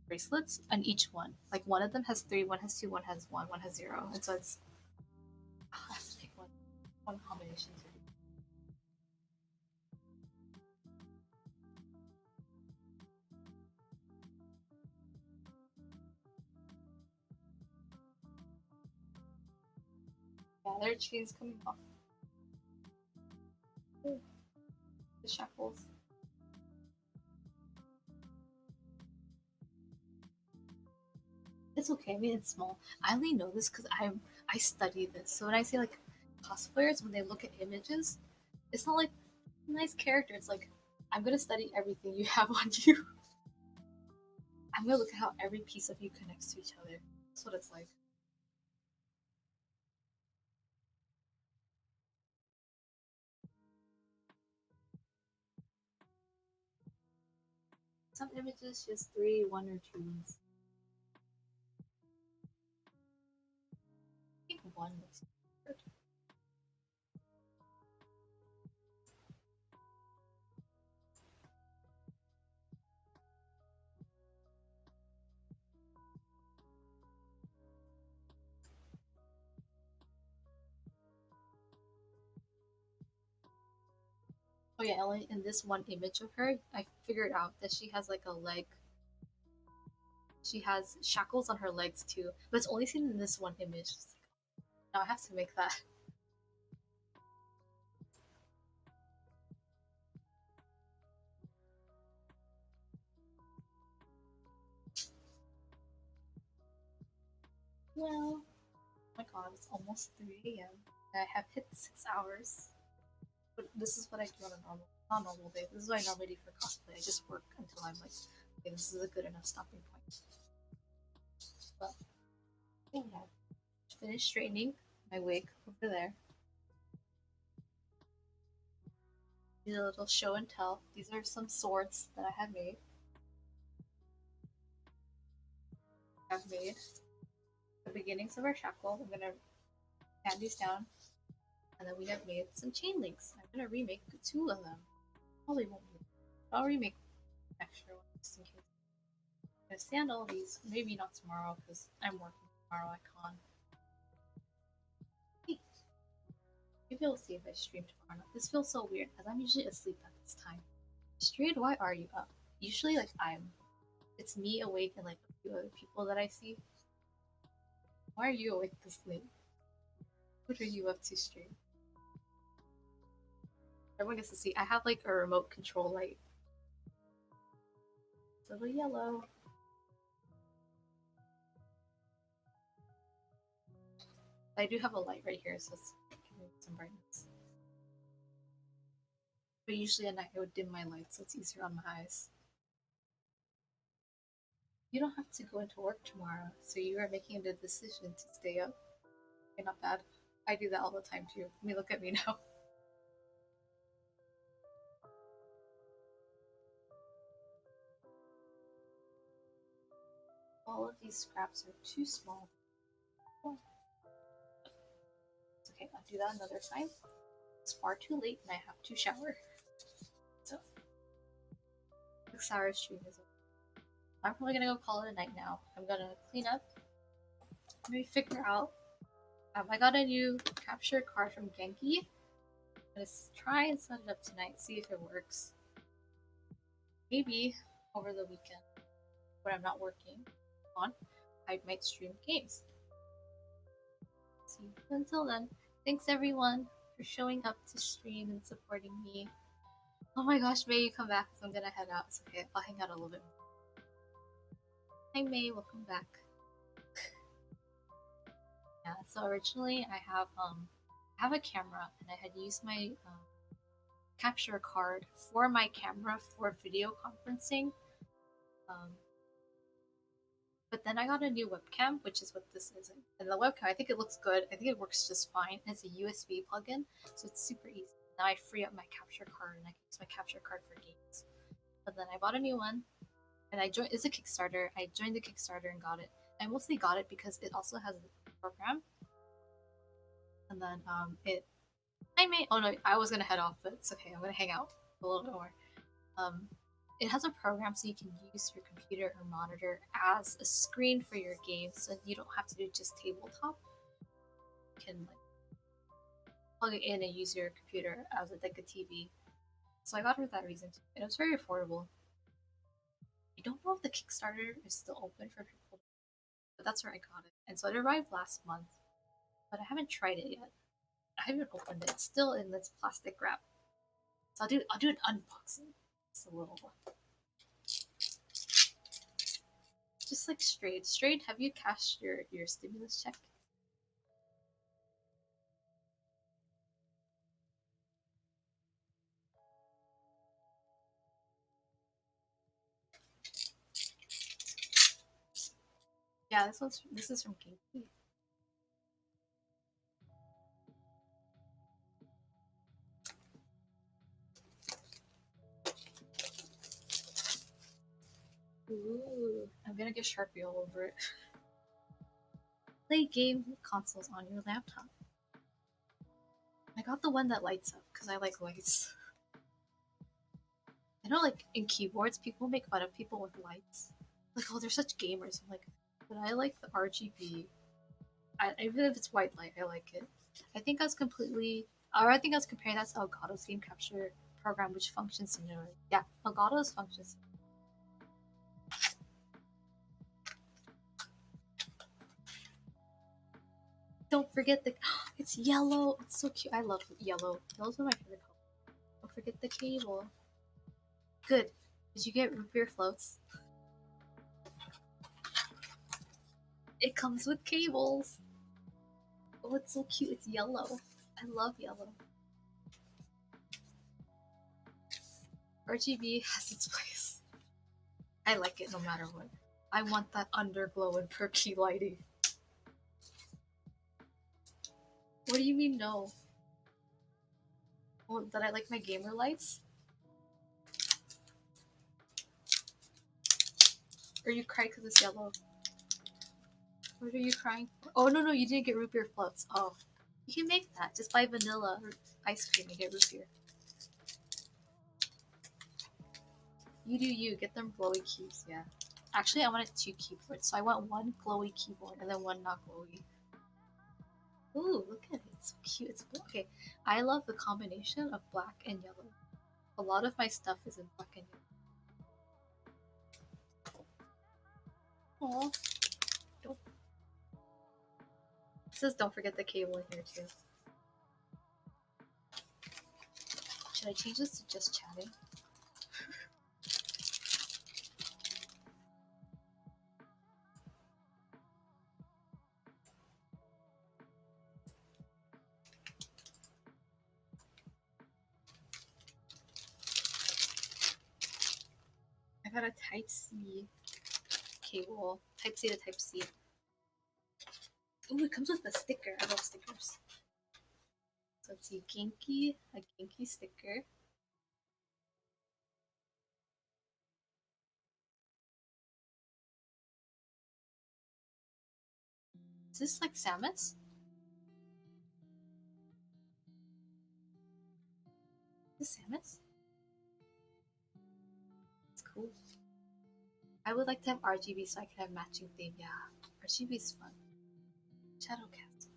bracelets on each one. Like, one of them has 3, one has 2, one has 1, one has 0, and so it's I have to pick one combination to do. Yeah, their chains coming off. Ooh, the shackles. It's okay. I mean, it's small. I only know this because I study this. So when I say cosplayers, when they look at images, it's not like nice character. It's like I'm gonna study everything you have on you. I'm gonna look at how every piece of you connects to each other. That's what it's like. Some images just 3, 1 or 2 ones. I think 1 looks good. Oh yeah, Ellie, in this one image of her, I figured out that she has a leg. She has shackles on her legs too, but it's only seen in this one image. Now I have to make that. Well, oh my god, it's almost 3 a.m. I have hit 6 hours. But this is what I do on a not normal day. This is what I normally do for cosplay. I just work until I'm like, okay, this is a good enough stopping point. But yeah, finished straightening my wig over there. Did a little show and tell. These are some swords that I have made. I've made the beginnings of our shackle. I'm gonna hand these down, and then we have made some chain links. I'm gonna remake 2 of them. Probably won't be. I'll remake extra ones just in case. I'm gonna stand all these. Maybe not tomorrow because I'm working tomorrow. I can't. Maybe I'll see if I stream tomorrow. This feels so weird because I'm usually asleep at this time. Street, why are you up? Usually, like it's me awake and like a few other people that I see. Why are you awake this late? What are you up to, Street? Everyone gets to see. I have like a remote control light. It's a little yellow. I do have a light right here, so it's giving me some brightness. But usually at night I would dim my light so it's easier on my eyes. You don't have to go into work tomorrow, so you are making the decision to stay up. Okay, not bad. I do that all the time too. I mean, look at me now. All of these scraps are too small. It's okay, I'll do that another time. It's far too late and I have to shower. So, 6 hours stream is over. I'm probably gonna go call it a night now. I'm gonna clean up. Maybe figure out. I got a new capture card from Genki. I'm gonna try and set it up tonight, see if it works. Maybe over the weekend, when I'm not working on, I might stream games. See, until then, thanks everyone for showing up to stream and supporting me. Oh my gosh, May, you come back, so I'm gonna head out. It's okay, I'll hang out a little bit more. Hi May, welcome back. Yeah, so originally I have a camera and I had used my capture card for my camera for video conferencing. But then I got a new webcam, which is what this is. And the webcam, I think it looks good. I think it works just fine. It's a USB plug-in, so it's super easy. Now I free up my capture card and I can use my capture card for games. But then I bought a new one, and it's a Kickstarter. I joined the Kickstarter and got it. I mostly got it because it also has a program. And then oh no, I was gonna head off, but it's okay. I'm gonna hang out a little bit more. It has a program so you can use your computer or monitor as a screen for your games, so you don't have to do just tabletop. You can like plug it in and use your computer as like a TV. So I got it for that reason too. And it was very affordable. I don't know if the Kickstarter is still open for people, but that's where I got it. And so it arrived last month, but I haven't tried it yet. I haven't opened it. It's still in this plastic wrap. So I'll do an unboxing. Just a little one. Just like Strayed. Strayed, have you cashed your stimulus check? Yeah, this is from Kinky. Ooh, I'm gonna get Sharpie all over it. Play game consoles on your laptop. I got the one that lights up because I like lights. I know, like in keyboards, people make fun of people with lights. Like, oh, they're such gamers. I'm like, but I like the RGB. Even if it's white light, I like it. I think I was comparing that to Elgato's game capture program, which functions similarly. Yeah, Elgato's functions. Don't Don't forget the. It's yellow. It's so cute. I love yellow. Yellow's one of my favorite colors. Don't forget the cable. Good. Did you get root beer floats? It comes with cables. Oh, it's so cute. It's yellow. I love yellow. RGB has its place. I like it no matter what. I want that underglow and perky lighting. What do you mean no? Oh, that I like my gamer lights? Or you cry because it's yellow? What are you crying for? Oh, no, you didn't get root beer floats. Oh. You can make that. Just buy vanilla ice cream and get root beer. You do you. Get them glowy keys, yeah. Actually, I wanted 2 keyboards, so I want 1 glowy keyboard and then 1 not glowy. Ooh, look at it. It's so cute. It's okay. I love the combination of black and yellow. A lot of my stuff is in black and yellow. Aww. Don't. It says don't forget the cable in here too. Should I change this to just chatting? I got a Type C cable. Type C to Type C. Ooh, it comes with a sticker. I love stickers. So let's see, a Genki sticker. Is this like Samus? Is this Samus? It's cool. I would like to have RGB so I can have matching theme. Yeah, RGB is fun. Shadowcast.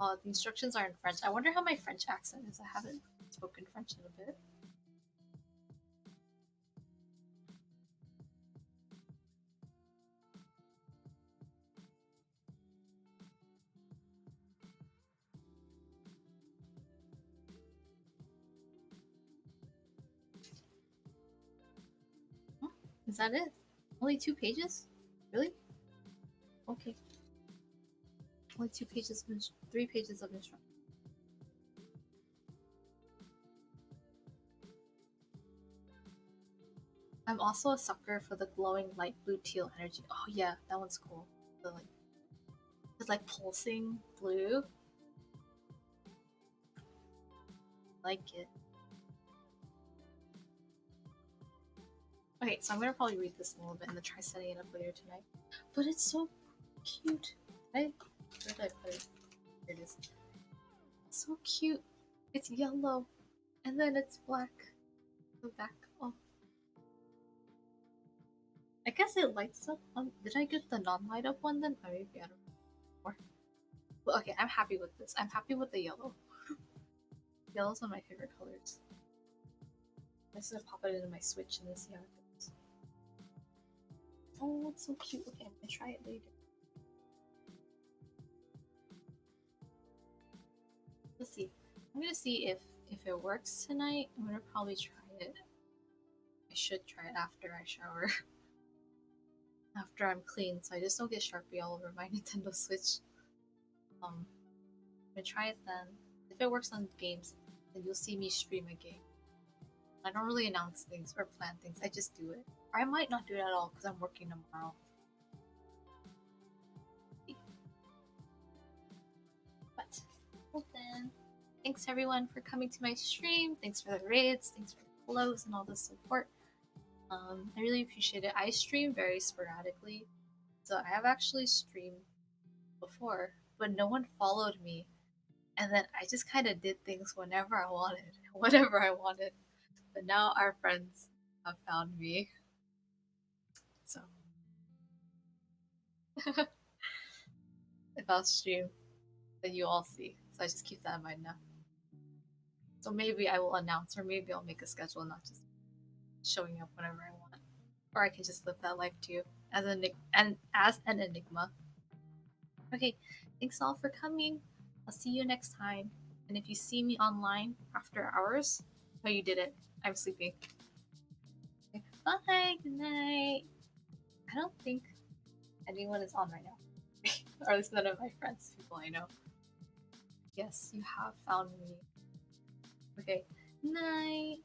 Oh, the instructions are in French. I wonder how my French accent is. I haven't spoken French in a bit. Huh? Is that it? Only 2 pages? Really? Okay. Only 2 pages, 3 pages of instructions. I'm also a sucker for the glowing light blue teal energy. Oh yeah, that one's cool. The like, it's like pulsing blue. Like it. Okay, so I'm gonna probably read this a little bit and then try setting it up later tonight. But it's so cute. Where did I put it? Here it is. It's so cute. It's yellow, and then it's black. The back. Oh, I guess it lights up. Did I get the non-light up one then? Oh, maybe I don't know. Well, okay, I'm happy with this. I'm happy with the yellow. Yellow's one of my favorite colors. I'm just gonna pop it into my Switch and then see how it goes. Oh, it's so cute. Okay, I'm gonna try it later. Let's see. I'm gonna see if it works tonight. I'm gonna probably try it. I should try it after I shower. After I'm clean, so I just don't get Sharpie all over my Nintendo Switch. I'm gonna try it then. If it works on games, then you'll see me stream a game. I don't really announce things or plan things, I just do it. Or I might not do it at all because I'm working tomorrow. But, well then, thanks everyone for coming to my stream. Thanks for the raids, thanks for the follows and all the support. I really appreciate it. I stream very sporadically, so I have actually streamed before, but no one followed me. And then I just kind of did things whenever I wanted, whatever I wanted. But now our friends have found me. So if I'll stream, then you all see. So I just keep that in mind now. So maybe I will announce, or maybe I'll make a schedule, not just showing up whenever I want. Or I can just live that life too, as an enigma. Okay, thanks all for coming. I'll see you next time. And if you see me online after hours, oh, you did it. I'm sleeping. Okay, bye. Good night. I don't think anyone is on right now, or at least none of my friends, people I know. Yes, you have found me. Okay, night.